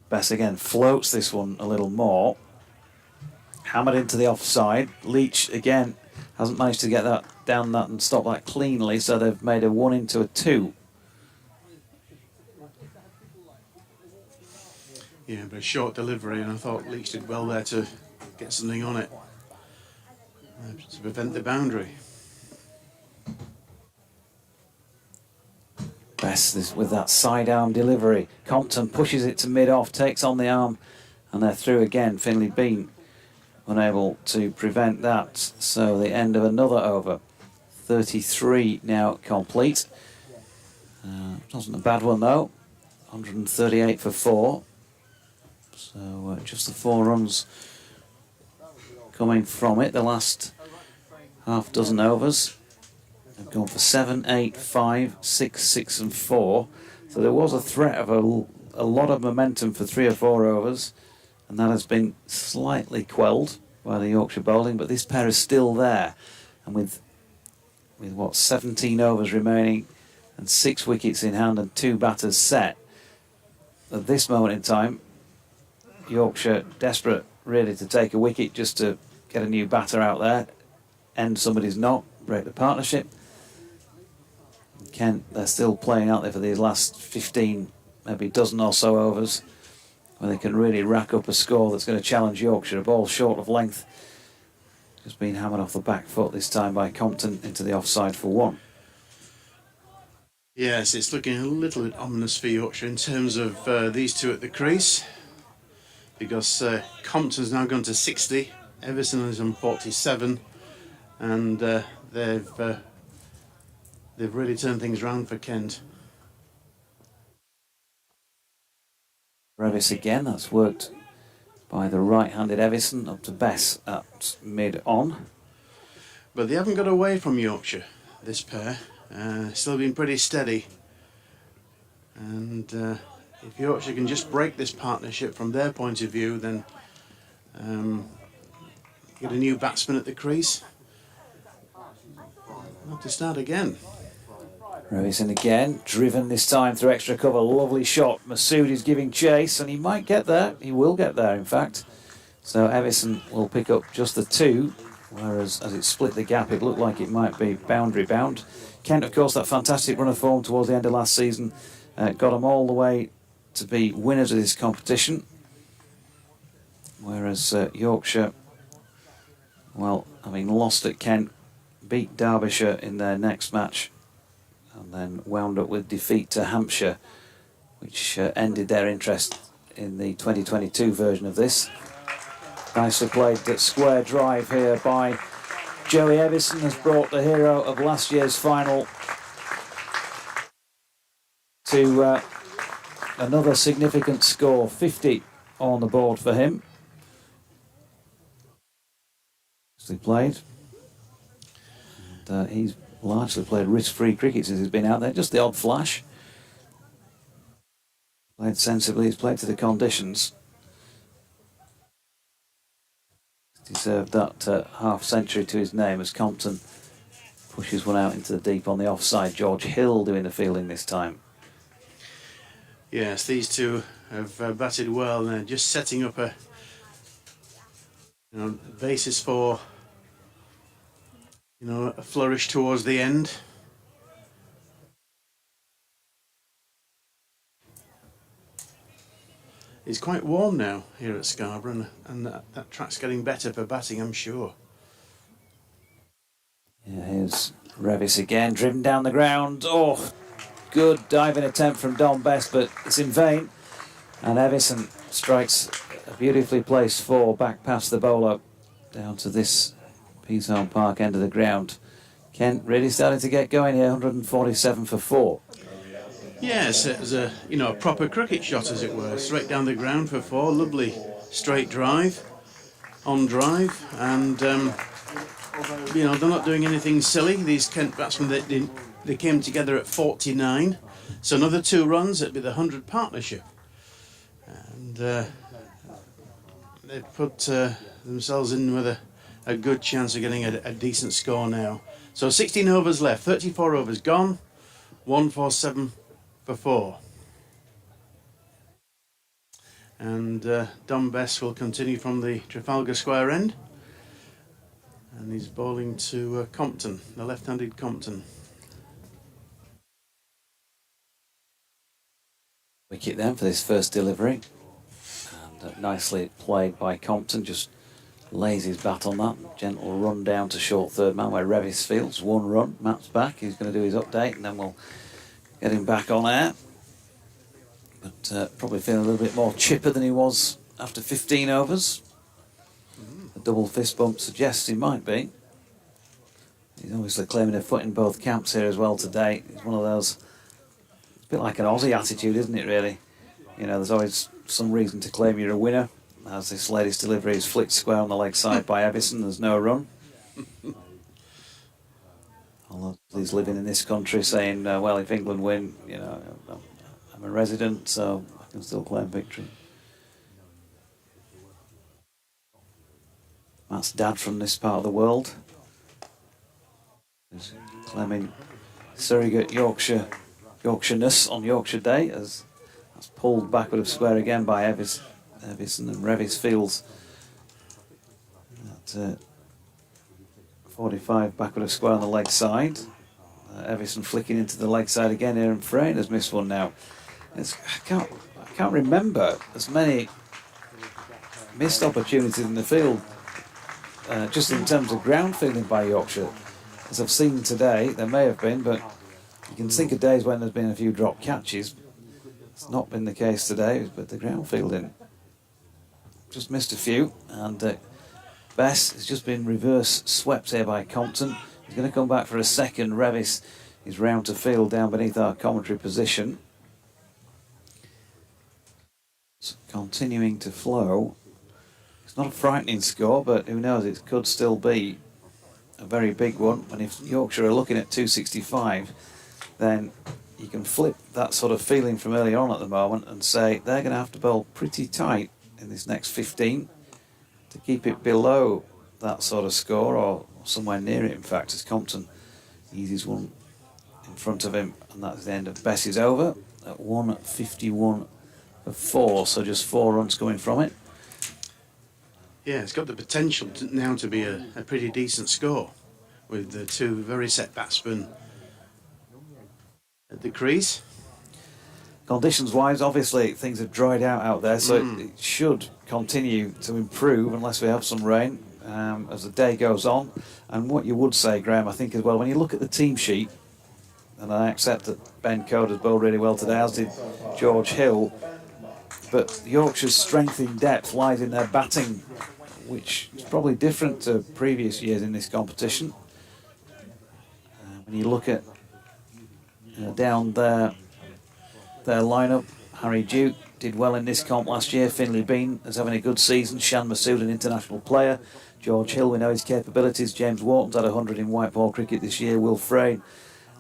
Best again floats this one a little more. Hammered into the offside. Leach again hasn't managed to get that down that and stop that cleanly, so they've made a 1 into a 2. Yeah, but a short delivery, and I thought Leach did well there to get something on it to prevent the boundary. Best with that side arm delivery. Compton pushes it to mid-off, takes on the arm and they're through again. Finley Bean unable to prevent that, so the end of another over. 33 now complete. Wasn't a bad one though. 138 for 4. So just the 4 runs coming from it. The last half dozen overs have gone for 7, 8, 5, 6, 6 and 4. So there was a threat of a lot of momentum for 3 or 4 overs, and that has been slightly quelled by the Yorkshire bowling, but this pair is still there, and with what, 17 overs remaining and 6 wickets in hand and 2 batters set, at this moment in time Yorkshire desperate really to take a wicket just to get a new batter out there, end somebody's knock, break the partnership. Kent, they're still playing out there for these last 15, maybe dozen or so overs, where they can really rack up a score that's going to challenge Yorkshire. A ball short of length, just been hammered off the back foot this time by Compton into the offside for 1. Yes, it's looking a little bit ominous for Yorkshire in terms of these two at the crease, because Compton's now gone to 60, Everson is on 47, and they've really turned things round for Kent. Revis again, that's worked by the right-handed Everson up to Bess at mid-on. But they haven't got away from Yorkshire, this pair. Still been pretty steady. And if Yorkshire can just break this partnership from their point of view, then get a new batsman at the crease. Have to start again. Revison again, driven this time through extra cover. Lovely shot. Masood is giving chase, and he might get there. He will get there, in fact. So Everson will pick up just the 2, whereas as it split the gap, it looked like it might be boundary bound. Kent, of course, that fantastic run of form towards the end of last season, got them all the way to be winners of this competition. Whereas Yorkshire, well, having lost at Kent, beat Derbyshire in their next match, and then wound up with defeat to Hampshire, which ended their interest in the 2022 version of this. Nicely played at square drive here by Joey Everson, has brought the hero of last year's final to another significant score, 50 on the board for him. Nicely played. And, he's largely played risk-free cricket since he's been out there, just the odd flash. Played sensibly, he's played to the conditions. Deserved that half century to his name as Compton pushes one out into the deep on the offside. George Hill doing the fielding this time. Yes, these two have batted well, and they're just setting up a basis for a flourish towards the end. It's quite warm now here at Scarborough, and that track's getting better for batting, I'm sure. Yeah, here's Revis again, driven down the ground. Oh, good diving attempt from Don Best, but it's in vain. And Everson strikes a beautifully placed 4 back past the bowler down to this Peasholm Park end of the ground. Kent really starting to get going here, 147 for 4. Yes, it was a proper cricket shot, as it were, straight down the ground for 4. Lovely straight drive, on drive, and they're not doing anything silly. These Kent batsmen, they came together at 49, so another 2 runs, it'd be the 100 partnership, and they've put themselves in with a good chance of getting a decent score now. So 16 overs left, 34 overs gone, 147 for 4. And Dom Bess will continue from the Trafalgar Square end, and he's bowling to Compton, the left-handed Compton. Wicket then for this first delivery, and nicely played by Compton, just lays his bat on that, gentle run down to short third man where Revis fields. 1 run, Matt's back, he's going to do his update, and then we'll get him back on air. But probably feeling a little bit more chipper than he was after 15 overs. A double fist bump suggests he might be. He's obviously claiming a foot in both camps here as well today. He's one of those, it's a bit like an Aussie attitude, isn't it, really? You know, there's always some reason to claim you're a winner. As this latest delivery is flicked square on the leg side by Evison, there's no run. Although he's living in this country saying, well, if England win, you know, I'm a resident, so I can still claim victory. Matt's dad from this part of the world is claiming surrogate Yorkshireness on Yorkshire Day, as that's pulled backward of square again by Evison, and Revis fields at 45 backward of square on the leg side. Evison flicking into the leg side again here, and Frayne has missed one now. I can't remember as many missed opportunities in the field, just in terms of ground fielding by Yorkshire, as I've seen today. There may have been, but you can think of days when there's been a few drop catches. It's not been the case today, but the ground fielding just missed a few, and Bess has just been reverse swept here by Compton. He's going to come back for a second. Revis is round to field down beneath our commentary position. It's continuing to flow. It's not a frightening score, but who knows, it could still be a very big one. And if Yorkshire are looking at 265, then you can flip that sort of feeling from earlier on at the moment and say they're going to have to bowl pretty tight in this next 15 to keep it below that sort of score, or somewhere near it, in fact, as Compton eases one in front of him, and that's the end of Bess's over at 151 for 4, so just 4 runs coming from it. Yeah, it's got the potential now to be a pretty decent score, with the two very set batsmen at the crease. Conditions-wise, obviously, things have dried out there, so it should continue to improve unless we have some rain as the day goes on. And what you would say, Graham, I think as well, when you look at the team sheet, and I accept that Ben Coad has bowled really well today, as did George Hill, but Yorkshire's strength in depth lies in their batting, which is probably different to previous years in this competition. When you look at down there, their lineup, Harry Duke did well in this comp last year. Finlay Bean is having a good season. Shan Masood, an international player. George Hill, we know his capabilities. James Wharton's had 100 in white ball cricket this year. Will Frayne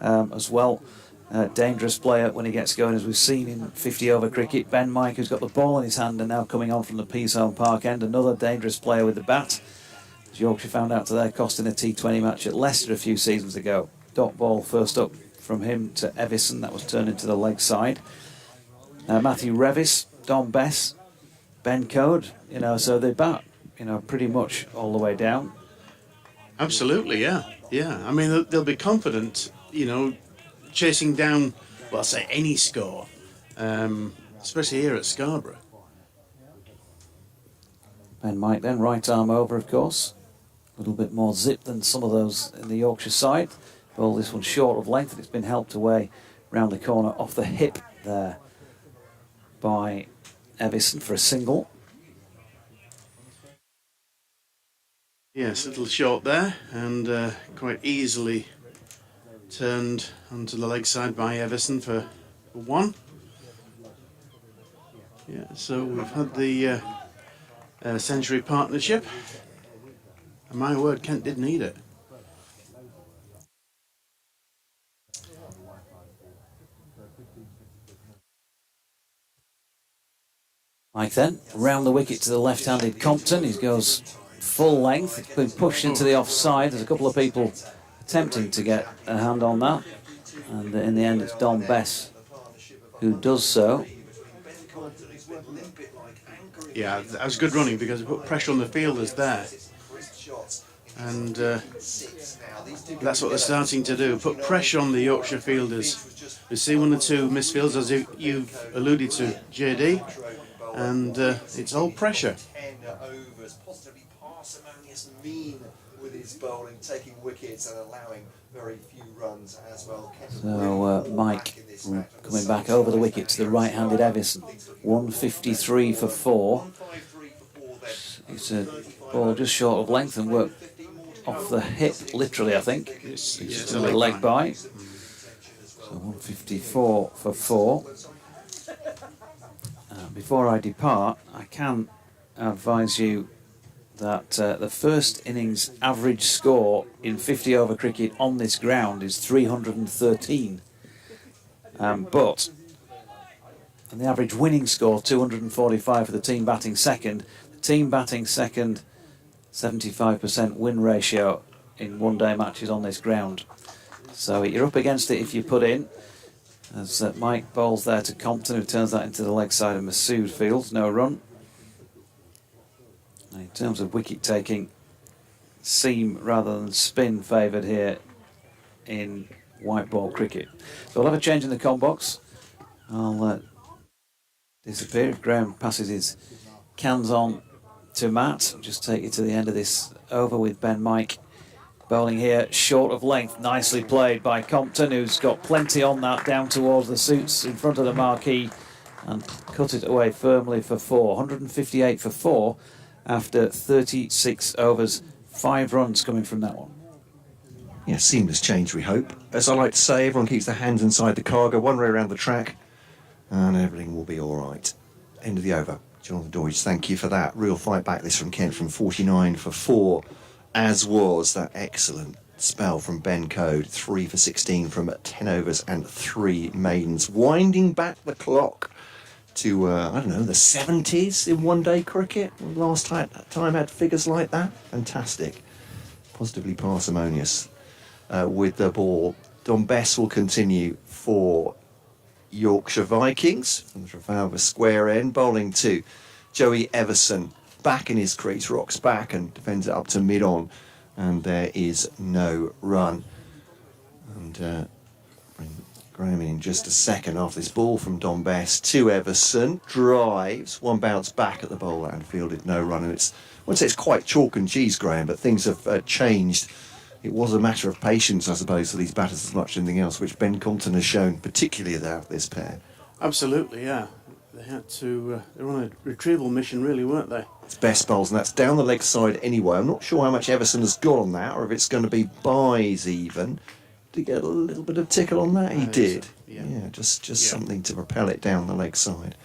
as well. Dangerous player when he gets going, as we've seen in 50-over cricket. Ben Mike, who's got the ball in his hand and now coming on from the Peasholm Park end. Another dangerous player with the bat, as Yorkshire found out today, costing a T20 match at Leicester a few seasons ago. Dot ball first up from him to Evison, that was turned into the leg side. Matthew Revis, Dom Bess, Ben Coad, so they bat, pretty much all the way down. Absolutely, yeah. I mean, they'll be confident, chasing down, well, I'll say any score, especially here at Scarborough. Ben Mike then, right arm over, of course. A little bit more zip than some of those in the Yorkshire side. Well, this one's short of length, and it's been helped away round the corner off the hip there by Evison for a single. Yes, a little short there, and quite easily turned onto the leg side by Evison for 1. Yeah, so we've had the century partnership, and my word, Kent did need it. Mike then, round the wicket to the left-handed Compton. He goes full length. It's been pushed into the offside. There's a couple of people attempting to get a hand on that. And in the end, it's Dom Bess who does so. Yeah, that was good running because it put pressure on the fielders there. And that's what they're starting to do, put pressure on the Yorkshire fielders. We see 1 or 2 misfields, as you've alluded to, JD. And it's all pressure. With his bowling, taking wickets and allowing very few runs as well. So Mike coming back over the wicket to the right-handed Evison. 153 for 4. It's a ball just short of length and worked off the hip, literally, I think. It's a leg bye. So 154 for 4. Before I depart, I can advise you that the first innings average score in 50 over cricket on this ground is 313. And the average winning score 245 for the team batting second. The team batting second, 75% win ratio in one-day matches on this ground. So you're up against it if you put in. As Mike bowls there to Compton, who turns that into the leg side of Masood Fields, no run. And in terms of wicket taking, seam rather than spin favoured here in white ball cricket. So we'll have a change in the com box. I'll disappear if Graham passes his cans on to Matt. Just take you to the end of this over with Ben Mike bowling here, short of length. Nicely played by Compton, who's got plenty on that down towards the suits in front of the marquee, and cut it away firmly for 4. 158 for 4 after 36 overs. 5 runs coming from that one. Yeah, seamless change, we hope. As I like to say, everyone keeps their hands inside the cargo, one way around the track, and everything will be all right. End of the over. Jonathan Deutsch, thank you for that. Real fight back this from Kent from 49 for 4, as was that excellent spell from Ben Code, 3 for 16 from 10 overs and 3 maidens. Winding back the clock to, I don't know, the 70s in one-day cricket. Last time had figures like that. Fantastic. Positively parsimonious with the ball. Don Bess will continue for Yorkshire Vikings from the Trafalgar Square end, bowling to Joey Everson, back in his crease, rocks back and defends it up to mid-on, and there is no run. And bring Graham in just a second after this ball from Don Bess to Everson, drives, one bounce back at the bowler and fielded, no run. And I wouldn't say it's quite chalk and cheese, Graham, but things have changed. It was a matter of patience, I suppose, for these batters as much as anything else, which Ben Compton has shown, particularly there, this pair. Absolutely, yeah. They had to, they were on a retrieval mission, really, weren't they? It's best bowls, and that's down the leg side anyway. I'm not sure how much Everson has got on that, or if it's going to be buys even. Did he get a little bit of tickle on that? He did. So. Yeah, just something to propel it down the leg side,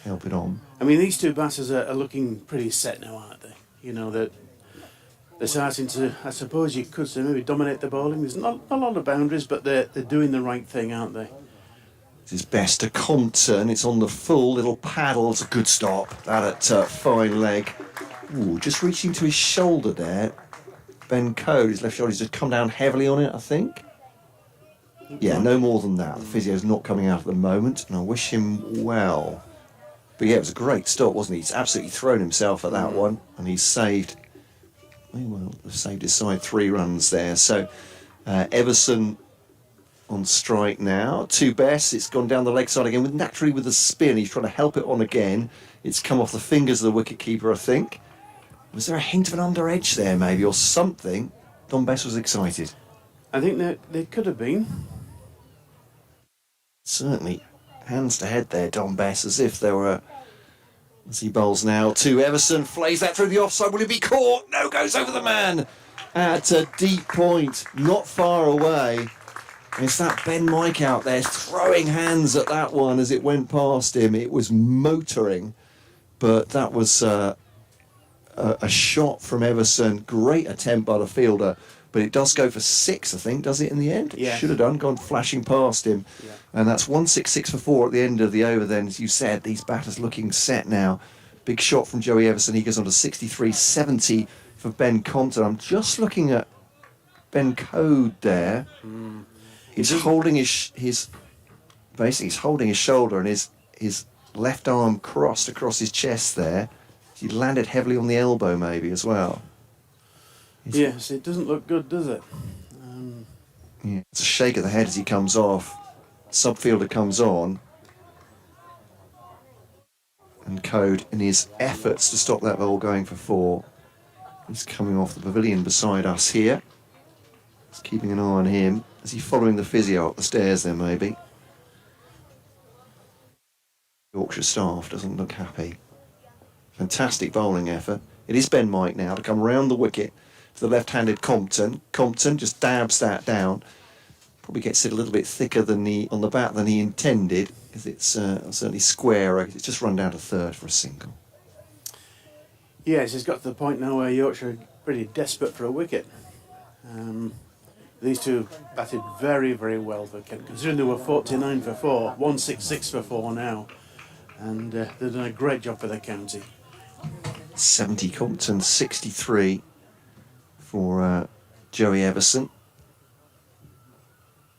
help it on. I mean, these two batters are looking pretty set now, aren't they? You know, that they're starting to, I suppose you could say, maybe dominate the bowling. There's not a lot of boundaries, but they're doing the right thing, aren't they? It's best to Compton. It's on the full little paddle. It's a good stop. That at fine leg. Ooh, just reaching to his shoulder there. Ben Code, his left shoulder, has just come down heavily on it, I think. Yeah, no more than that. The physio's not coming out at the moment, and I wish him well. But yeah, it was a great stop, wasn't he? He's absolutely thrown himself at that one, and he's saved. Well, saved his side 3 runs there. So Everson on strike now. To Bess, it's gone down the leg side again, naturally with the spin. He's trying to help it on again. It's come off the fingers of the wicket-keeper, I think. Was there a hint of an under edge there, maybe, or something? Don Bess was excited. I think they could have been. Certainly, hands to head there, Don Bess, as if there were... As he bowls now to Everson, flays that through the offside. Will it be caught? No, goes over the man at a deep point, not far away. It's that Ben Mike out there throwing hands at that one as it went past him. It was motoring, but that was a shot from Everson. Great attempt by the fielder, but it does go for 6, I think, does it in the end? Yeah. Should have done, gone flashing past him. Yeah. And that's 166 for 4 at the end of the over then. As you said, these batters looking set now. Big shot from Joey Everson. He goes on to 63-70 for Ben Compton. I'm just looking at Ben Code there. He's holding his basically he's holding his shoulder and his left arm crossed across his chest there. He landed heavily on the elbow maybe as well. Yes, it doesn't look good, does it? Yeah, it's a shake of the head as he comes off. Subfielder comes on. And Code, in his efforts to stop that ball going for 4, he's coming off the pavilion beside us here. Just keeping an eye on him. Is he following the physio up the stairs there, maybe? Yorkshire staff doesn't look happy. Fantastic bowling effort. It is Ben Mike now to come round the wicket to the left-handed Compton. Compton just dabs that down. Probably gets it a little bit thicker than on the bat than he intended, because it's certainly square. It's just run down to third for a single. Yes, it's got to the point now where Yorkshire are pretty desperate for a wicket. These two batted very, very well for Kent, considering they were 49 for 4, 166 for 4 now, and they've done a great job for the county. 70 Compton, 63 for Joey Everson.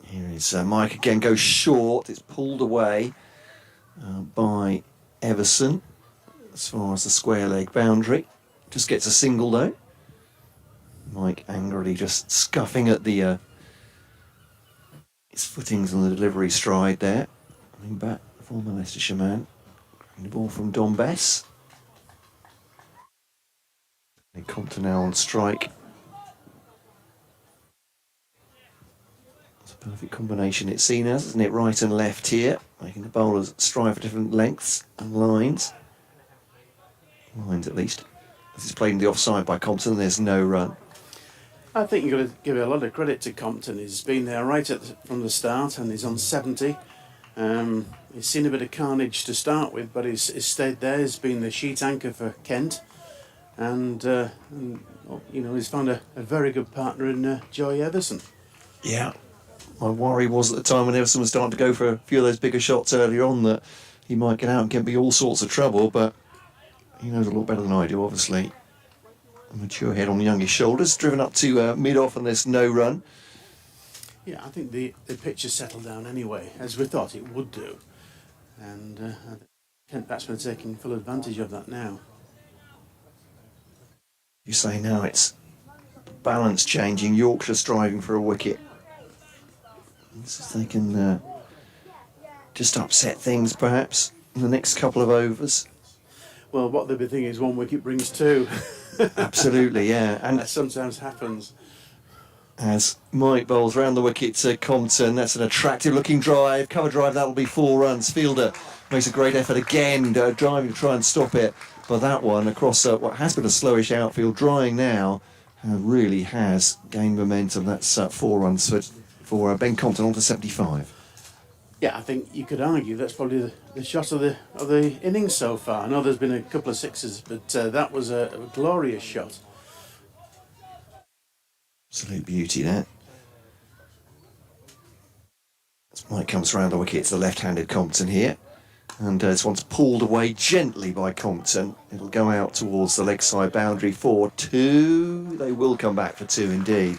Here is Mike again, goes short. It's pulled away by Everson as far as the square leg boundary. Just gets a single though. Mike angrily just scuffing at the his footings on the delivery stride there. Coming back, former Leicestershire man. The ball from Don Bess. And Compton now on strike. It's a perfect combination it's seen as, isn't it? Right and left here, making the bowlers strive for different lengths and lines. Lines at least. As it's played in the offside by Compton, there's no run. I think you've got to give a lot of credit to Compton. He's been there right from the start, and he's on 70. He's seen a bit of carnage to start with, but he's stayed there. He's been the sheet anchor for Kent, and you know, he's found a very good partner in Joey Everson. Yeah. My worry was at the time when Everson was starting to go for a few of those bigger shots earlier on that he might get out and get me all sorts of trouble, but he knows a lot better than I do, obviously. A mature head on youngish shoulders, driven up to mid-off, and there's no run. Yeah, I think the pitch has settled down anyway, as we thought it would do. And Kent batsmen are taking full advantage of that now. You say now it's balance changing, Yorkshire striving for a wicket. If they can just upset things perhaps in the next couple of overs. Well, what they'll be thinking is 1 wicket brings 2. Absolutely, yeah. And that sometimes happens. As Mike bowls round the wicket to Compton, that's an attractive looking drive. Cover drive, that'll be 4 runs. Fielder makes a great effort again, driving to try and stop it. But that one across what has been a slowish outfield, drying now, really has gained momentum. That's 4 runs for Ben Compton on to 75. Yeah, I think you could argue that's probably the shot of the innings so far. I know there's been a couple of sixes, but that was a glorious shot. Absolute beauty there. As Mike comes round the wicket, it's the left-handed Compton here. And this one's pulled away gently by Compton. It'll go out towards the leg side boundary for 2. They will come back for 2 indeed.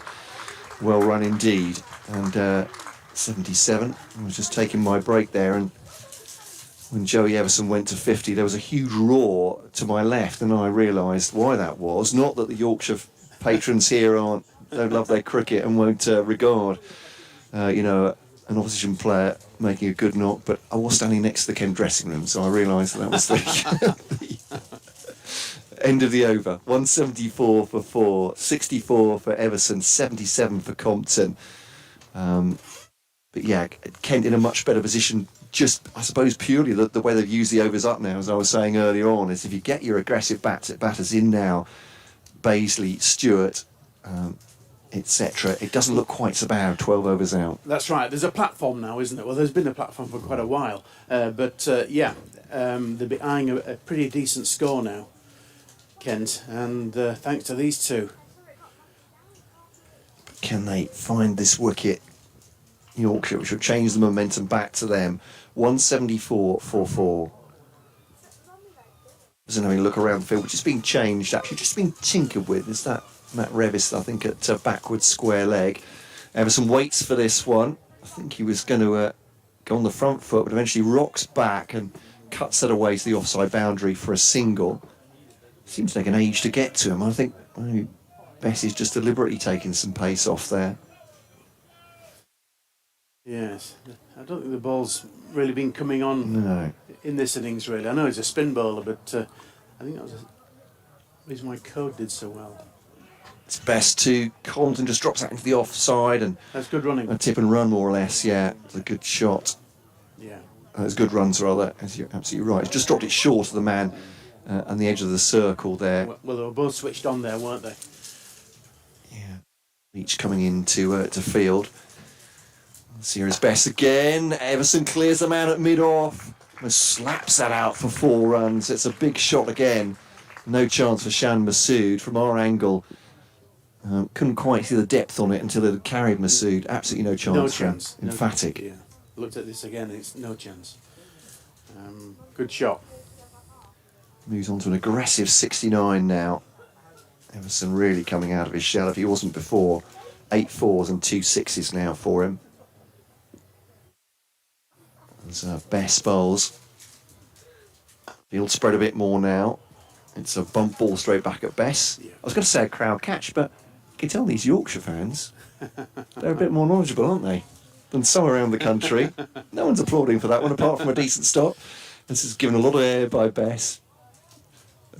Well run indeed. And 77. I was just taking my break there, and when Joey Everson went to 50, there was a huge roar to my left, and I realised why that was. Not that the Yorkshire patrons here don't love their cricket and won't regard, you know, an opposition player making a good knock, but I was standing next to the Kent dressing room, so I realised that was the end of the over. 174 for 4, 64 for Everson, 77 for Compton. But yeah, Kent in a much better position, just, I suppose, purely the way they've used the overs up now, as I was saying earlier on, is if you get your aggressive batters in now, Baisley, Stewart, etc., it doesn't look quite so bad 12 overs out. That's right. There's a platform now, isn't there? Well, there's been a platform for quite a while. But they'll be eyeing a pretty decent score now, Kent, and thanks to these two. Can they find this wicket, Yorkshire, which will change the momentum back to them? 174 for 4. Just having a look around the field, which has been changed, actually, just been tinkered with. Is that Matt Revis, I think, at backwards square leg. Everson waits for this one. I think he was going to go on the front foot, but eventually rocks back and cuts it away to the offside boundary for a single. Seems to take an age to get to him. I think Bessie's just deliberately taking some pace off there. Yes, I don't think the ball's really been coming on in this innings, really. I know he's a spin bowler, but I think that was the reason why Code did so well. It's best to Compton, just drops out into the offside, and that's good running. A tip and run, more or less. Yeah, it's a good shot. Yeah, it's good runs rather. As you're absolutely right. It's just dropped it short of the man and the edge of the circle there. Well, they were both switched on there, weren't they? Yeah, each coming into to field. Let's hear his best again. Everson clears the man at mid-off. Slaps that out for 4 runs. It's a big shot again. No chance for Shan Masood from our angle. Couldn't quite see the depth on it until it had carried Masood. Absolutely no chance. No chance. Emphatic. Yeah. Looked at this again, it's no chance. Good shot. Moves on to an aggressive 69 now. Everson really coming out of his shell if he wasn't before. 8 4s and 2 6s now for him. There's Bess bowls. Field spread a bit more now. It's a bump ball straight back at Bess. Yeah. I was going to say a crowd catch, but you can tell these Yorkshire fans, they're a bit more knowledgeable, aren't they, than some around the country. No one's applauding for that one, apart from a decent stop. This is given a lot of air by Bess.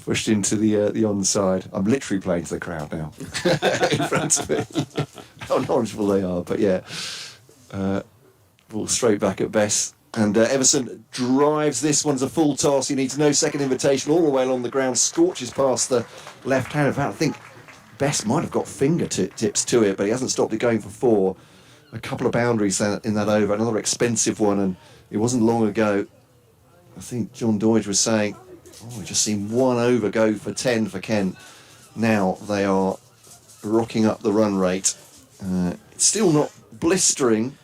Pushed into the onside. I'm literally playing to the crowd now in front of me. How knowledgeable they are, but yeah. Ball straight back at Bess. And Everson drives this one as a full toss. He needs no second invitation all the way along the ground. Scorches past the left hand. In fact, I think Bess might have got fingertips to it, but he hasn't stopped it going for 4. A couple of boundaries in that over. Another expensive one, and it wasn't long ago. I think John Doidge was saying, we've just seen 1 over go for 10 for Kent. Now they are rocking up the run rate. It's still not blistering.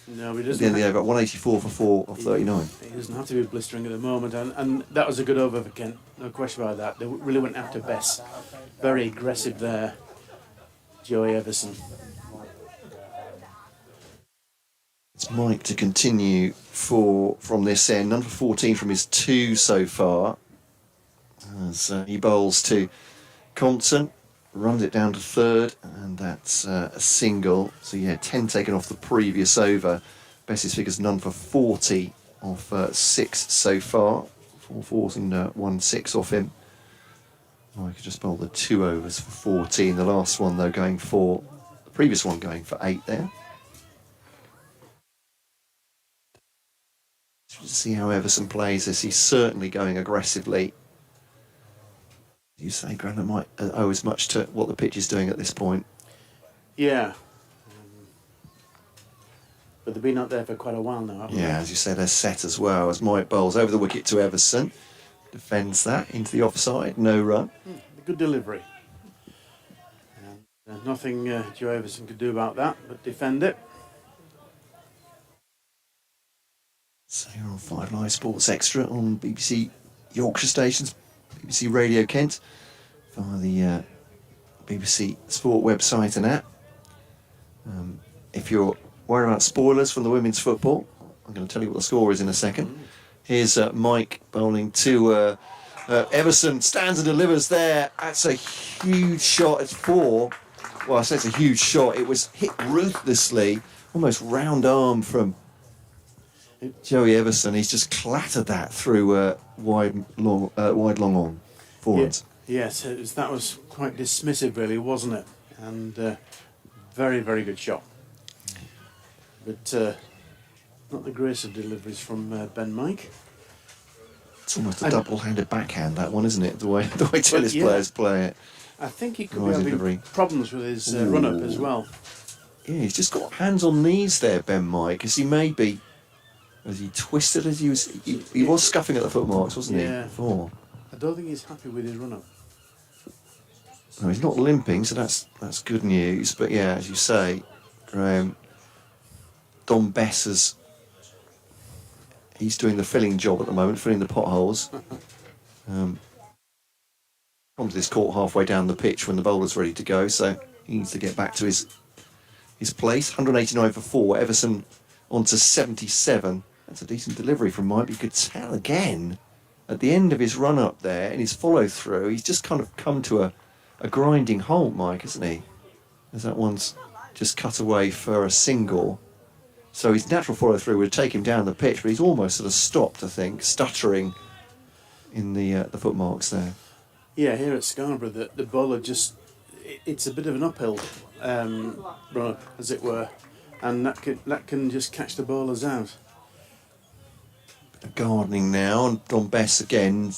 No, he At doesn't. the end of the over, 184 for 4 off 39. He doesn't have to be blistering at the moment, and that was a good over for Kent. No question about that. They really went after Bess. Very aggressive there, Joey Everson. It's Mike to continue from this end. None for 14 from his 2 so far. As he bowls to Compton, runs it down to 3rd, and that's a single. So yeah, 10 taken off the previous over. Bess's figures none for 40 off 6 so far. 4 4s and 1 6 off him. Mike could just bowl the 2 overs for 14. The last one though going for, the previous one going for 8 there. See how Everson plays this. He's certainly going aggressively. You say Granite might owe as much to what the pitch is doing at this point. Yeah. But they've been up there for quite a while now, haven't they? Yeah, as you say, they're set as well. As Mike bowls over the wicket to Everson. Defends that into the offside. No run. Good delivery. And nothing Joe Everson could do about that, but defend it. So you're on 5 Live Sports Extra on BBC Yorkshire stations, BBC Radio Kent, via the BBC Sport website and app. If you're worried about spoilers from the women's football, I'm going to tell you what the score is in a second. Here's Mike bowling to Everson, stands and delivers there. That's a huge shot. It's 4. Well, I say it's a huge shot. It was hit ruthlessly, almost round arm from Joey Everson. He's just clattered that through wide long on 4 runs. Yes, that was quite dismissive, really, wasn't it? And very, very good shot. But not the greatest of deliveries from Ben Mike. It's almost a double-handed backhand, that one, isn't it? The way tennis players play it. I think he could Nice be having delivery. problems with his run-up as well. Yeah, he's just got hands on knees there, Ben Mike, as he may be. Was he twisted as he was scuffing at the footmarks, wasn't he? Yeah. Before. I don't think he's happy with his run-up. No, he's not limping, so that's good news. But yeah, as you say, Graham, Don Bess he's doing the filling job at the moment, filling the potholes. Onto this court halfway down the pitch when the bowler's ready to go, so he needs to get back to his place. 189 for 4. Everson on to 77. That's a decent delivery from Mike. You could tell again at the end of his run up there and his follow through, he's just kind of come to a grinding halt, Mike, hasn't he? As that one's just cut away for a single. So his natural follow through would take him down the pitch, but he's almost sort of stopped, I think, stuttering in the footmarks there. Yeah, here at Scarborough, the bowler it's a bit of an uphill run-up, as it were, and that can just catch the bowlers out. Bit of gardening now, and Don Bess again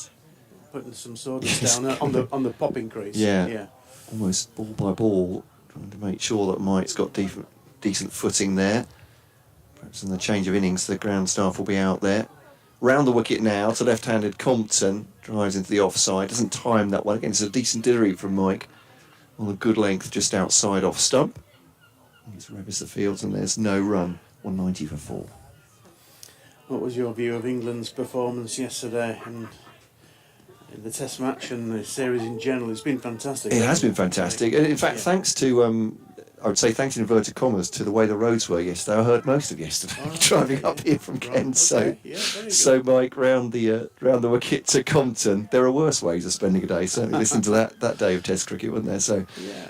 putting some sawdust down on the popping crease. Yeah. Almost ball by ball, trying to make sure that Mike's got decent footing there. Perhaps in the change of innings, the ground staff will be out there. Round the wicket now to left-handed Compton, drives into the offside, doesn't time that one. Again, it's a decent delivery from Mike on a good length just outside off stump. He's revs the fields and there's no run, 190 for 4. What was your view of England's performance yesterday and in the Test match and the series in general? It's been fantastic. It has been fantastic. In fact, thanks to, I would say thanks in inverted commas, to the way the roads were yesterday. I heard most of yesterday driving up here from Kent. So, Mike, round the wicket to Compton. There are worse ways of spending a day. Certainly listening to that day of Test cricket, wasn't there? So,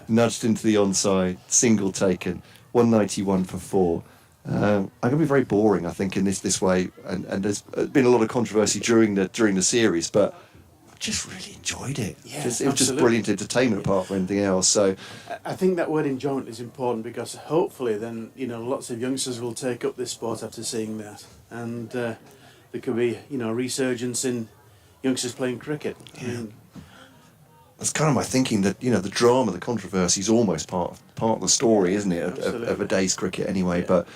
nudged into the onside, single taken, 191 for 4. I'm going to be very boring, I think, in this way, and there's been a lot of controversy during the series, but I just really enjoyed it. Yeah, it was just brilliant entertainment apart from anything else. So I think that word enjoyment is important because hopefully then lots of youngsters will take up this sport after seeing that, and there could be a resurgence in youngsters playing cricket. Yeah. I mean, that's kind of my thinking that the drama, the controversy is almost part of the story, isn't it, of a day's cricket anyway. But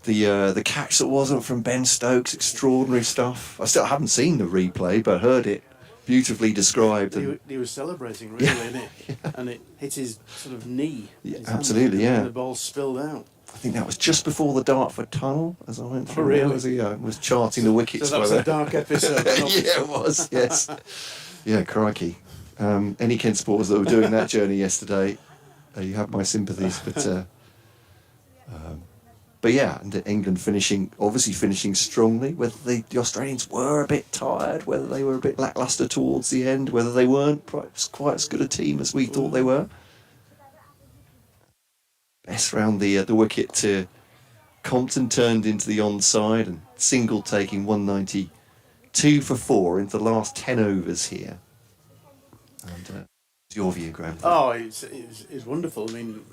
the catch that wasn't from Ben Stokes, extraordinary stuff. I still haven't seen the replay, but heard it beautifully described. He was celebrating really, and it hit his sort of knee. Yeah, absolutely, and the ball spilled out. I think that was just before the Dartford Tunnel, as I went through. Oh, really? As he was charting the wickets. So that was a dark episode. Yeah, it was. Yes. Yeah, crikey. Any Kent supporters that were doing that journey yesterday, you have my sympathies. But yeah, and England obviously finishing strongly. Whether the Australians were a bit tired, whether they were a bit lacklustre towards the end, whether they weren't perhaps quite as good a team as we thought they were. Best round the wicket to Compton, turned into the onside and single taking 192 for 4 into the last 10 overs here. And your view, Graham? Oh, it's wonderful. I mean,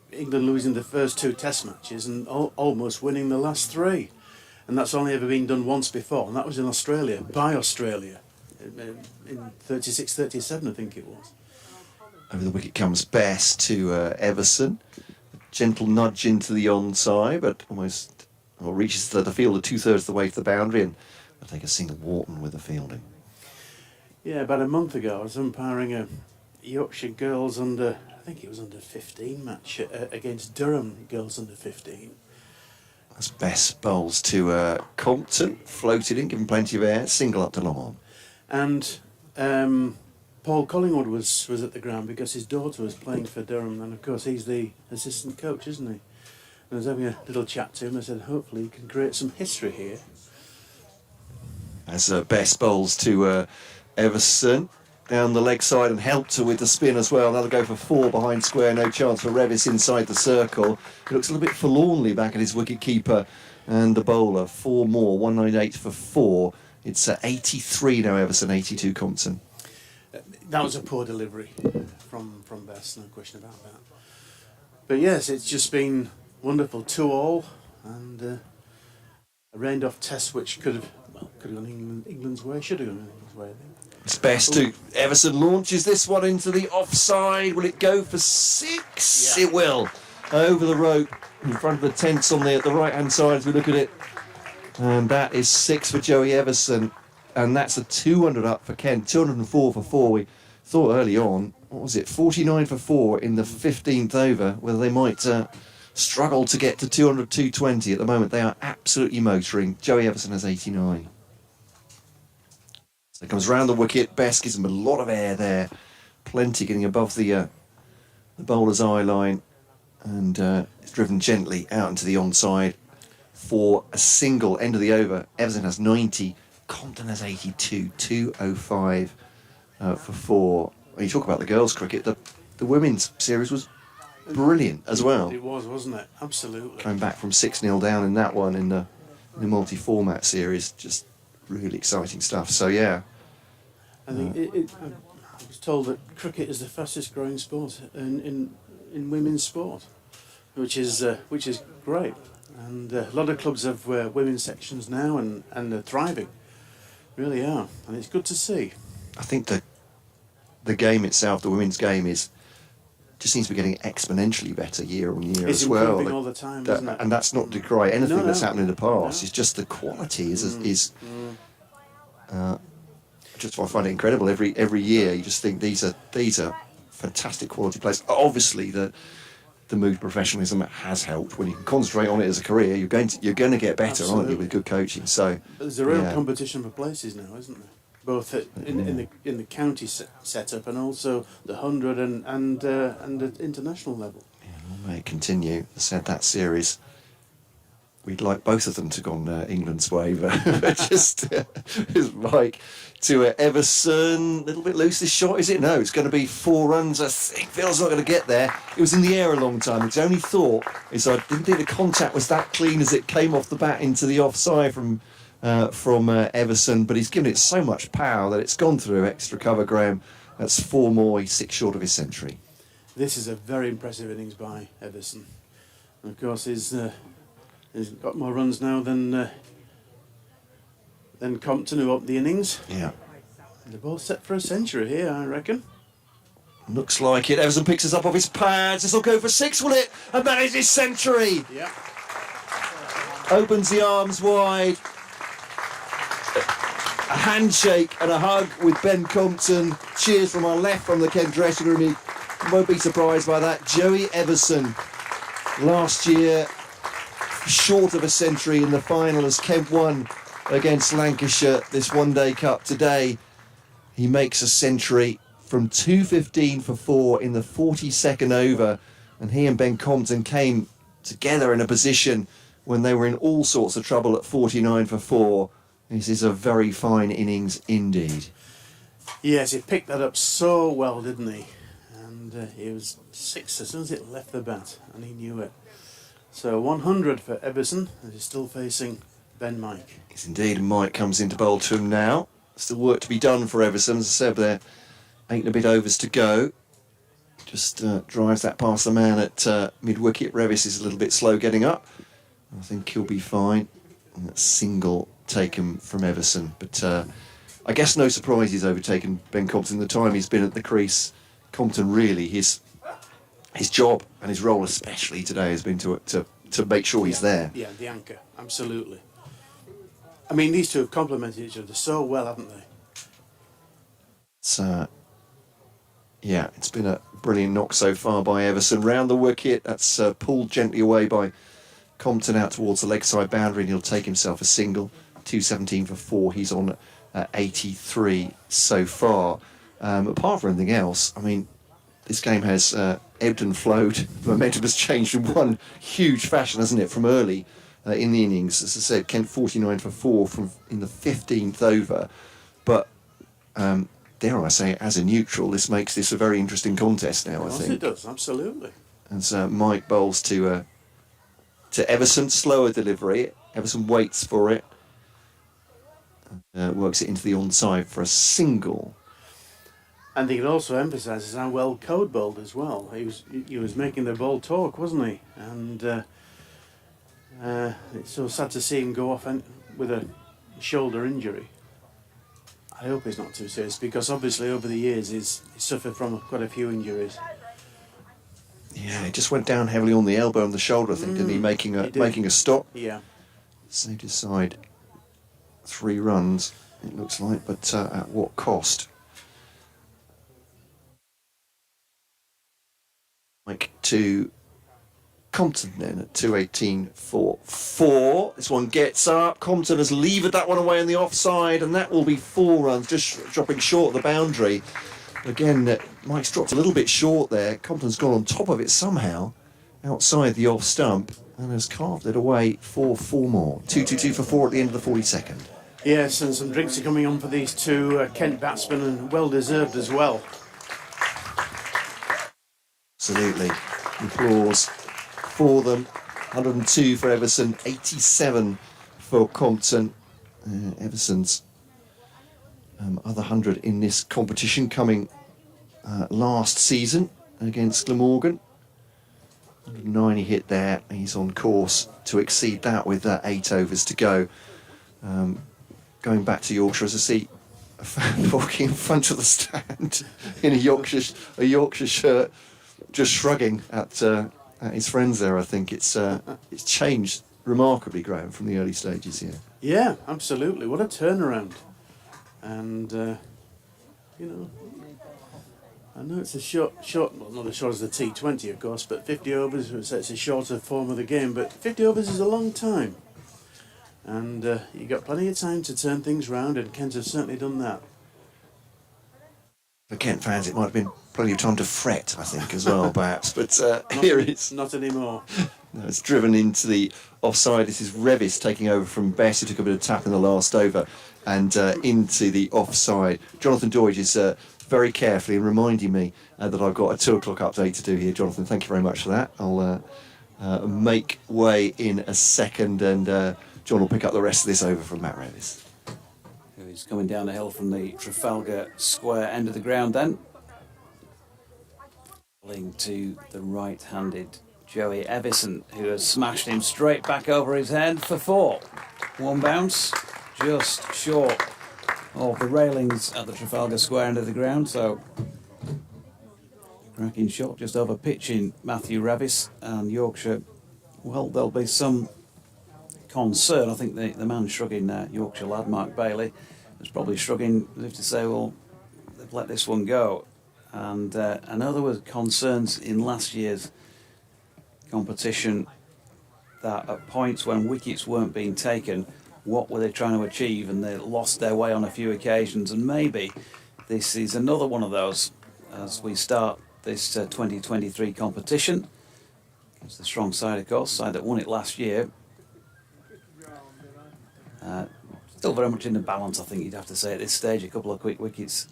England losing the first 2 Test matches and almost winning the last 3, and that's only ever been done once before, and that was in Australia, by Australia, in 36-37, I think it was. Over the wicket comes Best to Everson. A gentle nudge into the onside, but reaches the fielder 2/3 of the way to the boundary, and I take a single Wharton with the fielding. Yeah, about a month ago, I was umpiring a Yorkshire girls under 15 match against Durham girls under 15. That's Best bowls to Compton, floated in, given plenty of air, single up to long on. And Paul Collingwood was at the ground because his daughter was playing for Durham, and of course he's the assistant coach, isn't he? And I was having a little chat to him. I said, hopefully he can create some history here. As Best bowls to Everson down the leg side and helped her with the spin as well. That'll go for 4 behind square. No chance for Revis inside the circle. He looks a little bit forlornly back at his wicket keeper and the bowler. 4 more, 198 for 4. It's 83 now, Everson, 82 Compton. That was a poor delivery from Best, no question about that. But yes, it's just been wonderful. 2-all, and a rained off Test which could have gone England's way, should have gone England's way, I think. It's Best to Everson launches this one into the offside. Will it go for 6? Yeah. It will. Over the rope in front of the tents on the right hand side as we look at it. And that is 6 for Joey Everson. And that's a 200 up for Kent. 204 for 4. We thought early on, 49 for 4 in the 15th over, whether they might struggle to get to 200, 220. At the moment, they are absolutely motoring. Joey Everson has 89. So it comes round the wicket. Best gives him a lot of air there. Plenty getting above the bowler's eye line. And it's driven gently out into the onside for a single end of the over. Everson has 90. Compton has 82. 205 for 4. When you talk about the girls' cricket, the women's series was brilliant as well. It was, wasn't it? Absolutely. Coming back from 6-0 down in that one in the multi-format series. Just really exciting stuff. So yeah, I think I was told that cricket is the fastest growing sport in women's sport, which is great. And a lot of clubs have women's sections now, and they're thriving, really are, and it's good to see. I think the game itself, the women's game, just seems to be getting exponentially better year on year It's as well. improving all the time, isn't it? And that's not to decry anything No, that's no. happened in the past. No. It's just the quality just I find it incredible. Every year you just think these are fantastic quality players. Obviously the move to professionalism has helped. When you can concentrate on it as a career, you're going to get better, aren't Absolutely. you, with good coaching? So There's a real yeah. competition for places now, isn't there? Both in the county setup and also the 100 and the international level. Yeah, long may it continue. I said that series. We'd like both of them to go on England's way, but just Mike to Everson. A little bit loose this shot, is it? No, it's going to be 4 runs. I think Phil's not going to get there. It was in the air a long time. His only thought is I didn't think the contact was that clean as it came off the bat into the offside from Everson, but he's given it so much power that it's gone through extra cover, Graham. That's 4 more. He's 6 short of his century. This is a very impressive innings by Everson. And of course, he's got more runs now than Compton, who upped the innings. Yeah. They're both set for a century here, I reckon. Looks like it. Everson picks us up off his pads. This will go for 6, will it? And that is his century. Yeah. Opens the arms wide. A handshake and a hug with Ben Compton. Cheers from our left from the Kent dressing room. You won't be surprised by that. Joey Everson, last year, short of a century in the final as Kent won against Lancashire this one-day cup. Today, he makes a century from 215 for 4 in the 42nd over, and he and Ben Compton came together in a position when they were in all sorts of trouble at 49 for 4. This is a very fine innings indeed. Yes, he picked that up so well, didn't he? And he was 6 as soon as it left the bat, and he knew it. So 100 for Everson, and he's still facing Ben Mike. Yes, indeed. Mike comes into bowl to him now. Still work to be done for Everson. As I said, there 8 and a bit overs to go. Just drives that past the man at mid-wicket. Revis is a little bit slow getting up. I think he'll be fine. And that single taken from Everson. But I guess no surprise he's overtaken Ben Compton. The time he's been at the crease, Compton really, his job and his role especially today has been to make sure he's there. Yeah, the anchor, absolutely. I mean, these two have complemented each other so well, haven't they? It's it's been a brilliant knock so far by Everson. Round the wicket, that's pulled gently away by Compton out towards the leg side boundary, and he'll take himself a single. 217 for 4. He's on 83 so far. Apart from anything else, I mean, this game has ebbed and flowed. The momentum has changed in one huge fashion, hasn't it, from early in the innings. As I said, Kent 49 for 4 in the 15th over. But dare I say, as a neutral, this makes this a very interesting contest now, I think. It does, absolutely. As Mike bowls to Everson, slower delivery. Everson waits for it. Works it into the onside for a single. And he also emphasises how well Code bowled as well. He was making the ball talk, wasn't he? And it's so sad to see him go off with a shoulder injury. I hope he's not too serious, because obviously over the years he's suffered from quite a few injuries. Yeah, he just went down heavily on the elbow and the shoulder, I think, didn't he? Making a stop. Yeah. Saved his side 3 runs, it looks like, but at what cost? Mike to Compton then at 218 for 4. This one gets up. Compton has levered that one away on the offside, and that will be 4 runs, just dropping short of the boundary. Again, Mike's dropped a little bit short there. Compton's gone on top of it somehow, outside the off stump, and has carved it away for 4 more. 222 for 4 at the end of the 42nd. Yes, and some drinks are coming on for these two Kent batsmen, and well deserved as well. Absolutely. Applause for them. 102 for Everson, 87 for Compton. Everson's other 100 in this competition coming last season against Glamorgan. 109 he hit there. He's on course to exceed that with 8 overs to go. Going back to Yorkshire, as I see a fan walking in front of the stand in a Yorkshire shirt, just shrugging at his friends there. I think it's changed remarkably, Graham, from the early stages here. Yeah, absolutely. What a turnaround. And, you know, I know it's a short, well, not as short as the T20, of course, but 50 overs, it's a shorter form of the game, but 50 overs is a long time. And you got plenty of time to turn things round, and Kent have certainly done that. For Kent fans, it might have been plenty of time to fret, I think, as well, perhaps. But here it is. Not anymore. No, it's driven into the offside. This is Revis taking over from Bess, who took a bit of tap in the last over, and into the offside. Jonathan Doidge is very carefully and reminding me that I've got a 2 o'clock update to do here. Jonathan, thank you very much for that. I'll make way in a second, and John will pick up the rest of this over from Matt Revis. He's coming down the hill from the Trafalgar Square end of the ground then. Bowling to the right-handed Joey Evison, who has smashed him straight back over his head for 4. One bounce, just short of the railings at the Trafalgar Square end of the ground, so cracking shot just over pitching Matthew Revis, and Yorkshire, well, there'll be some concern. I think the man shrugging Yorkshire lad, Mark Bailey, was probably shrugging as if to say, well, they've let this one go. And I know there were concerns in last year's competition that at points when wickets weren't being taken, what were they trying to achieve, and they lost their way on a few occasions, and maybe this is another one of those as we start this 2023 competition. It's the strong side, of course, side that won it last year. Still very much in the balance, I think you'd have to say at this stage. A couple of quick wickets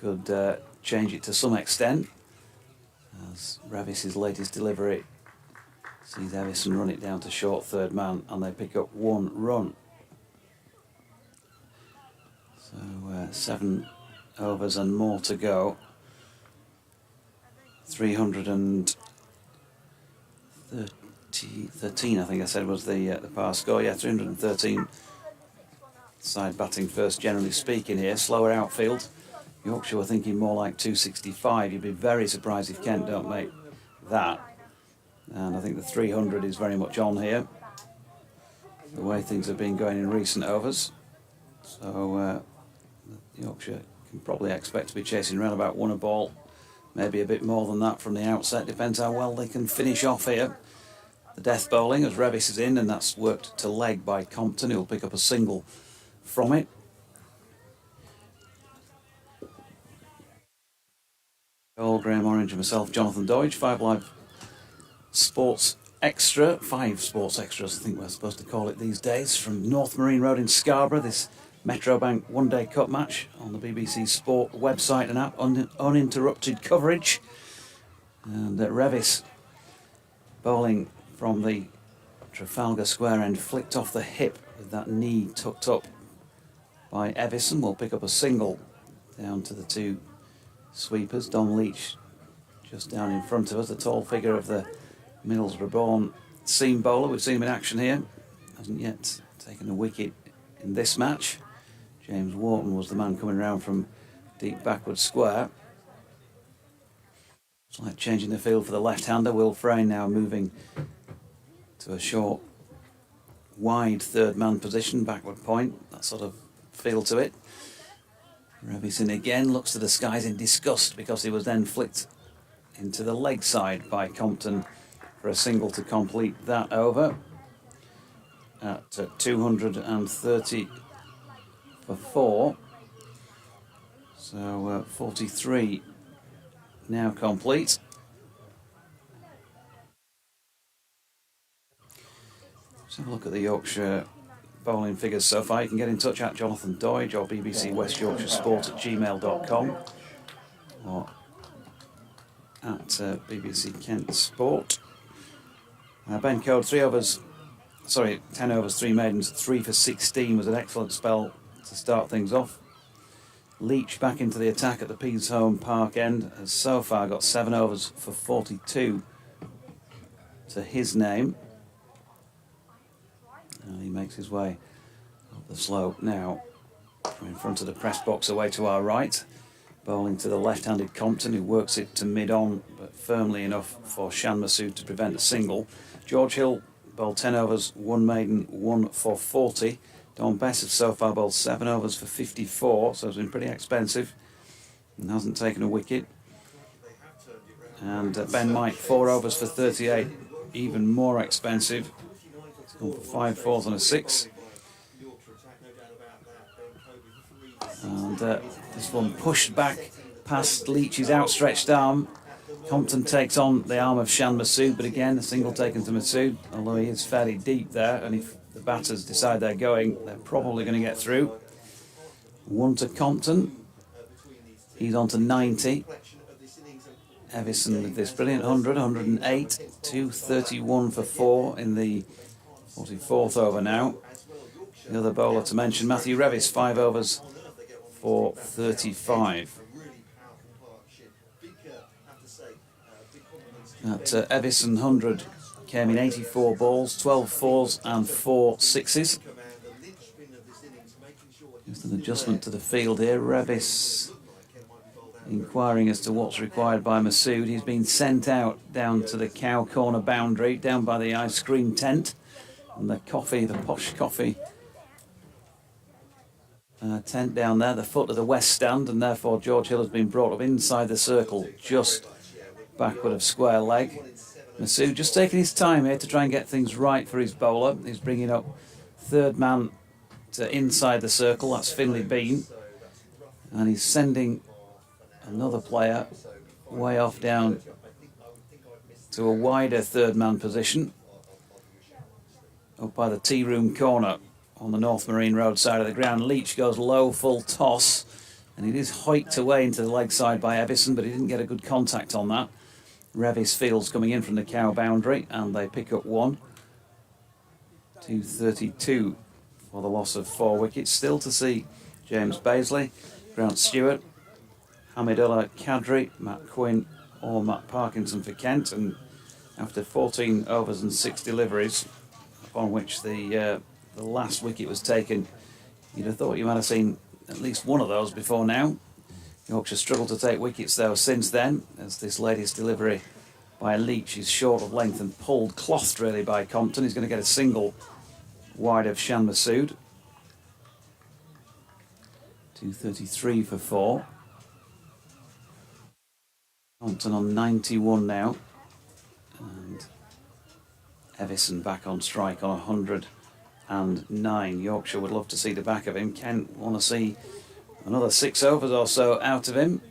could change it to some extent, as Revis's latest delivery sees Evison run it down to short third man, and they pick up 1 run. So 7 overs and more to go. 313, I think I said, was the par score. Yeah, 313. Side batting first, generally speaking here. Slower outfield. Yorkshire were thinking more like 265. You'd be very surprised if Kent don't make that. And I think the 300 is very much on here, the way things have been going in recent overs. So Yorkshire can probably expect to be chasing around about 1 a ball, maybe a bit more than that from the outset. Depends how well they can finish off here. The death bowling as Revis is in, and that's worked to leg by Compton, who'll pick up a single from it. Goal, Graham Orange and myself, Jonathan Doidge, 5 Live Sports Extra, 5 Sports Extras I think we're supposed to call it these days, from North Marine Road in Scarborough, this Metrobank one-day cup match on the BBC Sport website and app, uninterrupted coverage. And Revis bowling from the Trafalgar Square end, flicked off the hip with that knee tucked up by Evison, will pick up a single down to the 2 sweepers. Dom Leach just down in front of us, the tall figure of the Middlesbrough-born seam bowler. We've seen him in action here, hasn't yet taken a wicket in this match. James Wharton was the man coming around from deep backward square. It's like changing the field for the left-hander. Will Frayne now moving to a short, wide third-man position, backward point, that sort of feel to it. Revis again, looks to the skies in disgust because he was then flicked into the leg side by Compton for a single to complete that over at 230 for 4. So 43 now complete. Let's have a look at the Yorkshire bowling figures so far. You can get in touch at Jonathan Doidge or BBC West Yorkshire Sport at gmail.com or at BBC Kent Sport. Ben Code, 10 overs, 3 maidens, 3 for 16 was an excellent spell to start things off. Leach back into the attack at the Peasholm Park end has so far got 7 overs for 42 to his name. And he makes his way up the slope now. in front of the press box away to our right. Bowling to the left-handed Compton, who works it to mid-on, but firmly enough for Shan Masood to prevent a single. George Hill bowled 10 overs, 1 maiden, 1 for 40. Don Bess has so far bowled 7 overs for 54, so it's been pretty expensive and hasn't taken a wicket. And Ben Mike, 4 overs for 38, even more expensive. It's gone for 5 fours and a 6. And this one pushed back past Leach's outstretched arm. Compton takes on the arm of Shan Masood, but again, a single taken to Masood, although he is fairly deep there, and if the batters decide they're going, they're probably going to get through. 1 to Compton. He's on to 90. Evison with this brilliant 100, 108, 231 for 4 in the 44th over now. The other bowler to mention, Matthew Revis, 5 overs for 35. That Evison 100 came in 84 balls, 12 fours and 4 sixes. Just an adjustment to the field here. Revis inquiring as to what's required by Masood. He's been sent out down to the cow corner boundary, down by the ice cream tent, and the coffee, the posh coffee tent down there, the foot of the west stand, and therefore George Hill has been brought up inside the circle, just backward of square leg. Masood just taking his time here to try and get things right for his bowler. He's bringing up third man to inside the circle, that's Finlay Bean, and he's sending another player way off down to a wider third man position up by the tea room corner on the North Marine Road side of the ground. Leach goes low, full toss, and it is hoiked away into the leg side by Evison, but he didn't get a good contact on that. Revis fields coming in from the cow boundary, and they pick up 1. 232 for the loss of 4 wickets. Still to see James Baisley, Grant Stewart, Hamidullah Kadri, Matt Quinn or Matt Parkinson for Kent, and after 14 overs and 6 deliveries, upon which the last wicket was taken, you'd have thought you might have seen at least one of those before now. Yorkshire struggled to take wickets though since then, as this latest delivery by Leach is short of length and pulled, clothed really by Compton. He's going to get a single wide of Shan Masood. 233 for 4. Compton on 91 now, and Evison back on strike on 109. Yorkshire would love to see the back of him. Kent want to see another 6 overs or so out of him,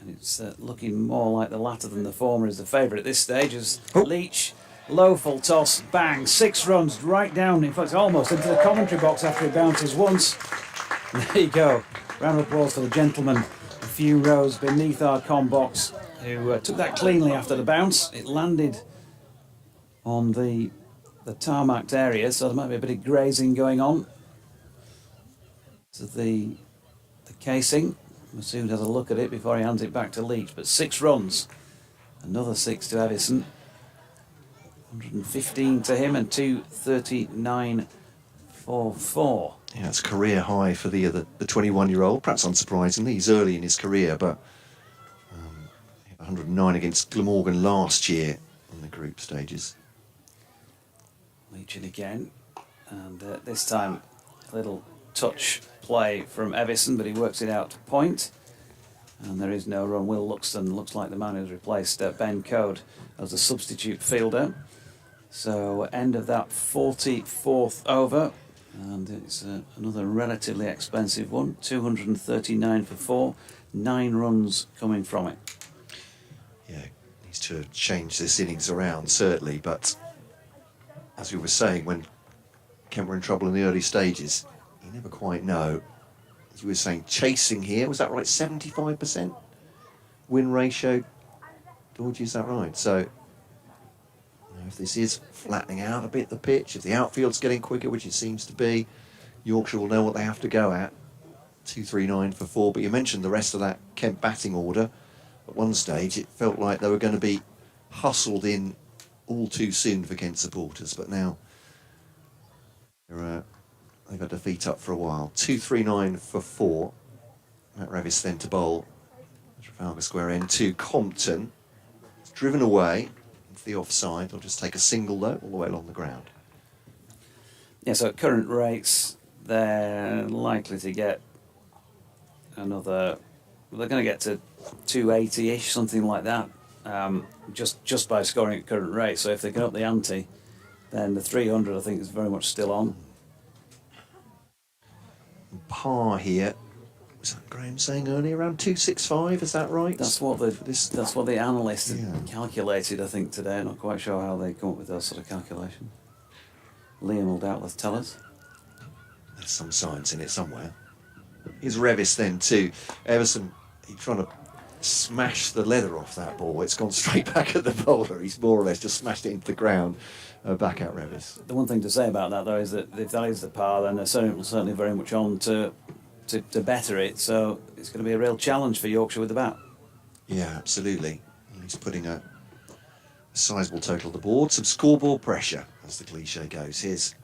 and it's looking more like the latter than the former is the favourite at this stage, as Leach, low full toss, bang, 6 runs right down, in fact almost into the commentary box after it bounces once. There you go, round of applause for the gentleman a few rows beneath our comm box, who took that cleanly after the bounce. It landed on the tarmacked area, so there might be a bit of grazing going on to the casing. Masood has a look at it before he hands it back to Leach, but 6 runs, another 6 to Evison, 115 to him, and 239 for 4. Yeah, it's career high for the 21-year-old. Perhaps unsurprisingly, he's early in his career, but 109 against Glamorgan last year in the group stages. Leach in again, and this time a little touch play from Evison, but he works it out to point, and there is no run. Will Luxton looks like the man who's replaced Ben Code as a substitute fielder. So end of that 44th over, and it's another relatively expensive one, 239 for 4, 9 runs coming from it. Yeah, needs to change this innings around, certainly, but as we were saying, when Kent were in trouble in the early stages, you never quite know. As you were saying, chasing here, was that right, 75% win ratio? George, is that right? So, if this is flattening out a bit, the pitch, if the outfield's getting quicker, which it seems to be, Yorkshire will know what they have to go at. 239 for 4, but you mentioned the rest of that Kent batting order. At one stage, it felt like they were going to be hustled in all too soon for Kent supporters, but now they're they've had their feet up for a while. 2-3-9 for 4. Matt Revis then to bowl. Trafalgar Square end to Compton. It's driven away into the offside. They'll just take a single though, all the way along the ground. Yeah, so at current rates, they're likely to get another. They're going to get to 280-ish, something like that, just by scoring at current rate. So if they get up the ante, then the 300, I think, is very much still on. Par here. Was that Graham saying earlier around 265? Is that right? That's what the analysts Yeah. calculated, I think, today. I'm not quite sure how they come up with those sort of calculations. Liam will doubtless tell us. There's some science in it somewhere. Here's Revis then to Everson. He's trying to smash the leather off that ball. It's gone straight back at the bowler. He's more or less just smashed it into the ground. Back at Revis. The one thing to say about that, though, is that if that is the par, then they're certainly very much on to better it. So it's going to be a real challenge for Yorkshire with the bat. Yeah, absolutely. He's putting a sizable total on the board. Some scoreboard pressure, as the cliche goes. Here's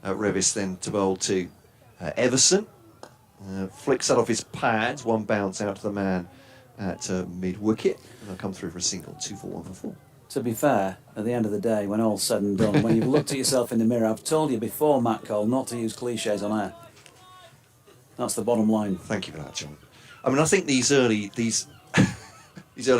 Revis then to bowl to Everson. Flicks that off his pads. One bounce out to the man at mid-wicket. And they'll come through for a single. 2-4-1 for 4. To be fair, at the end of the day, when all's said and done, when you've looked at yourself in the mirror, I've told you before, Matt Cole, not to use cliches on air. That's the bottom line. Thank you for that, John. I mean, I think these early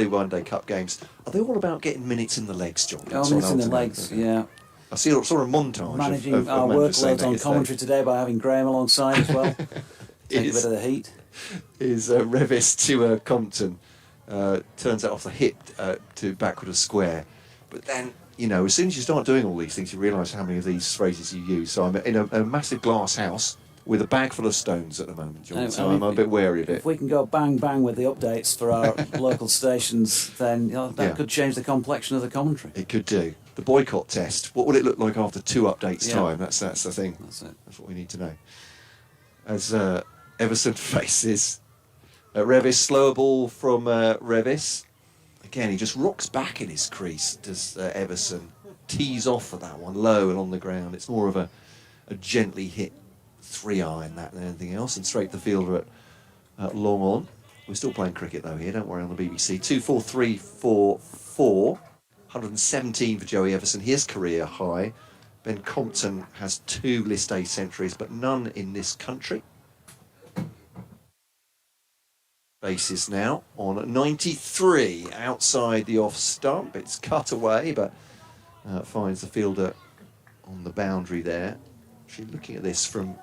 one-day cup games, are they all about getting minutes in the legs, John? Oh, minutes in the legs, yeah. I saw a montage Managing of our members saying workloads that on yesterday. commentary today by having Graham alongside as well. Take a bit of the heat. Is Revis to Compton. Turns it off the hip to backward of square. But then, you know, as soon as you start doing all these things, you realise how many of these phrases you use. So I'm in a massive glass house with a bag full of stones at the moment, John. So I'm a bit wary of it. If we can go bang bang with the updates for our local stations, then that could change the complexion of the commentary. It could do. The boycott test. What would it look like after 2 updates' Yeah. time? That's the thing. That's it. That's what we need to know. As Everson faces Revis, slower ball from Revis. Again, he just rocks back in his crease, does Everson. Tees off for that one, low and on the ground. It's more of a gently hit 3-iron that than anything else, and straight to the fielder at long on. We're still playing cricket though here, don't worry, on the BBC. 2-4-3-4-4. 117 for Joey Everson, his career high. Ben Compton has 2 List A centuries, but none in this country. Bases now on 93 outside the off stump. It's cut away, but finds the fielder on the boundary there. Actually, looking at this from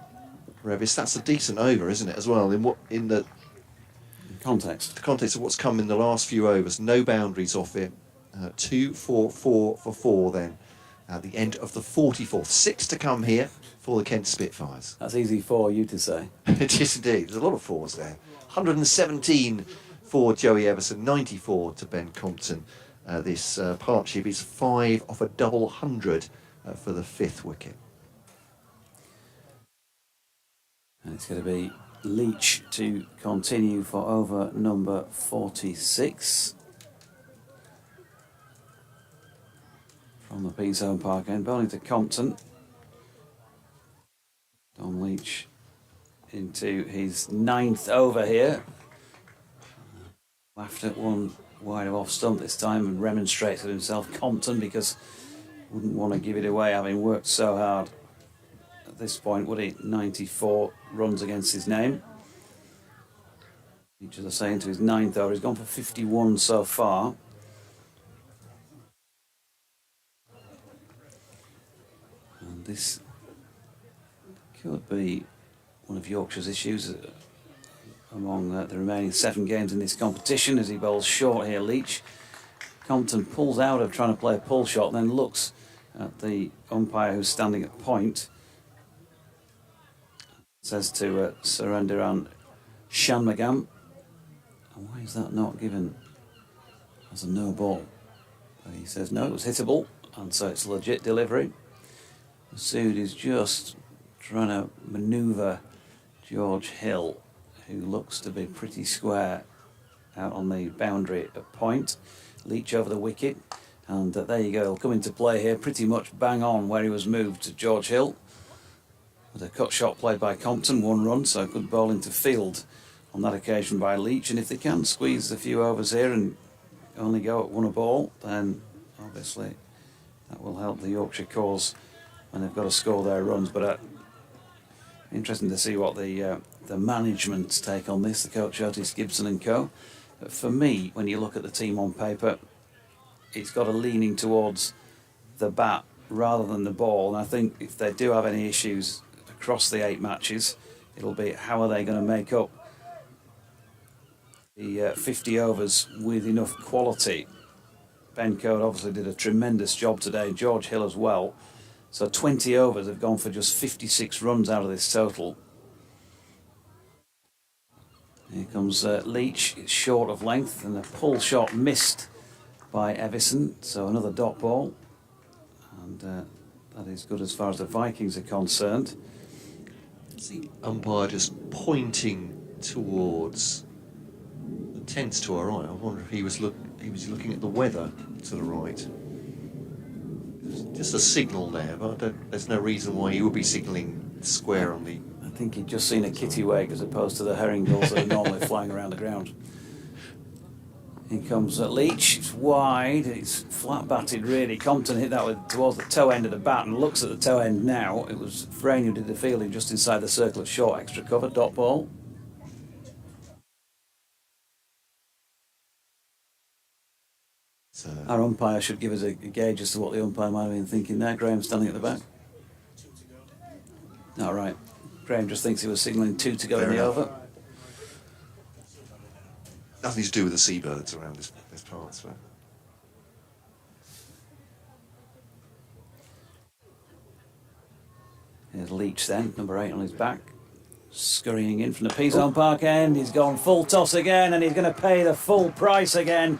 Revis, that's a decent over, isn't it? As well, in the Context. of what's come in the last few overs, no boundaries off it. 2-4-4 for 4 then. At the end of the 44th, 6 to come here for the Kent Spitfires. That's easy for you to say. It is indeed. There's a lot of 4s there. 117 for Joey Everson, 94 to Ben Compton. This partnership is 5 off a double 100 for the 5th wicket. And it's going to be Leach to continue for over number 46. From the Peas-Home Park end, bowling to Compton. Dom Leach into his 9th over here. Laughed at one wide of off stump this time and remonstrates with himself, Compton, because wouldn't want to give it away having worked so hard. At this point, would he? 94 runs against his name. Leach, as I say, into his 9th over. He's gone for 51 so far. And this could be one of Yorkshire's issues among the remaining 7 games in this competition as he bowls short here, Leach. Compton pulls out of trying to play a pull shot and then looks at the umpire who's standing at point. Says to Surendiran Shanmugam, why is that not given as a no ball? And he says no, it was hittable, and so it's legit delivery. Masood is just trying to manoeuvre George Hill, who looks to be pretty square out on the boundary at point. Leach over the wicket, and there you go, he'll come into play here pretty much bang on where he was moved to George Hill. With a cut shot played by Compton, 1 run, so good bowling to field on that occasion by Leach. And if they can squeeze a few overs here and only go at 1 a ball, then obviously that will help the Yorkshire cause when they've got to score their runs. But interesting to see what the management's take on this, the coach Otis Gibson and co. But for me, when you look at the team on paper, it's got a leaning towards the bat rather than the ball. And I think if they do have any issues across the 8 matches, it'll be how are they going to make up the 50 overs with enough quality. Ben Code obviously did a tremendous job today, George Hill as well. So 20 overs have gone for just 56 runs out of this total. Here comes Leach, it's short of length, and the pull shot missed by Evison, so another dot ball. And that is good as far as the Vikings are concerned. The umpire just pointing towards the tents to our right. I wonder if he was looking at the weather to the right. Just a signal there, but there's no reason why he would be signalling square on the... I think he'd just seen a kittiwake as opposed to the herring gulls that are normally flying around the ground. Here comes Leach, it's wide, it's flat batted really. Compton hit that towards the toe end of the bat and looks at the toe end now. It was Frayne who did the fielding just inside the circle of short extra cover, dot ball. So, our umpire should give us a gauge as to what the umpire might have been thinking there. Graham standing at the back. All right, Graham just thinks he was signalling 2 to go in the over. Nothing to do with the seabirds around this part. So. Here's Leach then, number 8 on his back. Scurrying in from the Peasholm Park end. He's gone full toss again and he's going to pay the full price again.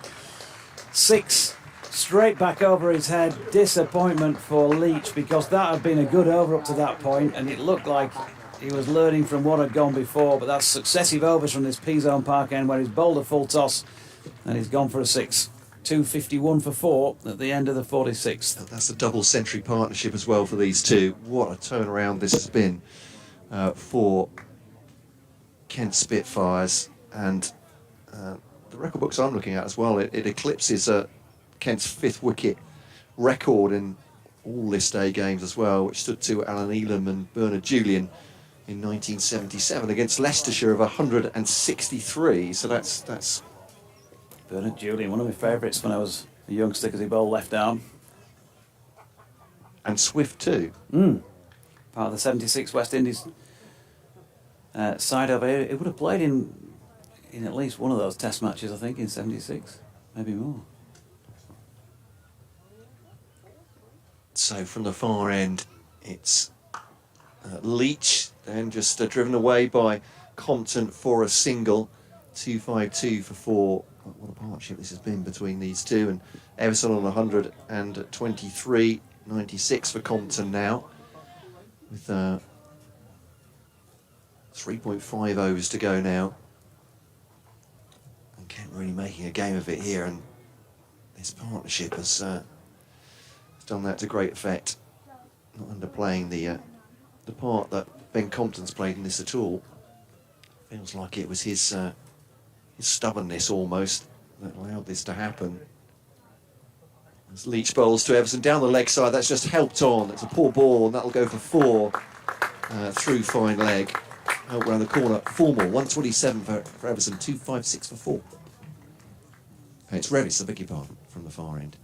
6 straight back over his head. Disappointment for Leach because that had been a good over up to that point and it looked like he was learning from what had gone before, but that's successive overs from this Peasholm Park end where he's bowled a full toss and he's gone for a 6. 251 for 4 at the end of the 46th. That's a double century partnership as well for these two. What a turnaround this has been for Kent Spitfires, and the record books I'm looking at as well, it eclipses Kent's 5th wicket record in all list A games as well, which stood to Alan Elam and Bernard Julian in 1977 against Leicestershire of 163. So that's Bernard Julian, one of my favourites when I was a youngster because he bowled left arm. And Swift too. Part of the 76 West Indies side over here. It would have played in at least one of those test matches, I think, in 76, maybe more. So from the far end, it's Leach, then just driven away by Compton for a single. 252 for 4. What a partnership this has been between these two. And Everson on 123. 96 for Compton now, with 3.5 overs to go now. And Kent really making a game of it here, and this partnership has done that to great effect. Not underplaying the part that Ben Compton's played in this at all. Feels like it was his stubbornness almost that allowed this to happen. As Leach bowls to Everson down the leg side, that's just helped on. That's a poor ball, and that'll go for 4 through fine leg. Out round the corner, 4 more. 127 for Everson, 256 for 4. It's Revis, I beg your pardon, from the far end.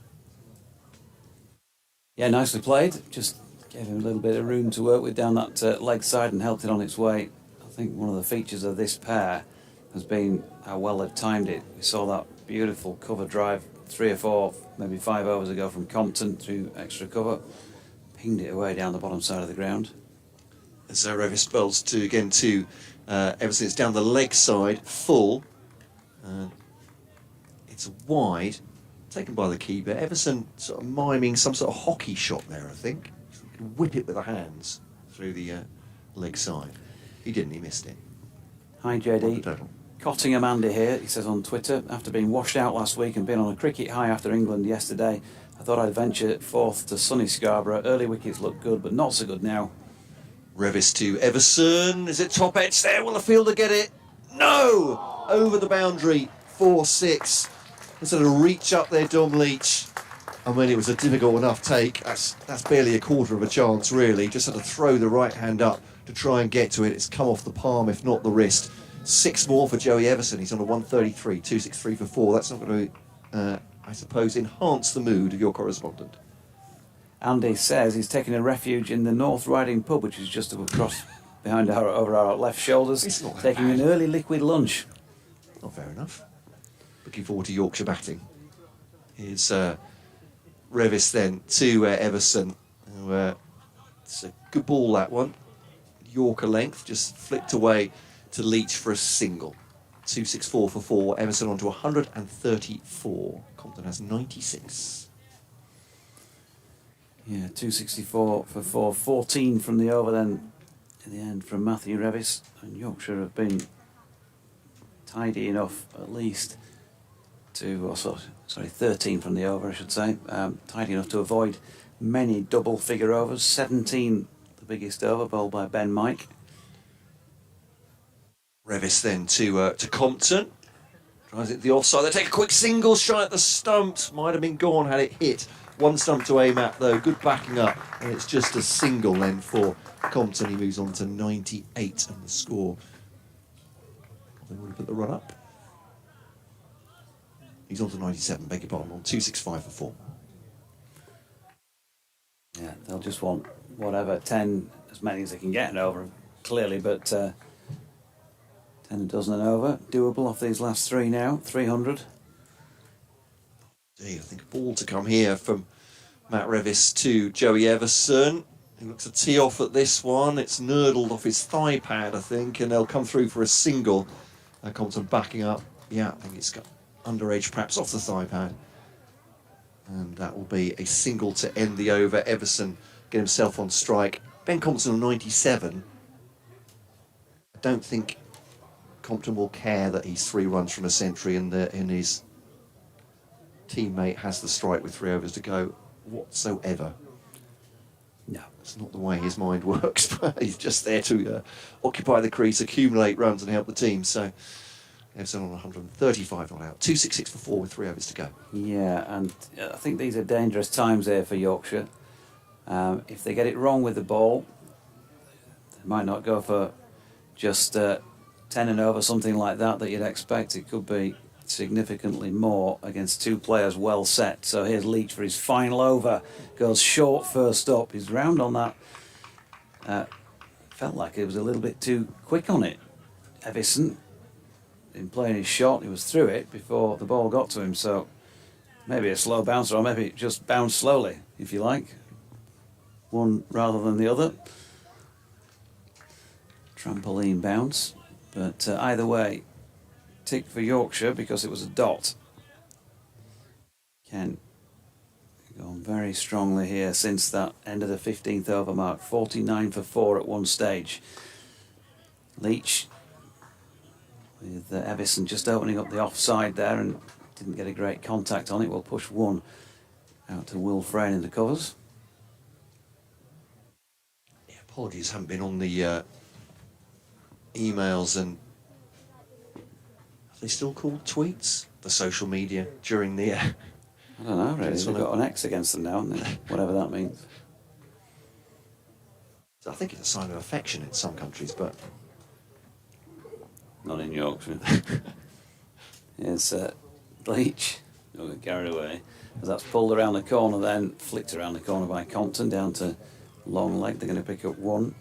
Yeah, nicely played. Just gave him a little bit of room to work with down that leg side and helped it on its way. I think one of the features of this pair has been how well they've timed it. We saw that beautiful cover drive 3 or 4, maybe 5 overs ago from Compton through extra cover. Pinged it away down the bottom side of the ground. As Revis bowls to Everson, it's down the leg side, full. It's wide, taken by the keeper. Everson sort of miming some sort of hockey shot there, I think. He could whip it with the hands through the leg side. He didn't, he missed it. Hi JD. Cottingham Andy here, he says on Twitter, after being washed out last week and being on a cricket high after England yesterday, I thought I'd venture forth to sunny Scarborough. Early wickets look good, but not so good now. Revis to Everson. Is it top edge there? Will the fielder get it? No! Over the boundary. 4-6. There's a reach up there, Dom Leach. I mean, it was a difficult enough take. That's barely a quarter of a chance, really. Just had to throw the right hand up to try and get to it. It's come off the palm, if not the wrist. 6 more for Joey Everson. He's on a 133, 263 for 4. That's not going to, I suppose, enhance the mood of your correspondent. Andy says he's taking a refuge in the North Riding pub, which is just across behind over our left shoulders. It's not that taking bad. an early liquid lunch. Not fair enough. Looking forward to Yorkshire batting. Here's Revis then to Everson. It's a good ball, that one. Yorker length, just flicked away to Leach for a single. 264 for 4. Everson on to 134. Compton has 96. Yeah, 264 for 4. 14 from the over then in the end from Matthew Revis. And Yorkshire have been tidy enough at least to, 13 from the over I should say. Tidy enough to avoid many double figure overs. 17 the biggest over, bowled by Ben Mike. Revis then to Compton. Tries it the offside. They take a quick single shot at the stumps. Might have been gone had it hit. One stump to aim at though. Good backing up. And it's just a single then for Compton. He moves on to 98 on the score. They would have put the run up. He's on to 97, beg your pardon, on 265 for 4. Yeah, they'll just want whatever, 10, as many as they can get and over, clearly, but 10 a dozen and over. Doable off these last 3 now, 300. Indeed, I think a ball to come here from Matt Revis to Joey Everson. He looks to tee off at this one. It's nurdled off his thigh pad, I think, and they'll come through for a single. Compton backing up. Yeah, I think it's got underage perhaps off the thigh pad. And that will be a single to end the over. Everson get himself on strike. Ben Compton on 97. I don't think Compton will care that he's 3 runs from a century and his teammate has the strike with 3 overs to go whatsoever. No. It's not the way his mind works, but he's just there to occupy the crease, accumulate runs and help the team. So Everson on 135 not out. 266 for 4 with 3 overs to go. Yeah, and I think these are dangerous times there for Yorkshire. If they get it wrong with the ball, they might not go for just 10 and over, something like that you'd expect. It could be significantly more against 2 players well set. So here's Leach for his final over. Goes short first up. He's round on that. Felt like he was a little bit too quick on it. Everson, in playing his shot, he was through it before the ball got to him. So maybe a slow bouncer, or maybe it just bounced slowly, if you like. One rather than the other. Trampoline bounce. But either way, tick for Yorkshire because it was a dot. Kent gone very strongly here since that end of the 15th over mark. 49 for 4 at one stage. Leach with Everson just opening up the offside there and didn't get a great contact on it. We'll push 1 out to Will Frayne in the covers. Yeah, apologies, haven't been on the emails and are they still called tweets? The social media during the... I don't know, really. They've got an X against them now, haven't they? Whatever that means. I think it's a sign of affection in some countries, but... Not in Yorkshire. Here's Leach. Don't get carried away. As that's pulled around the corner then, flicked around the corner by Compton, down to long leg. They're going to pick up 1.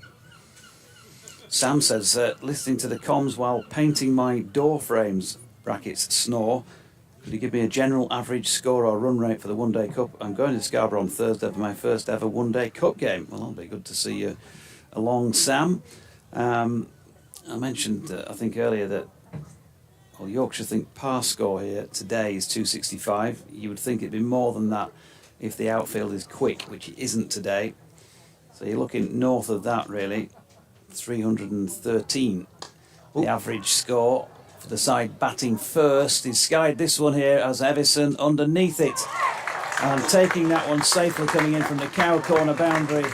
Sam says, listening to the comms while painting my door frames, brackets snore. Could you give me a general average score or run rate for the one-day cup? I'm going to Scarborough on Thursday for my first ever one-day cup game. Well, it'll be good to see you along, Sam. I mentioned, I think earlier that Yorkshire think par score here today is 265. You would think it'd be more than that if the outfield is quick, which it isn't today. So you're looking north of that, really. 313. The average score for the side batting first. He's skied this one here as Everson underneath it. And taking that one safely coming in from the cow corner boundary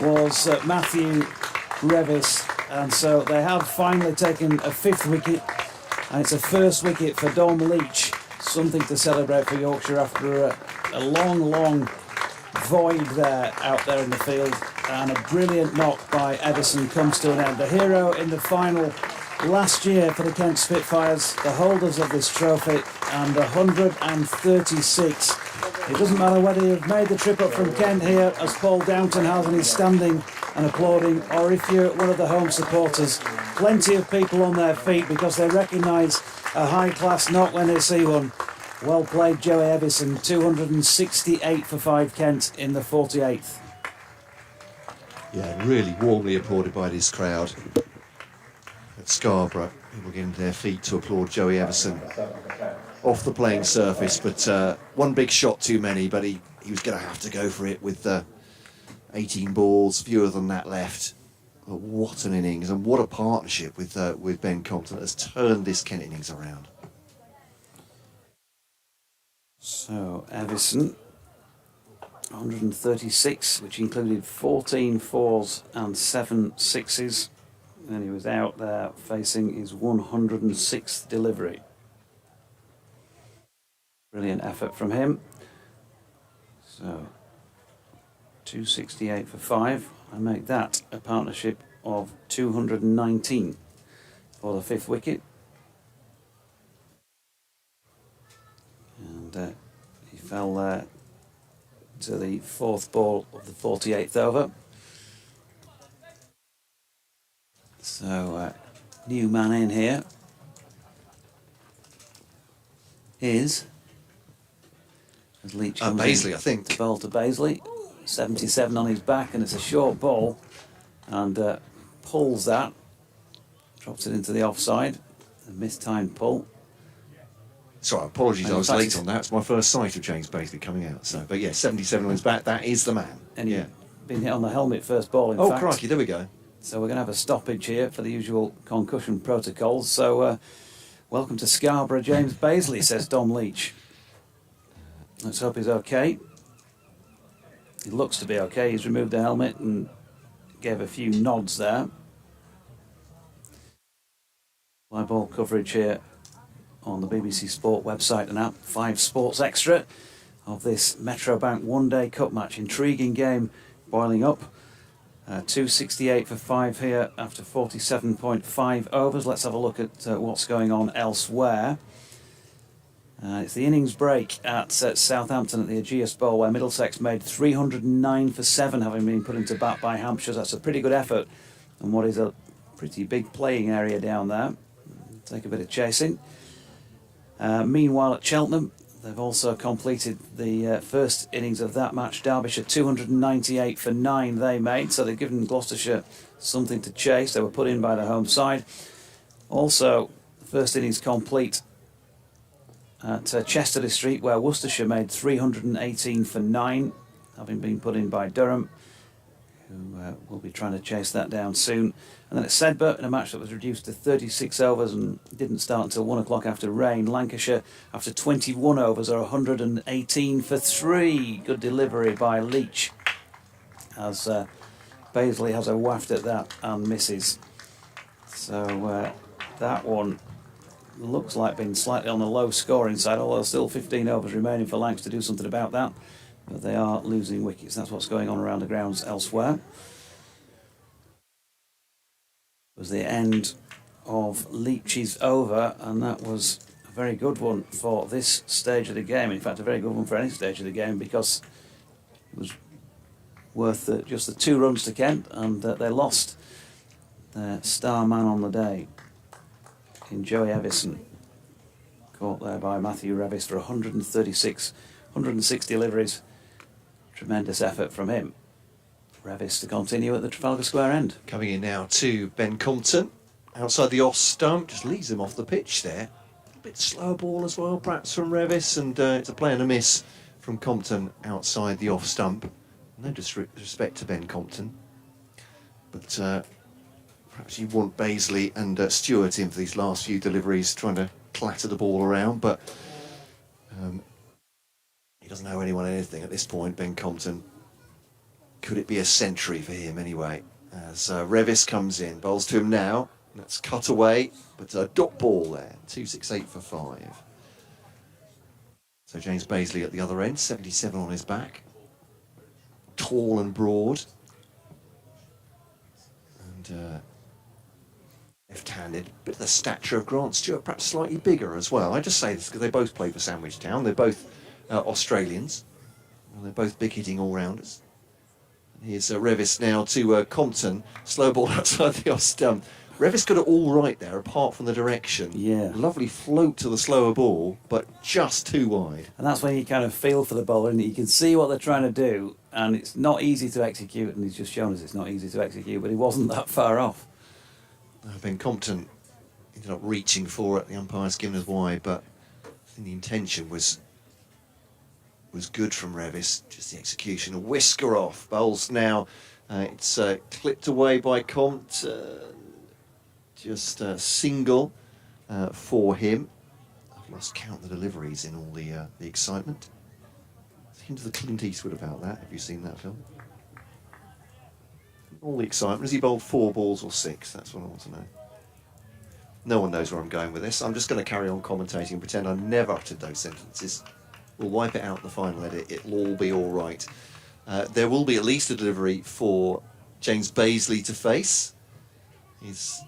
was Matthew Revis, and so they have finally taken a 5th wicket, and it's a first wicket for Dom Leach. Something to celebrate for Yorkshire after a long void out there in the field, and a brilliant knock by Edison comes to an end. The hero in the final last year for the Kent Spitfires, the holders of this trophy, and 136. It doesn't matter whether you've made the trip up from Kent here, as Paul Downton has, and he's standing and applauding, or if you're one of the home supporters, plenty of people on their feet because they recognise a high-class knock when they see one. Well played, Joey Evison, 268 for 5 Kent in the 48th. Yeah, really warmly applauded by this crowd at Scarborough. People getting to their feet to applaud Joey Evison off the playing surface, but one big shot too many, but he was going to have to go for it with 18 balls, fewer than that left. But what an innings, and what a partnership with Ben Compton that has turned this Kent innings around. So Evison, 136, which included 14 fours and 7 sixes. And he was out there facing his 106th delivery. Brilliant effort from him. So 268 for 5. I make that a partnership of 219 for the 5th wicket. And he fell there to the 4th ball of the 48th over. So new man in here is, as Leach comes Baisley, in I think. to bowl to Baisley, 77 on his back, and it's a short ball, and pulls that, drops it into the offside, a mistimed pull. Sorry, apologies, I was late on that. It's my first sight of James Baisley coming out. So, but yeah, 77 on his back, that is the man. And he'd been hit on the helmet first ball, in fact. Oh, crikey, there we go. So we're going to have a stoppage here for the usual concussion protocols. So welcome to Scarborough, James Baisley, says Dom Leach. Let's hope he's okay. He looks to be okay. He's removed the helmet and gave a few nods there. Live ball coverage here on the BBC Sport website and app. 5 Sports Extra of this Metrobank one-day cup match. Intriguing game boiling up. 268 for 5 here after 47.5 overs. Let's have a look at what's going on elsewhere. It's the innings break at Southampton at the Ageas Bowl, where Middlesex made 309 for 7, having been put into bat by Hampshire. That's a pretty good effort on what is a pretty big playing area down there. Take a bit of chasing. Meanwhile at Cheltenham, they've also completed the first innings of that match. Derbyshire 298 for 9 they made, so they've given Gloucestershire something to chase. They were put in by the home side. Also, the first innings complete at Chesterley Street, where Worcestershire made 318 for 9, having been put in by Durham, who will be trying to chase that down soon. And then at Sedbergh, in a match that was reduced to 36 overs and didn't start until 1 o'clock after rain, Lancashire, after 21 overs, are 118 for 3. Good delivery by Leach, as Baisley has a waft at that and misses. So that one looks like being slightly on the low scoring side, although still 15 overs remaining for Lancs to do something about that. But they are losing wickets. That's what's going on around the grounds elsewhere. It was the end of Leach's over, and that was a very good one for this stage of the game. In fact, a very good one for any stage of the game, because it was worth just the 2 runs to Kent, and they lost their star man on the day in Joey Evison, caught there by Matthew Revis for 106 deliveries. Tremendous effort from him. Revis to continue at the Trafalgar Square end. Coming in now to Ben Compton, outside the off stump, just leads him off the pitch there. A bit slower ball as well, perhaps from Revis, and it's a play and a miss from Compton outside the off stump. No disrespect to Ben Compton, but perhaps you want Baisley and Stewart in for these last few deliveries, trying to clatter the ball around, but he doesn't owe anyone anything at this point, Ben Compton. Could it be a century for him anyway? as Revis comes in, bowls to him now. That's cut away, but a dot ball there, 268 for 5. So James Bazley at the other end, 77 on his back. Tall and broad. And left-handed, bit of the stature of Grant Stewart, perhaps slightly bigger as well. I just say this because they both play for Sandwich Town. They're both Australians. And they're both big-hitting all-rounders. Here's Revis now to Compton. Slow ball outside the off stump. Revis got it all right there, apart from the direction. Yeah. Lovely float to the slower ball, but just too wide. And that's when you kind of feel for the bowler, and you can see what they're trying to do, and it's not easy to execute, and he's just shown us it's not easy to execute, but he wasn't that far off. Ben Compton ended up reaching for it. The umpire's given us wide, but I think the intention was good from Revis. Just the execution, a whisker off. Bowls now. It's clipped away by Compton. Just a single for him. I've lost count the deliveries in all the excitement. Hint of the Clint Eastwood about that. Have you seen that film? All the excitement. Has he bowled 4 balls or 6? That's what I want to know. No one knows where I'm going with this. I'm just going to carry on commentating and pretend I never uttered those sentences. We'll wipe it out in the final edit. It'll all be all right. There will be at least a delivery for James Bazley to face. As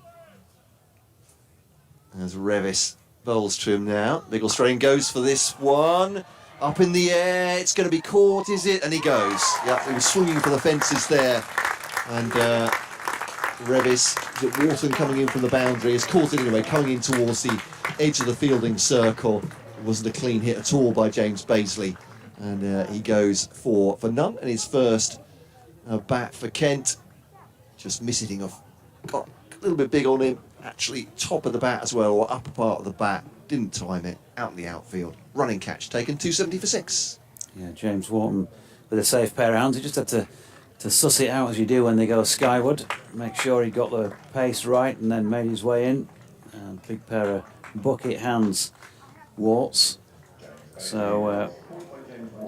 Revis bowls to him now. Big Australian goes for this one. Up in the air. It's going to be caught, is it? And he goes. Yeah, he was swinging for the fences there. And Revis, Wharton coming in from the boundary, has caught it anyway, coming in towards the edge of the fielding circle. It wasn't a clean hit at all by James Bazley. And he goes for none. And his first bat for Kent. Just missing off. Got a little bit big on him. Actually, top of the bat as well, or upper part of the bat. Didn't time it. Out in the outfield. Running catch taken, 270 for 6. Yeah, James Wharton with a safe pair of hands. He just had to suss it out as you do when they go skyward. Make sure he got the pace right and then made his way in. And big pair of bucket hands, Warts. So,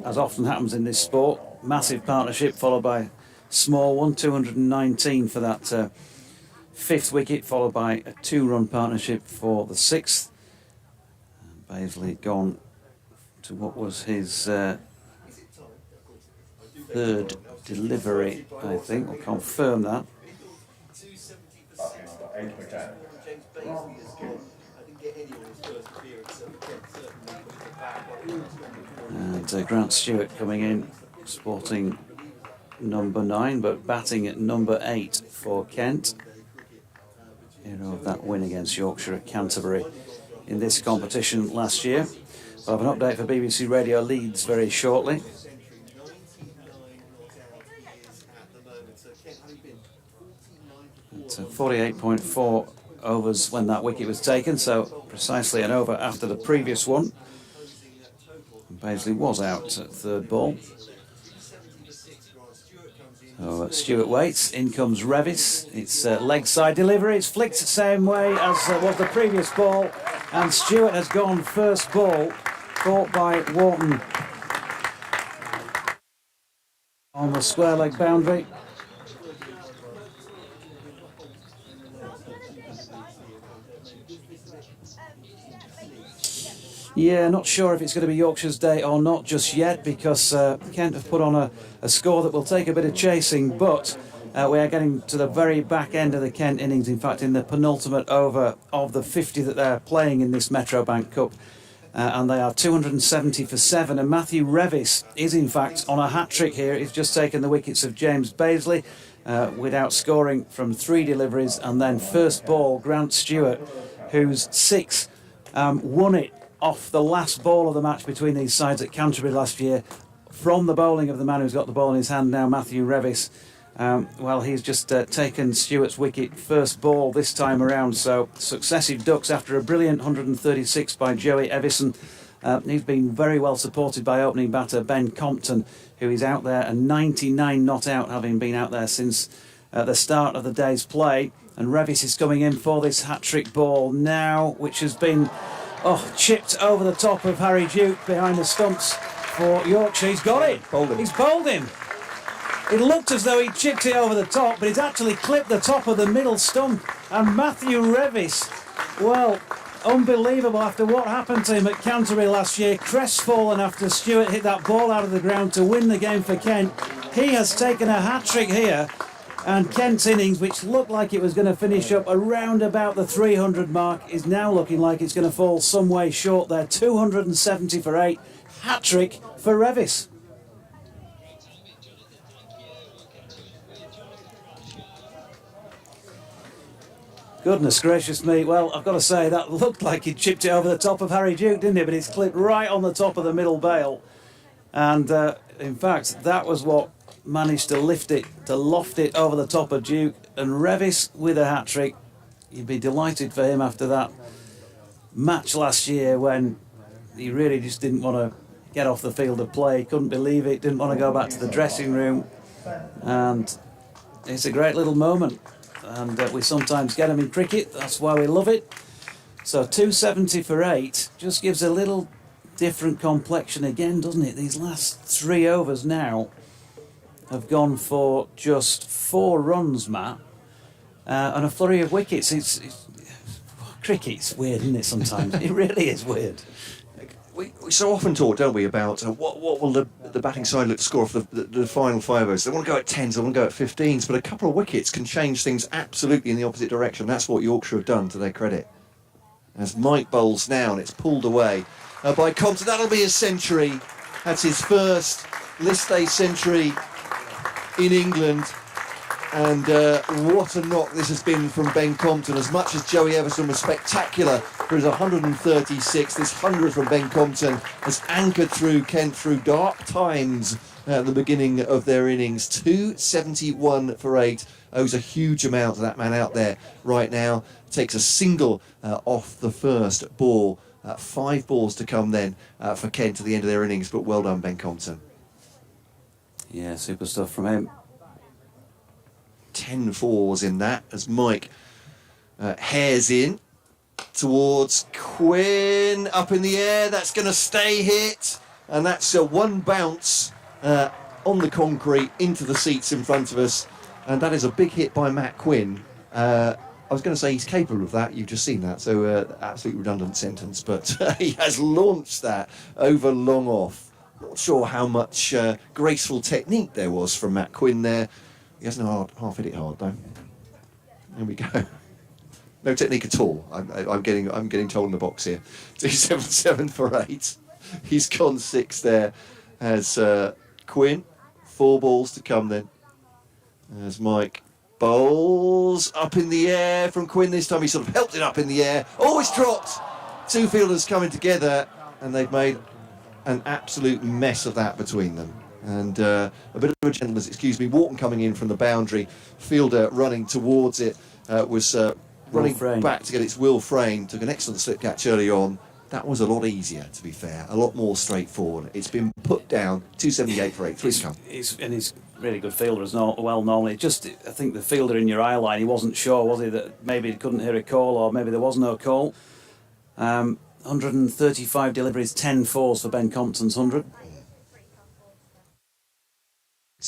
as often happens in this sport, massive partnership followed by small one, 219 for that 5th wicket, followed by a 2-run partnership for the 6th. And Bazley gone to what was his 3rd delivery, I think. We'll confirm that. And Grant Stewart coming in, sporting number 9, but batting at number 8 for Kent. Hero of that win against Yorkshire at Canterbury in this competition last year. We'll have an update for BBC Radio Leeds very shortly. It's 48.4 overs when that wicket was taken, so precisely an over after the previous one. And Bazley was out at 3rd ball. So Stewart waits, in comes Revis. It's leg side delivery, it's flicked the same way as was the previous ball, and Stewart has gone first ball, caught by Wharton on the square leg boundary. Yeah, not sure if it's going to be Yorkshire's day or not just yet, because Kent have put on a score that will take a bit of chasing, but we are getting to the very back end of the Kent innings, in fact in the penultimate over of the 50 that they're playing in this Metrobank Cup, and they are 270 for 7, and Matthew Revis is in fact on a hat-trick here. He's just taken the wickets of James Bazley without scoring from 3 deliveries, and then first ball Grant Stewart, whose 6 won it off the last ball of the match between these sides at Canterbury last year, from the bowling of the man who's got the ball in his hand now, Matthew Revis. Well, he's just taken Stewart's wicket first ball this time around, so successive ducks after a brilliant 136 by Joey Evison. He's been very well supported by opening batter Ben Compton, who is out there and 99 not out, having been out there since the start of the day's play. And Revis is coming in for this hat-trick ball now, which has been chipped over the top of Harry Duke behind the stumps for Yorkshire. He's got it. Bowled him. He's bowled him. It looked as though he chipped it over the top, but he's actually clipped the top of the middle stump. And Matthew Revis, well, unbelievable after what happened to him at Canterbury last year, crestfallen after Stewart hit that ball out of the ground to win the game for Kent. He has taken a hat-trick here, and Kent's innings, which looked like it was going to finish up around about the 300 mark, is now looking like it's going to fall some way short there. 270 for 8, hat-trick for Revis. Goodness gracious me. Well, I've got to say, that looked like he chipped it over the top of Harry Duke, didn't it? But it's clipped right on the top of the middle bail. And in fact, that was what managed to lift it, to loft it over the top of Duke. And Revis with a hat-trick. You'd be delighted for him after that match last year when he really just didn't want to get off the field of play. Couldn't believe it, didn't want to go back to the dressing room. And it's a great little moment. And we sometimes get them in cricket, that's why we love it. So 270 for 8 just gives a little different complexion again, doesn't it? These last 3 overs now have gone for just 4 runs, Matt, and a flurry of wickets. Cricket's weird, isn't it, sometimes? It really is weird. We so often talk, don't we, about what will the batting side look to score off the final 5 overs. They want to go at 10s, they want to go at 15s, but a couple of wickets can change things absolutely in the opposite direction. That's what Yorkshire have done, to their credit. As Mike bowls now, and it's pulled away by Compton. That'll be his century. That's his first list day century in England. And what a knock this has been from Ben Compton. As much as Joey Everson was spectacular for his 136, this 100 from Ben Compton has anchored through Kent through dark times at the beginning of their innings. 271 for 8 owes a huge amount to that man out there right now. Takes a single off the first ball. 5 balls to come then for Kent at the end of their innings, but well done, Ben Compton. Yeah, super stuff from him. 10 fours in that as Mike hairs in towards Quinn, up in the air. That's going to stay hit, and that's one bounce on the concrete into the seats in front of us, and that is a big hit by Matt Quinn. I was going to say he's capable of that, you've just seen that, so absolutely redundant sentence, but he has launched that over long off. Not sure how much graceful technique there was from Matt Quinn there. He hasn't half hit it hard though. There we go. No technique at all. I'm getting told in the box here. 277 for 8. He's gone 6 there. As Quinn, 4 balls to come then. As Mike bowls up in the air from Quinn this time. He sort of helped it up in the air. Oh, it's dropped. 2 fielders coming together, and they've made an absolute mess of that between them. And a bit of a gentleman's, excuse me, Wharton coming in from the boundary, fielder running towards it, was running back to get its Will Frame, took an excellent slip catch early on. That was a lot easier, to be fair, a lot more straightforward. It's been put down, 278 for 8, 3 to come. He's really good fielder as well normally. Just, I think the fielder in your eye line, he wasn't sure, was he, that maybe he couldn't hear a call or maybe there was no call. 135 deliveries, 10 fours for Ben Compton's 100.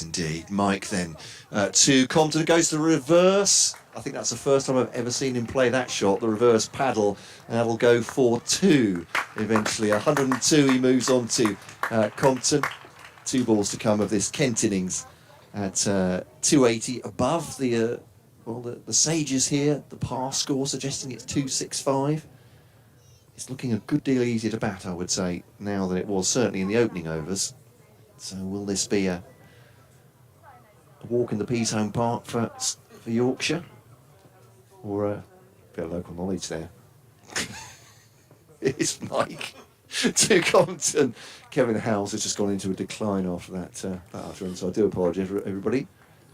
Indeed. Mike then to Compton, goes to the reverse. I think that's the first time I've ever seen him play that shot, the reverse paddle, and that'll go for 2 eventually. 102 he moves on to Compton. 2 balls to come of this Kent innings at 280 above the Sages here. The par score suggesting it's 265. It's looking a good deal easier to bat, I would say, now than it was certainly in the opening overs. So will this be a walk in the Peas home park for Yorkshire, or a bit of local knowledge there? It's Mike to Compton. Kevin Howells has just gone into a decline after that utterance, so I do apologise everybody.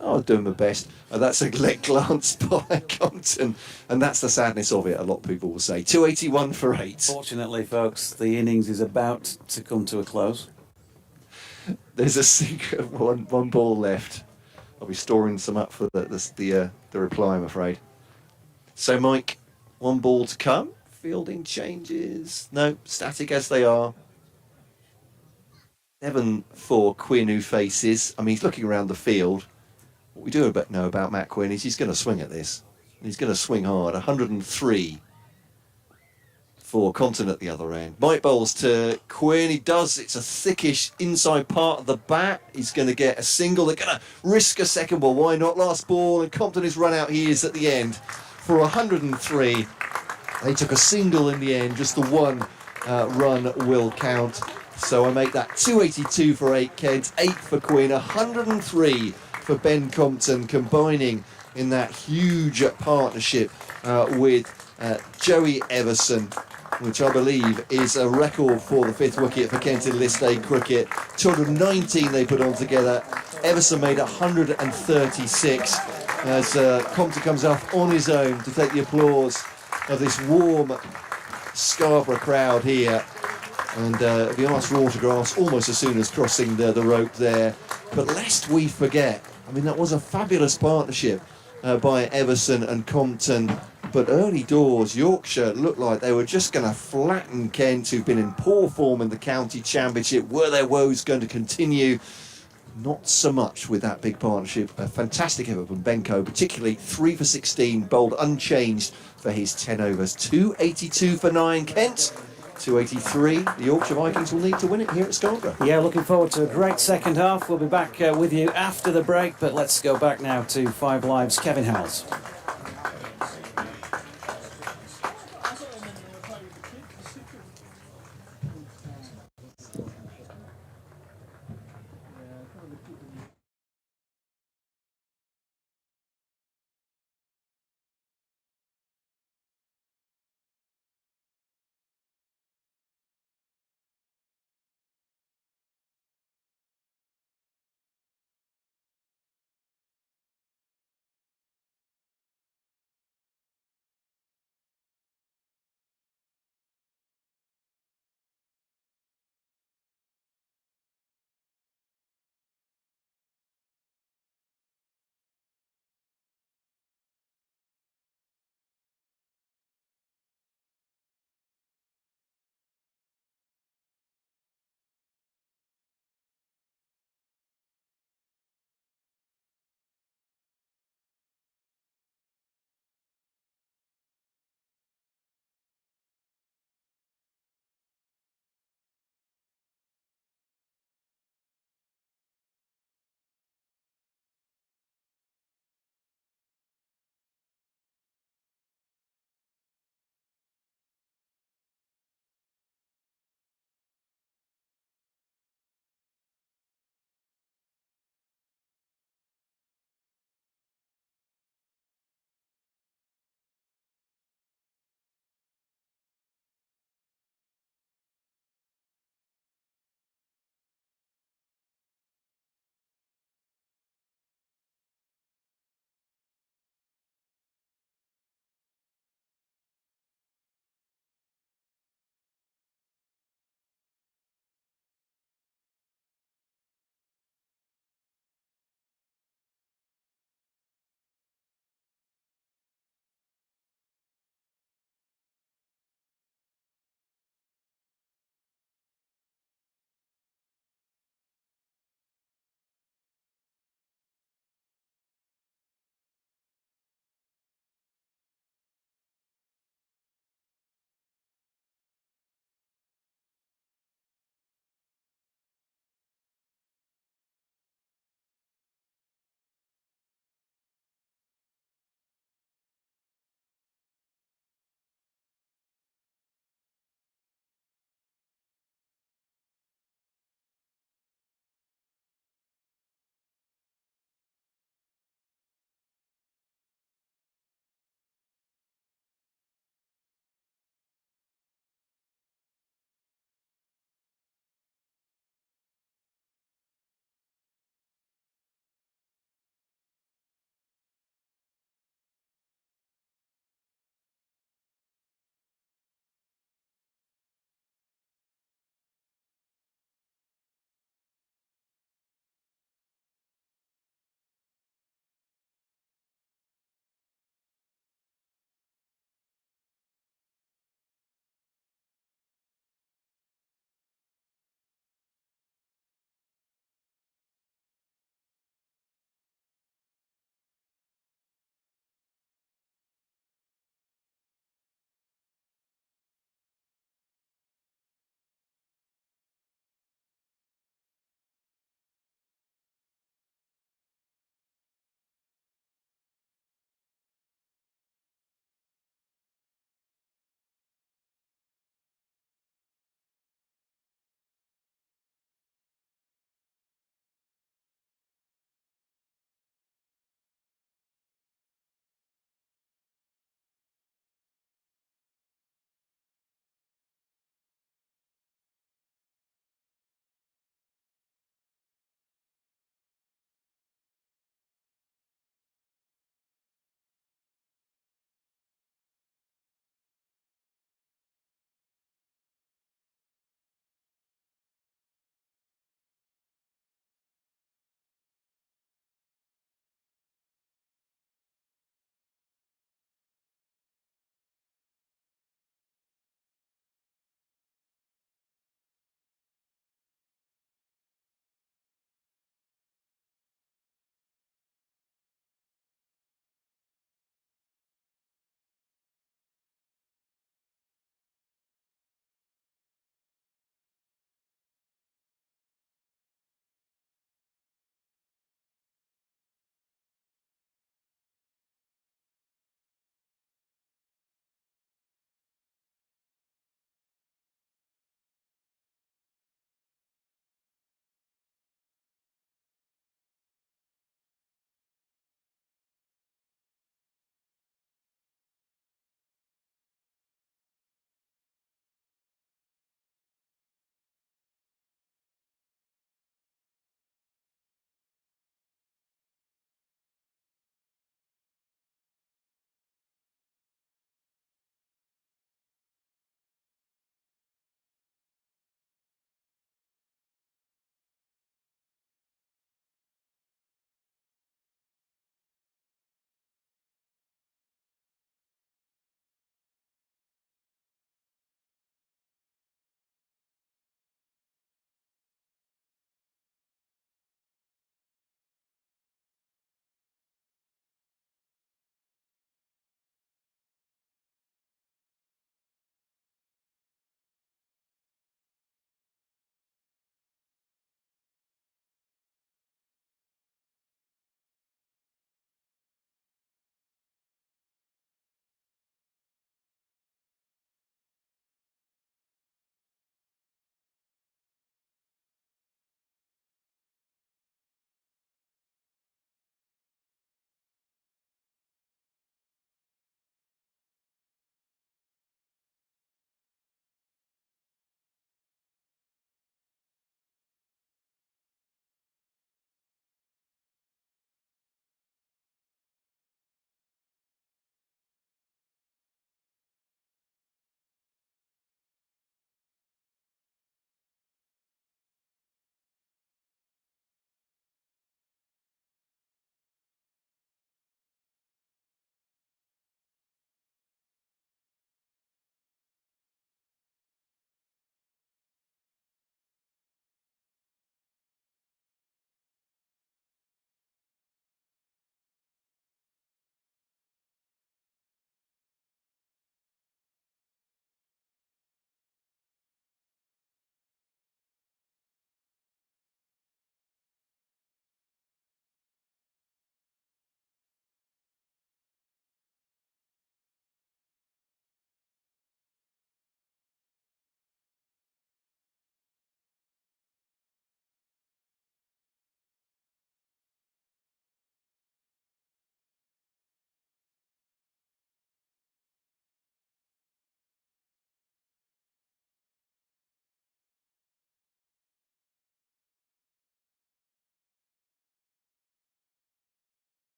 I was doing my best. That's a leg glance by Compton, and that's the sadness of it, a lot of people will say. 281 for 8. Fortunately, folks, the innings is about to come to a close. There's a secret one ball left. I'll be storing some up for the reply, I'm afraid. So, Mike, 1 ball to come. Fielding changes. No, static as they are. 7 for Quinn, who faces. I mean, he's looking around the field. What we do know about Matt Quinn is he's going to swing at this. He's going to swing hard. 103 for Compton at the other end. Mike bowls to Quinn. He does. It's a thickish inside part of the bat. He's going to get a single. They're going to risk a second ball. Why not? Last ball, and Compton is run out. He is at the end for 103. They took a single in the end. Just the one run will count. So I make that 282 for 8 Kent, 8 for Quinn, 103 for Ben Compton, combining in that huge partnership with Joey Everson, which I believe is a record for the 5th wicket for Kent in List A cricket. 219 they put on together. Everson made 136 as Compton comes off on his own to take the applause of this warm Scarborough crowd here. And the asked for autographs almost as soon as crossing the rope there. But lest we forget, I mean, that was a fabulous partnership by Everson and Compton. But early doors, Yorkshire looked like they were just going to flatten Kent, who've been in poor form in the county championship. Were their woes going to continue? Not so much with that big partnership. A fantastic effort from Benko, particularly 3 for 16, bowled unchanged for his 10 overs. 282 for 9 Kent. 283, the Yorkshire Vikings will need to win it here at Scarborough. Yeah, looking forward to a great second half. We'll be back with you after the break, but let's go back now to 5 Live's Kevin Howells.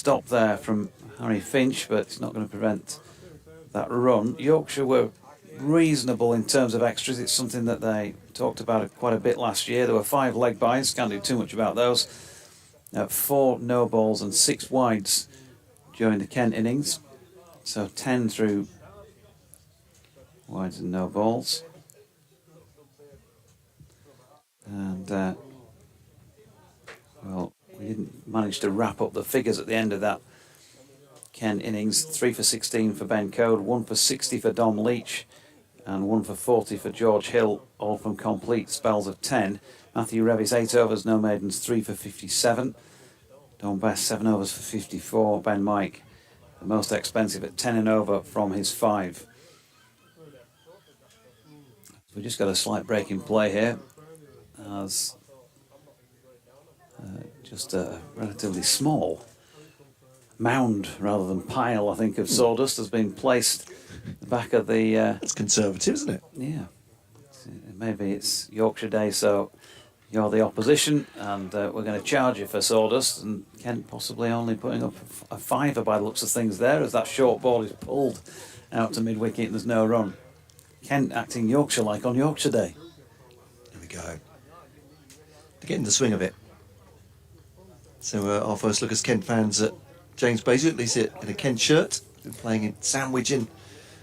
stop there from Harry Finch, but it's not going to prevent that run. Yorkshire were reasonable in terms of extras. It's something that they talked about quite a bit last year. There were 5 leg byes, can't do too much about those. 4 no balls and 6 wides during the Kent innings. So 10 through wides and no balls. And, well, we didn't manage to wrap up the figures at the end of that Kent innings. 3 for 16 for Ben Code, 1 for 60 for Dom Leach, and 1 for 40 for George Hill, all from complete spells of 10. Matthew Revis, 8 overs, no maidens, 3 for 57. Don Best, 7 overs for 54. Ben Mike, the most expensive at 10 and over from his 5. We just got a slight break in play here, as just a relatively small mound rather than pile, I think, of sawdust has been placed at the back of the... That's conservative, isn't it? Yeah. Maybe it's Yorkshire Day, so you're the opposition, and we're going to charge you for sawdust, and Kent possibly only putting up a 5 by the looks of things there, as that short ball is pulled out to mid-wicket and there's no run. Kent acting Yorkshire-like on Yorkshire Day. There we go. They're getting the swing of it. So our first look as Kent fans at James Basil, at least in a Kent shirt. Been playing in Sandwich in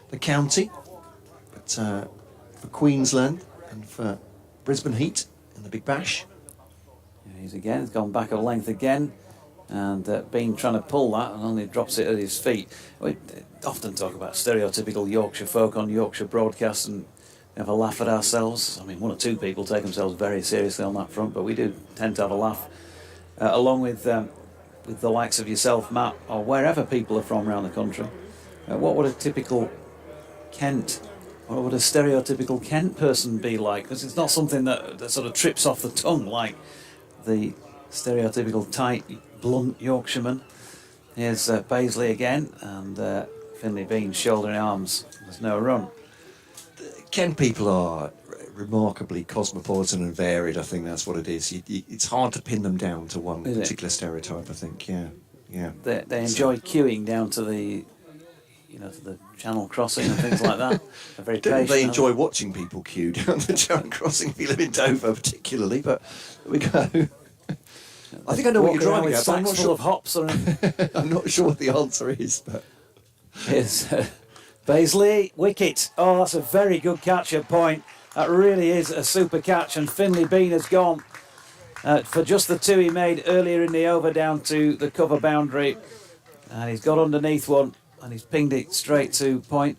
the county. But for Queensland and for Brisbane Heat in the Big Bash. Yeah, he's gone back a length again. And Bean trying to pull that and only drops it at his feet. We often talk about stereotypical Yorkshire folk on Yorkshire broadcasts and have a laugh at ourselves. I mean, 1 or 2 people take themselves very seriously on that front, but we do tend to have a laugh. Along with the likes of yourself, Matt, or wherever people are from around the country. What would a typical Kent, what would a stereotypical Kent person be like? Because it's not something that sort of trips off the tongue like the stereotypical tight, blunt Yorkshireman. Here's Paisley again, and Finley Bean shouldering arms. There's no run. Kent people are remarkably cosmopolitan and varied. I think that's what it is. It's hard to pin them down to one particular stereotype, I think. Yeah. They enjoy queuing down to the, to the Channel crossing and things like that. They're very patient. They enjoy watching people queue down the Channel crossing if you live in Dover particularly, but there we go. I think I know what you're driving at, but I'm not sure. Of hops or I'm not sure what the answer is, but here's Paisley, wicket. Oh, that's a very good catch at point. That really is a super catch, and Finley Bean has gone for just the 2 he made earlier in the over down to the cover boundary, and he's got underneath one and he's pinged it straight to point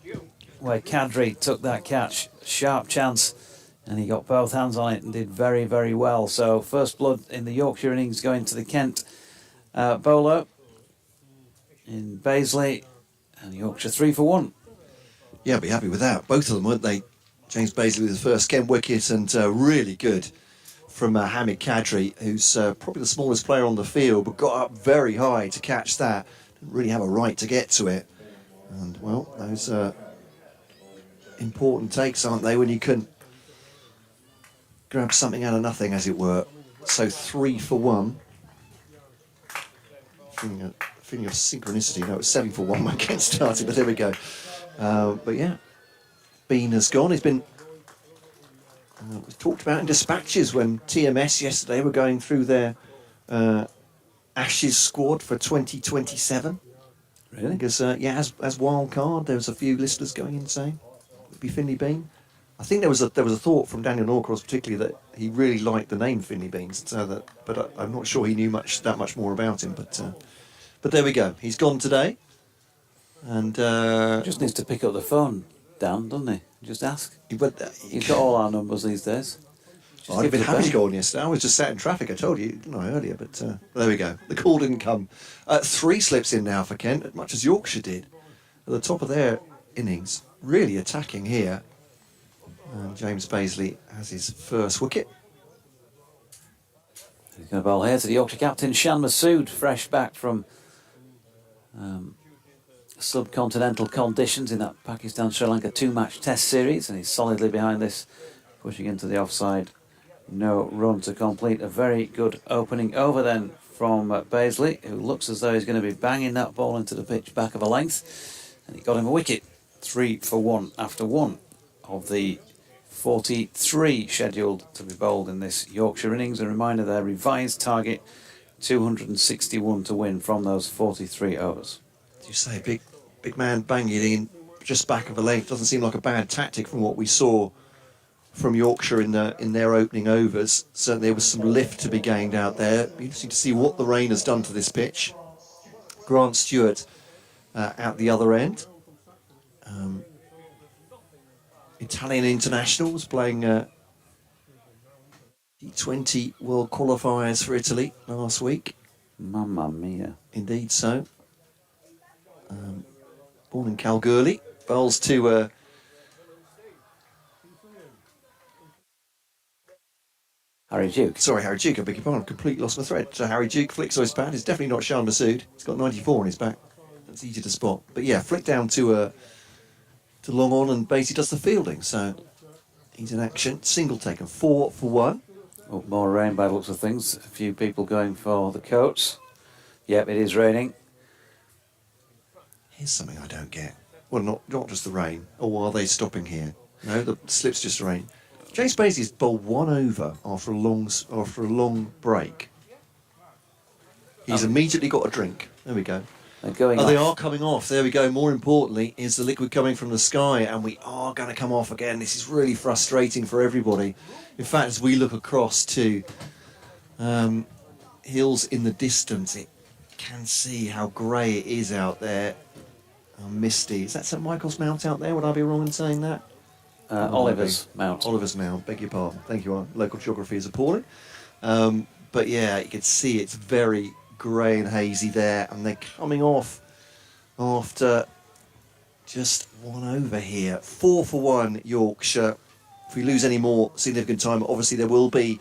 where Kadri took that catch. Sharp chance, and he got both hands on it and did very, very well. So first blood in the Yorkshire innings going to the Kent bowler in Paisley, and Yorkshire 3 for 1. yeah, I'd be happy with that. Both of them, weren't they? James Paisley with his first Kent wicket, and really good from Hamid Kadri, who's probably the smallest player on the field, but got up very high to catch that. Didn't really have a right to get to it. And, well, those important takes, aren't they, when you can grab something out of nothing, as it were. So 3 for 1. Feeling of synchronicity. No, it was 7 for 1 when Kent started, but there we go. But yeah, Bean has gone. He's been talked about in dispatches when TMS yesterday were going through their Ashes squad for 2027. Really? Because as wild card, there was a few listeners going insane. Would be Finley Bean. I think there was a thought from Daniel Norcross particularly that he really liked the name Finley Beans, so that, but I'm not sure he knew that much more about him. But there we go. He's gone today, and He just needs to pick up the phone, Dan, doesn't he? Just ask. He's got all our numbers these days. Just I'd have give been it a happy to bang. go on yesterday. I was just sat in traffic. I told you, didn't I, earlier? But there we go. The call didn't come. 3 slips in now for Kent, as much as Yorkshire did at the top of their innings. Really attacking here. And James Paisley has his first wicket. He's going to bowl here to the Yorkshire captain, Shan Masood, fresh back from subcontinental conditions in that Pakistan-Sri Lanka 2-match test series, and he's solidly behind this, pushing into the offside. No run to complete. A very good opening over then from Paisley, who looks as though he's going to be banging that ball into the pitch back of a length. And he got him a wicket. 3 for 1 after one of the 43 scheduled to be bowled in this Yorkshire innings. A reminder, their revised target, 261 to win from those 43 overs. You say big man banging it in just back of a leg. Doesn't seem like a bad tactic from what we saw from Yorkshire in their opening overs. Certainly there was some lift to be gained out there. Be interesting to see what the rain has done to this pitch. Grant Stewart at the other end. Italian internationals playing T20 World Qualifiers for Italy last week. Mamma mia. Indeed so. Born in Kalgoorlie. Bowls to Harry Duke. Sorry, Harry Duke, I beg your pardon. Completely lost my thread. So Harry Duke flicks on his pad. It's definitely not Shan Masood. He's got 94 on his back. That's easy to spot. But yeah, flick down to long on and basically does the fielding. So he's in action. Single taken. 4 for 1. Oh, more rain by the looks of things. A few people going for the coats. Yep, it is raining. Here's something I don't get. Well, not just the rain. Or are they stopping here? No, the slip's just rain. James Paisley's bowled 1 over after a long break. He's immediately got a drink. There we go. They're going They off. are coming off. There we go. More importantly, is the liquid coming from the sky, and we are going to come off again. This is really frustrating for everybody. In fact, as we look across to hills in the distance, it can see how grey it is out there. How misty. Is that St Michael's Mount out there? Would I be wrong in saying that? Oliver's Mount. Oliver's Mount, beg your pardon. Thank you, local geography is appalling. But yeah, you can see it's very grey and hazy there, and they're coming off after just 1 over here. 4 for 1 Yorkshire. If we lose any more significant time, obviously there will be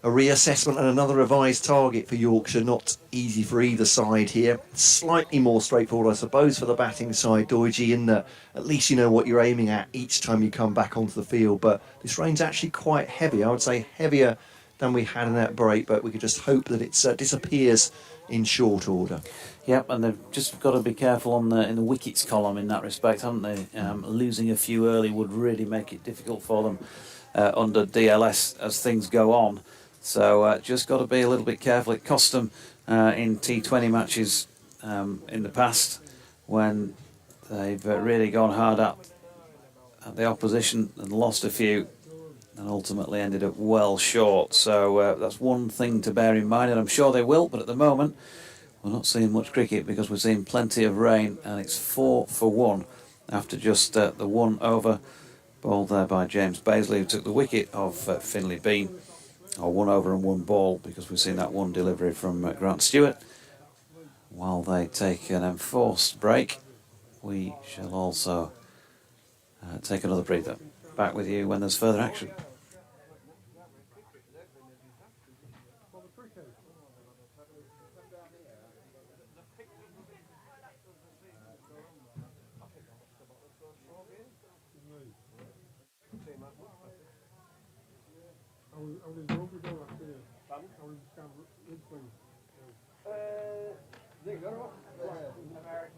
a reassessment and another revised target for Yorkshire. Not easy for either side here. Slightly more straightforward, I suppose, for the batting side, Doidgy, in that at least you know what you're aiming at each time you come back onto the field. But this rain's actually quite heavy. I would say heavier than we had in that break, but we could just hope that it disappears in short order. Yep, and they've just got to be careful in the wickets column in that respect, haven't they? Losing a few early would really make it difficult for them under DLS as things go on. So just got to be a little bit careful. It cost them in T20 matches in the past when they've really gone hard at the opposition and lost a few and ultimately ended up well short. So that's one thing to bear in mind, and I'm sure they will, but at the moment we're not seeing much cricket because we're seeing plenty of rain, and it's 4 for 1 after just the 1 over bowled there by James Paisley, who took the wicket of Finlay Bean. Or 1 over and 1 ball, because we've seen that one delivery from Grant Stewart. While they take an enforced break, we shall also take another breather. Back with you when there's further action.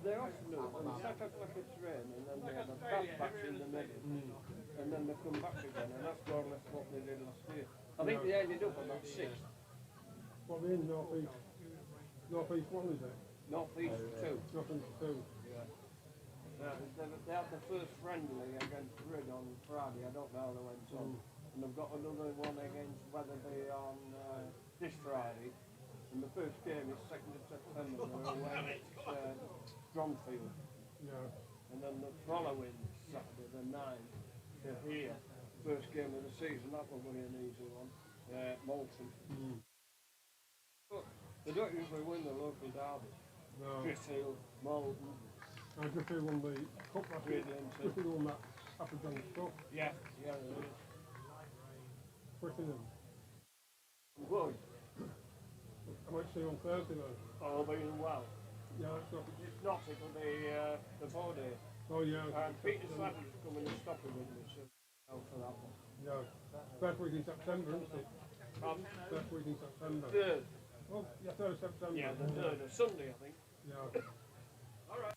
They often do, and set up like it's rain, and then they have a back in the middle, and then they come back again, and that's more or less what they did last year. I think they ended up about 6th. What are in North East? North East 1, is it? North East 2. North East 2. Yeah. They had the first friendly against Rid on Friday. I don't know how they went on. And they've got another one against Weatherby on this Friday. And the first game is 2nd of September. They're away at Dromfield. Yeah. And then the following Saturday, the 9th, they're here. First game of the season. That will be an easy one. Malton. But they don't usually win the local derby. No. Driffield, Malton. I just feel on the cup last week. Just feel on that Upper John Cup. Yeah, there is. Twickenham. Good. I might see you on Thursday though. All being well. Yeah, that's not. It's not, it'll be the 4 day. Oh yeah. Peter Slatter's coming and stopping with me, so out for that one. Yeah. First week in September, isn't it? Pardon? First week in September. Third. Oh, yeah, 3rd of September. Yeah, the 3rd of Sunday, I think. Yeah. All right.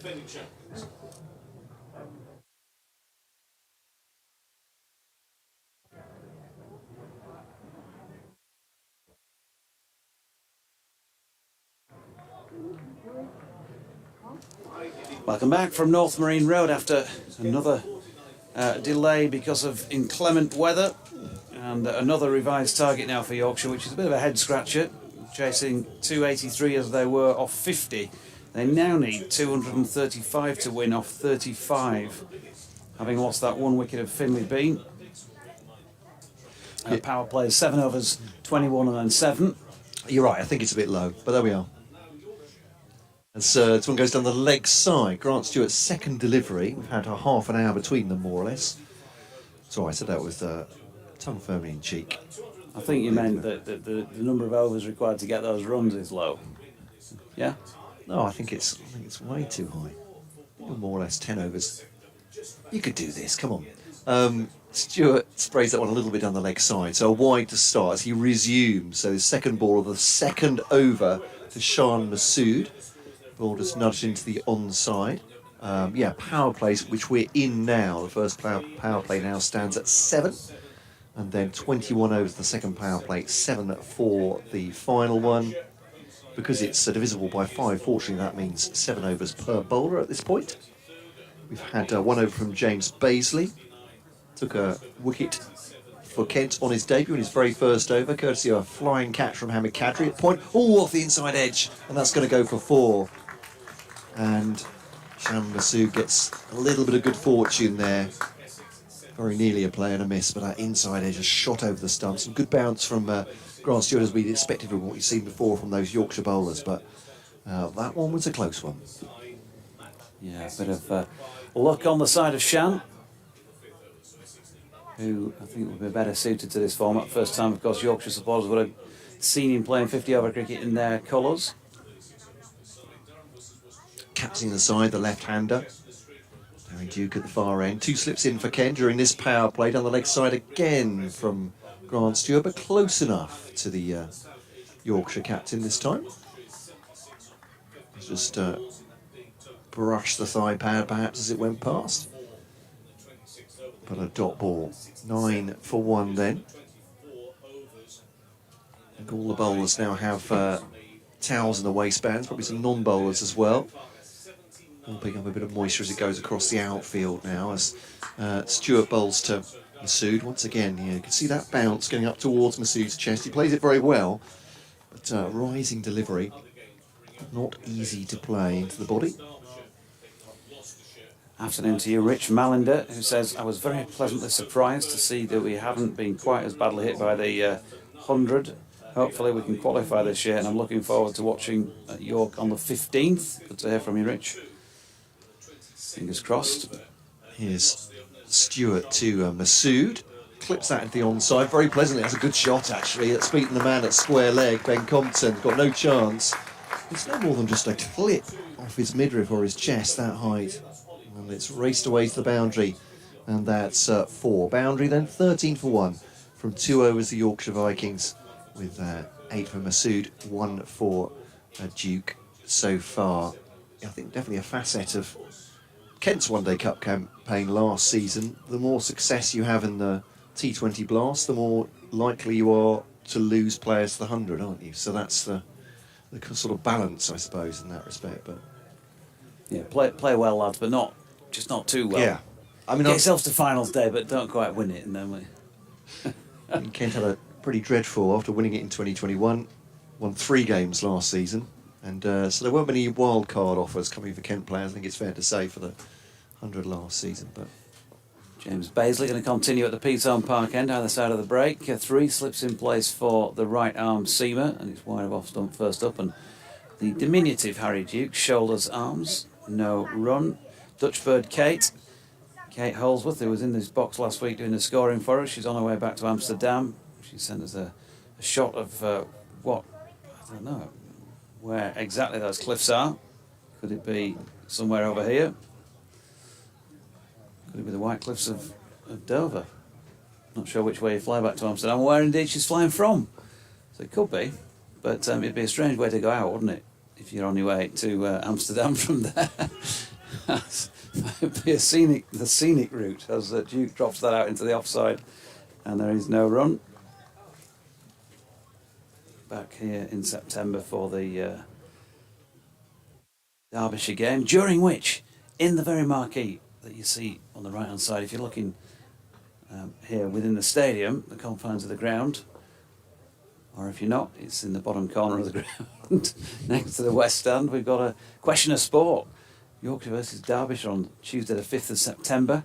defending champions. Welcome back from North Marine Road after another delay because of inclement weather, and another revised target now for Yorkshire, which is a bit of a head scratcher, chasing 283 as they were off 50. They now need 235 to win off 35, having lost that one wicket of Finley Bean. Power play is 7 overs, 21 and then 7. You're right, I think it's a bit low, but there we are. As this one goes down the leg side, Grant Stewart's second delivery. We've had a half an hour between them, more or less. So I said that with tongue firmly in cheek. I think you meant that the number of overs required to get those runs is low. Yeah? No, I think it's way too high. More or less 10 overs. You could do this, come on. Stewart sprays that one a little bit down the leg side, so a wide to start as he resumes. So his second ball of the second over to Shan Masood. Ball just nudged into the onside. Power plays, which we're in now. The first power play now stands at 7. And then 21 overs the second power play, 7 for the final one. Because it's divisible by 5, fortunately that means 7 overs per bowler at this point. We've had 1 over from James Baisley. Took a wicket for Kent on his debut in his very first over, courtesy of a flying catch from Hamid Kadri at point. Off the inside edge, and that's going to go for 4. And Shan Masood gets a little bit of good fortune there. Very nearly a play and a miss, but that inside edge has shot over the stumps. Some good bounce from Grant Stewart, as we'd expected from what you've seen before from those Yorkshire bowlers, but that one was a close one. Yeah, a bit of luck on the side of Shan, who I think would be better suited to this format. First time, of course, Yorkshire supporters would have seen him playing 50-over cricket in their colours. Captaining the side, the left-hander. Harry Duke at the far end. 2 slips in for Ken during this power play. Down the leg side again from Grant Stewart, but close enough to the Yorkshire captain this time. Just brushed the thigh pad perhaps as it went past. But a dot ball. 9 for 1 then. I think all the bowlers now have towels in the waistbands, probably some non-bowlers as well. All picking up a bit of moisture as it goes across the outfield now as Stewart bowls to Masood. Once again, you can see that bounce going up towards Masood's chest. He plays it very well, but rising delivery. Not easy to play into the body. Afternoon to you, Rich Malinder, who says, I was very pleasantly surprised to see that we haven't been quite as badly hit by the 100. Hopefully we can qualify this year, and I'm looking forward to watching York on the 15th. Good to hear from you, Rich. Fingers crossed. Here's Stewart to Masood. Clips that into the onside very pleasantly. That's a good shot, actually. That's beaten the man at square leg. Ben Compton got no chance. It's no more than just a clip off his midriff or his chest, that height. And it's raced away to the boundary. And that's 4. Boundary then, 13 for 1 from 2 overs the Yorkshire Vikings, with 8 for Masood, 1 for Duke so far. I think definitely a facet of Kent's One Day Cup campaign last season. The more success you have in the T20 Blast, the more likely you are to lose players to the 100, aren't you? So that's the sort of balance, I suppose, in that respect. But yeah, play well, lads, but not too well. Yeah, I mean, get yourselves to finals day, but don't quite win it, and then we. Kent had a pretty dreadful after winning it in 2021. Won 3 games last season, and so there weren't many wild card offers coming for Kent players. I think it's fair to say for the 100 last season, but. James Baisley going to continue at the Peatone Park end, either side of the break. 3 slips in place for the right arm seamer, and it's wide of off stump first up. And the diminutive Harry Duke, shoulders, arms, no run. Dutch bird Kate Holsworth, who was in this box last week doing the scoring for us. She's on her way back to Amsterdam. She sent us a shot of what, I don't know, where exactly those cliffs are. Could it be somewhere over here? Could it be the White Cliffs of Dover? Not sure which way you fly back to Amsterdam, or where indeed she's flying from. So it could be, but it'd be a strange way to go out, wouldn't it? If you're on your way to Amsterdam from there. It'd be the scenic route as Duke drops that out into the offside, and there is no run. Back here in September for the Derbyshire game, during which, in the very marquee that you see on the right hand side, if you're looking here within the stadium, the confines of the ground, or if you're not, it's in the bottom corner of the ground next to the West Stand, we've got a question of sport. Yorkshire versus Derbyshire on Tuesday the 5th of September.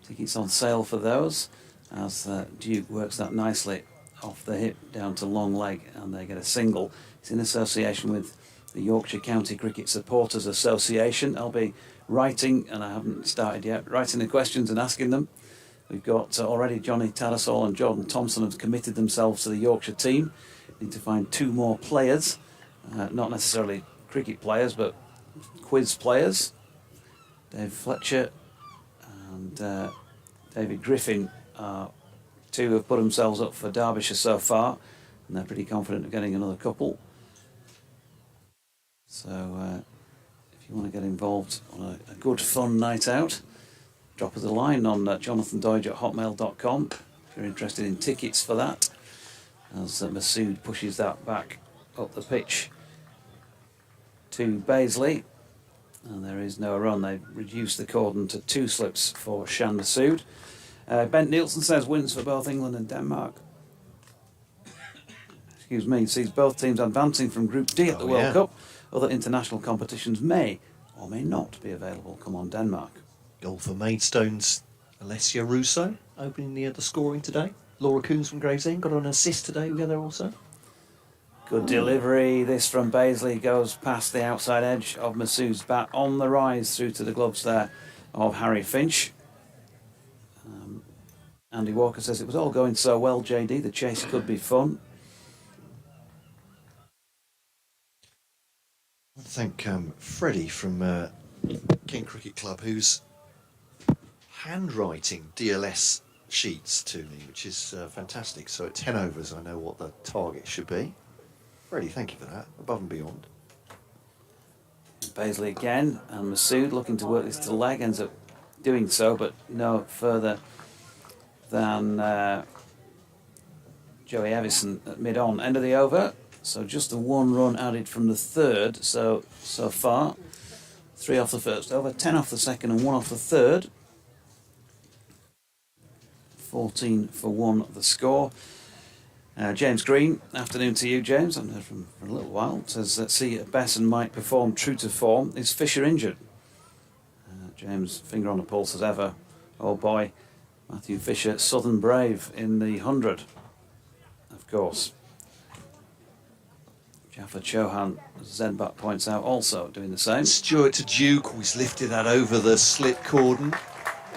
Tickets on sale for those, as Duke works that nicely off the hip down to long leg, and they get a single. It's in association with the Yorkshire County Cricket Supporters Association. I'll be writing, and I haven't started yet, writing the questions and asking them. We've got already Johnny Tattersall and Jordan Thompson have committed themselves to the Yorkshire team. Need to find 2 more players, not necessarily cricket players, but quiz players. Dave Fletcher and David Griffin are 2 who have put themselves up for Derbyshire so far, and they're pretty confident of getting another couple. So if you want to get involved on a good fun night out, drop us a line on jonathandoige@hotmail.com if you're interested in tickets for that, as Masood pushes that back up the pitch to Baisley, and there is no run. They've reduced the cordon to 2 slips for Shan Masood. Bent Nielsen says wins for both England and Denmark. Excuse me, sees both teams advancing from Group D at the World Cup. Other international competitions may or may not be available. Come on, Denmark. Goal for Maidstone's Alessia Russo, opening the scoring today. Laura Coombs from Gravesend got an assist today together also. Good delivery. This from Baisley goes past the outside edge of Masood's bat, on the rise through to the gloves there of Harry Finch. Andy Walker says it was all going so well, JD, the chase could be fun. I want to thank Freddie from Kent Cricket Club, who's handwriting DLS sheets to me, which is fantastic. So at 10 overs, I know what the target should be. Freddie, thank you for that. Above and beyond. Baisley again, and Masood looking to work this to the leg, ends up doing so, but no further than Joey Evison at mid-on. End of the over, so just the 1 run added from the 3rd so far. 3 off the first over, 10 off the second and 1 off the 3rd. 14 for 1 the score. James Green, afternoon to you, James. I haven't heard from for a little while. Says, see, Besson might perform true to form. Is Fisher injured? James, finger on the pulse as ever. Oh boy, Matthew Fisher, Southern Brave in the 100, of course. Jaffa Chauhan, as Zedbak points out, also doing the same. Stewart to Duke, who's lifted that over the slit cordon.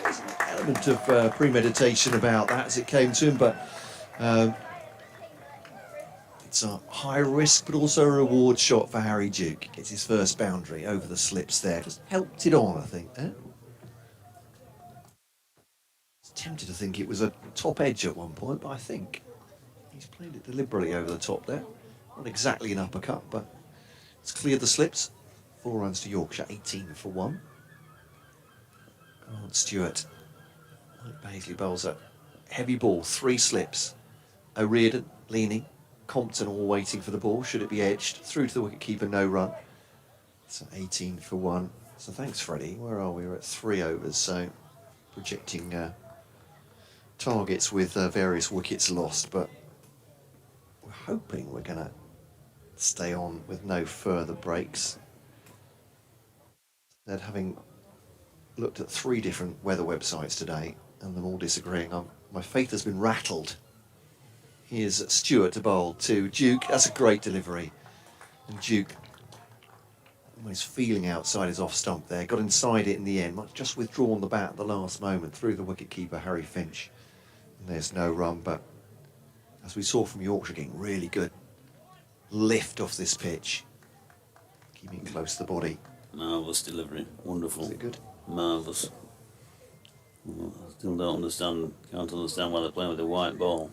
There's an element of premeditation about that as it came to him, but it's a high risk but also a reward shot for Harry Duke. Gets his first boundary over the slips there. Just helped it on, I think. I was tempted to think it was a top edge at one point, but I think he's played it deliberately over the top there. Not exactly an uppercut, but it's cleared the slips. 4 runs to Yorkshire, 18 for 1. Grant Stewart. Mike Baisley bowls a heavy ball, 3 slips. O'Riordan leaning. Compton all waiting for the ball, should it be edged. Through to the wicketkeeper, no run. So 18 for 1. So thanks, Freddie. Where are we? We're at 3 overs, so projecting targets with various wickets lost, but we're hoping we're going to stay on with no further breaks. That having looked at 3 different weather websites today, and them all disagreeing, my faith has been rattled. Here's Stewart to bowl to Duke. That's a great delivery. And Duke, when he's feeling outside his off stump there, got inside it in the end, just withdrawn the bat at the last moment through the wicketkeeper, Harry Finch. And there's no run, but as we saw from Yorkshire, getting really good lift off this pitch. Keeping it close to the body. Marvellous delivery. Wonderful. Is it good? Marvellous. Well, I still can't understand why they're playing with a white ball.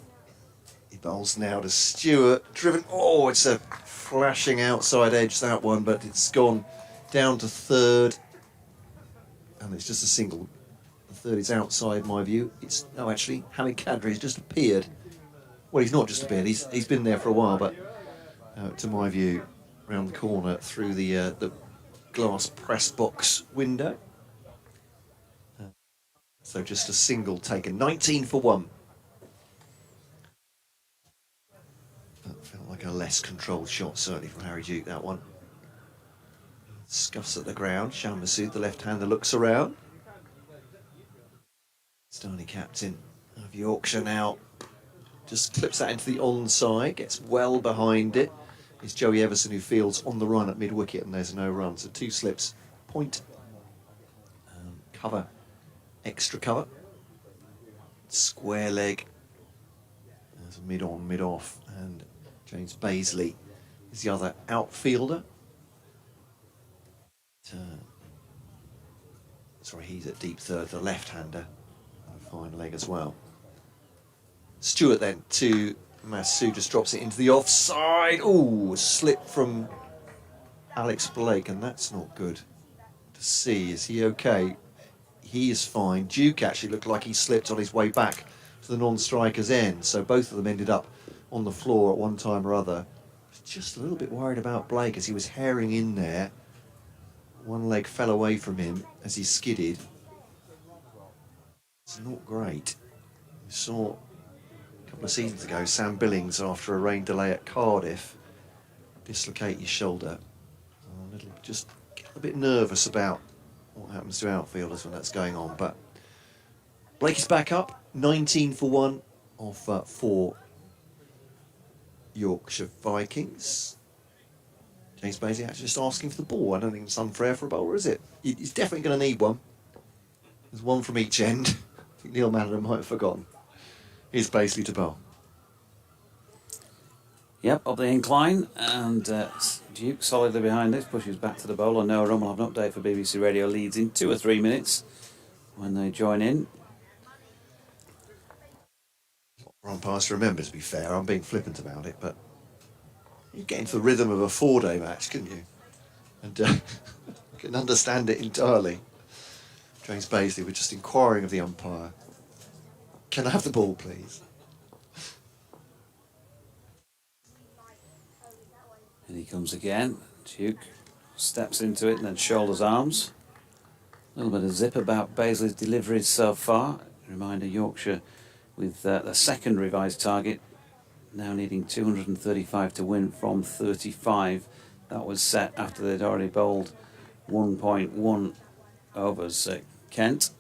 He bowls now to Stewart, driven, oh, it's a flashing outside edge, that one, but it's gone down to 3rd. and it's just a single. The third is outside my view. No, actually, Hamid Kadri has just appeared. Well, he's not just appeared. He's been there for a while, but to my view, round the corner through the glass press box window. So just a single taken. 19 for 1. That felt like a less controlled shot, certainly from Harry Duke, that one. Scuffs at the ground. Shan Masood, the left-hander, looks around. Stani captain of Yorkshire now just clips that into the onside, gets well behind it. It's Joey Everson who fields on the run at mid-wicket, and there's no run. So 2 slips, point, cover, extra cover, square leg. There's a mid-on, mid-off, and James Baisley is the other outfielder. Sorry, he's at deep third, the left-hander. Fine leg as well. Stewart then to Masood, just drops it into the offside. Ooh, a slip from Alex Blake, and that's not good to see. Is he okay? He is fine. Duke actually looked like he slipped on his way back to the non-striker's end, so both of them ended up on the floor at one time or other. Just a little bit worried about Blake as he was herring in there. One leg fell away from him as he skidded. It's not great. We saw a couple of seasons ago Sam Billings, after a rain delay at Cardiff, dislocate his shoulder. Just get a bit nervous about what happens to outfielders when that's going on. But Blake is back up, 19 for 1 off 4 Yorkshire Vikings. James Baisley actually just asking for the ball. I don't think it's unfair for a bowler, is it? He's definitely going to need one. There's one from each end. I think Neil Manager might have forgotten. Here's Baisley to bowl. Yep, up the incline, and Duke solidly behind this, pushes back to the bowler. Noah Rum will have an update for BBC Radio Leeds in 2 or 3 minutes when they join in. Umpires to remember, to be fair. I'm being flippant about it, but you get into the rhythm of a 4-day match, couldn't you? And you can understand it entirely. James Baisley, we're just inquiring of the umpire. Can I have the ball, please? And he comes again. Duke steps into it and then shoulders arms. A little bit of zip about Baisley's deliveries so far. Reminder, Yorkshire with the second revised target, now needing 235 to win from 35. That was set after they'd already bowled 1.1 overs at Kent.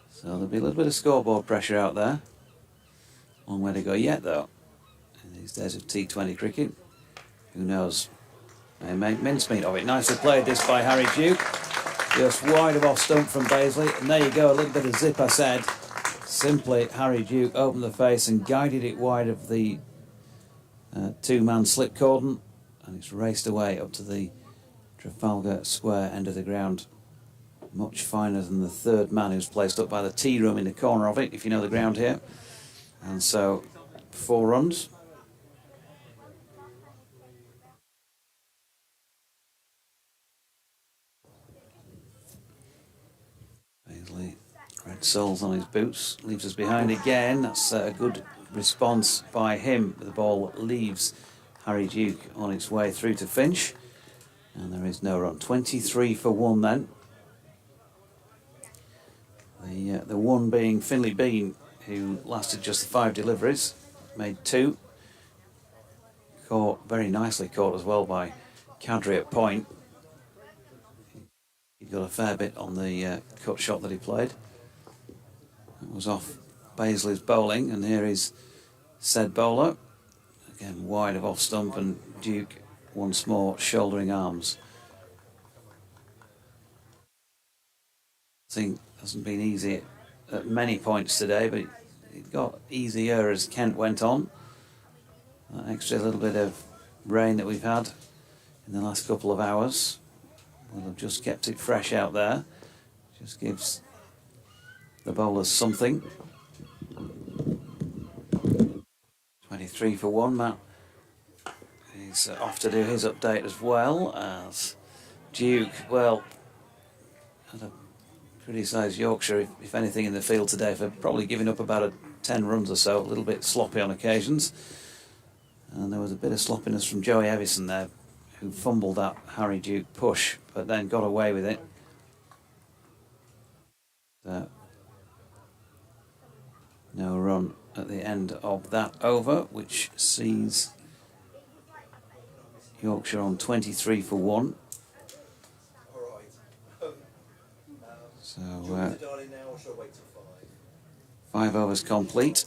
So there'll be a little bit of scoreboard pressure out there. Long way to go yet, though, in these days of T20 cricket. Who knows? They make mincemeat of it. Nicely played this by Harry Duke. Just wide of off stump from Baisley. And there you go, a little bit of zip, I said. Simply, Harry Duke opened the face and guided it wide of the 2-man slip cordon. And it's raced away up to the Trafalgar Square end of the ground. Much finer than the third man who's placed up by the tea room in the corner of it, if you know the ground here. And so, 4 runs. Baisley, red soles on his boots, leaves us behind again. That's a good response by him. The ball leaves Harry Duke on its way through to Finch. And there is no run. 23 for 1 then. The one being Finlay Bean, who lasted just 5 deliveries, made 2. Caught, very nicely caught as well by Kadri at point. He got a fair bit on the cut shot that he played. That was off Baisley's bowling, and here is said bowler. Again, wide of off stump, and Duke once more shouldering arms. I think hasn't been easy at many points today, but it got easier as Kent went on. That extra little bit of rain that we've had in the last couple of hours will have just kept it fresh out there. Just gives the bowlers something. 23 for 1, Matt He's off to do his update as well as Duke. Well, had a pretty sized Yorkshire, if anything, in the field today for probably giving up about 10 runs or so. A little bit sloppy on occasions. And there was a bit of sloppiness from Joey Evison there, who fumbled that Harry Duke push, but then got away with it. No run at the end of that over, which sees Yorkshire on 23 for 1. So 5 overs complete.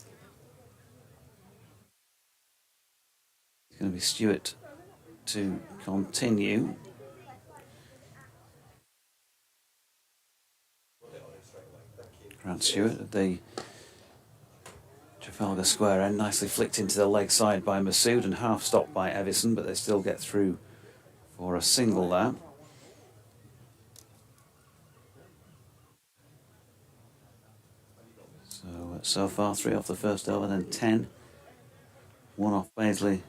It's going to be Stewart to continue. Grant Stewart at the Trafalgar Square end, nicely flicked into the leg side by Masood and half stopped by Evison, but they still get through for a single there. So far 3 off the first over, then 10. 1 off Baisley,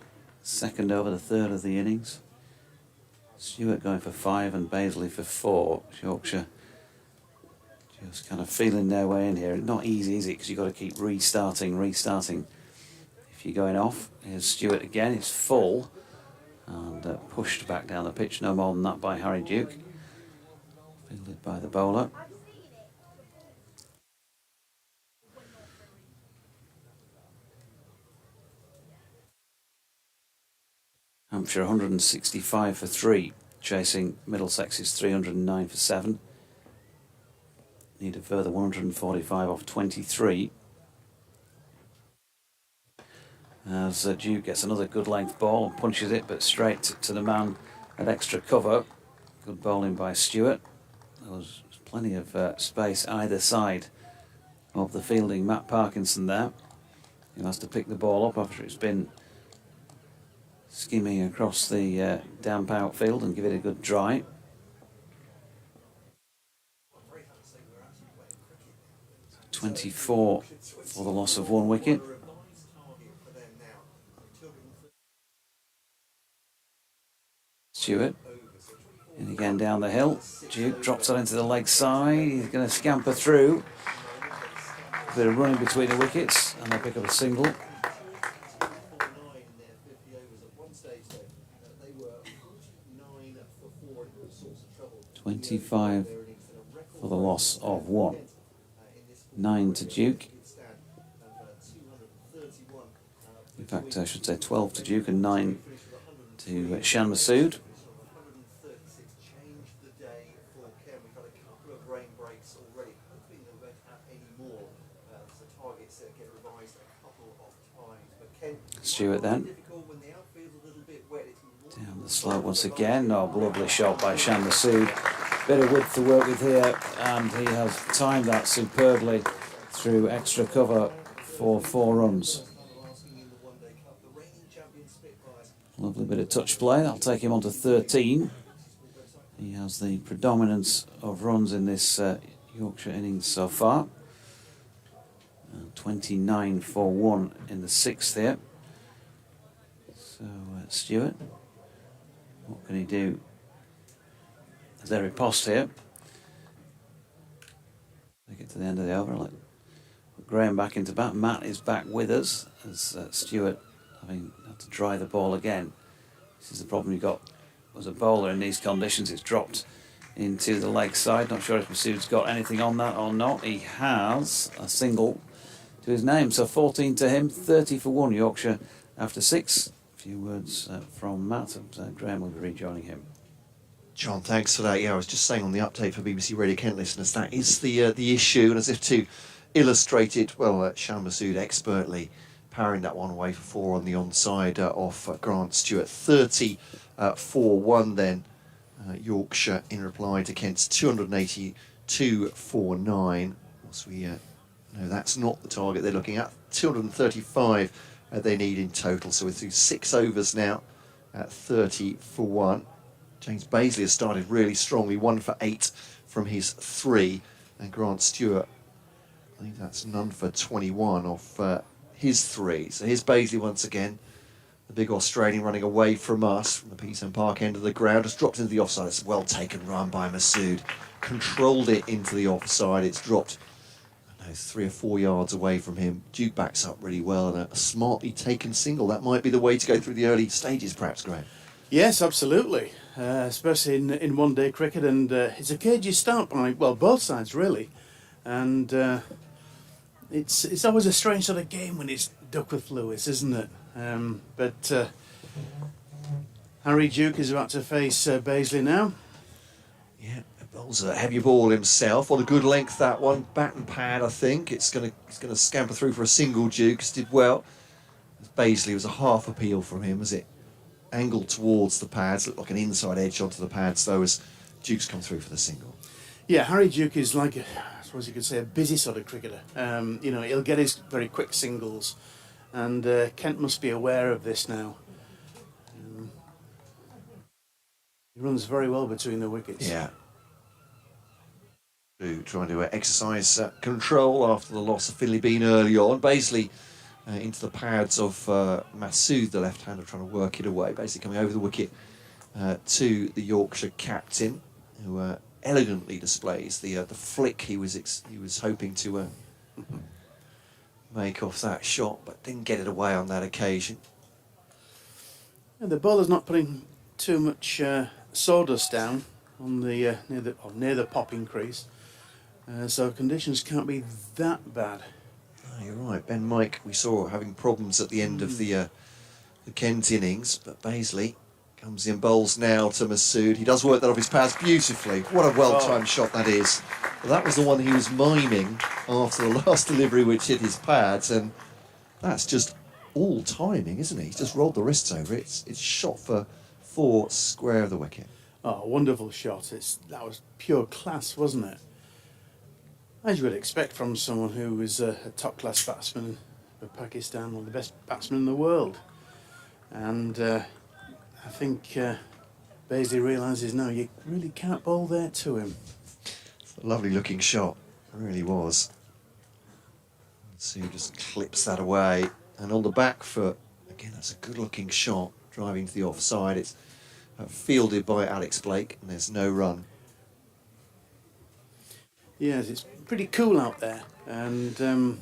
second over, the third of the innings. Stewart going for 5 and Baisley for 4. Yorkshire just kind of feeling their way in here. Not easy, is it? Because you've got to keep restarting if you're going off. Here's Stewart again. It's full and pushed back down the pitch. No more than that by Harry Duke. Fielded by the bowler. Hampshire 165 for 3, chasing Middlesex's 309 for 7. Need a further 145 off 23. As Duke gets another good length ball and punches it, but straight to the man at extra cover. Good bowling by Stewart. There was plenty of space either side of the fielding. Matt Parkinson there. He has to pick the ball up after it's been skimming across the damp outfield and give it a good dry. So 24 for the loss of 1 wicket. Stewart in again down the hill. Duke drops that into the leg side. He's going to scamper through. A bit of running between the wickets and they pick up a single. 25 for the loss of 1. 9 to Duke. In fact, I should say 12 to Duke and 9 to Shan Masood. Stewart then. Down the slope once again. Oh, lovely shot by Shan Masood. Bit of width to work with here, and he has timed that superbly through extra cover for 4 runs. Lovely bit of touch play. That'll take him on to 13. He has the predominance of runs in this Yorkshire innings so far. 29 for 1 in the 6th here. So Stewart, what can he do? There's Eric Post here. They get to the end of the over. Let Graham back into bat. Matt is back with us as Stewart having had to dry the ball again. This is the problem you've got as a bowler in these conditions. It's dropped into the leg side. Not sure if Masood's got anything on that or not. He has a single to his name. So 14 to him, 30 for 1 Yorkshire after 6. A few words from Matt, and Graham will be rejoining him. John, thanks for that. Yeah, I was just saying on the update for BBC Radio Kent listeners, that is the issue, and as if to illustrate it, well, Shan Masood expertly parrying that one away for 4 on the onside off Grant Stewart. 30 for 1 then, Yorkshire in reply to Kent's 282 for 9. Once we know that's not the target they're looking at. 235 they need in total, so we're through 6 overs now at 30 for 1. James Baisley has started really strongly, 1 for 8 from his 3, and Grant Stewart, I think that's none for 21 off his 3. So here's Baisley once again, The big Australian running away from us from the Peterson Park end of the ground. Just dropped into the offside. It's a well taken run by Masood. Controlled it into the offside. It's dropped, I don't know, 3 or 4 yards away from him. Duke backs up really well, and a smartly taken single. That might be the way to go through the early stages, perhaps, Graham. Yes, absolutely. Especially in one-day cricket, and it's a cagey start by, well, both sides really, and it's always a strange sort of game when it's Duckworth-Lewis, isn't it? But Harry Duke is about to face Baisley now. Yeah, bowls a heavy ball himself. On a good length, that one. Bat and pad, I think. It's gonna scamper through for a single. Dukes did well. Baisley was a half appeal from him as it angled towards the pads. Looked like an inside edge onto the pads, though, as Duke's come through for the single. Yeah, Harry Duke is like, I suppose you could say, a busy sort of cricketer. You know, he'll get his very quick singles, and Kent must be aware of this now. He runs very well between the wickets. Yeah. Trying to exercise control after the loss of Finley Bean early on. Baisley into the pads of Masood, the left-hander, trying to work it away. Basically coming over the wicket to the Yorkshire captain, who elegantly displays the flick he was hoping to make off that shot, but didn't get it away on that occasion. Yeah, the bowler's not putting too much sawdust down on the near the popping crease, so conditions can't be that bad. Oh, you're right, Ben Mike. We saw having problems at the end of the Kent innings, but Baisley comes in, bowls now to Masood. He does work that off his pads beautifully. What a well-timed shot that is. Well, that was the one he was miming after the last delivery, which hit his pads, and that's just all timing, isn't it? He's just rolled the wrists over it. It's shot for 4 square of the wicket. Oh, wonderful shot. That was pure class, wasn't it? As you would expect from someone who is a top-class batsman of Pakistan, one of the best batsmen in the world. And I think Baisley realises now you really can't bowl there to him. It's a lovely-looking shot. It really was. So he just clips that away. And on the back foot, again, that's a good-looking shot, driving to the offside. It's fielded by Alex Blake, and there's no run. Yes, it's pretty cool out there, and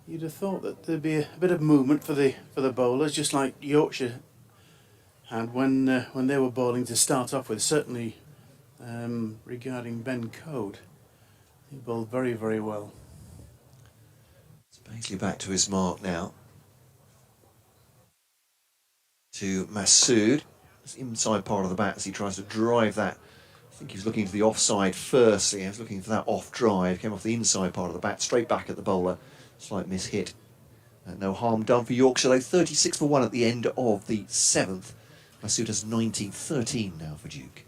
you'd have thought that there'd be a bit of movement for the bowlers, just like Yorkshire had when they were bowling to start off with. Certainly, regarding Ben Code, he bowled very, very well. It's basically back to his mark now. To Masood. It's inside part of the bat as he tries to drive that. I think he was looking to the offside first. He was looking for that off drive. Came off the inside part of the bat, straight back at the bowler. Slight miss hit. No harm done for Yorkshire, though. 36 for 1 at the end of the 7th. Masood has 19-13 now for Duke.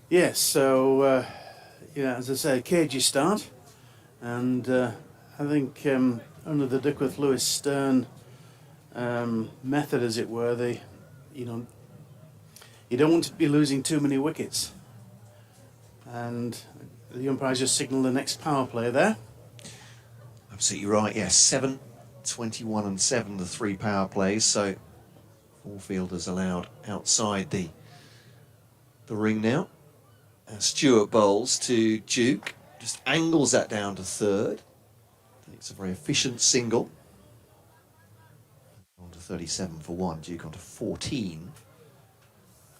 Yes, so, yeah, as I say, cagey start. And I think under the Duckworth-Lewis Stern method, as it were, you don't want to be losing too many wickets. And the umpire's just signalled the next power play there. Absolutely right, yes. 7, 21 and 7, the 3 power plays. So 4 fielders allowed outside the ring now. Stewart bowls to Duke. Just angles that down to third. I think it's a very efficient single. On to 37 for 1. Duke on to 14.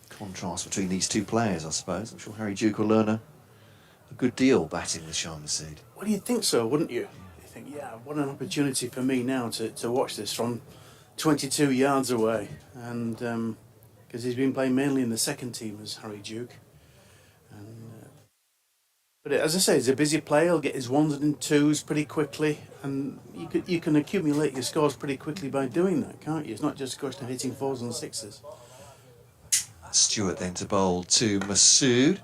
Contrast between these two players, I suppose. I'm sure Harry Duke will learn a good deal batting with Shah Masood. Well, you'd think so, wouldn't you? You think, yeah, what an opportunity for me now to watch this from 22 yards away. And because he's been playing mainly in the second team as Harry Duke. But as I say, he's a busy player. He'll get his 1s and 2s pretty quickly, and you can accumulate your scores pretty quickly by doing that, can't you? It's not just a question of hitting 4s and 6s. Stewart then to bowl to Masood.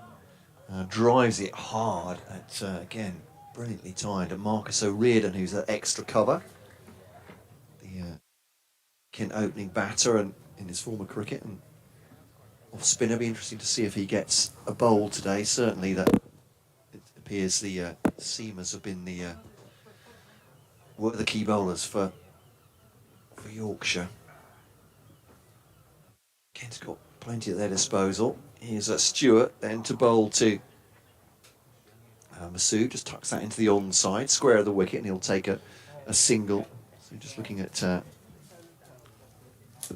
Drives it hard at, again, brilliantly timed at Marcus O'Riordan, who's that extra cover. The Kent opening batter and in his former cricket. And off spinner, be interesting to see if he gets a bowl today. Certainly that it appears the seamers have been the key bowlers for Yorkshire. Kent's got plenty at their disposal. Here's Stewart then to bowl to Masood. Just tucks that into the onside, square of the wicket, and he'll take a single. So just looking at the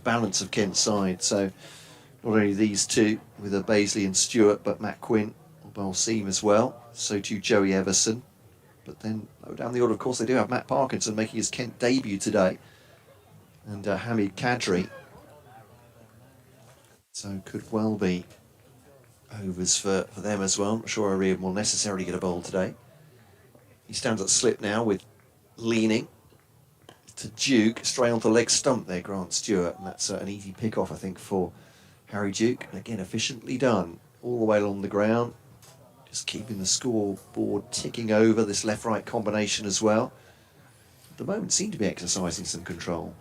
balance of Kent's side. So not only these two with Baisley and Stewart, but Matt Quinn will bowl seam as well. So too Joey Everson. But then low down the order, of course, they do have Matt Parkinson making his Kent debut today. And Hamid Kadri. So could well be overs for them as well. I'm not sure Arian will necessarily get a bowl today. He stands at slip now with leaning to Duke, straight onto the leg stump there, Grant Stewart. And that's an easy pick-off, I think, for Harry Duke. And again, efficiently done. All the way along the ground. Just keeping the scoreboard ticking over, this left-right combination as well. At the moment, seem to be exercising some control.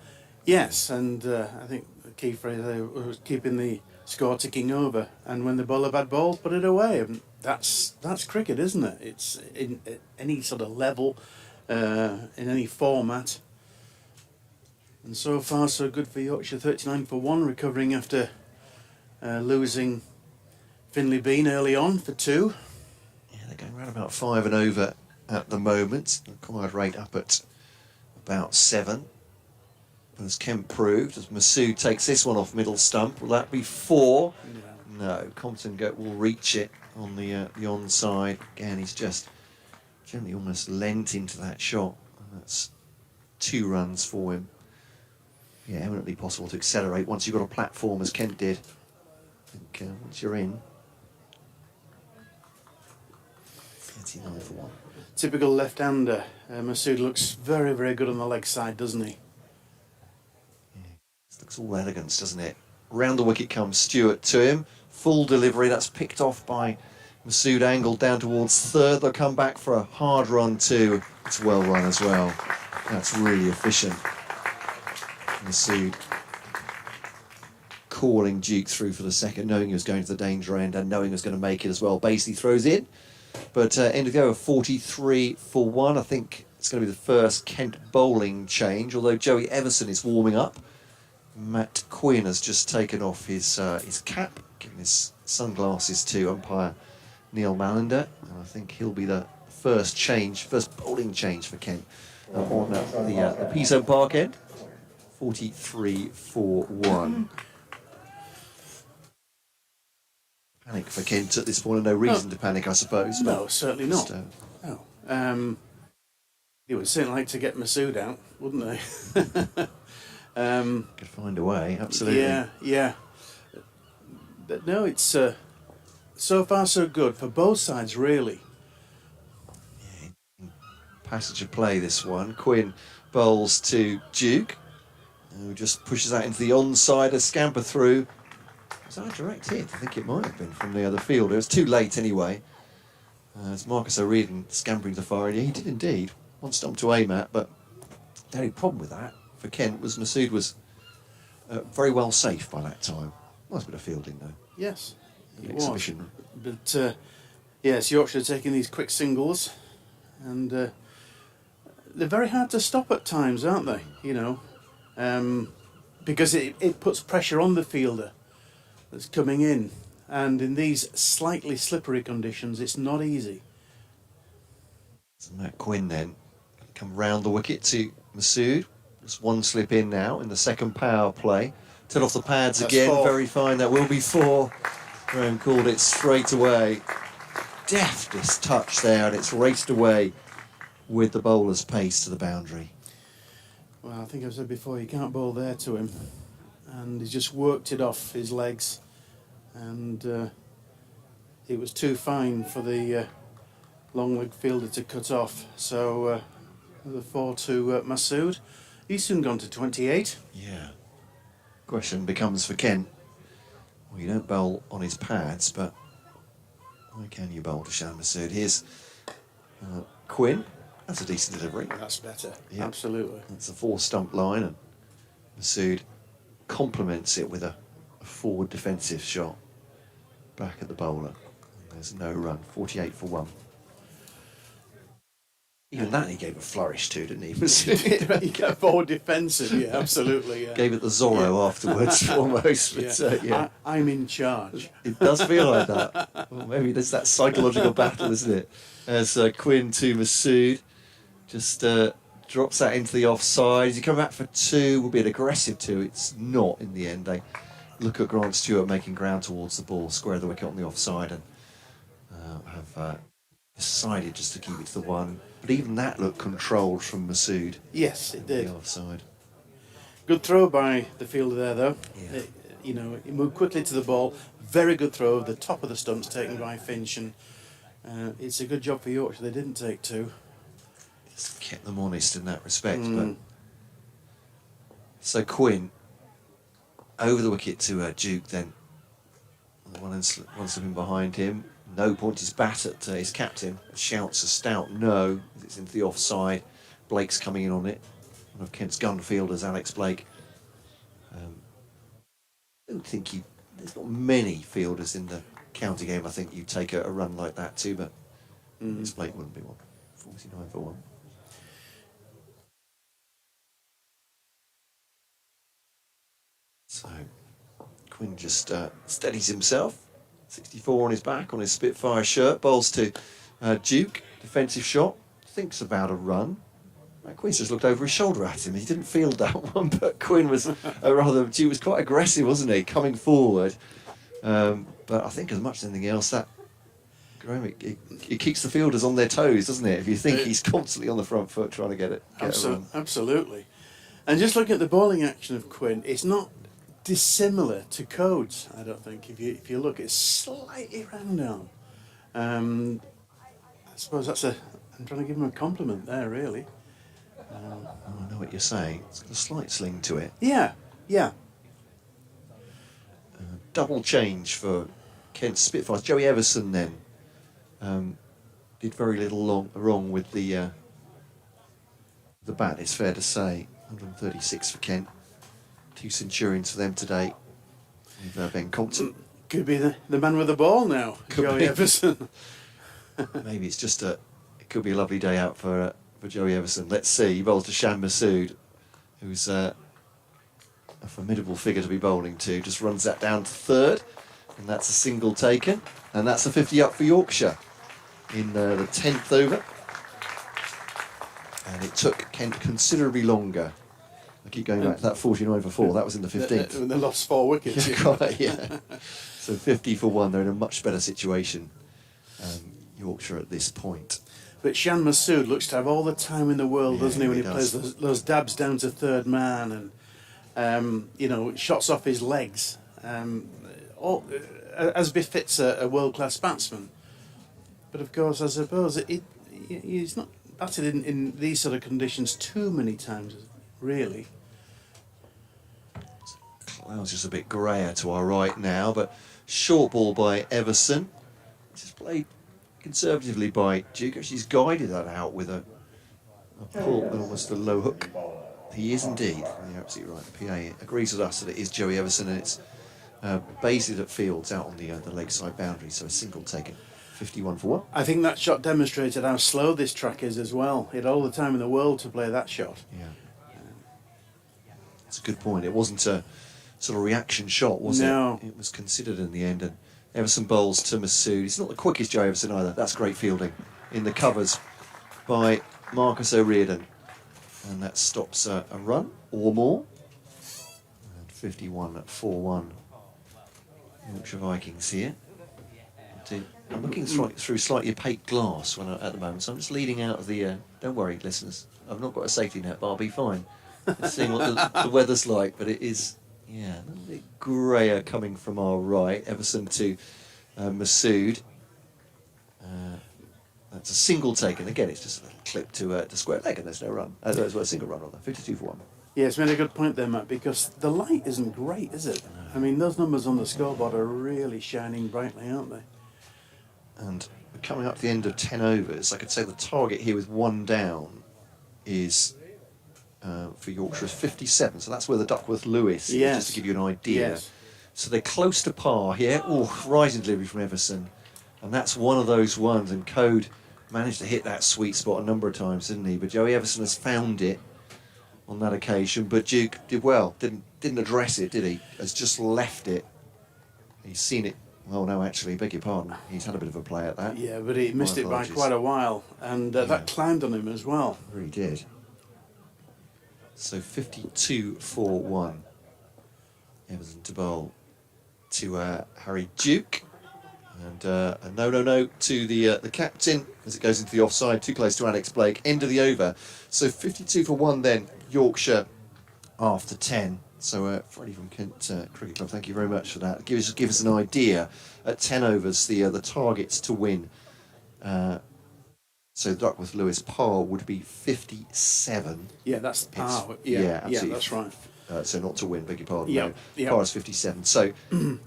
Yes, and I think the key phrase there was keeping the score ticking over. And when the bowler bad ball, put it away. And that's cricket, isn't it? It's in any sort of level, in any format. And so far, so good for Yorkshire. 39 for 1, recovering after losing Finley Bean early on for 2. Yeah, they're going around about 5 and over at the moment. The combined rate up at about 7. As Kent proved, as Masood takes this one off middle stump, will that be 4? No, Compton will reach it on the onside. Again, he's just generally almost lent into that shot. And that's 2 runs for him. Yeah, eminently possible to accelerate once you've got a platform, as Kent did. I think once you're in, 39 for 1. Typical left-hander. Masood looks very, very good on the leg side, doesn't he? Looks all elegance, doesn't it? Round the wicket comes Stewart to him. Full delivery, that's picked off by Masood, angled down towards third. They'll come back for a hard run too. It's well run as well. That's really efficient. Masood calling Duke through for the second, knowing he was going to the danger end and knowing he was going to make it as well. Basically throws in. But end of the over 43 for 1. I think it's going to be the first Kent bowling change, although Joey Everson is warming up. Matt Quinn has just taken off his cap, giving his sunglasses to umpire Neil Mallender, and I think he'll be the first bowling change for Kent on the Peace Park end. 43 for 1. Panic for Kent at this point, and no reason to panic, I suppose. No, certainly not. Just, No. They would certainly like to get Masood out, wouldn't they? could find a way, absolutely. Yeah. But no, it's so far so good for both sides, really. Passage of play, this one. Quinn bowls to Duke, who just pushes that into the onside, a scamper through. Was that a direct hit? I think it might have been from the other fielder. It was too late anyway. It's Marcus O'Riordan scampering to far, and he did indeed. One stump to aim at, but the only problem with that for Kent was Masood was very well safe by that time. Nice bit of fielding though. Yes, it Exhibition. was. But yes, Yorkshire taking these quick singles, and they're very hard to stop at times, aren't they? You know, because it puts pressure on the fielder that's coming in, and in these slightly slippery conditions, it's not easy. So Matt Quinn then come round the wicket to Masood. Just one slip in now in the second power play. Turn off the pads That's again. 4. Very fine. That will be 4. Graham called it straight away. Deftest touch there, and it's raced away with the bowler's pace to the boundary. Well, I think I've said before, you can't bowl there to him, and he's just worked it off his legs, and it was too fine for the long leg fielder to cut off. So the 4 to Masood. He's soon gone to 28. Yeah. Question becomes for Kent. Well, you don't bowl on his pads, but why can you bowl to Shan Masood? Here's Quinn. That's a decent delivery. That's better. Yeah. Absolutely. It's a 4-stump line, and Masood complements it with a forward defensive shot back at the bowler. There's no run. 48 for 1. Even that he gave a flourish to, didn't he? He got more defensive, yeah, absolutely. Yeah. Gave it the Zorro afterwards, almost. But yeah, I'm in charge. it does feel like that. Well, maybe there's that psychological battle, isn't it? As Quinn to Masood, just drops that into the offside. You come back for 2, will be an aggressive 2. It's not in the end. They look at Grant Stewart making ground towards the ball, square the wicket on the offside, and have decided just to keep it to the 1. But even that looked controlled from Masood. Yes, it did. The offside. Good throw by the fielder there, though. Yeah. He moved quickly to the ball. Very good throw of the top of the stumps taken by Finch, and it's a good job for Yorkshire. They didn't take 2. Just kept them honest in that respect. But so Quinn over the wicket to Duke, then one slipping behind him. No points his bat at his captain. Shouts a stout no. It's into the offside. Blake's coming in on it. One of Kent's gun fielders, Alex Blake. I don't think there's not many fielders in the county game I think you take a run like that to, but Alex Blake wouldn't be one. 49 for 1. So Quinn just steadies himself. 64 on his back, on his Spitfire shirt. Bowls to Duke. Defensive shot. Thinks about a run. Quinn just looked over his shoulder at him. He didn't field that one, but Quinn was Duke was quite aggressive, wasn't he? Coming forward. But I think as much as anything else, that Graham, it keeps the fielders on their toes, doesn't it? If you think he's constantly on the front foot trying to get a run. Absolutely. And just looking at the bowling action of Quinn, it's not dissimilar to Codes, I don't think. If you look, it's slightly round arm. I suppose I'm trying to give him a compliment there, really. I know what you're saying. It's got a slight sling to it. Yeah. Double change for Kent Spitfires. Joey Everson then did very little wrong with the bat, it's fair to say. 136 for Kent. 2 centurions for them today. With Ben Compton. Could be the man with the ball now, Joey Everson. Maybe it's just it could be a lovely day out for Joey Everson. Let's see. He bowls to Shan Masood, who's a formidable figure to be bowling to. Just runs that down to 3rd, and that's a single taken, and that's a 50 up for Yorkshire in the 10th over. And it took Kent considerably longer. I keep going back to that 49 for 4. That was in the 15th. They lost 4 wickets. Yeah. So 50 for 1. They're in a much better situation, Yorkshire, at this point. But Shan Masood looks to have all the time in the world, doesn't he, when he plays those dabs down to 3rd man and, shots off his legs, as befits a world-class batsman. But of course, I suppose he's not batted in these sort of conditions too many times, really. Cloud's just a bit greyer to our right now, but short ball by Everson. Just played conservatively by Duke. She's guided that out with a pull and almost a low hook. He is indeed. You're absolutely right. The PA agrees with us that it is Joey Everson, and it's based at Fields out on the lakeside boundary, so a single taken. 51 for 1. I think that shot demonstrated how slow this track is as well. He had all the time in the world to play that shot. Yeah. That's a good point. It wasn't a sort of reaction shot, was it? No. It was considered in the end. And Everson bowls to Masood. He's not the quickest Joe Everson either. That's great fielding in the covers by Marcus O'Riordan. And that stops a run or more. And 51 at 4-1. Yorkshire Vikings here. I'm looking through slightly opaque glass at the moment, so I'm just leading out of the... don't worry, listeners. I've not got a safety net, but I'll be fine. Just seeing what the weather's like, but it is, a little bit greyer coming from our right. Everson to Masood. That's a single taken. Again, it's just a little clip to square leg, and there's no run. There's a single run on that. 52 for 1. Yeah, it's made a good point there, Matt, because the light isn't great, is it? No. I mean, those numbers on the scoreboard are really shining brightly, aren't they? And we're coming up to the end of 10 overs. I could say the target here with 1 down is for Yorkshire is 57. So that's where the Duckworth-Lewis is, just to give you an idea. Yes. So they're close to par here. Oh, rising delivery from Everson. And that's one of those ones. And Code managed to hit that sweet spot a number of times, didn't he? But Joey Everson has found it on that occasion, but Duke did well. Didn't address it, did he? Has just left it. He's seen it. Well, no, actually, beg your pardon. He's had a bit of a play at that. Yeah, but he missed it by apologies. quite a while, and that climbed on him as well. Really did. So 52 for 1. Everton to bowl to Harry Duke. And a no to the captain as it goes into the offside, too close to Alex Blake. End of the over. So 52 for 1 then, Yorkshire after 10. So Freddie from Kent Cricket Club, thank you very much for that. Give us an idea at 10 overs the targets to win. So Duckworth Lewis par would be 57. Yeah, that's the par. Yeah, absolutely. That's right. So not to win, beg your pardon. Yeah, No. yeah. Par is 57. So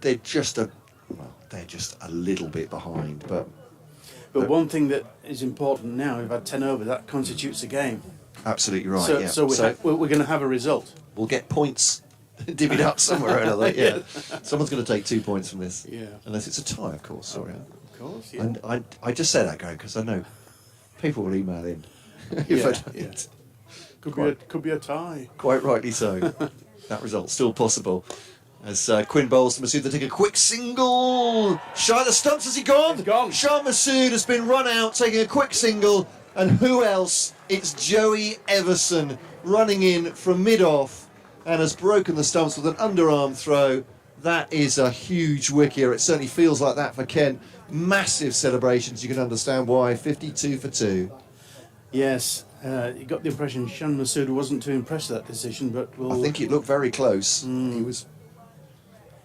they're just a little bit behind, but one thing that is important now, we've had 10 over, that constitutes a game. absolutely right. So, yeah. so we're going to have a result. We'll get points divvied up somewhere or another. Yeah, someone's going to take 2 points from this. Yeah. Unless it's a tie, of course. Sorry. Of course, yeah. And I just say that, Greg, because I know people will email in. if Yeah, I don't. yeah. Could be a tie. Quite rightly so. That result's still possible. As Quinn bowls to Masood, they take a quick single. Shy of the stumps, has he gone? He's gone. Shah Masood has been run out, taking a quick single. And who else? It's Joey Everson running in from mid-off and has broken the stumps with an underarm throw. That is a huge wicket. It certainly feels like that for Kent. Massive celebrations. You can understand why. 52 for 2. Yes, you got the impression Shan Masood wasn't too impressed with that decision, but I think it looked very close. He was.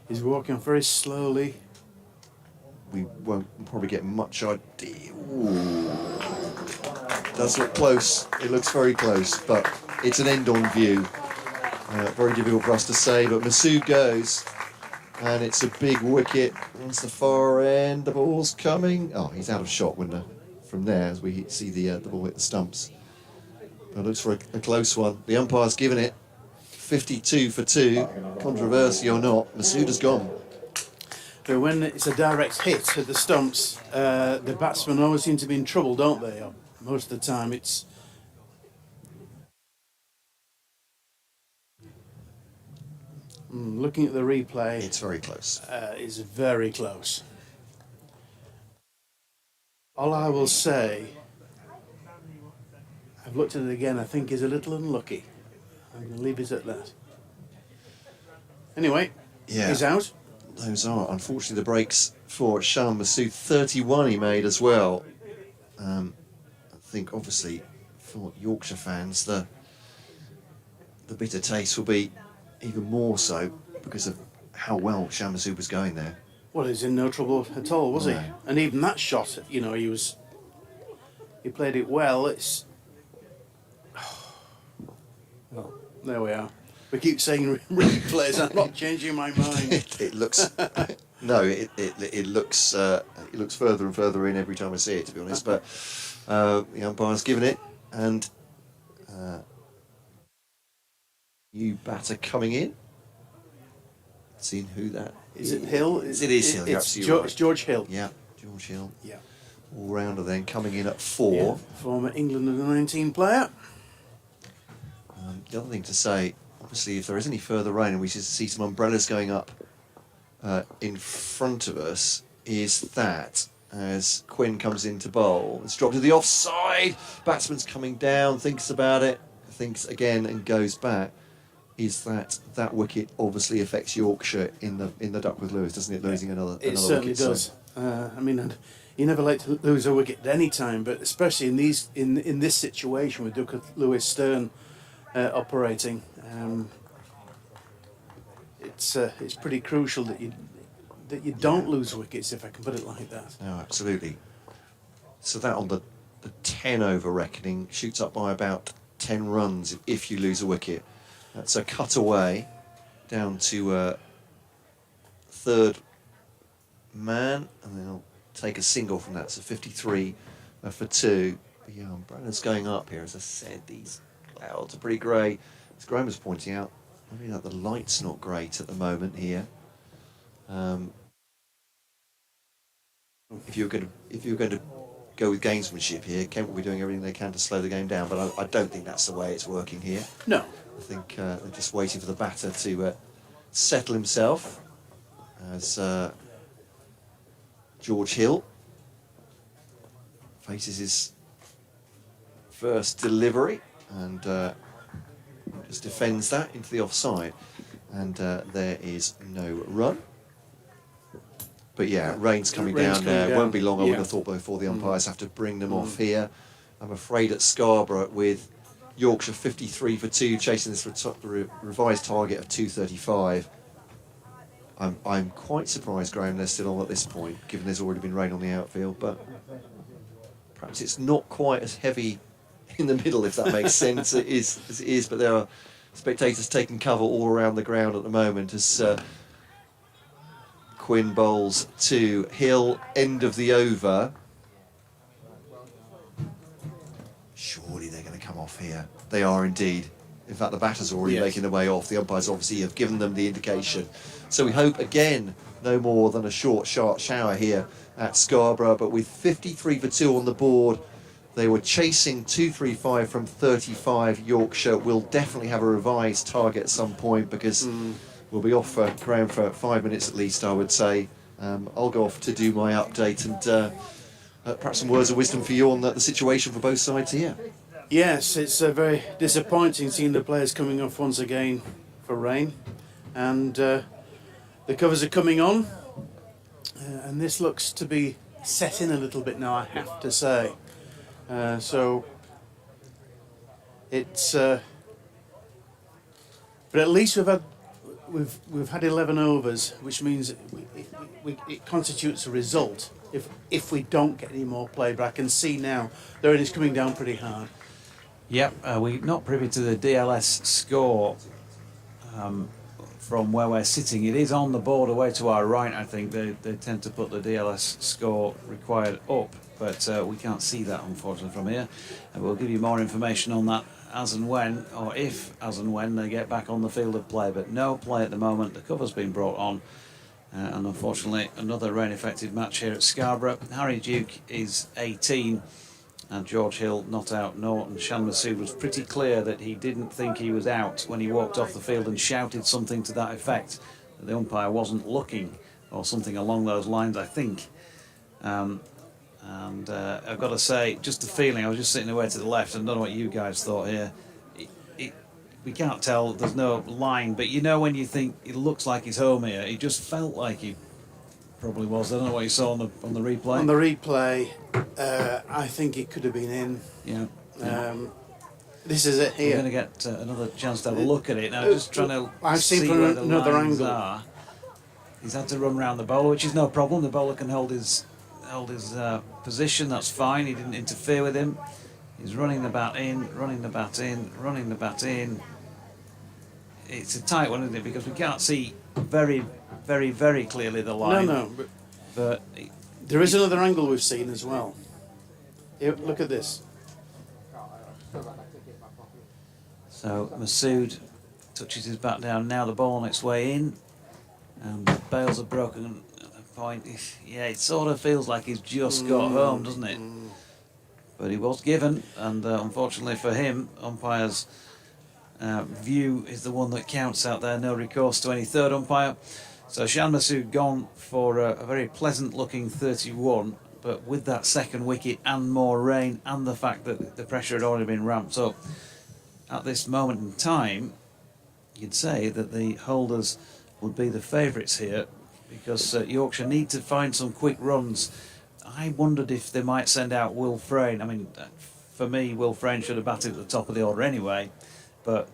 he's walking off very slowly. We won't probably get much idea. Ooh. Does look close. It looks very close, but it's an end-on view. Very difficult for us to say, but Masood goes, and it's a big wicket. Once the far end, the ball's coming. Oh, he's out of shot, wouldn't he? From there, as we see the ball hit the stumps. But it looks for a close one. The umpire's given it 52 for 2. Controversy or not, Masood has gone. But when it's a direct hit at the stumps, the batsmen always seem to be in trouble, don't they? Most of the time, it's. Looking at the replay, It's very close. is very close. All I will say, I've looked at it again, I think is a little unlucky. I'm going to leave it at that. Anyway, Yeah. he's out. Those are, unfortunately, the breaks for Shan Masood. 31 he made as well. I think, obviously, for Yorkshire fans, the bitter taste will be even more so because of how well Shan Masood was going there. Well, he's in no trouble at all, was he? No. And even that shot, he played it well. It's. Well, there we are. We keep saying replays. I'm not changing my mind. It looks no, it looks further and further in every time I see it, to be honest. But the umpire's given it, and new batter coming in. Seeing who that Is it Hill? It is Hill. You're absolutely right. It's George Hill. Yeah, George Hill. Yeah. All rounder then coming in at 4. Yeah. Former England under-19 player. The other thing to say, obviously, if there is any further rain and we see some umbrellas going up in front of us, is that as Quinn comes in to bowl, it's dropped to the offside. Batsman's coming down, thinks about it, thinks again, and goes back. Is that wicket obviously affects Yorkshire in the Duckworth Lewis, doesn't it? Losing another It certainly wicket, does. I mean, you never like to lose a wicket at any time, but especially in this situation with Duckworth Lewis Stern operating, it's pretty crucial that you don't lose wickets, if I can put it like that. No, absolutely. So that on the 10 over reckoning shoots up by about 10 runs if you lose a wicket. That's a cut away down to third man, and then I'll take a single from that. So 53 for 2. But yeah, umbrella's going up here. As I said, these clouds are pretty grey. As Graham was pointing out, maybe that the light's not great at the moment here. If you're going to go with gamesmanship here. Kent will be doing everything they can to slow the game down, but I don't think that's the way it's working here. No. I think they're just waiting for the batter to settle himself as George Hill faces his first delivery and just defends that into the offside, and there is no run. But yeah, rain's coming down there. Won't be long, I would have thought, before the umpires have to bring them off here. I'm afraid at Scarborough, with Yorkshire 53 for 2, chasing this revised target of 235. I'm quite surprised, Graham, they're still on at this point, given there's already been rain on the outfield. But perhaps it's not quite as heavy in the middle, if that makes sense. It is as it is, but there are spectators taking cover all around the ground at the moment as Quinn bowls to Hill, end of the over. Surely they're going to come off here. They are indeed. In fact, the batter's already making their way off. The umpires obviously have given them the indication. So we hope, again, no more than a short, sharp shower here at Scarborough. But with 53 for 2 on the board, they were chasing 235 from 35. Yorkshire will definitely have a revised target at some point, because we'll be off for Graham for 5 minutes at least, I would say. I'll go off to do my update, and perhaps some words of wisdom for you on the situation for both sides here. Yes, it's very disappointing seeing the players coming off once again for rain, and the covers are coming on, and this looks to be set in a little bit now, I have to say. So it's, but at least we've had 11 overs, which means it constitutes a result if we don't get any more play. But I can see now the rain is coming down pretty hard. Yep, we're not privy to the DLS score from where we're sitting. It is on the board away to our right, I think. They tend to put the DLS score required up, but we can't see that, unfortunately, from here. And we'll give you more information on that as and when, or if, as and when, they get back on the field of play. But no play at the moment. The cover's been brought on. And unfortunately, another rain-affected match here at Scarborough. Harry Duke is 18. And George Hill not out. Norton Shan Masood was pretty clear that he didn't think he was out when he walked off the field and shouted something to that effect. That the umpire wasn't looking, or something along those lines, I think. And I've got to say, just the feeling, I was just sitting away to the left, and I don't know what you guys thought here. We can't tell, there's no line, but you know when you think it looks like he's home here, it just felt like he probably was. I don't know what you saw on the replay. On the replay, I think it could have been in. Yeah. This is it here. We're going to get another chance to have a look at it. Now, just trying to I've seen see from where the another lines angle. are. He's had to run round the bowler, which is no problem. The bowler can hold his position. That's fine. He didn't interfere with him. He's running the bat in, running the bat in, running the bat in. It's a tight one, isn't it? Because we can't see very, very, very clearly the line. No, But there is another angle we've seen as well. Here, look at this. so Masood touches his bat down. Now the ball on its way in. And the bails are broken at a point. Yeah, it sort of feels like he's just got home, doesn't it? But he was given, and unfortunately for him, umpire's view is the one that counts out there. No recourse to any third umpire. So Shan Masood gone for a very pleasant looking 31, but with that second wicket and more rain and the fact that the pressure had already been ramped up, at this moment in time, you'd say that the holders would be the favourites here, because Yorkshire need to find some quick runs. I wondered if they might send out Will Frayne. I mean, for me, Will Frayne should have batted at the top of the order anyway, but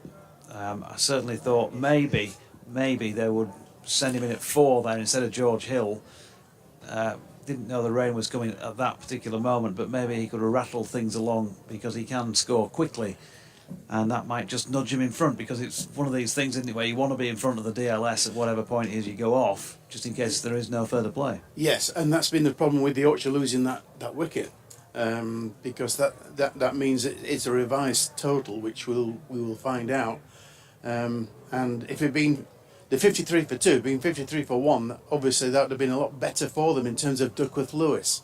I certainly thought maybe they would send him in at 4 there instead of George Hill. Didn't know the rain was coming at that particular moment, but maybe he could have rattled things along, because he can score quickly, and that might just nudge him in front, because it's one of these things, isn't it, where you want to be in front of the DLS at whatever point it is you go off, just in case there is no further play. Yes, and that's been the problem with the Yorkshire losing that wicket, because that means it's a revised total, which we will find out. And if it had been the 53 for 2, being 53 for 1, obviously that would have been a lot better for them in terms of Duckworth Lewis.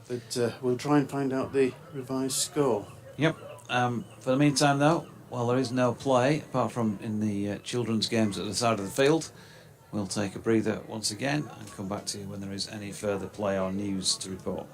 But we'll try and find out the revised score. Yep. For the meantime, though, while there is no play, apart from in the children's games at the side of the field, we'll take a breather once again and come back to you when there is any further play or news to report.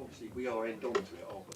Obviously, we are end on to it, aren't we?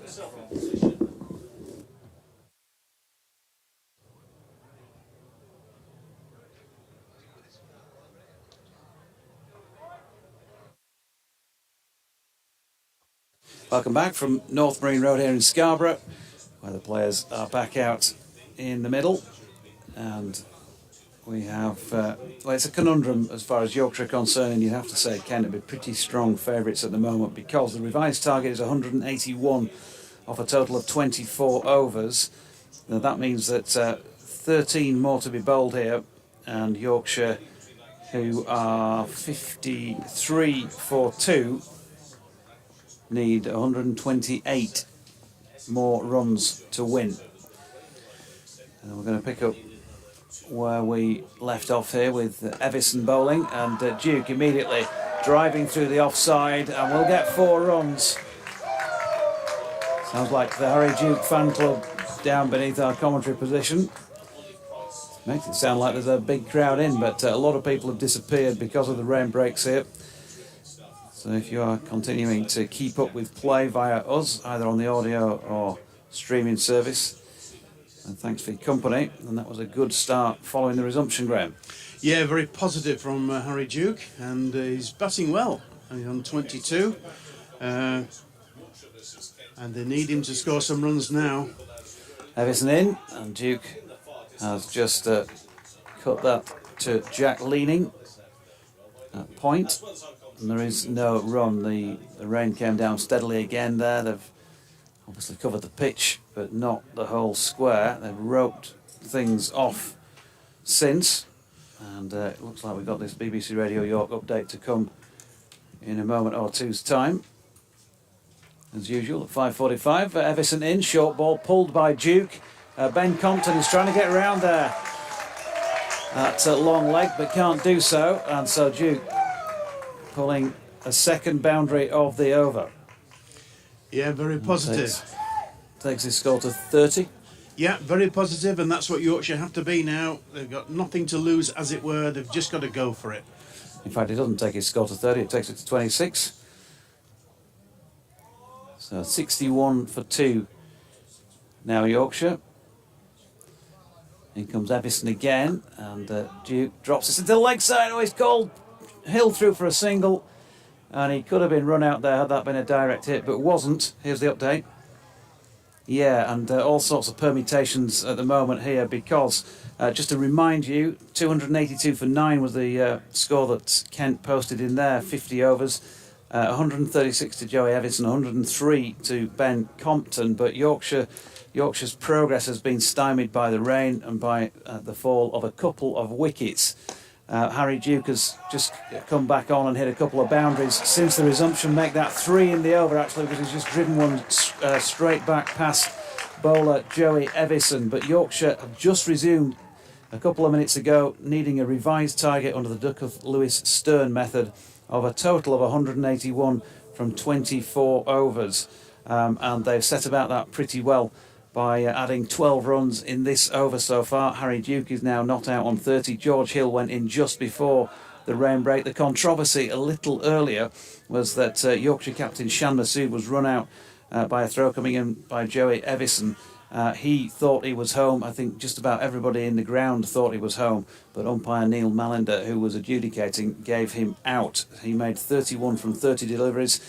yourself in position. Welcome back from North Marine Road here in Scarborough, where the players are back out in the middle. And we have, well, it's a conundrum as far as Yorkshire are concerned, and you have to say Kent would be pretty strong favourites at the moment because the revised target is 181 off a total of 24 overs. Now that means that 13 more to be bowled here, and Yorkshire, who are 53 for 2, need 128 more runs to win. And we're going to pick up where we left off here with Evison bowling, and Duke immediately driving through the offside, and we'll get 4 runs. Sounds like the Harry Duke fan club down beneath our commentary position. Makes it sound like there's a big crowd in, but a lot of people have disappeared because of the rain breaks here. So if you are continuing to keep up with play via us, either on the audio or streaming service, and thanks for your company. And that was a good start following the resumption, Graham. Yeah, very positive from Harry Duke, and he's batting well. He's on 22, and they need him to score some runs now. Evison in, and Duke has just cut that to Jack leaning at point. And there is no run. The rain came down steadily again there. They've obviously covered the pitch, but not the whole square. They've roped things off since. And it looks like we've got this BBC Radio York update to come in a moment or two's time. As usual, at 5:45, Evison in, short ball pulled by Duke. Ben Compton is trying to get around there at long leg, but can't do so. And so Duke pulling a second boundary of the over. Yeah, very positive. Takes his score to 30. Yeah, very positive, and that's what Yorkshire have to be now. They've got nothing to lose, as it were. They've just got to go for it. In fact, it doesn't take his score to 30, it takes it to 26. So 61 for 2 now Yorkshire. In comes Evison again, and Duke drops this into the leg side. Oh, he's called Hill through for a single, and he could have been run out there had that been a direct hit, but wasn't. Here's the update. Yeah, and all sorts of permutations at the moment here, because just to remind you, 282 for 9 was the score that Kent posted in there, 50 overs. 136 to Joey Evison, 103 to Ben Compton, but Yorkshire's progress has been stymied by the rain and by the fall of a couple of wickets. Harry Duke has just come back on and hit a couple of boundaries since the resumption, make that 3 in the over actually, because he's just driven one straight back past bowler Joey Evison. But Yorkshire have just resumed a couple of minutes ago, needing a revised target under the Duckworth Lewis Stern method of a total of 181 from 24 overs. And they've set about that pretty well by adding 12 runs in this over so far. Harry Duke is now not out on 30. George Hill went in just before the rain break. The controversy a little earlier was that Yorkshire captain Shan Masood was run out by a throw coming in by Joey Evison. He thought he was home. I think just about everybody in the ground thought he was home, but umpire Neil Mallender, who was adjudicating, gave him out. He made 31 from 30 deliveries.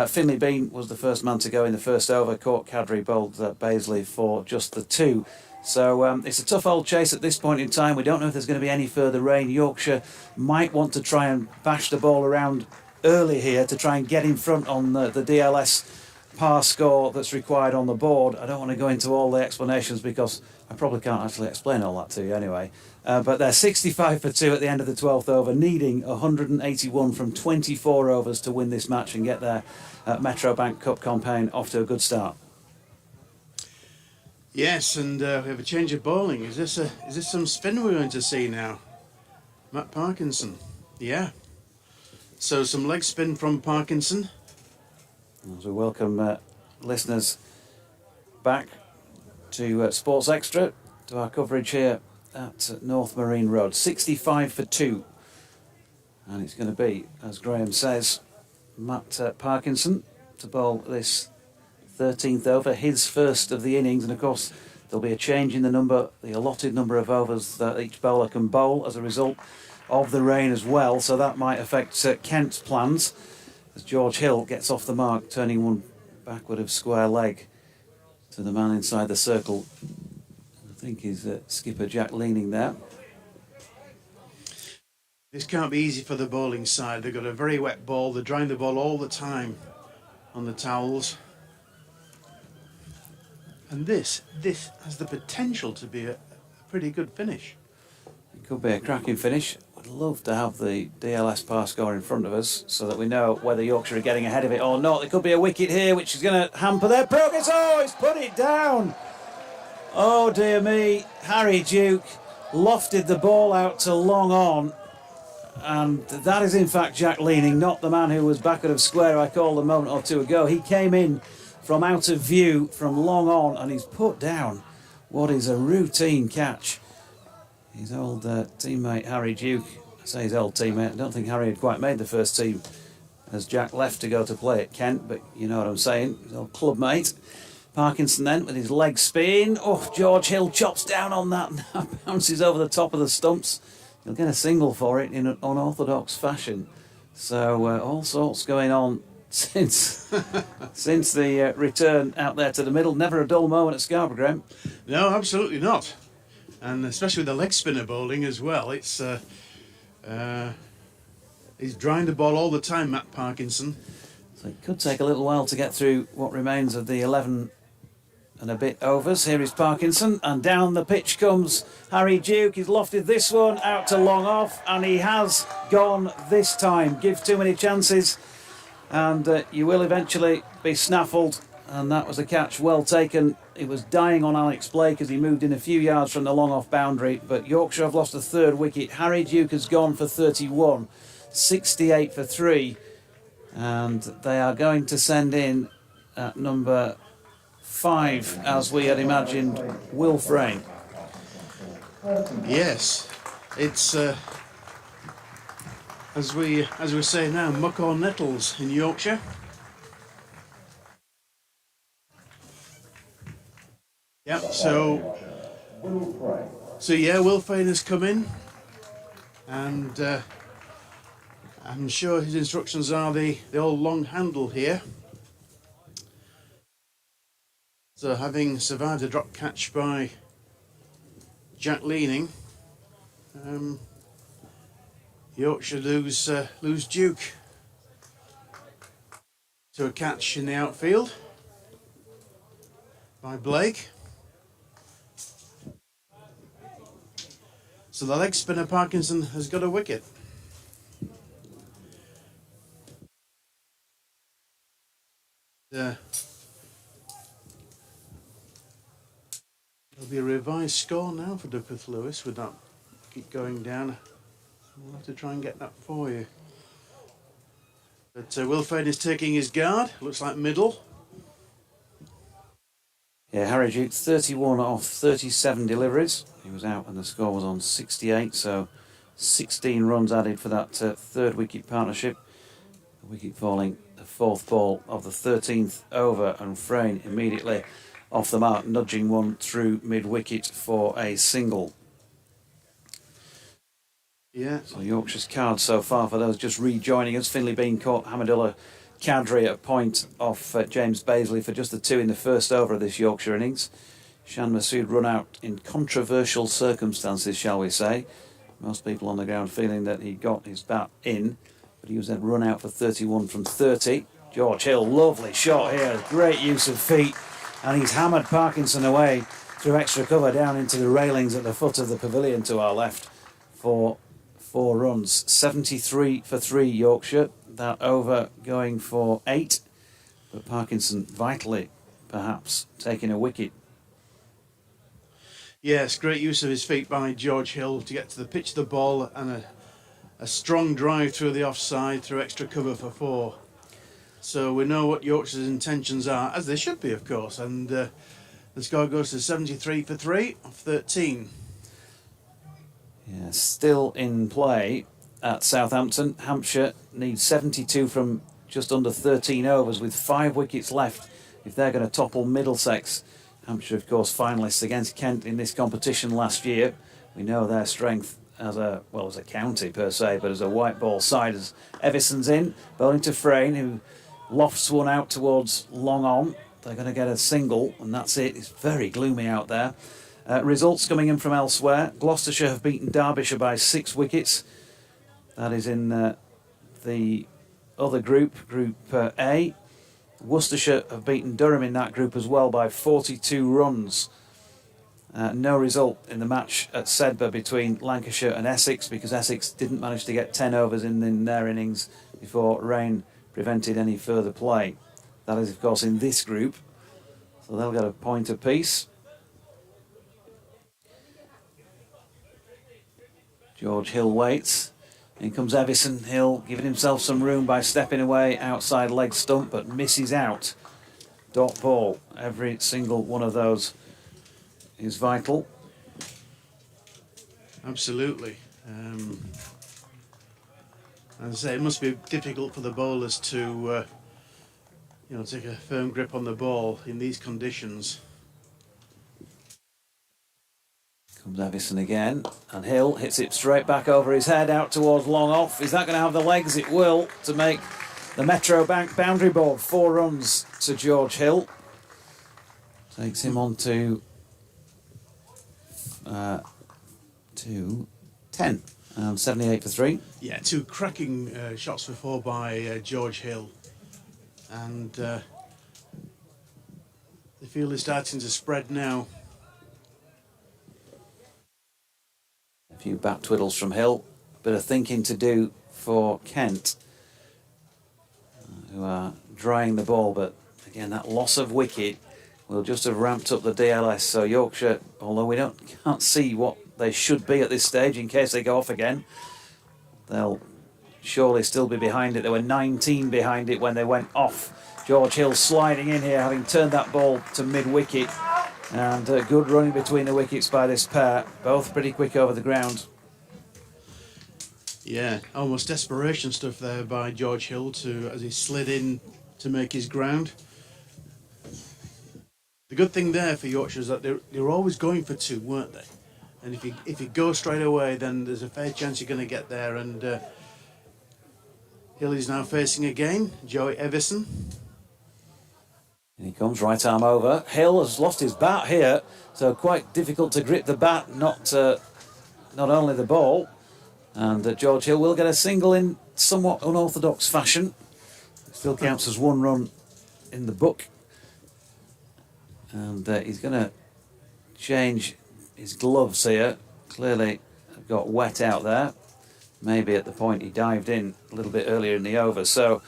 Finlay Bean was the first man to go in the first over. Court Cadry bowled Baisley for just the 2. So it's a tough old chase at this point in time. We don't know if there's going to be any further rain. Yorkshire might want to try and bash the ball around early here to try and get in front on the DLS par score that's required on the board. I don't want to go into all the explanations because I probably can't actually explain all that to you anyway. But they're 65 for 2 at the end of the 12th over, needing 181 from 24 overs to win this match and get their Metro Bank Cup campaign off to a good start. Yes, and we have a change of bowling. Is this some spin we're going to see now? Matt Parkinson. Yeah. So some leg spin from Parkinson. As we welcome listeners back to Sports Extra, to our coverage here at North Marine Road. 65 for 2. And it's going to be, as Graham says, Matt Parkinson to bowl this 13th over, his first of the innings, and of course there'll be a change in the allotted number of overs that each bowler can bowl as a result of the rain as well, so that might affect Kent's plans as George Hill gets off the mark, turning one backward of square leg to the man inside the circle. I think he's skipper Jack Leaning there. This can't be easy for the bowling side. They've got a very wet ball. They're drying the ball all the time on the towels. And this has the potential to be a pretty good finish. It could be a cracking finish. I'd love to have the DLS par score in front of us so that we know whether Yorkshire are getting ahead of it or not. There could be a wicket here which is going to hamper their progress. Oh, he's put it down. Oh dear me. Harry Duke lofted the ball out to long on. And that is in fact Jack Leaning, not the man who was backward of square I called a moment or two ago. He came in from out of view from long on and he's put down what is a routine catch. His old teammate Harry Duke, I say his old teammate, I don't think Harry had quite made the first team as Jack left to go to play at Kent, but you know what I'm saying, his old club mate. Parkinson then with his leg spin. Oh, George Hill chops down on that and bounces over the top of the stumps. He'll get a single for it in an unorthodox fashion. So all sorts going on since the return out there to the middle. Never a dull moment at Scarborough, Graham. No, absolutely not. And especially with the leg spinner bowling as well. It's he's drying the ball all the time, Matt Parkinson. So it could take a little while to get through what remains of the 11 and a bit overs. Here is Parkinson, and down the pitch comes Harry Duke. He's lofted this one out to long off, and he has gone this time. Give too many chances, and you will eventually be snaffled. And that was a catch well taken. It was dying on Alex Blake as he moved in a few yards from the long off boundary. But Yorkshire have lost a third wicket. Harry Duke has gone for 31, 68 for 3, and they are going to send in at number 5, as we had imagined, Will Frayne. Yes, it's as we say now, muck or nettles in Yorkshire. Yep. So yeah, Will Frayne has come in, and I'm sure his instructions are the old long handle here. So having survived a drop catch by Jack Leaning, Yorkshire lose Duke to a catch in the outfield by Blake. So the leg spinner Parkinson has got a wicket. There'll be a revised score now for Duckworth Lewis with that wicket going down. We'll have to try and get that for you. But Will Frayne is taking his guard. Looks like middle. Yeah, Harry Duke, 31 off 37 deliveries. He was out and the score was on 68, so 16 runs added for that third wicket partnership. The wicket falling the fourth ball of the 13th over, and Frayne immediately off the mark, nudging one through mid-wicket for a single. Yeah. So Yorkshire's cards so far for those just rejoining us. Finlay Bean caught Hamidullah Kadri at a point off James Baisley for just the 2 in the first over of this Yorkshire innings. Shan Masood run out in controversial circumstances, shall we say. Most people on the ground feeling that he got his bat in, but he was then run out for 31 from 30. George Hill, lovely shot here, great use of feet, and he's hammered Parkinson away through extra cover down into the railings at the foot of the pavilion to our left for 4 runs. 73 for 3 Yorkshire, that over going for 8, but Parkinson vitally perhaps taking a wicket. Yes, great use of his feet by George Hill to get to the pitch of the ball, and a strong drive through the offside through extra cover for 4. So we know what Yorkshire's intentions are, as they should be, of course, and the score goes to 73 for 3 off 13. Yeah, still in play at Southampton. Hampshire needs 72 from just under 13 overs with 5 wickets left if they're going to topple Middlesex. Hampshire, of course, finalists against Kent in this competition last year. We know their strength as a county per se, but as a white ball side. As Everson's in, bowling to Frayne, who lofts one out towards long on. They're going to get a single, and that's it. It's very gloomy out there. Results coming in from elsewhere. Gloucestershire have beaten Derbyshire by 6 wickets. That is in the other group, Group A. Worcestershire have beaten Durham in that group as well by 42 runs. No result in the match at Sedbergh between Lancashire and Essex, because Essex didn't manage to get 10 overs in their innings before rain prevented any further play. That is, of course, in this group, so they'll get a point apiece. George Hill waits. In comes Everson. Hill giving himself some room by stepping away outside leg stump, but misses out. Dot ball. Every single one of those is vital. Absolutely. As I say, it must be difficult for the bowlers to take a firm grip on the ball in these conditions. Comes Everson again, and Hill hits it straight back over his head out towards long off. Is that going to have the legs? It will, to make the Metro Bank boundary board. 4 runs to George Hill. Takes him on to 10 and 78 for 3. Yeah, 2 cracking shots for 4 by George Hill, and the field is starting to spread now. A few bat twiddles from Hill. A bit of thinking to do for Kent, who are drying the ball, but again, that loss of wicket will just have ramped up the DLS. So Yorkshire, although we can't see what they should be at this stage in case they go off again, they'll surely still be behind it. They were 19 behind it when they went off. George Hill sliding in here, having turned that ball to mid-wicket. And good running between the wickets by this pair. Both pretty quick over the ground. Yeah, almost desperation stuff there by George Hill as he slid in to make his ground. The good thing there for Yorkshire is that they were always going for 2, weren't they? And if you go straight away, then there's a fair chance you're going to get there. And Hill is now facing again, Joey Everson. And he comes, right arm over. Hill has lost his bat here, so quite difficult to grip the bat, not only the ball. And George Hill will get a single in somewhat unorthodox fashion. It still counts as 1 run in the book. And he's going to change his gloves here. Clearly got wet out there. Maybe at the point he dived in a little bit earlier in the over. So,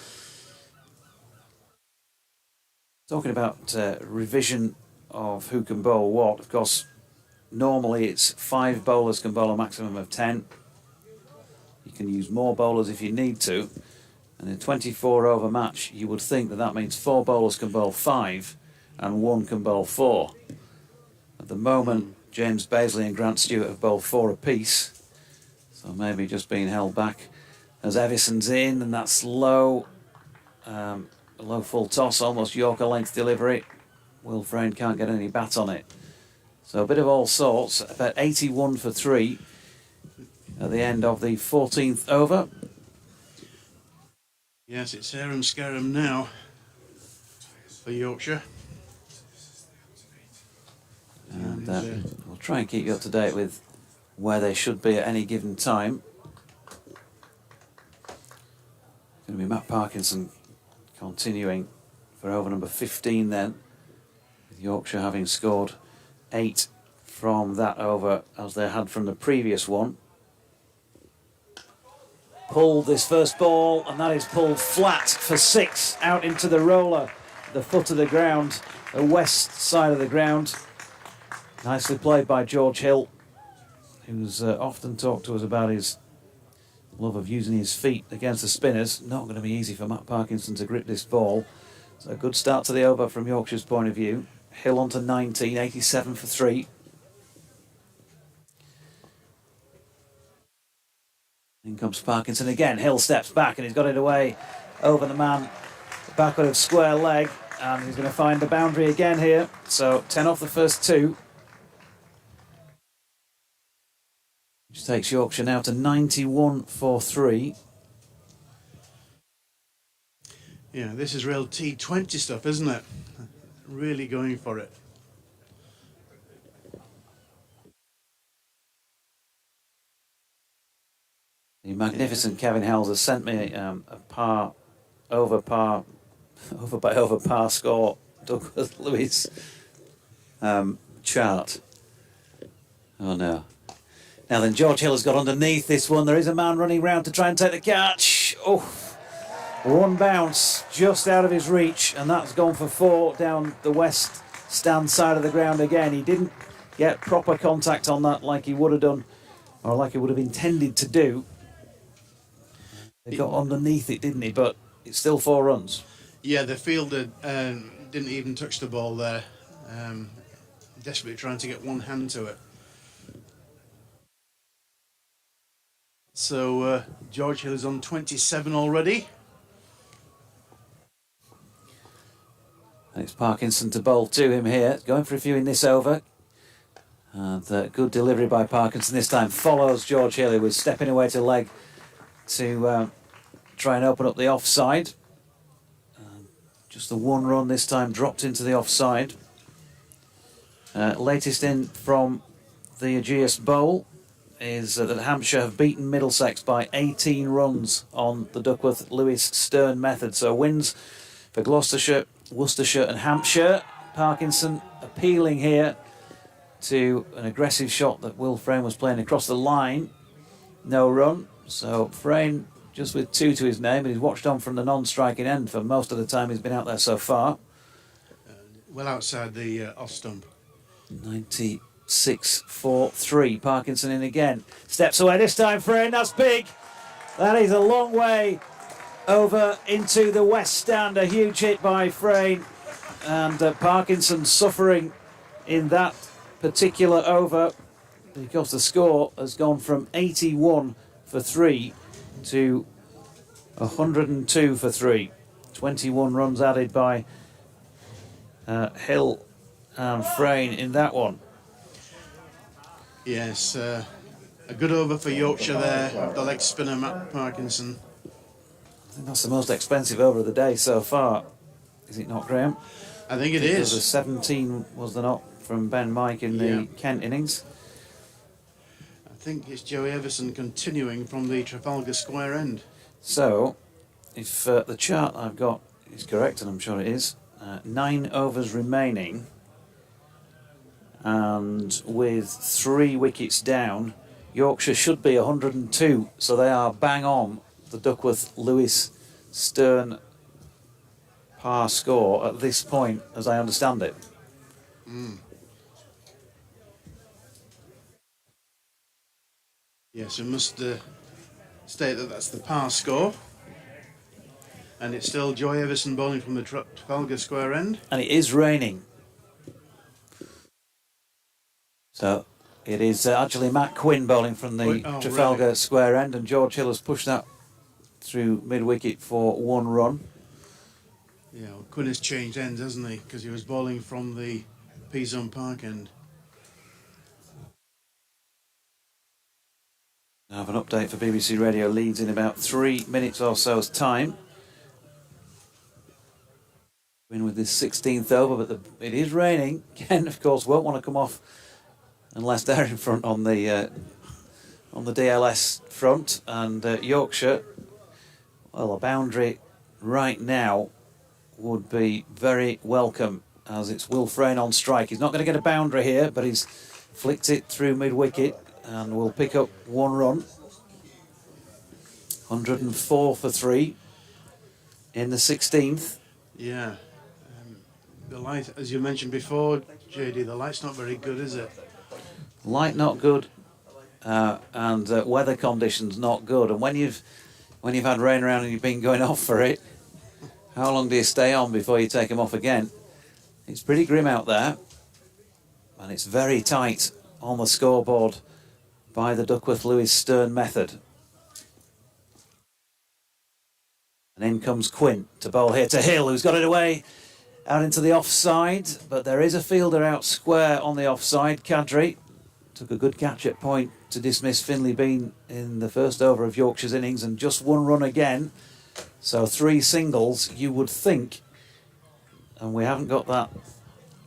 talking about revision of who can bowl what, of course, normally it's 5 bowlers can bowl a maximum of 10. You can use more bowlers if you need to. And in a 24 over match, you would think that means 4 bowlers can bowl 5 and 1 can bowl 4. At the moment, James Bazley and Grant Stewart have bowled 4 apiece. So maybe just being held back as Everson's in, and that's low. A low full toss, almost Yorker length delivery. Will Frayne can't get any bat on it. So a bit of all sorts. About 81 for 3 at the end of the 14th over. Yes, it's Aram Scarum now for Yorkshire. And we'll try and keep you up to date with where they should be at any given time. Going to be Matt Parkinson continuing for over number 15 then, with Yorkshire having scored 8 from that over as they had from the previous one. Pulled this first ball, and that is pulled flat for 6 out into the roller, the foot of the ground, the west side of the ground. Nicely played by George Hill, who's often talked to us about his love of using his feet against the spinners. Not going to be easy for Matt Parkinson to grip this ball. So a good start to the over from Yorkshire's point of view. Hill on to 19, 87 for 3. In comes Parkinson again. Hill steps back and he's got it away over the man. The backward of square leg. And he's going to find the boundary again here. So 10 off the first 2. Which takes Yorkshire now to 91 for 3. Yeah, this is real T20 stuff, isn't it? Really going for it. The magnificent Kevin Hells has sent me a par over par score Douglas Lewis chart. Oh no. Now then, George Hill has got underneath this one. There is a man running round to try and take the catch. Oh, one bounce just out of his reach, and that's gone for 4 down the west stand side of the ground again. He didn't get proper contact on that like he would have done, or like he would have intended to do. He got underneath it, didn't he? But it's still 4 runs. Yeah, the fielder didn't even touch the ball there. Desperately trying to get one hand to it. So George Hill is on 27 already. And it's Parkinson to bowl to him here. Going for a few in this over. And good delivery by Parkinson this time. Follows George Hill, who was stepping away to leg to try and open up the offside. Just the 1 run this time dropped into the offside. Latest in from the Aegeus Bowl is that Hampshire have beaten Middlesex by 18 runs on the Duckworth-Lewis Stern method. So wins for Gloucestershire, Worcestershire and Hampshire. Parkinson appealing here to an aggressive shot that Will Frayne was playing across the line. No run. So Frayne just with 2 to his name, but he's watched on from the non-striking end for most of the time he's been out there so far. Well outside the off stump. 96 for 3. Parkinson in again. Steps away this time, Frayne. That's big. That is a long way over into the west stand. A huge hit by Frayne. And Parkinson suffering in that particular over because the score has gone from 81 for 3 to 102 for 3. 21 runs added by Hill and Frayne in that one. Yes, a good over for Yorkshire there. The leg spinner, Matt Parkinson. I think that's the most expensive over of the day so far. Is it not, Graham? I think it There is. was a 17, was there not, from Ben Mike in the Kent innings? I think it's Joey Everson continuing from the Trafalgar Square end. So, if the chart I've got is correct, and I'm sure it is, 9 overs remaining, and with 3 wickets down, Yorkshire should be 102, so they are bang on the Duckworth-Lewis Stern par score at this point, as I understand it. Yes, we must state that that's the par score. And it's still Joy Everson bowling from the Trafalgar Square end. And it is raining. So it is actually Matt Quinn bowling from the Trafalgar Square end, and George Hill has pushed that through mid-wicket for 1 run. Yeah, well, Quinn has changed ends, hasn't he? Because he was bowling from the Peazone Park end. I have an update for BBC Radio Leeds in about 3 minutes or so's time. In with this 16th over, but it is raining. Kent, of course, won't want to come off unless they're in front on the DLS front. And Yorkshire, well, a boundary right now would be very welcome, as it's Will Frayne on strike. He's not going to get a boundary here, but he's flicked it through mid-wicket and will pick up 1 run. 104 for 3 in the 16th. Yeah. The light, as you mentioned before, JD, the light's not very good, is it? Light not good, and weather conditions not good. And when you've had rain around and you've been going off for it, how long do you stay on before you take them off again? It's pretty grim out there, and it's very tight on the scoreboard by the Duckworth-Lewis Stern method. And in comes Quinn to bowl here to Hill, who's got it away out into the offside, but there is a fielder out square on the offside. Kadri took a good catch at point to dismiss Finlay Bean in the first over of Yorkshire's innings, and just one run again. So 3 singles, you would think, and we haven't got that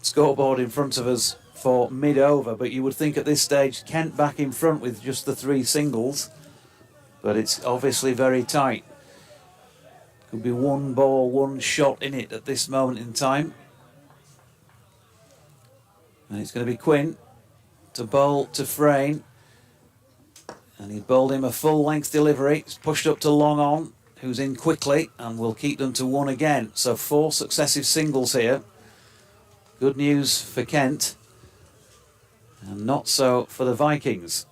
scoreboard in front of us for mid-over, but you would think at this stage Kent back in front with just the 3 singles, but it's obviously very tight. Could be 1 ball, 1 shot in it at this moment in time. And it's going to be Quinn to bowl to Frayne, and he bowled him a full length delivery. It's pushed up to long on, who's in quickly, and will keep them to 1 again. So 4 successive singles here. Good news for Kent, and not so for the Vikings.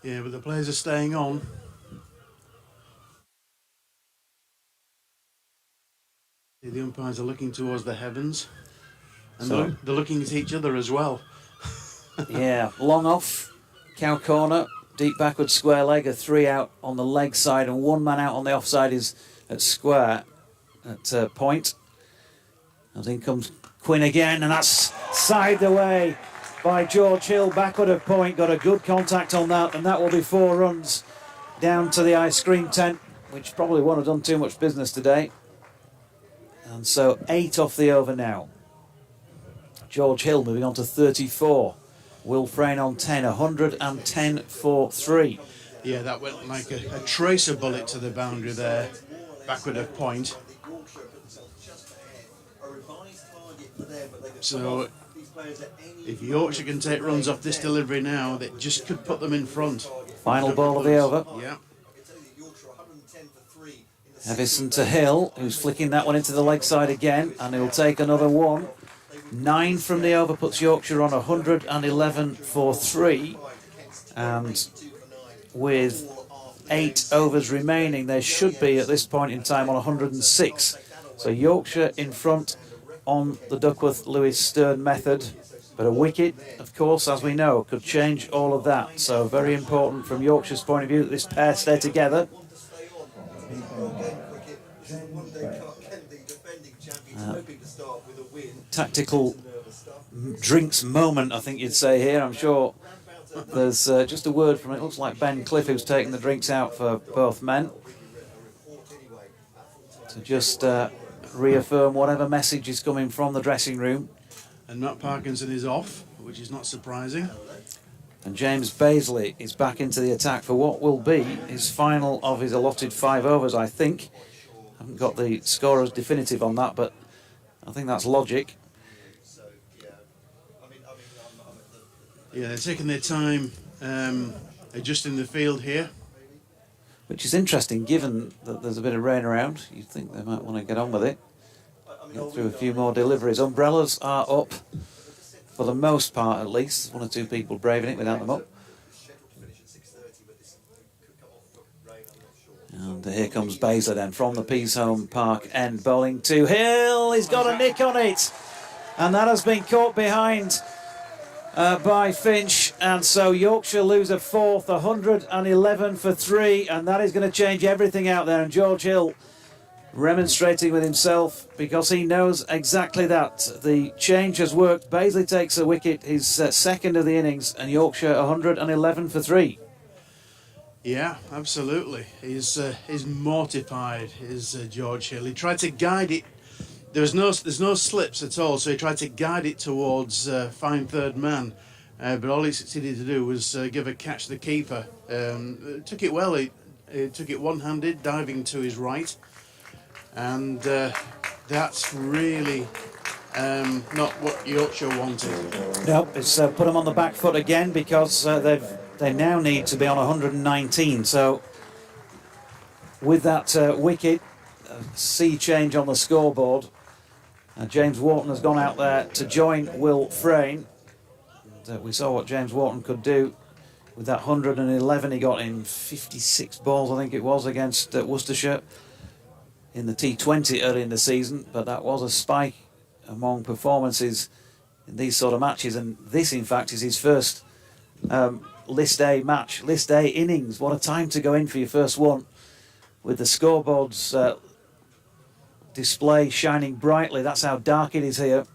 Yeah, but the players are staying on. The umpires are looking towards the heavens, and So- they're looking at each other as well. Yeah, long off, cow corner, deep backward square leg, a 3 out on the leg side, and 1 man out on the offside is at square at point. And in comes Quinn again, and that's sided away by George Hill, backward of point. Got a good contact on that, and that will be 4 runs down to the ice cream tent, which probably won't have done too much business today. And so 8 off the over now. George Hill moving on to 34. Will Frayne on 10, 110 for 3. Yeah, that went like a tracer bullet to the boundary there, backward of point. So if Yorkshire can take runs off this delivery now, that just could put them in front. Final ball of the over. Yeah. Evison to Hill, who's flicking that one into the leg side again, and he'll take another 1. 9 from the over puts Yorkshire on 111 for 3, and with 8 overs remaining, they should be at this point in time on 106. So Yorkshire in front on the Duckworth-Lewis Stern method, but a wicket, of course, as we know, could change all of that. So very important from Yorkshire's point of view that this pair stay together. Tactical drinks moment, I think you'd say here. I'm sure there's just a word from it. Looks like Ben Cliff, who's taking the drinks out for both men, to just reaffirm whatever message is coming from the dressing room. And Matt Parkinson is off, which is not surprising. And James Baisley is back into the attack for what will be his final of his allotted 5 overs, I think. I haven't got the scorers definitive on that, but I think that's logic. Yeah, they're taking their time adjusting the field here. Which is interesting, given that there's a bit of rain around. You'd think they might want to get on with it. Get through a few more deliveries. Umbrellas are up, for the most part at least. 1 or 2 people braving it without them up. And here comes Baisley then from the Peasholm Park end, bowling to Hill. He's got a nick on it, and that has been caught behind by Finch, and so Yorkshire lose a 4th, 111 for 3, and that is going to change everything out there. And George Hill remonstrating with himself because he knows exactly that. The change has worked. Baisley takes a wicket, his second of the innings, and Yorkshire 111 for 3. Yeah, absolutely. He's mortified, is George Hill. He tried to guide it. There's no slips at all, so he tried to guide it towards fine third man. But all he succeeded to do was give a catch to the keeper. Took it well. He took it one-handed, diving to his right. And that's really not what Yorkshire wanted. No, it's put them on the back foot again because they now need to be on 119. So with that wicket, sea change on the scoreboard, James Wharton has gone out there to join Will Frayne. And, we saw what James Wharton could do with that 111 he got in 56 balls, I think it was, against Worcestershire in the T20 early in the season. But that was a spike among performances in these sort of matches, and this in fact is his first List A match, List A innings. What a time to go in for your first one, with the scoreboards display shining brightly. That's how dark it is here.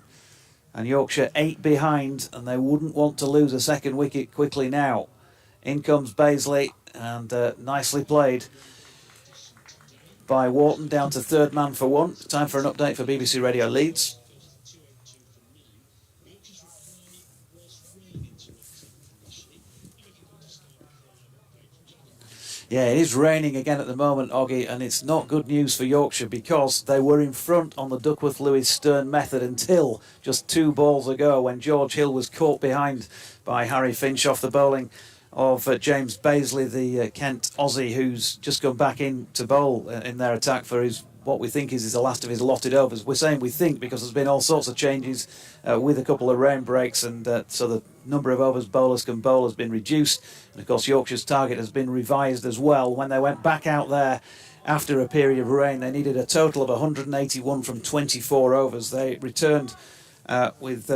And Yorkshire 8 behind, and they wouldn't want to lose a second wicket quickly now. In comes Baisley, and nicely played by Wharton, down to third man for one. Time for an update for BBC Radio Leeds. Yeah, it is raining again at the moment, Oggy, and it's not good news for Yorkshire because they were in front on the Duckworth-Lewis-Stern method until just 2 balls ago when George Hill was caught behind by Harry Finch off the bowling of James Baisley, the Kent Aussie, who's just gone back in to bowl in their attack for his what we think is the last of his allotted overs. We're saying we think because there's been all sorts of changes with a couple of rain breaks, and so the number of overs bowlers can bowl has been reduced. And of course Yorkshire's target has been revised as well. When they went back out there after a period of rain, they needed a total of 181 from 24 overs. They returned with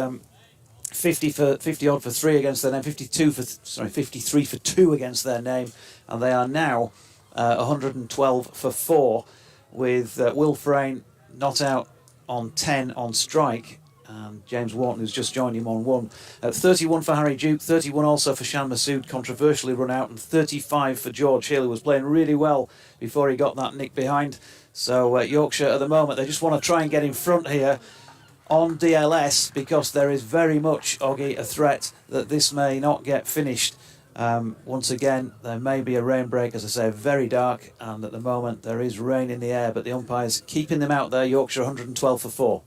50 odd for 3 against their name, 53 for 2 against their name, and they are now 112 for 4 with Will Frayne not out on 10 on strike, and James Wharton, who's just joined him on 1. 31 for Harry Duke, 31 also for Shan Masood, controversially run out, and 35 for George Hill, who was playing really well before he got that nick behind. So Yorkshire at the moment, they just want to try and get in front here on DLS, because there is very much, Oggy, a threat that this may not get finished. Once again, there may be a rain break, as I say, very dark, and at the moment there is rain in the air, but the umpires keeping them out there. Yorkshire 112 for 4.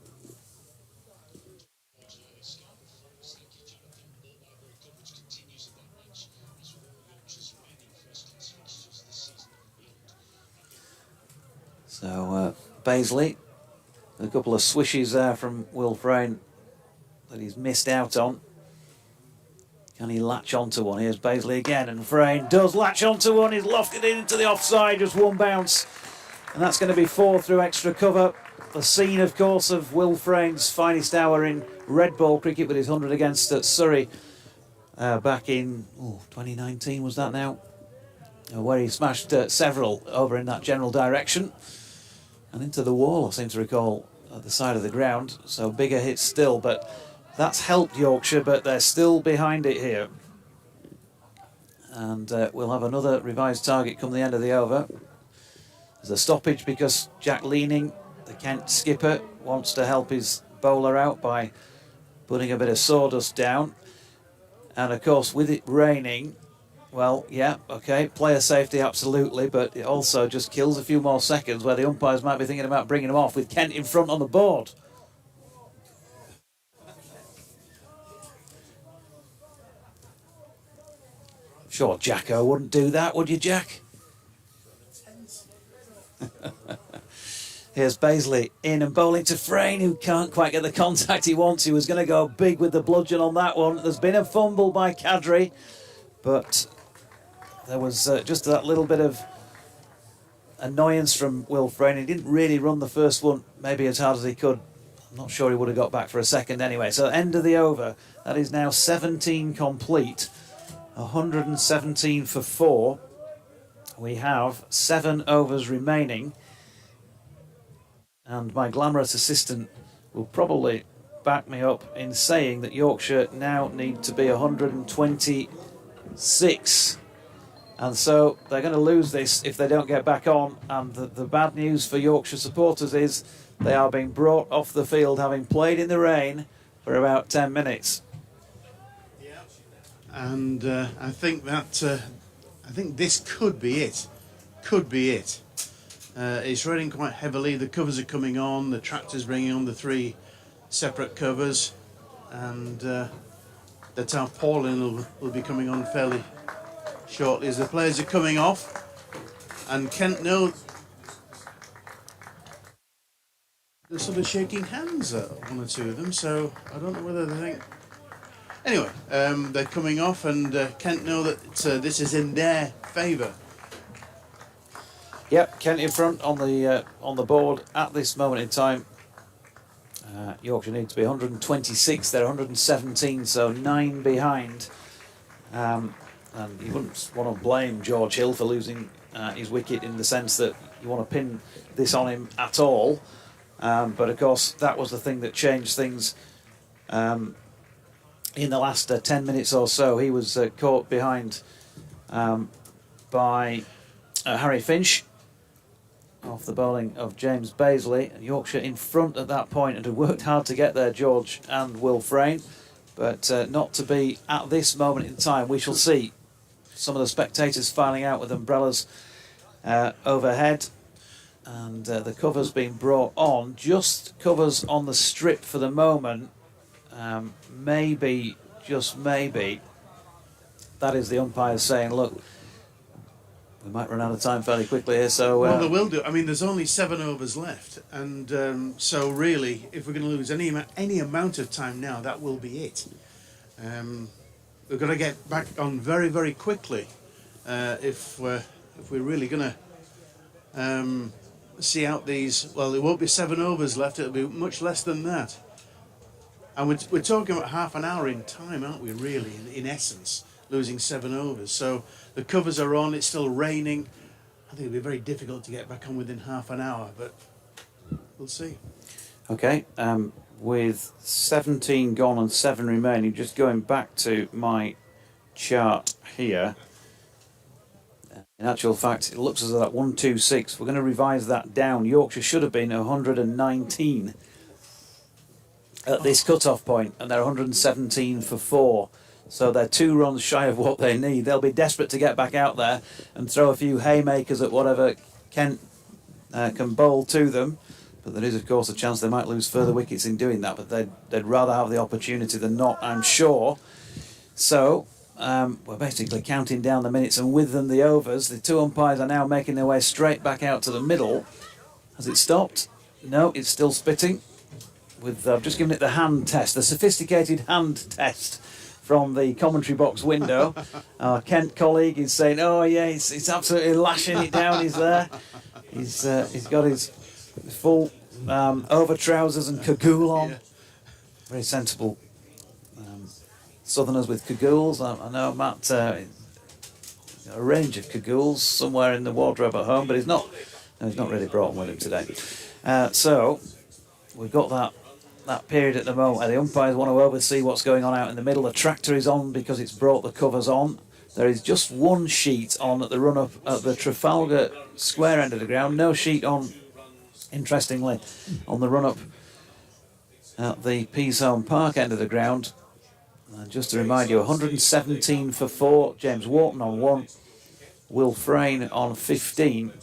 So Baisley, a couple of swishes there from Will Frayne that he's missed out on. Can he latch onto one? Here's Baisley again, and Frayne does latch onto one. He's lofted it into the offside, just one bounce. And that's going to be 4 through extra cover. The scene, of course, of Will Frayne's finest hour in red ball cricket with his 100 against Surrey back in 2019, was that now? Where he smashed several over in that general direction. And into the wall, I seem to recall, at the side of the ground. So bigger hits still, but that's helped Yorkshire, but they're still behind it here. And we'll have another revised target come the end of the over. There's a stoppage because Jack Leaning, the Kent skipper, wants to help his bowler out by putting a bit of sawdust down. And of course, with it raining, well, yeah, okay, player safety, absolutely, but it also just kills a few more seconds where the umpires might be thinking about bringing him off with Kent in front on the board. Sure, Jacko wouldn't do that, would you, Jack? Here's Baisley in and bowling to Frayne, who can't quite get the contact he wants. He was going to go big with the bludgeon on that one. There's been a fumble by Kadri, but there was just that little bit of annoyance from Will Frayne. He didn't really run the first one maybe as hard as he could. I'm not sure he would have got back for a second anyway. So end of the over. That is now 17 complete. 117 for 4. We have 7 overs remaining. And my glamorous assistant will probably back me up in saying that Yorkshire now need to be 126. And so they're going to lose this if they don't get back on. And the bad news for Yorkshire supporters is they are being brought off the field having played in the rain for about 10 minutes. And I think this could be it. Could be it. It's raining quite heavily. The covers are coming on. The tractor's bringing on the 3 separate covers, and the tarpaulin will be coming on fairly shortly as the players are coming off. And Kent know they're sort of shaking hands, one or two of them. So I don't know whether they think. Anyway, they're coming off, and Kent know that this is in their favour. Yep, Kent in front on the board at this moment in time. Yorkshire need to be 126. They're 117, so 9 behind. And you wouldn't want to blame George Hill for losing his wicket in the sense that you want to pin this on him at all. But of course, that was the thing that changed things in the last 10 minutes or so. He was caught behind by Harry Finch off the bowling of James Bazley. And Yorkshire in front at that point and had worked hard to get there, George and Will Frayne, but not to be at this moment in time. We shall see some of the spectators filing out with umbrellas overhead, and the covers being brought on. Just covers on the strip for the moment. Maybe, just maybe, that is the umpires saying, look, we might run out of time fairly quickly here, so... well, they will do. I mean, there's only 7 overs left, and so really, if we're going to lose any amount of time now, that will be it. We've got to get back on very, very quickly if we're really going to see out these... Well, it won't be 7 overs left, it'll be much less than that. And we're talking about half an hour in time, aren't we, really, in essence, losing 7 overs. So the covers are on, it's still raining. I think it'll be very difficult to get back on within half an hour, but we'll see. Okay, with 17 gone and 7 remaining, just going back to my chart here. In actual fact, it looks as though that 126, we're going to revise that down. Yorkshire should have been 119 at this cut-off point, and they're 117 for 4. So they're 2 runs shy of what they need. They'll be desperate to get back out there and throw a few haymakers at whatever Kent can bowl to them. But there is, of course, a chance they might lose further wickets in doing that. But they'd rather have the opportunity than not, I'm sure. So we're basically counting down the minutes, and with them the overs. The 2 umpires are now making their way straight back out to the middle. Has it stopped? No, it's still spitting. I've just given it the hand test, the sophisticated hand test from the commentary box window. Our Kent colleague is saying, oh yeah, he's absolutely lashing it down. He's there. He's got his full over trousers and cagoule on. Very sensible Southerners with cagoules. I know Matt got a range of cagoules somewhere in the wardrobe at home, but he's not really brought them with him today. So we've got that period at the moment where the umpires want to oversee what's going on out in the middle. The tractor is on because it's brought the covers on. There is just 1 sheet on at the run-up at the Trafalgar Square end of the ground. No sheet on, interestingly, on the run-up at the Peasholm Park end of the ground. And just to remind you, 117 for 4. James Wharton on 1. Will Frayne on 15.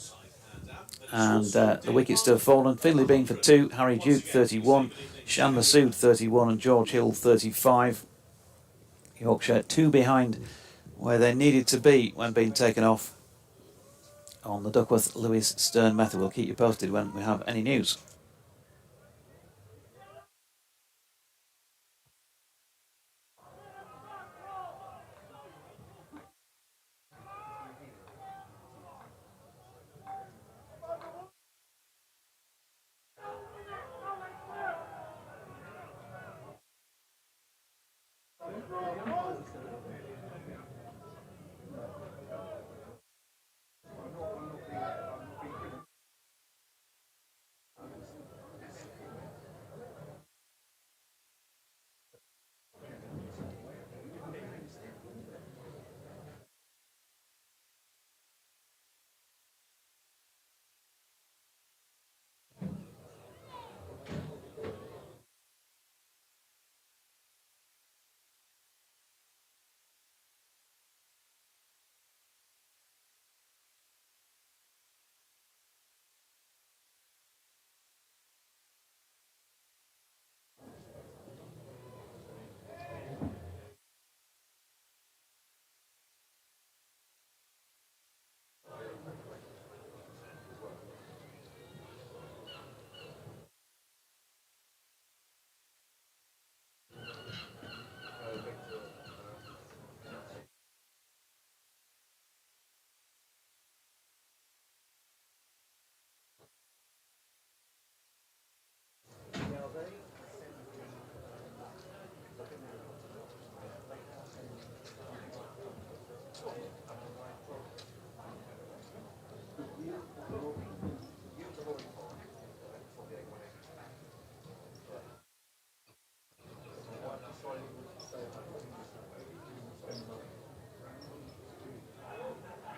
And the wickets still fallen. Finlay Bean for 2. Harry Duke 31. Shan Masood 31 and George Hill 35. Yorkshire 2 behind where they needed to be when being taken off on the Duckworth-Lewis Stern method. We'll keep you posted when we have any news.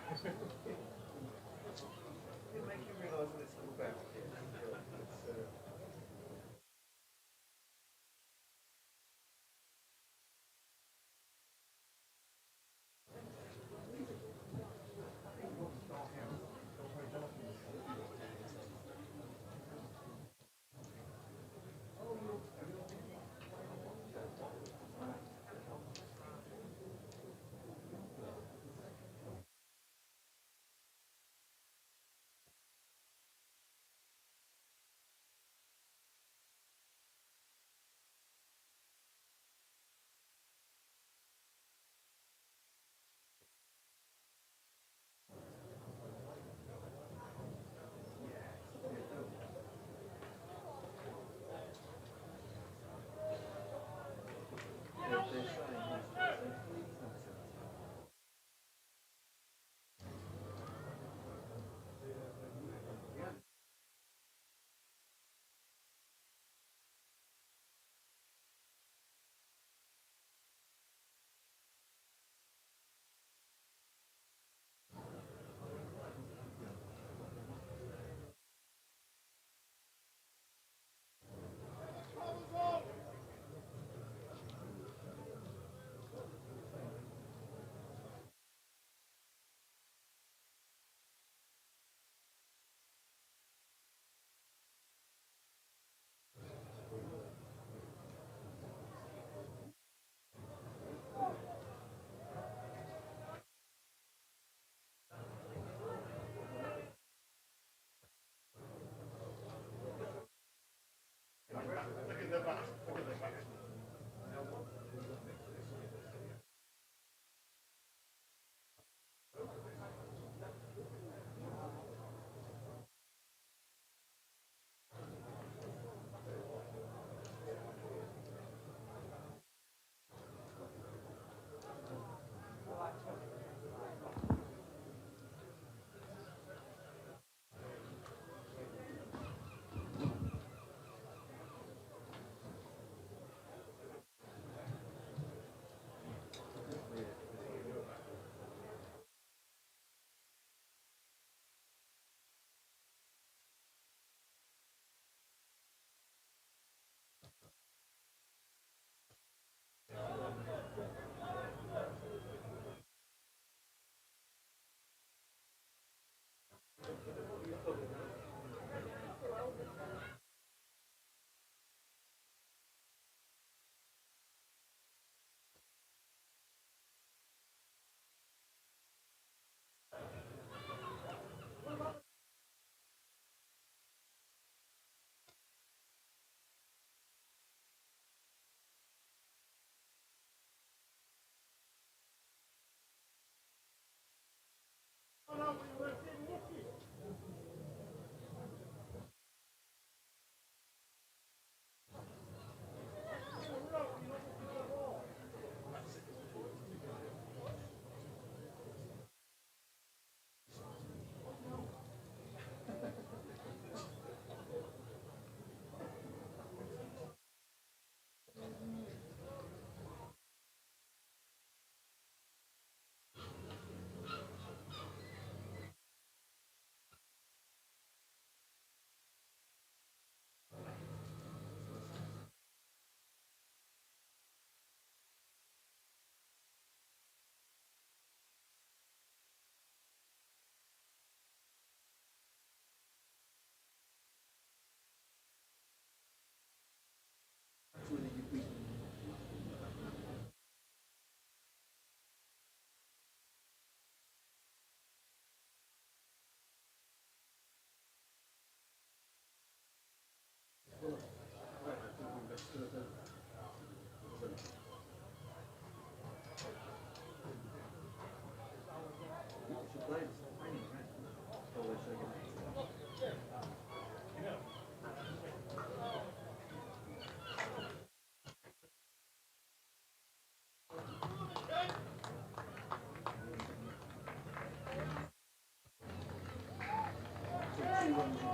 2 runs